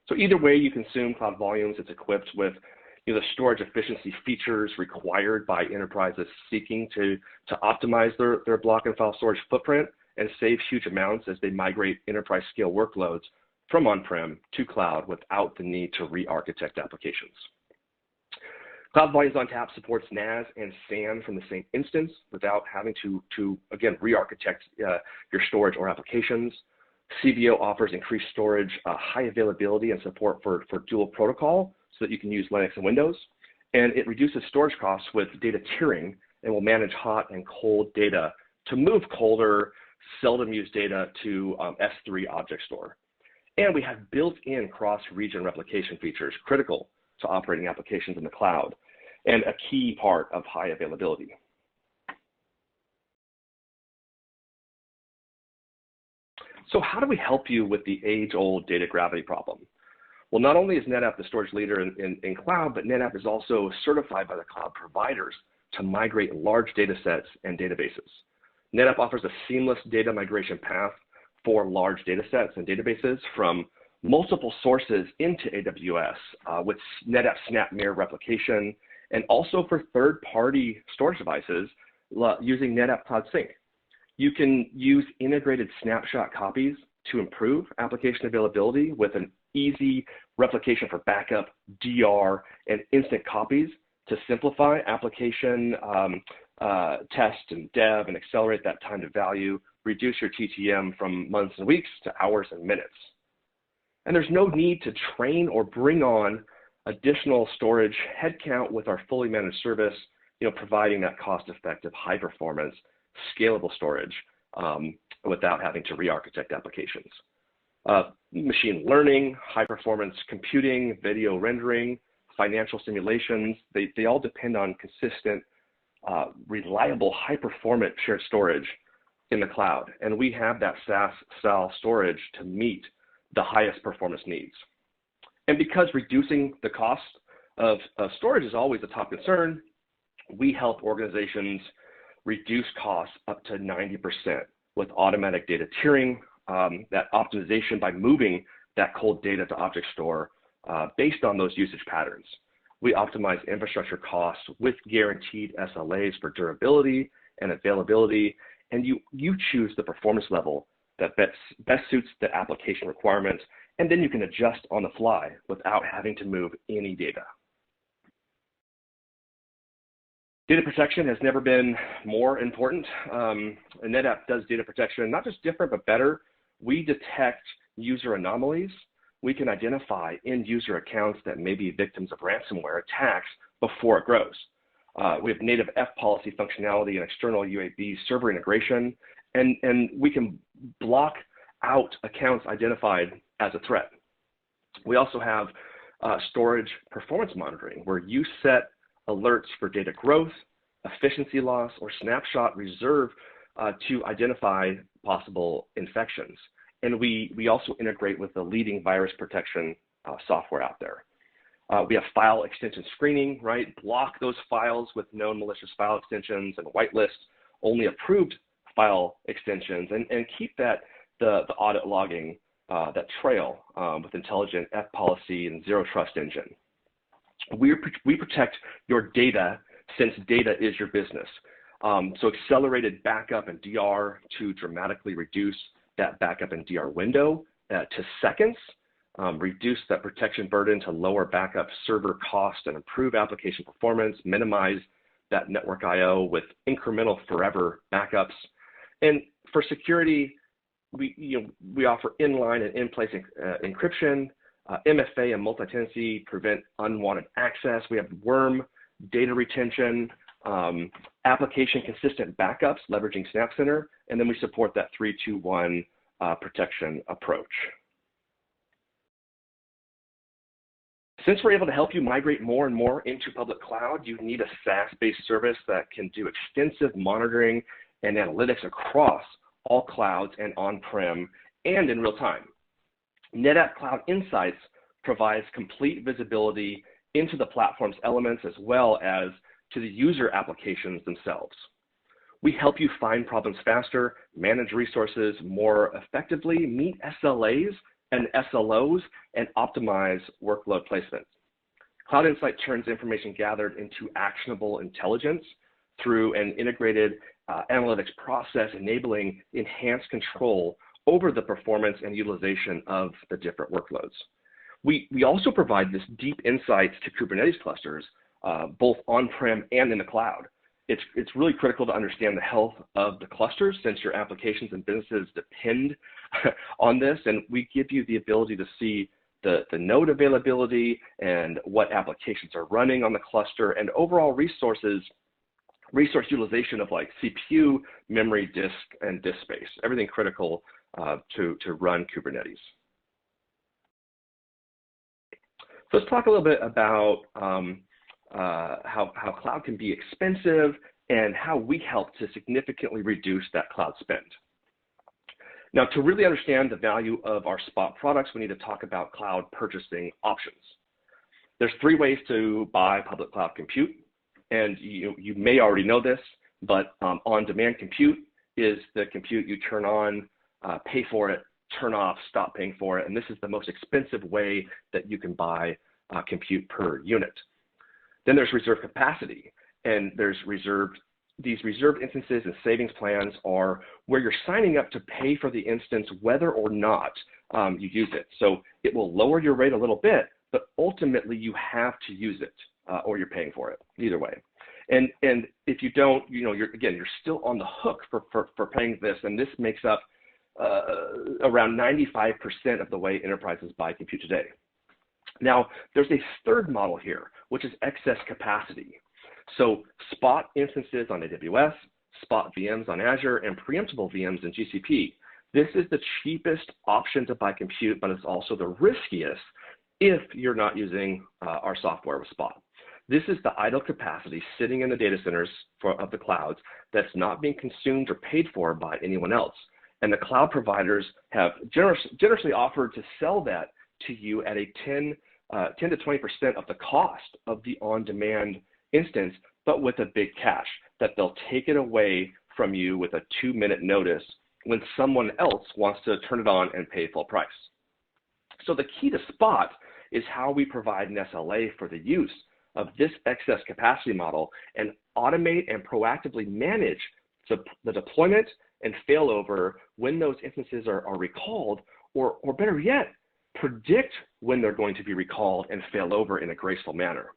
Speaker 15: So either way you consume Cloud Volumes, it's equipped with the storage efficiency features required by enterprises seeking to optimize their block and file storage footprint and save huge amounts as they migrate enterprise scale workloads from on-prem to cloud without the need to re-architect applications. Cloud Volumes ONTAP supports NAS and SAN from the same instance without having to again, re-architect your storage or applications. CVO offers increased storage, high availability, and support for dual protocol so that you can use Linux and Windows. And it reduces storage costs with data tiering and will manage hot and cold data to move colder, seldom used data to S3 object store. And we have built-in cross-region replication features critical to operating applications in the cloud and a key part of high availability. So how do we help you with the age-old data gravity problem? Well, not only is NetApp the storage leader in cloud, but NetApp is also certified by the cloud providers to migrate large data sets and databases. NetApp offers a seamless data migration path for large data sets and databases from multiple sources into AWS with NetApp SnapMirror replication, and also for third-party storage devices using NetApp Cloud Sync. You can use integrated snapshot copies to improve application availability with an easy replication for backup, DR, and instant copies to simplify application test and dev and accelerate that time to value, reduce your TTM from months and weeks to hours and minutes. And there's no need to train or bring on additional storage headcount with our fully managed service, providing that cost-effective, high-performance, scalable storage without having to re-architect applications. Machine learning, high-performance computing, video rendering, financial simulations, they all depend on consistent, reliable, high-performant shared storage in the cloud. And we have that SaaS-style storage to meet the highest performance needs. And because reducing the cost of storage is always a top concern, we help organizations reduce costs up to 90% with automatic data tiering, that optimization by moving that cold data to object store based on those usage patterns. We optimize infrastructure costs with guaranteed SLAs for durability and availability, and you choose the performance level that best suits the application requirements, and then you can adjust on the fly without having to move any data. Data protection has never been more important. NetApp does data protection, not just different, but better. We detect user anomalies. We can identify end user accounts that may be victims of ransomware attacks before it grows. We have native F policy functionality and external UAB server integration, and we can block out accounts identified as a threat. We also have storage performance monitoring, where you set alerts for data growth, efficiency loss, or snapshot reserve to identify possible infections. And we also integrate with the leading virus protection software out there. We have file extension screening, right? Block those files with known malicious file extensions and whitelist only approved file extensions, and keep the audit logging, that trail with intelligent F policy and zero trust engine. We protect your data, since data is your business. So accelerated backup and DR to dramatically reduce that backup and DR window to seconds, reduce that protection burden to lower backup server cost and improve application performance, minimize that network IO with incremental forever backups. And for security, we offer inline and in-place encryption, MFA and multi-tenancy prevent unwanted access. We have worm data retention, application consistent backups leveraging SnapCenter, and then we support that 3-2-1 protection approach. Since we're able to help you migrate more and more into public cloud, you need a SaaS-based service that can do extensive monitoring and analytics across all clouds and on-prem and in real time. NetApp Cloud Insights provides complete visibility into the platform's elements as well as to the user applications themselves. We help you find problems faster, manage resources more effectively, meet SLAs and SLOs, and optimize workload placement. Cloud Insight turns information gathered into actionable intelligence through an integrated analytics process, enabling enhanced control over the performance and utilization of the different workloads. We also provide this deep insights to Kubernetes clusters, both on-prem and in the cloud. It's really critical to understand the health of the clusters, since your applications and businesses depend on this, and we give you the ability to see the node availability and what applications are running on the cluster, and overall resource utilization of like CPU, memory, disk, and disk space, everything critical to run Kubernetes. So let's talk a little bit about how cloud can be expensive and how we help to significantly reduce that cloud spend. Now, to really understand the value of our Spot products, we need to talk about cloud purchasing options. There's 3 ways to buy public cloud compute, and you may already know this, but on-demand compute is the compute you turn on, pay for it, turn off, stop paying for it, and this is the most expensive way that you can buy compute per unit. Then there's reserved capacity, and there's these reserved instances and savings plans are where you're signing up to pay for the instance whether or not you use it. So it will lower your rate a little bit, but ultimately you have to use it or you're paying for it either way. And if you don't, you're still on the hook for paying this, and this makes up around 95% of the way enterprises buy compute today. Now, there's a third model here, which is excess capacity. So spot instances on AWS, spot VMs on Azure, and preemptible VMs in GCP. This is the cheapest option to buy compute, but it's also the riskiest if you're not using our software with Spot. This is the idle capacity sitting in the data centers of the clouds that's not being consumed or paid for by anyone else. And the cloud providers have generously offered to sell that to you at a 10 to 20% of the cost of the on-demand instance, but with a big catch, that they'll take it away from you with a 2-minute notice when someone else wants to turn it on and pay full price. So the key to Spot is how we provide an SLA for the use of this excess capacity model and automate and proactively manage the deployment and failover when those instances are recalled, or better yet, predict when they're going to be recalled and fail over in a graceful manner.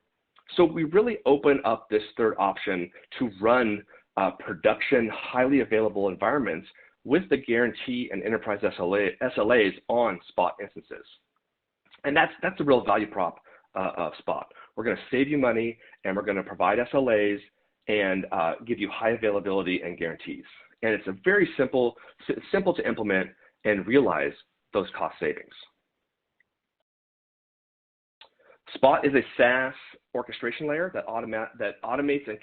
Speaker 15: So we really open up this third option to run production, highly available environments with the guarantee and enterprise SLAs on Spot instances. And that's the real value prop of Spot. We're going to save you money, and we're going to provide SLAs and give you high availability and guarantees. And it's a very simple to implement and realize those cost savings. Spot is a SaaS orchestration layer that automates and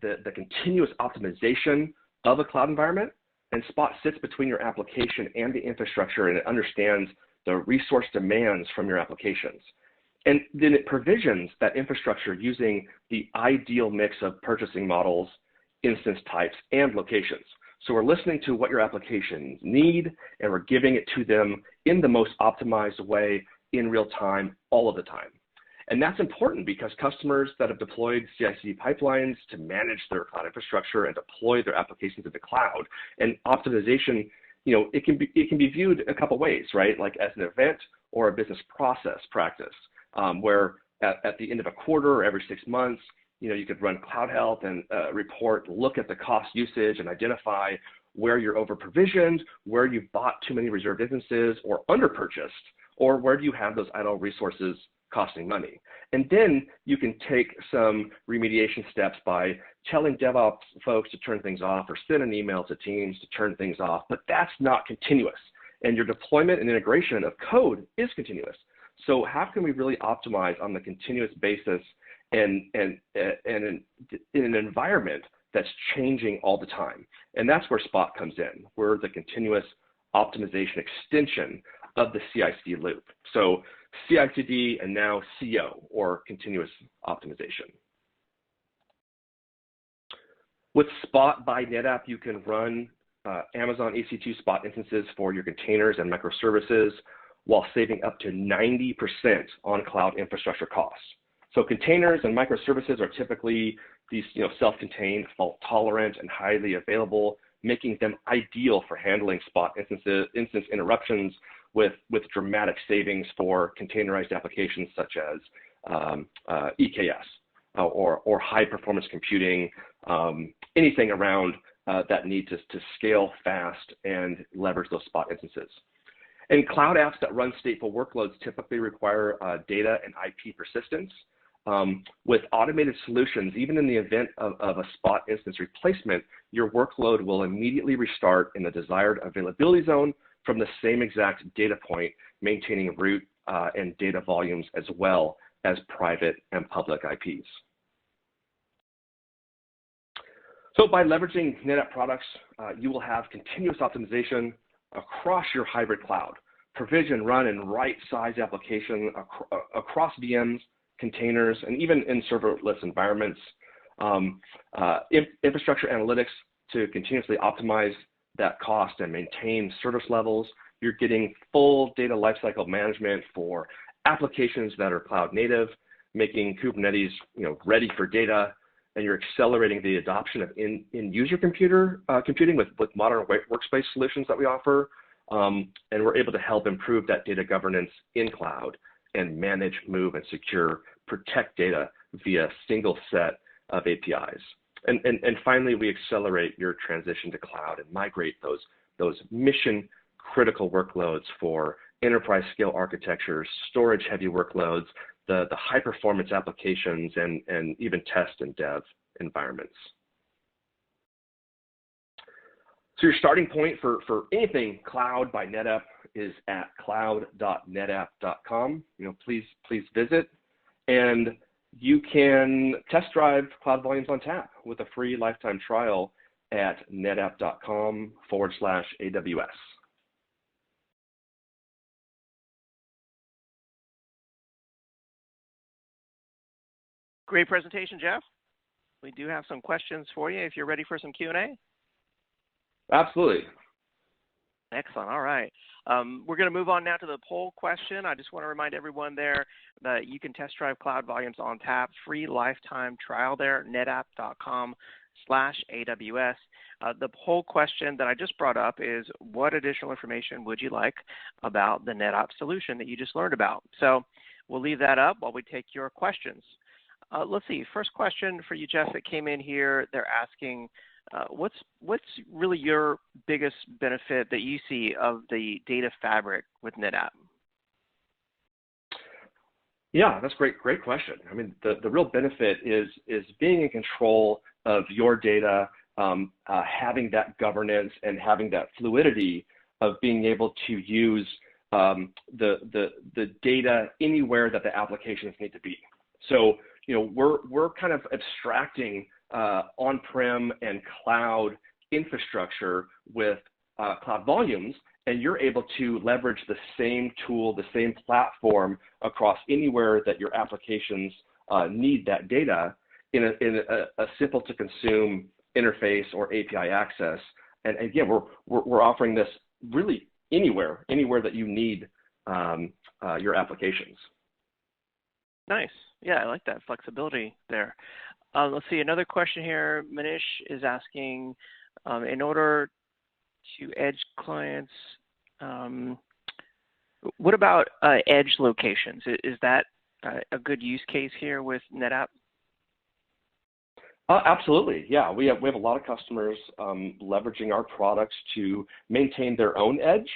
Speaker 15: the continuous optimization of a cloud environment. And Spot sits between your application and the infrastructure, and it understands the resource demands from your applications. And then it provisions that infrastructure using the ideal mix of purchasing models, instance types, and locations. So we're listening to what your applications need, and we're giving it to them in the most optimized way in real time, all of the time. And that's important because customers that have deployed CI/CD pipelines to manage their cloud infrastructure and deploy their applications to the cloud, and optimization, it can be viewed a couple ways, right? Like as an event or a business process practice, where at the end of a quarter or every 6 months, you could run Cloud Health and report, look at the cost usage and identify where you're over provisioned, where you've bought too many reserved instances or under purchased, or where do you have those idle resources costing money. And then you can take some remediation steps by telling DevOps folks to turn things off or send an email to teams to turn things off, but that's not continuous. And your deployment and integration of code is continuous. So how can we really optimize on the continuous basis and in an environment that's changing all the time? And that's where Spot comes in. We're the continuous optimization extension of the CI/CD loop. So CI/CD and now CO, or continuous optimization. With Spot by NetApp, you can run Amazon EC2 Spot instances for your containers and microservices while saving up to 90% on cloud infrastructure costs. So containers and microservices are typically these self-contained, fault-tolerant, and highly available, making them ideal for handling Spot instance interruptions with dramatic savings for containerized applications such as EKS or high-performance computing, anything around that need to scale fast and leverage those Spot instances. And cloud apps that run stateful workloads typically require data and IP persistence. With automated solutions, even in the event of a Spot instance replacement, your workload will immediately restart in the desired availability zone from the same exact data point, maintaining root and data volumes as well as private and public IPs. So by leveraging NetApp products, you will have continuous optimization across your hybrid cloud, provision, run, and write size application across VMs, containers, and even in serverless environments, infrastructure analytics to continuously optimize that cost and maintain service levels. You're getting full data lifecycle management for applications that are cloud native, making Kubernetes ready for data, and you're accelerating the adoption of in-user computing with modern workspace solutions that we offer, and we're able to help improve that data governance in cloud and manage, move, and secure, protect data via a single set of APIs. And finally, we accelerate your transition to cloud and migrate those mission critical workloads for enterprise scale architectures, storage heavy workloads, the high performance applications, and even test and dev environments. So your starting point for anything cloud by NetApp is at cloud.netapp.com. Please visit, and you can test drive Cloud Volumes on Tap with a free lifetime trial at netapp.com/AWS.
Speaker 3: Great presentation, Jeff. We do have some questions for you if you're ready for some Q&A.
Speaker 15: Absolutely.
Speaker 3: Excellent. All right. We're going to move on now to the poll question. I just want to remind everyone there that you can test drive Cloud Volumes on Tap, free lifetime trial there, netapp.com/AWS. The poll question that I just brought up is, what additional information would you like about the NetApp solution that you just learned about? So we'll leave that up while we take your questions. Let's see. First question for you, Jeff, that came in here. They're asking, what's really your biggest benefit that you see of the data fabric with NetApp?
Speaker 15: Yeah, that's great question. I mean, the real benefit is being in control of your data, having that governance and having that fluidity of being able to use the data anywhere that the applications need to be. So, we're kind of abstracting on-prem and cloud infrastructure with Cloud Volumes, and you're able to leverage the same tool, the same platform across anywhere that your applications need that data in a simple to consume interface or API access. And again, we're offering this really anywhere that you need your applications.
Speaker 3: Nice. Yeah, I like that flexibility there. Let's see, another question here. Manish is asking, in order to edge clients, what about edge locations? Is that a good use case here with NetApp?
Speaker 15: Absolutely, yeah. We have a lot of customers leveraging our products to maintain their own edge.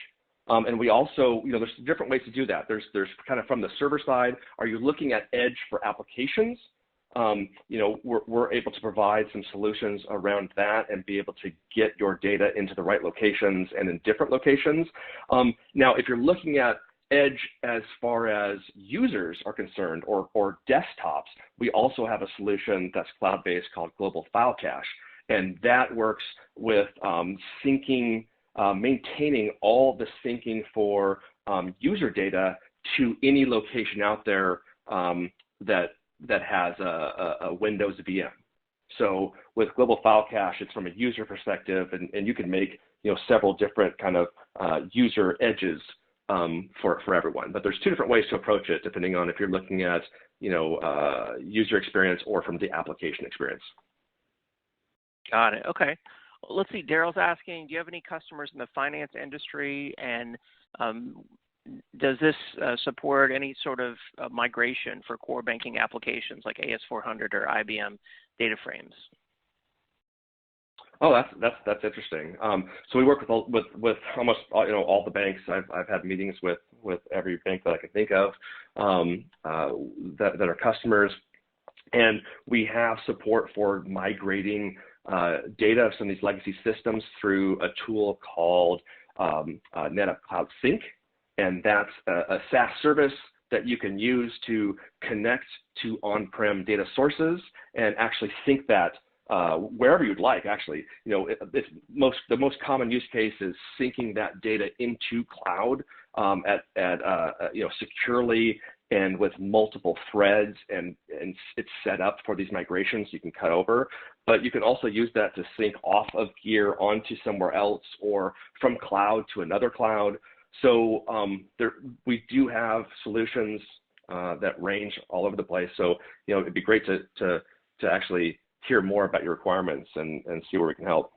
Speaker 15: And we also, there's different ways to do that. There's kind of from the server side, are you looking at edge for applications? We're able to provide some solutions around that and be able to get your data into the right locations and in different locations. Now, if you're looking at edge as far as users are concerned or desktops, we also have a solution that's cloud-based called Global File Cache. And that works with syncing, maintaining all the syncing for user data to any location out there that has a Windows VM. So with Global File Cache, it's from a user perspective, and you can make several different kind of user edges for everyone. But there's two different ways to approach it, depending on if you're looking at user experience or from the application experience.
Speaker 3: Got it. Okay. Well, let's see. Daryl's asking, do you have any customers in the finance industry, and does this support any sort of migration for core banking applications like AS400 or IBM data frames?
Speaker 15: Oh, that's interesting. So we work with almost all the banks. I've had meetings with every bank that I can think of that are customers, and we have support for migrating data from these legacy systems through a tool called NetApp Cloud Sync, and that's a SaaS service that you can use to connect to on-prem data sources and actually sync that wherever you'd like. Actually, the most common use case is syncing that data into cloud securely and with multiple threads, and it's set up for these migrations you can cut over. But you can also use that to sync off of gear onto somewhere else or from cloud to another cloud. So we do have solutions that range all over the place. So it'd be great to actually hear more about your requirements and see where we can help.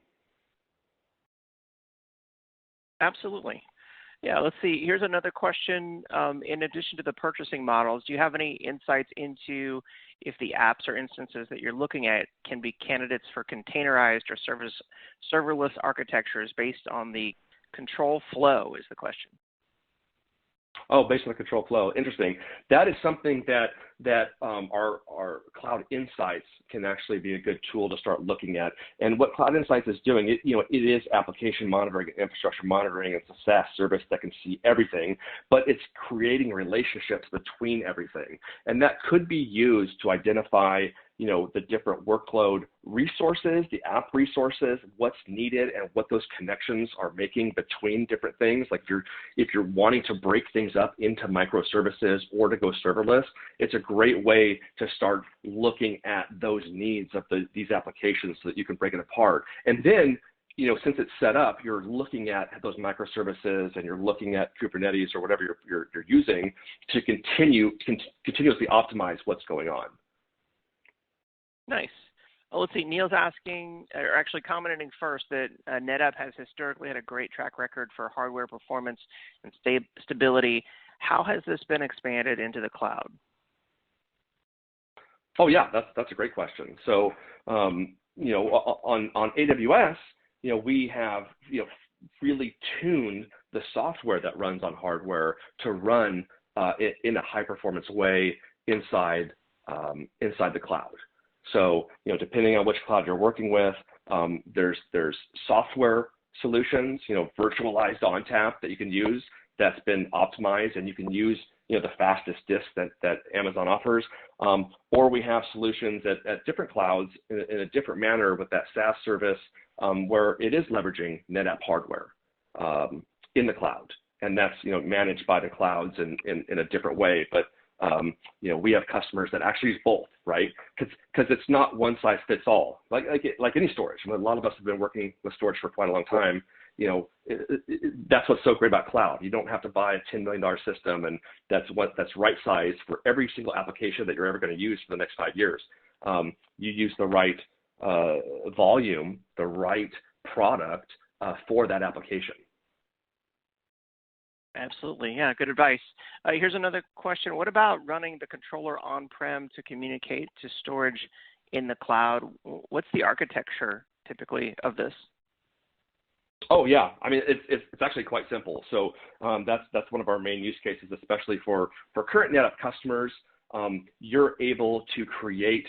Speaker 3: Absolutely. Yeah, let's see. Here's another question. In addition to the purchasing models, do you have any insights into if the apps or instances that you're looking at can be candidates for containerized or serverless architectures based on the control flow is the question.
Speaker 15: Oh, based on the control flow. Interesting. That is something that our Cloud Insights can actually be a good tool to start looking at. And what Cloud Insights is doing, it is application monitoring, infrastructure monitoring. It's a SaaS service that can see everything, but it's creating relationships between everything. And that could be used to identify the different workload resources, the app resources, what's needed, and what those connections are making between different things. Like if you're wanting to break things up into microservices or to go serverless, it's a great way to start looking at those needs of these applications so that you can break it apart. And then, since it's set up, you're looking at those microservices and you're looking at Kubernetes or whatever you're using to continuously optimize what's going on.
Speaker 3: Nice. Let's see. Neil's asking, or actually commenting first, that NetApp has historically had a great track record for hardware performance and stability. How has this been expanded into the cloud?
Speaker 15: Oh yeah, that's a great question. So on AWS, we have really tuned the software that runs on hardware to run in a high performance way inside the cloud. So, depending on which cloud you're working with, there's software solutions, virtualized ONTAP that you can use that's been optimized, and you can use, the fastest disk that Amazon offers. Or we have solutions at different clouds in a different manner with that SaaS service where it is leveraging NetApp hardware in the cloud. And that's, managed by the clouds in a different way. But we have customers that actually use both, right? Because it's not one size fits all, like any storage. A lot of us have been working with storage for quite a long time. That's what's so great about cloud. You don't have to buy a $10 million system, and that's right sized for every single application that you're ever going to use for the next 5 years. You use the right volume, the right product for that application.
Speaker 3: Absolutely. Yeah, good advice. Here's another question. What about running the controller on-prem to communicate to storage in the cloud? What's the architecture typically of this?
Speaker 15: Oh yeah, I mean it's actually quite simple. So that's one of our main use cases, especially for current NetApp customers. You're able to create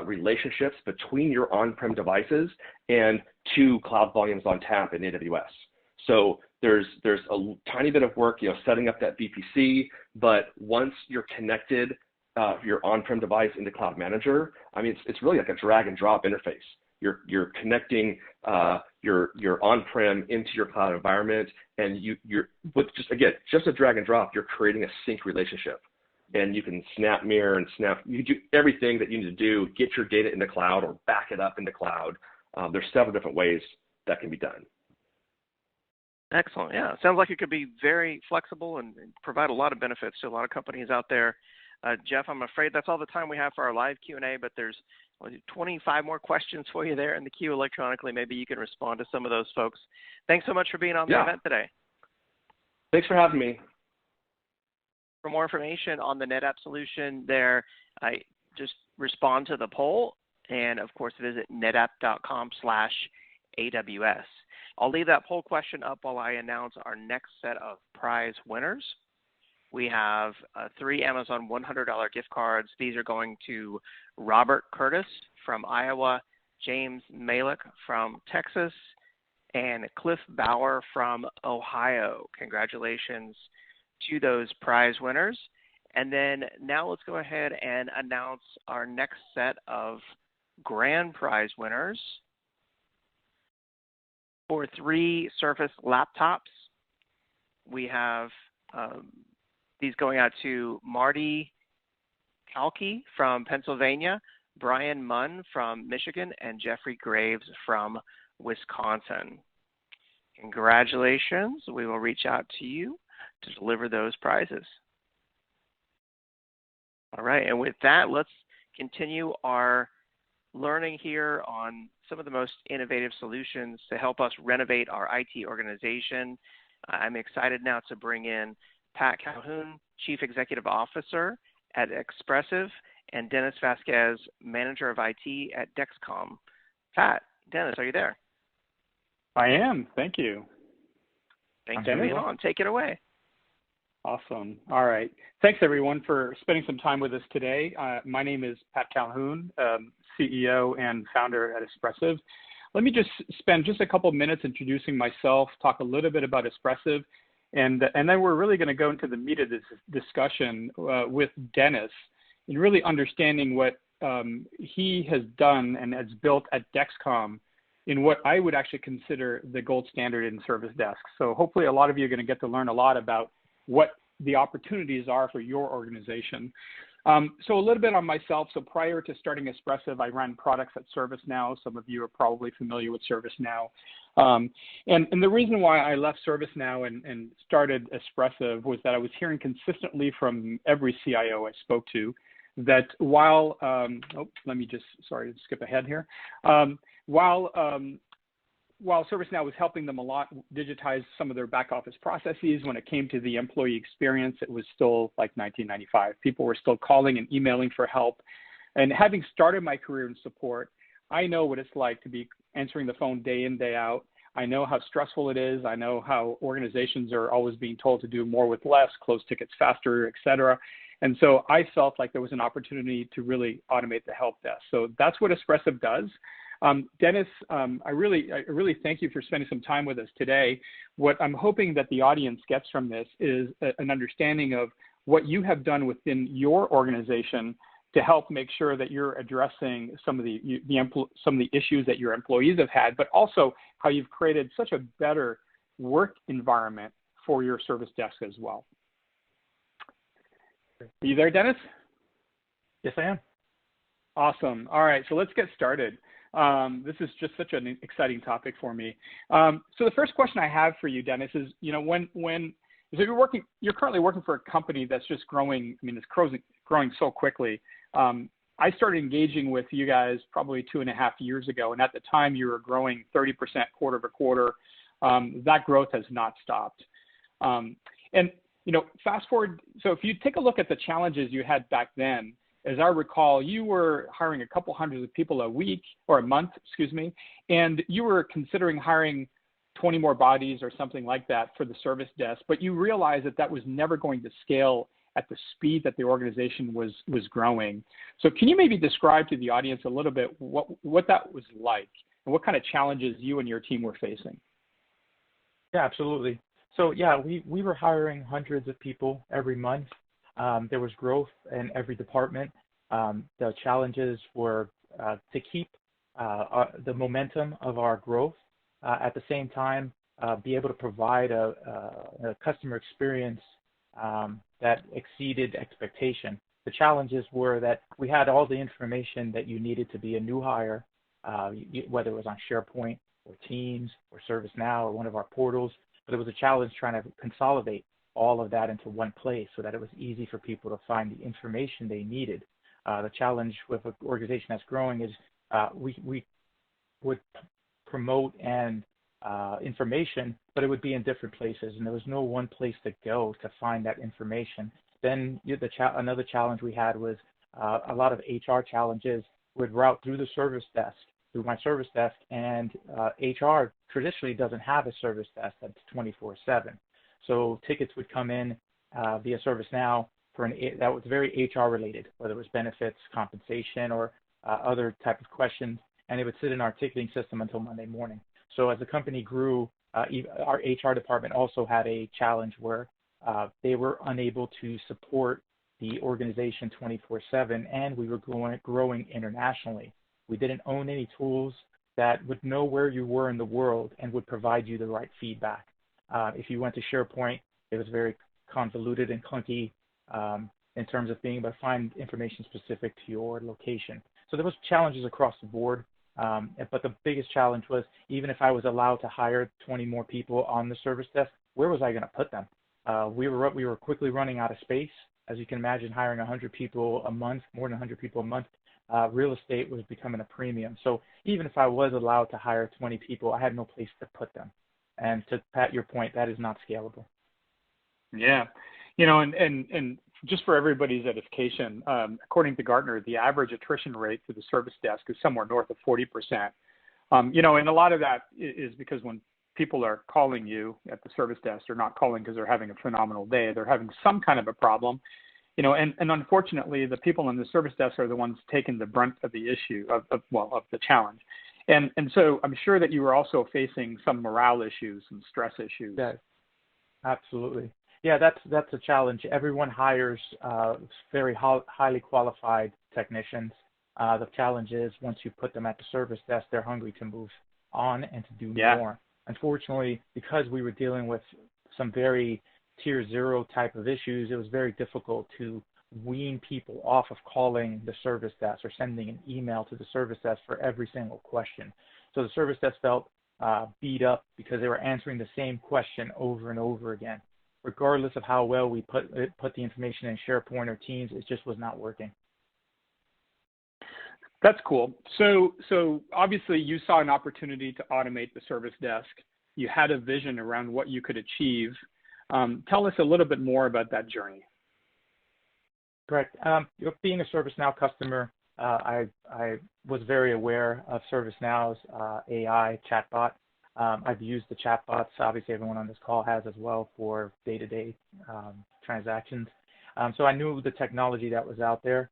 Speaker 15: relationships between your on-prem devices and two cloud volumes on tap in AWS. So there's a tiny bit of work, setting up that VPC, but once you're connected your on-prem device into Cloud Manager, I mean it's really like a drag and drop interface. You're connecting your on-prem into your cloud environment, and you're with just a drag and drop, you're creating a sync relationship, and you can snap mirror and you do everything that you need to do, get your data in the cloud or back it up into cloud. There's several different ways that can be done.
Speaker 3: Excellent. Yeah, sounds like it could be very flexible and provide a lot of benefits to a lot of companies out there. Jeff, I'm afraid that's all the time we have for our live Q&A, but there's 25 more questions for you there in the queue electronically. Maybe you can respond to some of those folks. Thanks so much for being on the event today.
Speaker 15: Thanks for having me.
Speaker 3: For more information on the NetApp solution there, just respond to the poll, and of course visit netapp.com/AWS. I'll leave that poll question up while I announce our next set of prize winners. We have 3 Amazon $100 gift cards. These are going to Robert Curtis from Iowa, James Malik from Texas, and Cliff Bauer from Ohio. Congratulations to those prize winners. And then now let's go ahead and announce our next set of grand prize winners. For 3 Surface laptops, we have these going out to Marty Kalki from Pennsylvania, Brian Munn from Michigan, and Jeffrey Graves from Wisconsin. Congratulations. We will reach out to you to deliver those prizes. All right, and with that, let's continue our learning here on some of the most innovative solutions to help us renovate our IT organization. I'm excited now to bring in Pat Calhoun, Chief Executive Officer at Expressive, and Dennis Vasquez, Manager of IT at Dexcom. Pat, Dennis, are you there?
Speaker 16: I am. Thank you.
Speaker 3: Thanks for being on. Take it away.
Speaker 16: Awesome. All right. Thanks, everyone, for spending some time with us today. My name is Pat Calhoun, CEO and founder at Expressive. Let me just spend just a couple of minutes introducing myself, talk a little bit about Expressive, and then we're really going to go into the meat of this discussion with Dennis and really understanding what he has done and has built at Dexcom in what I would actually consider the gold standard in service desk. So hopefully a lot of you are going to get to learn a lot about what the opportunities are for your organization. So a little bit on myself. So prior to starting Expressive, I ran products at ServiceNow. Some of you are probably familiar with ServiceNow. And the reason why I left ServiceNow and started Expressive was that I was hearing consistently from every CIO I spoke to that while, let me just, sorry to skip ahead here. While ServiceNow was helping them a lot digitize some of their back office processes, when it came to the employee experience, it was still like 1995. People were still calling and emailing for help. And having started my career in support, I know what it's like to be answering the phone day in, day out. I know how stressful it is. I know how organizations are always being told to do more with less, close tickets faster, et cetera. And so I felt like there was an opportunity to really automate the help desk. So that's what Expressive does. Dennis, I really thank you for spending some time with us today. What I'm hoping that the audience gets from this is an understanding of what you have done within your organization to help make sure that you're addressing some of the issues that your employees have had, but also how you've created such a better work environment for your service desk as well. Are you there, Dennis?
Speaker 17: Yes, I am.
Speaker 16: Awesome. All right, so let's get started. This is just such an exciting topic for me. So the first question I have for you, Dennis, is so you're currently working for a company that's just growing. I mean, it's growing so quickly. I started engaging with you guys probably 2.5 years ago, and at the time you were growing 30% quarter over quarter. That growth has not stopped. And fast forward. So if you take a look at the challenges you had back then. As I recall, you were hiring a couple hundred of people a week or a month, and you were considering hiring 20 more bodies or something like that for the service desk, but you realized that that was never going to scale at the speed that the organization was growing. So can you maybe describe to the audience a little bit what that was like and what kind of challenges you and your team were facing?
Speaker 17: Yeah, absolutely. So yeah, we were hiring hundreds of people every month. There was growth in every department. The challenges were to keep the momentum of our growth, at the same time be able to provide a customer experience that exceeded expectation. The challenges were that we had all the information that you needed to be a new hire, whether it was on SharePoint or Teams or ServiceNow or one of our portals, but it was a challenge trying to consolidate all of that into one place so that it was easy for people to find the information they needed. The challenge with an organization that's growing is we would promote and information, but it would be in different places, and there was no one place to go to find that information. Then another challenge we had was a lot of HR challenges would route through the service desk, through my service desk, and HR traditionally doesn't have a service desk that's 24/7. So tickets would come in via ServiceNow that was very HR related, whether it was benefits, compensation, or other type of questions, and it would sit in our ticketing system until Monday morning. So as the company grew, our HR department also had a challenge where they were unable to support the organization 24/7, and we were growing internationally. We didn't own any tools that would know where you were in the world and would provide you the right feedback. If you went to SharePoint, it was very convoluted and clunky in terms of being able to find information specific to your location. So there was challenges across the board, but the biggest challenge was even if I was allowed to hire 20 more people on the service desk, where was I going to put them? We were quickly running out of space. As you can imagine, hiring 100 people a month, more than 100 people a month, real estate was becoming a premium. So even if I was allowed to hire 20 people, I had no place to put them. And to Pat, your point, that is not scalable.
Speaker 16: Yeah, and just for everybody's edification, according to Gartner, the average attrition rate for the service desk is somewhere north of 40%. And a lot of that is because when people are calling you at the service desk, they're not calling because they're having a phenomenal day. They're having some kind of a problem, and unfortunately, the people on the service desk are the ones taking the brunt of the issue of the challenge. And so I'm sure that you were also facing some morale issues and stress issues.
Speaker 17: Yeah, absolutely. Yeah, that's a challenge. Everyone hires very highly qualified technicians. The challenge is once you put them at the service desk, they're hungry to move on and to do more. Unfortunately, because we were dealing with some very tier 0 type of issues, it was very difficult to wean people off of calling the service desk or sending an email to the service desk for every single question. So the service desk felt beat up because they were answering the same question over and over again. Regardless of how well we put the information in SharePoint or Teams, it just was not working.
Speaker 16: That's cool. So obviously you saw an opportunity to automate the service desk. You had a vision around what you could achieve. Tell us a little bit more about that journey.
Speaker 17: Correct. Being a ServiceNow customer, I was very aware of ServiceNow's AI chatbot. I've used the chatbots, obviously everyone on this call has as well, for day-to-day transactions. So I knew the technology that was out there.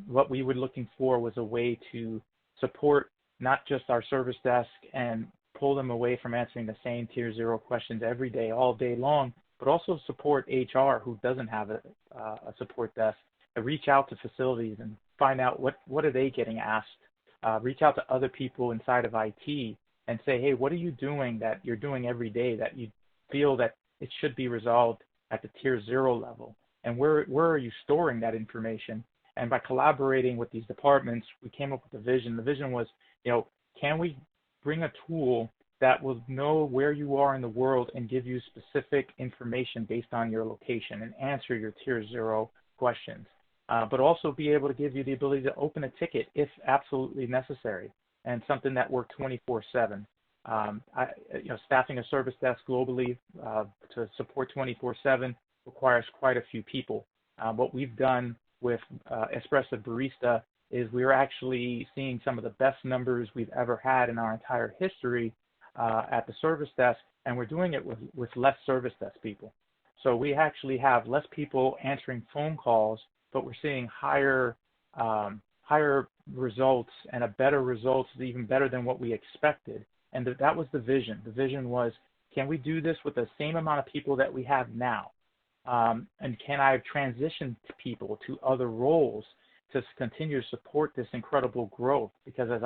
Speaker 17: What we were looking for was a way to support not just our service desk and pull them away from answering the same tier 0 questions every day, all day long, but also support HR who doesn't have a support desk, reach out to facilities and find out what are they getting asked, reach out to other people inside of IT and say, hey, what are you doing that you're doing every day that you feel that it should be resolved at the tier 0 level? And where are you storing that information? And by collaborating with these departments, we came up with a vision. The vision was, can we bring a tool that will know where you are in the world and give you specific information based on your location and answer your tier 0 questions, but also be able to give you the ability to open a ticket if absolutely necessary, and something that worked 24/7. Staffing a service desk globally to support 24/7 requires quite a few people. What we've done with Espresso Barista is we're actually seeing some of the best numbers we've ever had in our entire history at the service desk, and we're doing it with less service desk people. So we actually have less people answering phone calls, but we're seeing higher results and a better results, even better than what we expected. And that was the vision. The vision was, can we do this with the same amount of people that we have now? And can I transition people to other roles to continue to support this incredible growth? Because as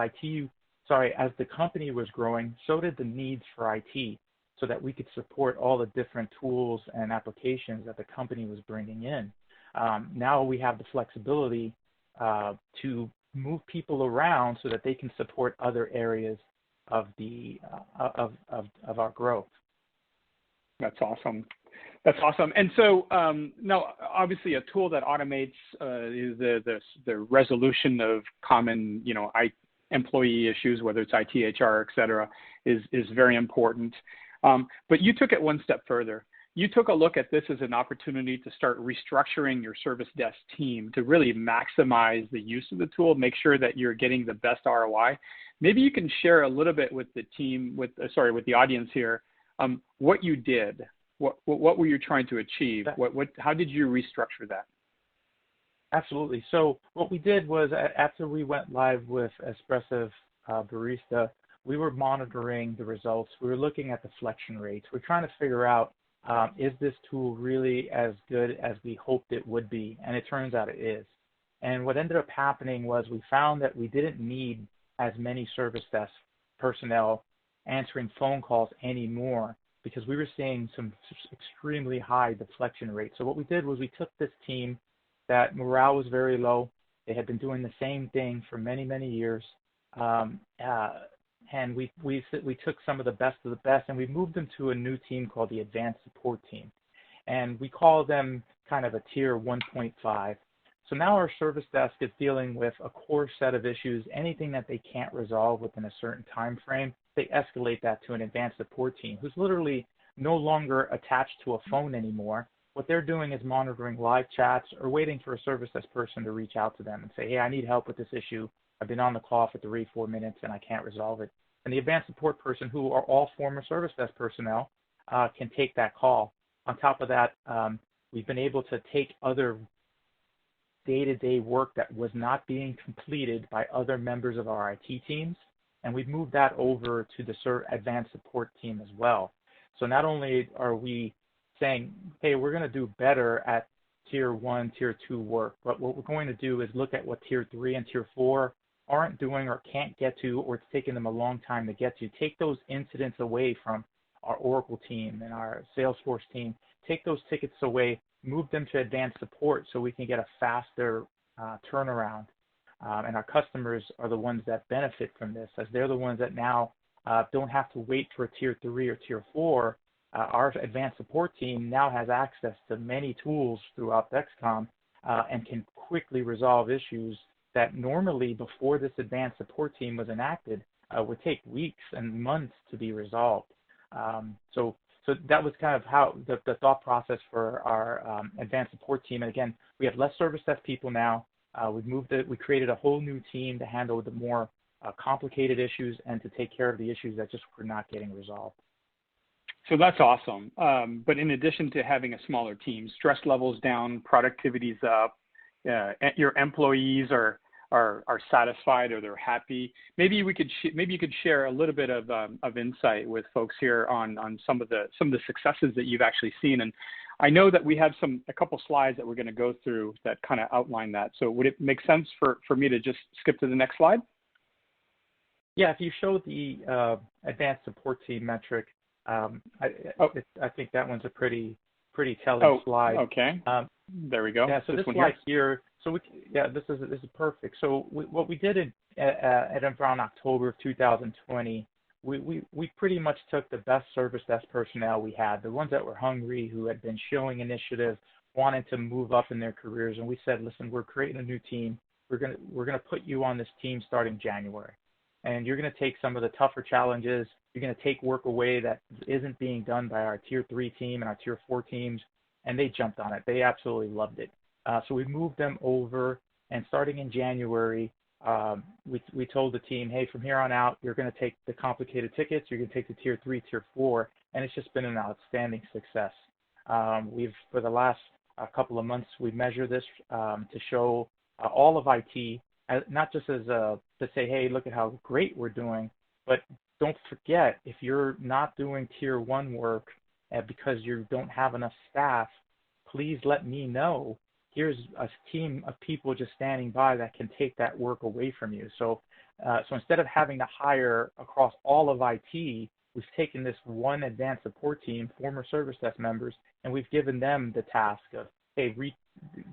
Speaker 17: the company was growing, so did the needs for IT, so that we could support all the different tools and applications that the company was bringing in. Now we have the flexibility to move people around so that they can support other areas of our growth.
Speaker 16: That's awesome. That's awesome. And so now, obviously, a tool that automates the resolution of common, employee issues, whether it's IT, HR, et cetera, is very important. But you took it one step further. You took a look at this as an opportunity to start restructuring your service desk team to really maximize the use of the tool, make sure that you're getting the best ROI. Maybe you can share a little bit with the team, with the audience here, what you did. What were you trying to achieve? How did you restructure that?
Speaker 17: Absolutely. So what we did was, after we went live with Espresso Barista, we were monitoring the results. We were looking at deflection rates. We're trying to figure out, is this tool really as good as we hoped it would be? And it turns out it is. And what ended up happening was we found that we didn't need as many service desk personnel answering phone calls anymore, because we were seeing some extremely high deflection rates. So what we did was we took this team that morale was very low. They had been doing the same thing for many, many years. And we took some of the best and we moved them to a new team called the Advanced Support Team. And we call them kind of a tier 1.5. So now our service desk is dealing with a core set of issues. Anything that they can't resolve within a certain time frame, they escalate that to an advanced support team who's literally no longer attached to a phone anymore. What they're doing is monitoring live chats or waiting for a service desk person to reach out to them and say, hey, I need help with this issue. I've been on the call for 3-4 minutes and I can't resolve it. And the advanced support person, who are all former service desk personnel, can take that call. On top of that, we've been able to take other day-to-day work that was not being completed by other members of our IT teams, and we've moved that over to the advanced support team as well. So not only are we saying, hey, we're going to do better at tier 1, tier 2 work, but what we're going to do is look at what tier 3 and tier 4 aren't doing or can't get to, or it's taking them a long time to get to. Take those incidents away from our Oracle team and our Salesforce team. Take those tickets away, move them to advanced support so we can get a faster turnaround. And our customers are the ones that benefit from this, as they're the ones that now don't have to wait for a tier 3 or tier 4. Our advanced support team now has access to many tools throughout Dexcom and can quickly resolve issues that normally, before this advanced support team was enacted, would take weeks and months to be resolved. So that was kind of how the thought process for our advanced support team. And again, we have less service desk people now. We created a whole new team to handle the more complicated issues and to take care of the issues that just were not getting resolved.
Speaker 16: So that's awesome. But in addition to having a smaller team, stress levels down, productivity's up, your employees are satisfied or they're happy. Maybe you could share a little bit of insight with folks here on some of the successes that you've actually seen. And I know that we have a couple slides that we're going to go through that kind of outline that. So would it make sense for me to just skip to the next slide?
Speaker 17: Yeah, if you show the advanced support team metric, I think that one's a pretty telling slide.
Speaker 16: Okay. There we go.
Speaker 17: Yeah. So this slide here. So this is perfect. So what we did at around October of 2020, we pretty much took the best service desk personnel we had, the ones that were hungry, who had been showing initiative, wanted to move up in their careers, and we said, listen, we're creating a new team. We're gonna put you on this team starting January, and you're gonna take some of the tougher challenges. You're gonna take work away that isn't being done by our tier 3 team and our tier 4 teams, and they jumped on it. They absolutely loved it. So we moved them over, and starting in January, we told the team, hey, from here on out, you're going to take the complicated tickets, you're going to take the tier 3, tier 4, and it's just been an outstanding success. For the last couple of months, we measure this to show all of IT, not just as to say, hey, look at how great we're doing, but don't forget, if you're not doing tier 1 work because you don't have enough staff, please let me know. Here's a team of people just standing by that can take that work away from you. So instead of having to hire across all of IT, we've taken this one advanced support team, former service desk members, and we've given them the task of, hey,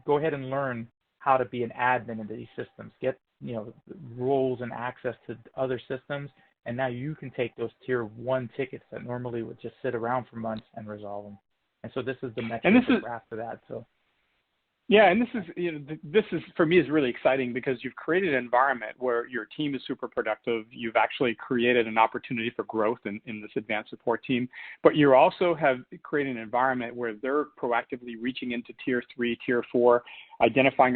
Speaker 17: go ahead and learn how to be an admin in these systems, get roles and access to other systems, and now you can take those tier 1 tickets that normally would just sit around for months and resolve them. And so this is the metric after that. So.
Speaker 16: Yeah, and this is for me is really exciting because you've created an environment where your team is super productive. You've actually created an opportunity for growth in this advanced support team, but you also have created an environment where they're proactively reaching into tier 3, tier 4, identifying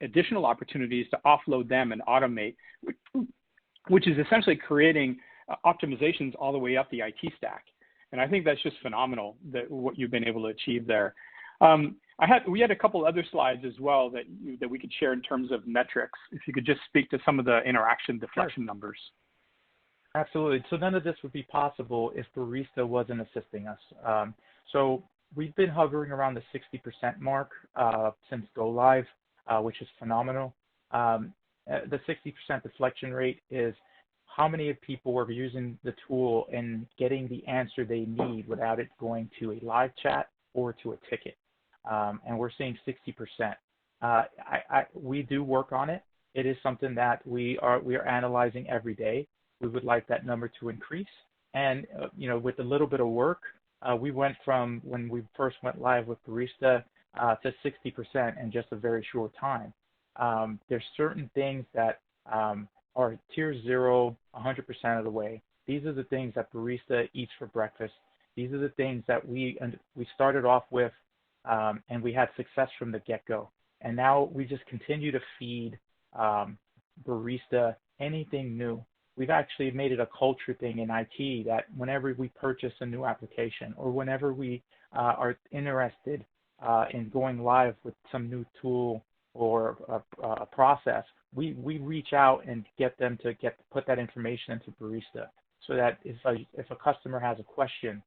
Speaker 16: additional opportunities to offload them and automate, which is essentially creating optimizations all the way up the IT stack. And I think that's just phenomenal what you've been able to achieve there. We had a couple other slides as well that we could share in terms of metrics. If you could just speak to some of the interaction deflection numbers.
Speaker 17: Absolutely. So none of this would be possible if Barista wasn't assisting us. So we've been hovering around the 60% mark since go live, which is phenomenal. The 60% deflection rate is how many people are using the tool and getting the answer they need without it going to a live chat or to a ticket. And we're seeing 60%. We do work on it. It is something that we are analyzing every day. We would like that number to increase. And with a little bit of work, we went from when we first went live with Barista to 60% in just a very short time. There's certain things that are tier 0, 100% of the way. These are the things that barista eats for breakfast. These are the things that we started off with, and we had success from the get-go. And now we just continue to feed barista anything new. We've actually made it a culture thing in IT that whenever we purchase a new application or whenever we are interested in going live with some new tool or a process, we reach out and get them to put that information into Barista, so that if a customer has a question,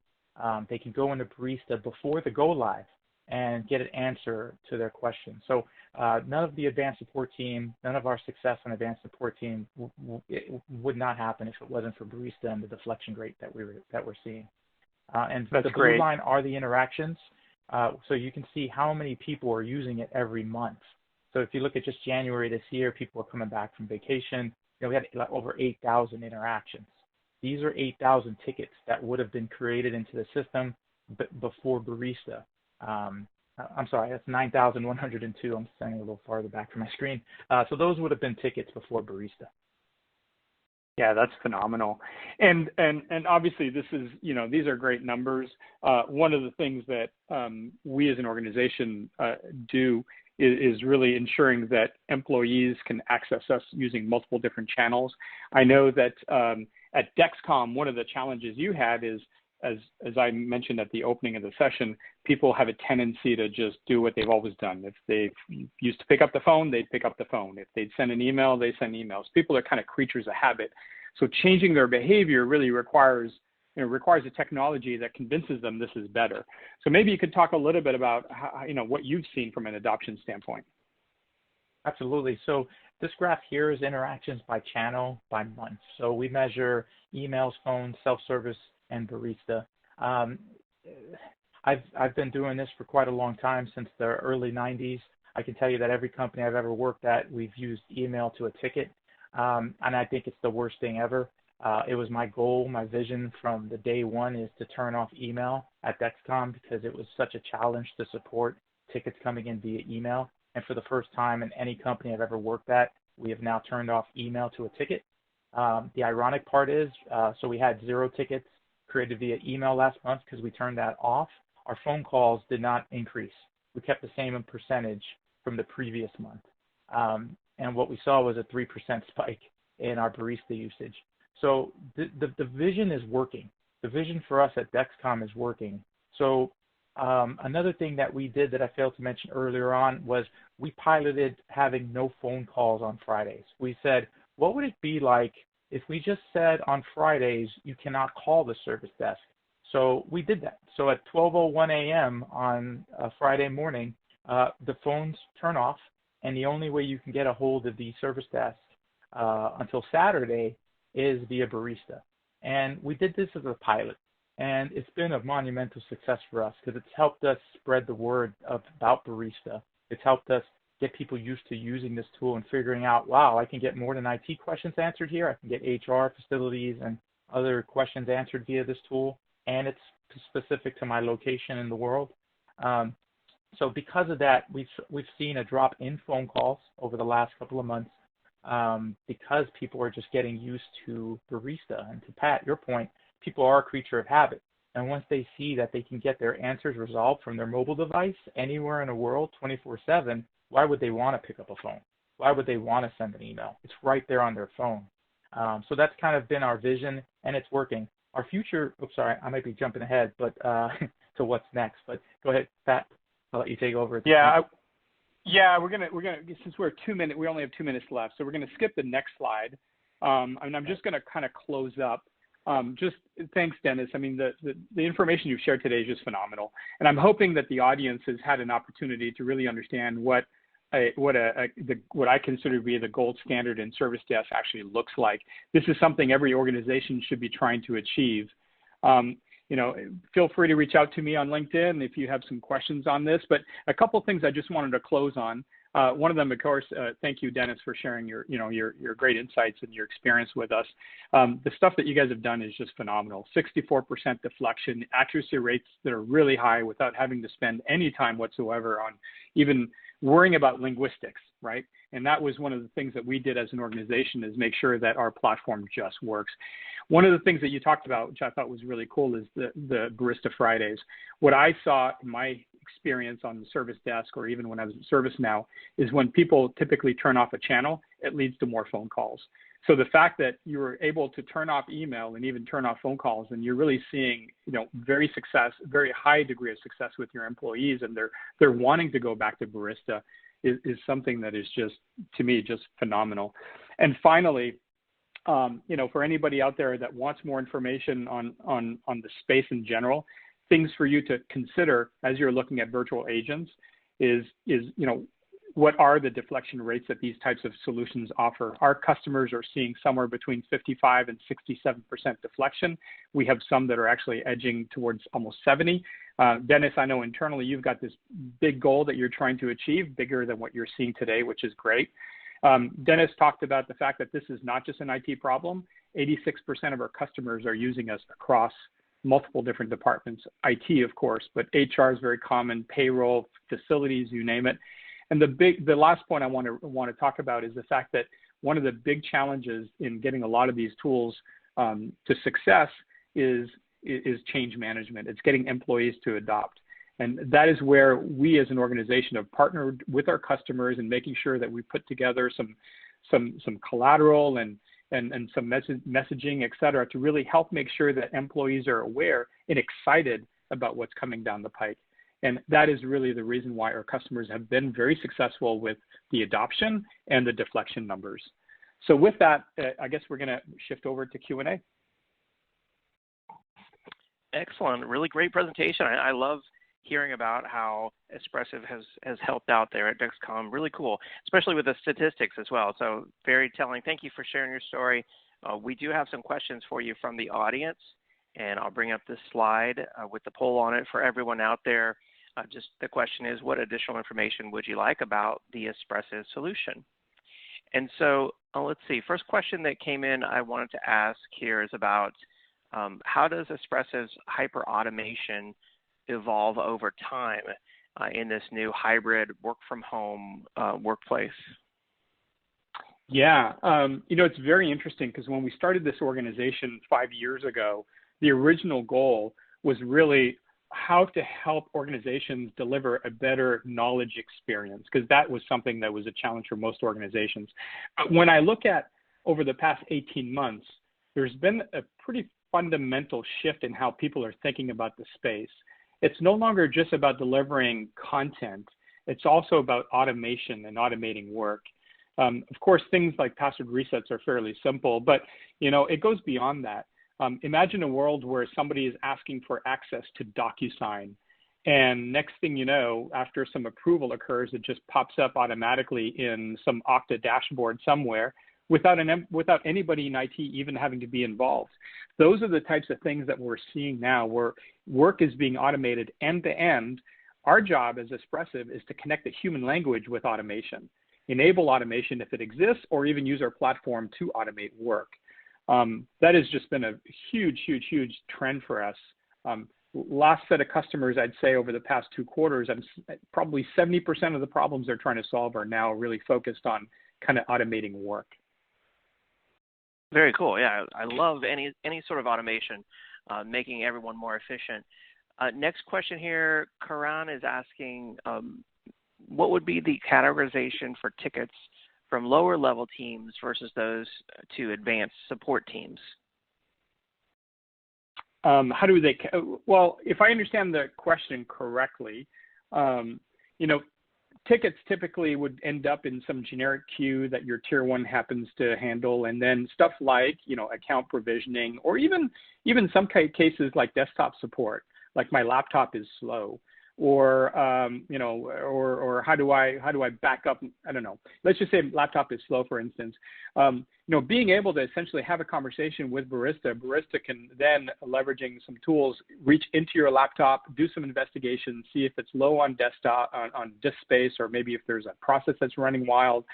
Speaker 17: they can go into Barista before the go live and get an answer to their question. So none of the advanced support team, none of our success on advanced support team would not happen if it wasn't for Barista and the deflection rate that we're seeing. And
Speaker 16: That's
Speaker 17: the
Speaker 16: great.
Speaker 17: blue line are the interactions. So you can see how many people are using it every month. So if you look at just January this year, people are coming back from vacation. We had over 8,000 interactions. These are 8,000 tickets that would have been created into the system before Barista. I'm sorry, that's 9,102. I'm standing a little farther back from my screen. So those would have been tickets before Barista.
Speaker 16: Yeah, that's phenomenal. And obviously this is, these are great numbers. One of the things that we as an organization do is really ensuring that employees can access us using multiple different channels. I know that at Dexcom, one of the challenges you had is, as I mentioned at the opening of the session, people have a tendency to just do what they've always done. If they used to pick up the phone, they'd pick up the phone. If they'd send an email, they send emails. People are kind of creatures of habit. So changing their behavior really requires a technology that convinces them this is better. So maybe you could talk a little bit about how, what you've seen from an adoption standpoint.
Speaker 17: Absolutely. So this graph here is interactions by channel by month. So we measure emails, phones, self-service, and Barista. I've been doing this for quite a long time, since the early 90s. I can tell you that every company I've ever worked at, we've used email to a ticket. And I think it's the worst thing ever. It was my goal, my vision from the day one, is to turn off email at Dexcom, because it was such a challenge to support tickets coming in via email. And for the first time in any company I've ever worked at, we have now turned off email to a ticket. The ironic part is, so we had 0 tickets created via email last month because we turned that off. Our phone calls did not increase. We kept the same percentage from the previous month. And what we saw was a 3% spike in our Barista usage. So the vision is working. The vision for us at Dexcom is working. So another thing that we did that I failed to mention earlier on was we piloted having no phone calls on Fridays. We said, what would it be like if we just said on Fridays, you cannot call the service desk? So we did that. So at 12:01 a.m. on a Friday morning, the phones turn off, and the only way you can get a hold of the service desk until Saturday is via Barista. And we did this as a pilot, and it's been a monumental success for us because it's helped us spread the word about Barista. It's helped us get people used to using this tool and figuring out, wow, I can get more than IT questions answered here. I can get HR, facilities, and other questions answered via this tool, and it's specific to my location in the world. So because of that, we've seen a drop in phone calls over the last couple of months because people are just getting used to Barista. And to Pat, your point, people are a creature of habit. And once they see that they can get their answers resolved from their mobile device anywhere in the world 24/7, why would they want to pick up a phone? Why would they want to send an email? It's right there on their phone. So that's kind of been our vision, and it's working. Our future, oops, sorry, I might be jumping ahead, but to what's next. But go ahead, Pat. I'll let you take over.
Speaker 16: Yeah, we're gonna since we're 2 minutes, we only have 2 minutes left, so we're gonna skip the next slide, and I'm just gonna kind of close up. Just thanks, Dennis. I mean, the information you've shared today is just phenomenal, and I'm hoping that the audience has had an opportunity to really understand what I consider to be the gold standard in service desk actually looks like. This is something every organization should be trying to achieve. Feel free to reach out to me on LinkedIn if you have some questions on this. But a couple things I just wanted to close on. One of them, of course, thank you, Dennis, for sharing your great insights and your experience with us. The stuff that you guys have done is just phenomenal. 64% deflection, accuracy rates that are really high without having to spend any time whatsoever on even worrying about linguistics, right? And that was one of the things that we did as an organization, is make sure that our platform just works. One of the things that you talked about, which I thought was really cool, is the Barista Fridays. What I saw in my experience on the service desk, or even when I was at ServiceNow, is when people typically turn off a channel, it leads to more phone calls. So the fact that you were able to turn off email and even turn off phone calls, and you're really seeing, very high degree of success with your employees, and they're wanting to go back to Barista, is something that is just, to me, just phenomenal. And finally, for anybody out there that wants more information on the space in general, things for you to consider as you're looking at virtual agents is what are the deflection rates that these types of solutions offer? Our customers are seeing somewhere between 55 and 67% deflection. We have some that are actually edging towards almost 70. Dennis, I know internally you've got this big goal that you're trying to achieve, bigger than what you're seeing today, which is great. Dennis talked about the fact that this is not just an IT problem. 86% of our customers are using us across multiple different departments. IT, of course, but HR is very common, payroll, facilities, you name it. And the last point I want to talk about is the fact that one of the big challenges in getting a lot of these tools to success is change management. It's getting employees to adopt. And that is where we as an organization have partnered with our customers and making sure that we put together some collateral and some messaging, et cetera, to really help make sure that employees are aware and excited about what's coming down the pike. And that is really the reason why our customers have been very successful with the adoption and the deflection numbers. So with that, I guess we're going to shift over to Q&A.
Speaker 3: Excellent. Really great presentation. I love hearing about how Espressive has helped out there at Dexcom. Really cool, especially with the statistics as well. So very telling. Thank you for sharing your story. We do have some questions for you from the audience, and I'll bring up this slide with the poll on it for everyone out there. Just the question is, what additional information would you like about the Espressive solution? And so let's see. First question that came in I wanted to ask here is about how does Espressive's hyper-automation evolve over time in this new hybrid work-from-home workplace?
Speaker 16: Yeah, it's very interesting because when we started this organization 5 years ago, the original goal was really how to help organizations deliver a better knowledge experience, because that was something that was a challenge for most organizations. But when I look at over the past 18 months, there's been a pretty fundamental shift in how people are thinking about the space. It's no longer just about delivering content. It's also about automation and automating work. Of course, things like password resets are fairly simple, but it goes beyond that. Imagine a world where somebody is asking for access to DocuSign, and next thing you know, after some approval occurs, it just pops up automatically in some Okta dashboard somewhere without anybody in IT even having to be involved. Those are the types of things that we're seeing now, where work is being automated end to end. Our job as Espressive is to connect the human language with automation, enable automation if it exists, or even use our platform to automate work. That has just been a huge, huge, huge trend for us. Last set of customers, I'd say over the past 2 quarters, probably 70% of the problems they're trying to solve are now really focused on kind of automating work.
Speaker 3: Very cool. Yeah, I love any sort of automation, making everyone more efficient. Next question here, Karan is asking, what would be the categorization for tickets from lower level teams versus those to advanced support teams?
Speaker 16: How do they, well, if I understand the question correctly, tickets typically would end up in some generic queue that your tier 1 happens to handle, and then stuff like, account provisioning, or even some cases like desktop support, like my laptop is slow. or or how do I back up? I don't know. Let's just say laptop is slow, for instance. Being able to essentially have a conversation with Barista can then, leveraging some tools, reach into your laptop, do some investigation, see if it's low on desktop, on disk space, or maybe if there's a process that's running wild,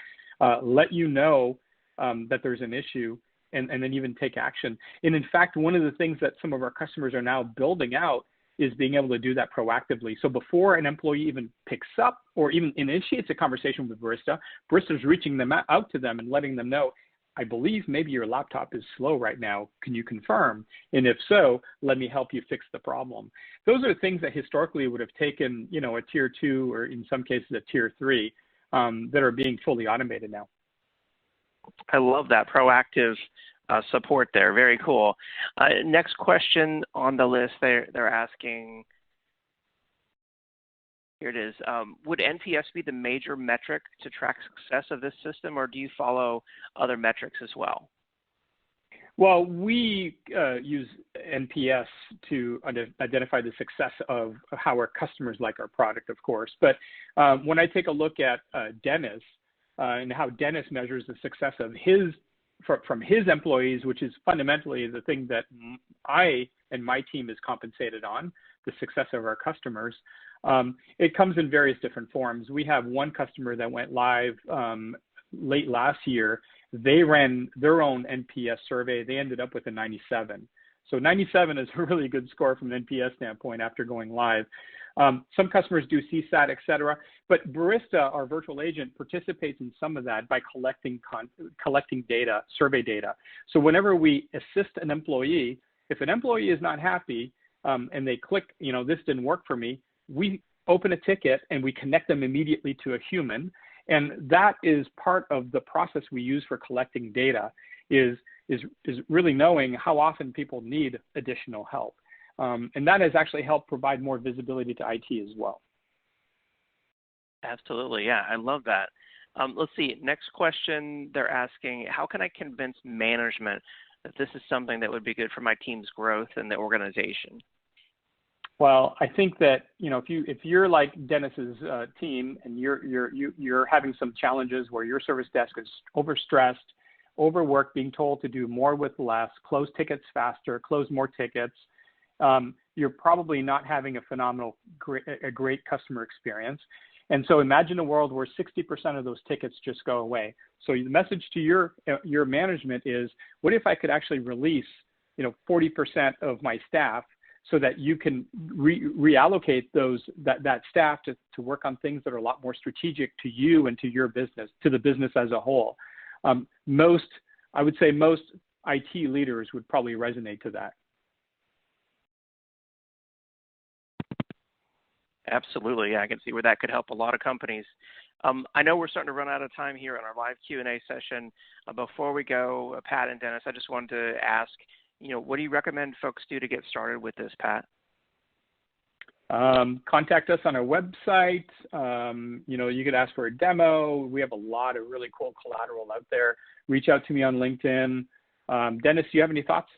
Speaker 16: let you know that there's an issue, and then even take action. And in fact, one of the things that some of our customers are now building out is being able to do that proactively. So before an employee even picks up or even initiates a conversation with Barista's reaching them out to them and letting them know, I believe maybe your laptop is slow right now. Can you confirm? And if so, let me help you fix the problem. Those are things that historically would have taken, a tier 2 or in some cases a tier 3 that are being fully automated now.
Speaker 3: I love that proactive support there. Very cool. Next question on the list, they're asking, here it is, would NPS be the major metric to track success of this system, or do you follow other metrics as well?
Speaker 16: Well, we use NPS to identify the success of how our customers like our product, of course. But when I take a look at Dennis and how Dennis measures the success of from his employees, which is fundamentally the thing that I and my team is compensated on, the success of our customers, it comes in various different forms. We have one customer that went live late last year. They ran their own NPS survey. They ended up with a 97. So 97 is a really good score from an NPS standpoint after going live. Some customers do CSAT, et cetera, but Barista, our virtual agent, participates in some of that by collecting data, survey data. So whenever we assist an employee, if an employee is not happy and they click, this didn't work for me, we open a ticket and we connect them immediately to a human. And that is part of the process we use for collecting data, is really knowing how often people need additional help. And that has actually helped provide more visibility to IT as well.
Speaker 3: Absolutely. Yeah, I love that. Let's see. Next question, they're asking, how can I convince management that this is something that would be good for my team's growth and the organization?
Speaker 16: Well, I think that if you're like Dennis's team and you're having some challenges where your service desk is overstressed, overworked, being told to do more with less, close tickets faster, close more tickets, you're probably not having a great customer experience. And so imagine a world where 60% of those tickets just go away. So the message to your management is, what if I could actually release 40% of my staff so that you can reallocate that staff to work on things that are a lot more strategic to you and to your business, to the business as a whole. I would say most IT leaders would probably resonate to that.
Speaker 3: Absolutely. Yeah, I can see where that could help a lot of companies. I know we're starting to run out of time here on our live Q&A session. Before we go, Pat and Dennis, I just wanted to ask, what do you recommend folks do to get started with this, Pat?
Speaker 16: Contact us on our website. You could ask for a demo. We have a lot of really cool collateral out there. Reach out to me on LinkedIn. Dennis, do you have any thoughts?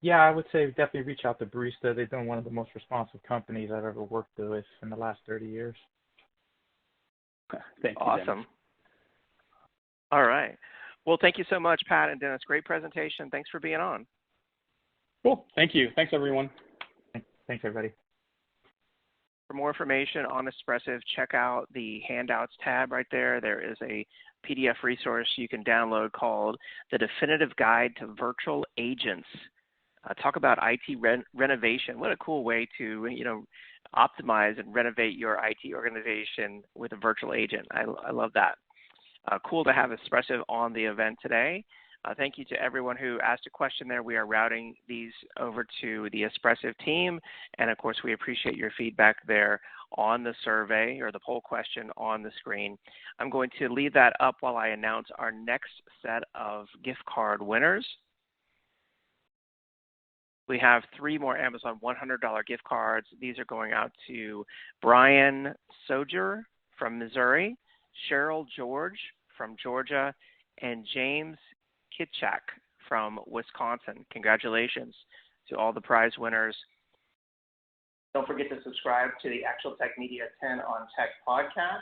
Speaker 17: Yeah, I would say definitely reach out to Barista. They've been one of the most responsive companies I've ever worked with in the last 30 years.
Speaker 16: Thank you,
Speaker 3: awesome.
Speaker 16: Dennis.
Speaker 3: All right. Well, thank you so much, Pat and Dennis. Great presentation. Thanks for being on.
Speaker 16: Cool. Thank you. Thanks, everyone.
Speaker 17: Thanks, everybody.
Speaker 3: For more information on Espressive, check out the Handouts tab right there. There is a PDF resource you can download called The Definitive Guide to Virtual Agents. Talk about IT renovation. What a cool way to, optimize and renovate your IT organization with a virtual agent. I love that. Cool to have Espressive on the event today. Thank you to everyone who asked a question there. We are routing these over to the Espressive team. And of course, we appreciate your feedback there on the survey or the poll question on the screen. I'm going to leave that up while I announce our next set of gift card winners. We have 3 more Amazon $100 gift cards. These are going out to Brian Sojer from Missouri, Cheryl George from Georgia, and James Kitchak from Wisconsin. Congratulations to all the prize winners. Don't forget to subscribe to the ActualTech Media 10 on Tech podcast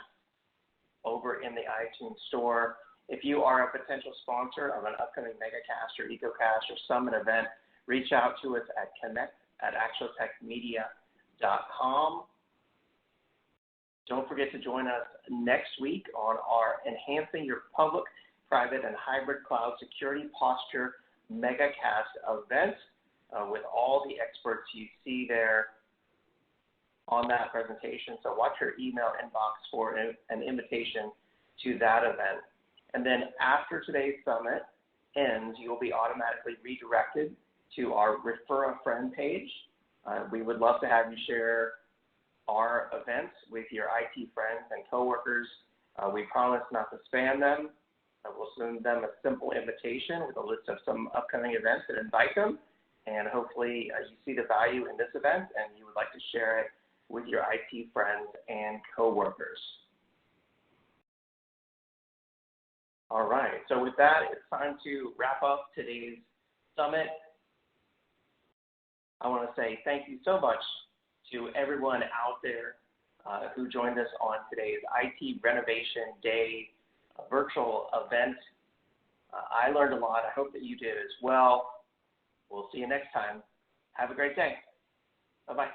Speaker 3: over in the iTunes store. If you are a potential sponsor of an upcoming MegaCast or EcoCast or Summit event, reach out to us at connect@actualtechmedia.com. Don't forget to join us next week on our Enhancing Your Public, Private, and Hybrid Cloud Security Posture MegaCast event with all the experts you see there on that presentation. So watch your email inbox for an invitation to that event. And then after today's summit ends, you'll be automatically redirected to our Refer a Friend page. We would love to have you share our events with your IT friends and coworkers. We promise not to spam them. We'll send them a simple invitation with a list of some upcoming events and invite them. And hopefully you see the value in this event and you would like to share it with your IT friends and coworkers. All right, so with that, it's time to wrap up today's summit. I want to say thank you so much to everyone out there who joined us on today's IT Renovation Day virtual event. I learned a lot. I hope that you did as well. We'll see you next time. Have a great day. Bye-bye.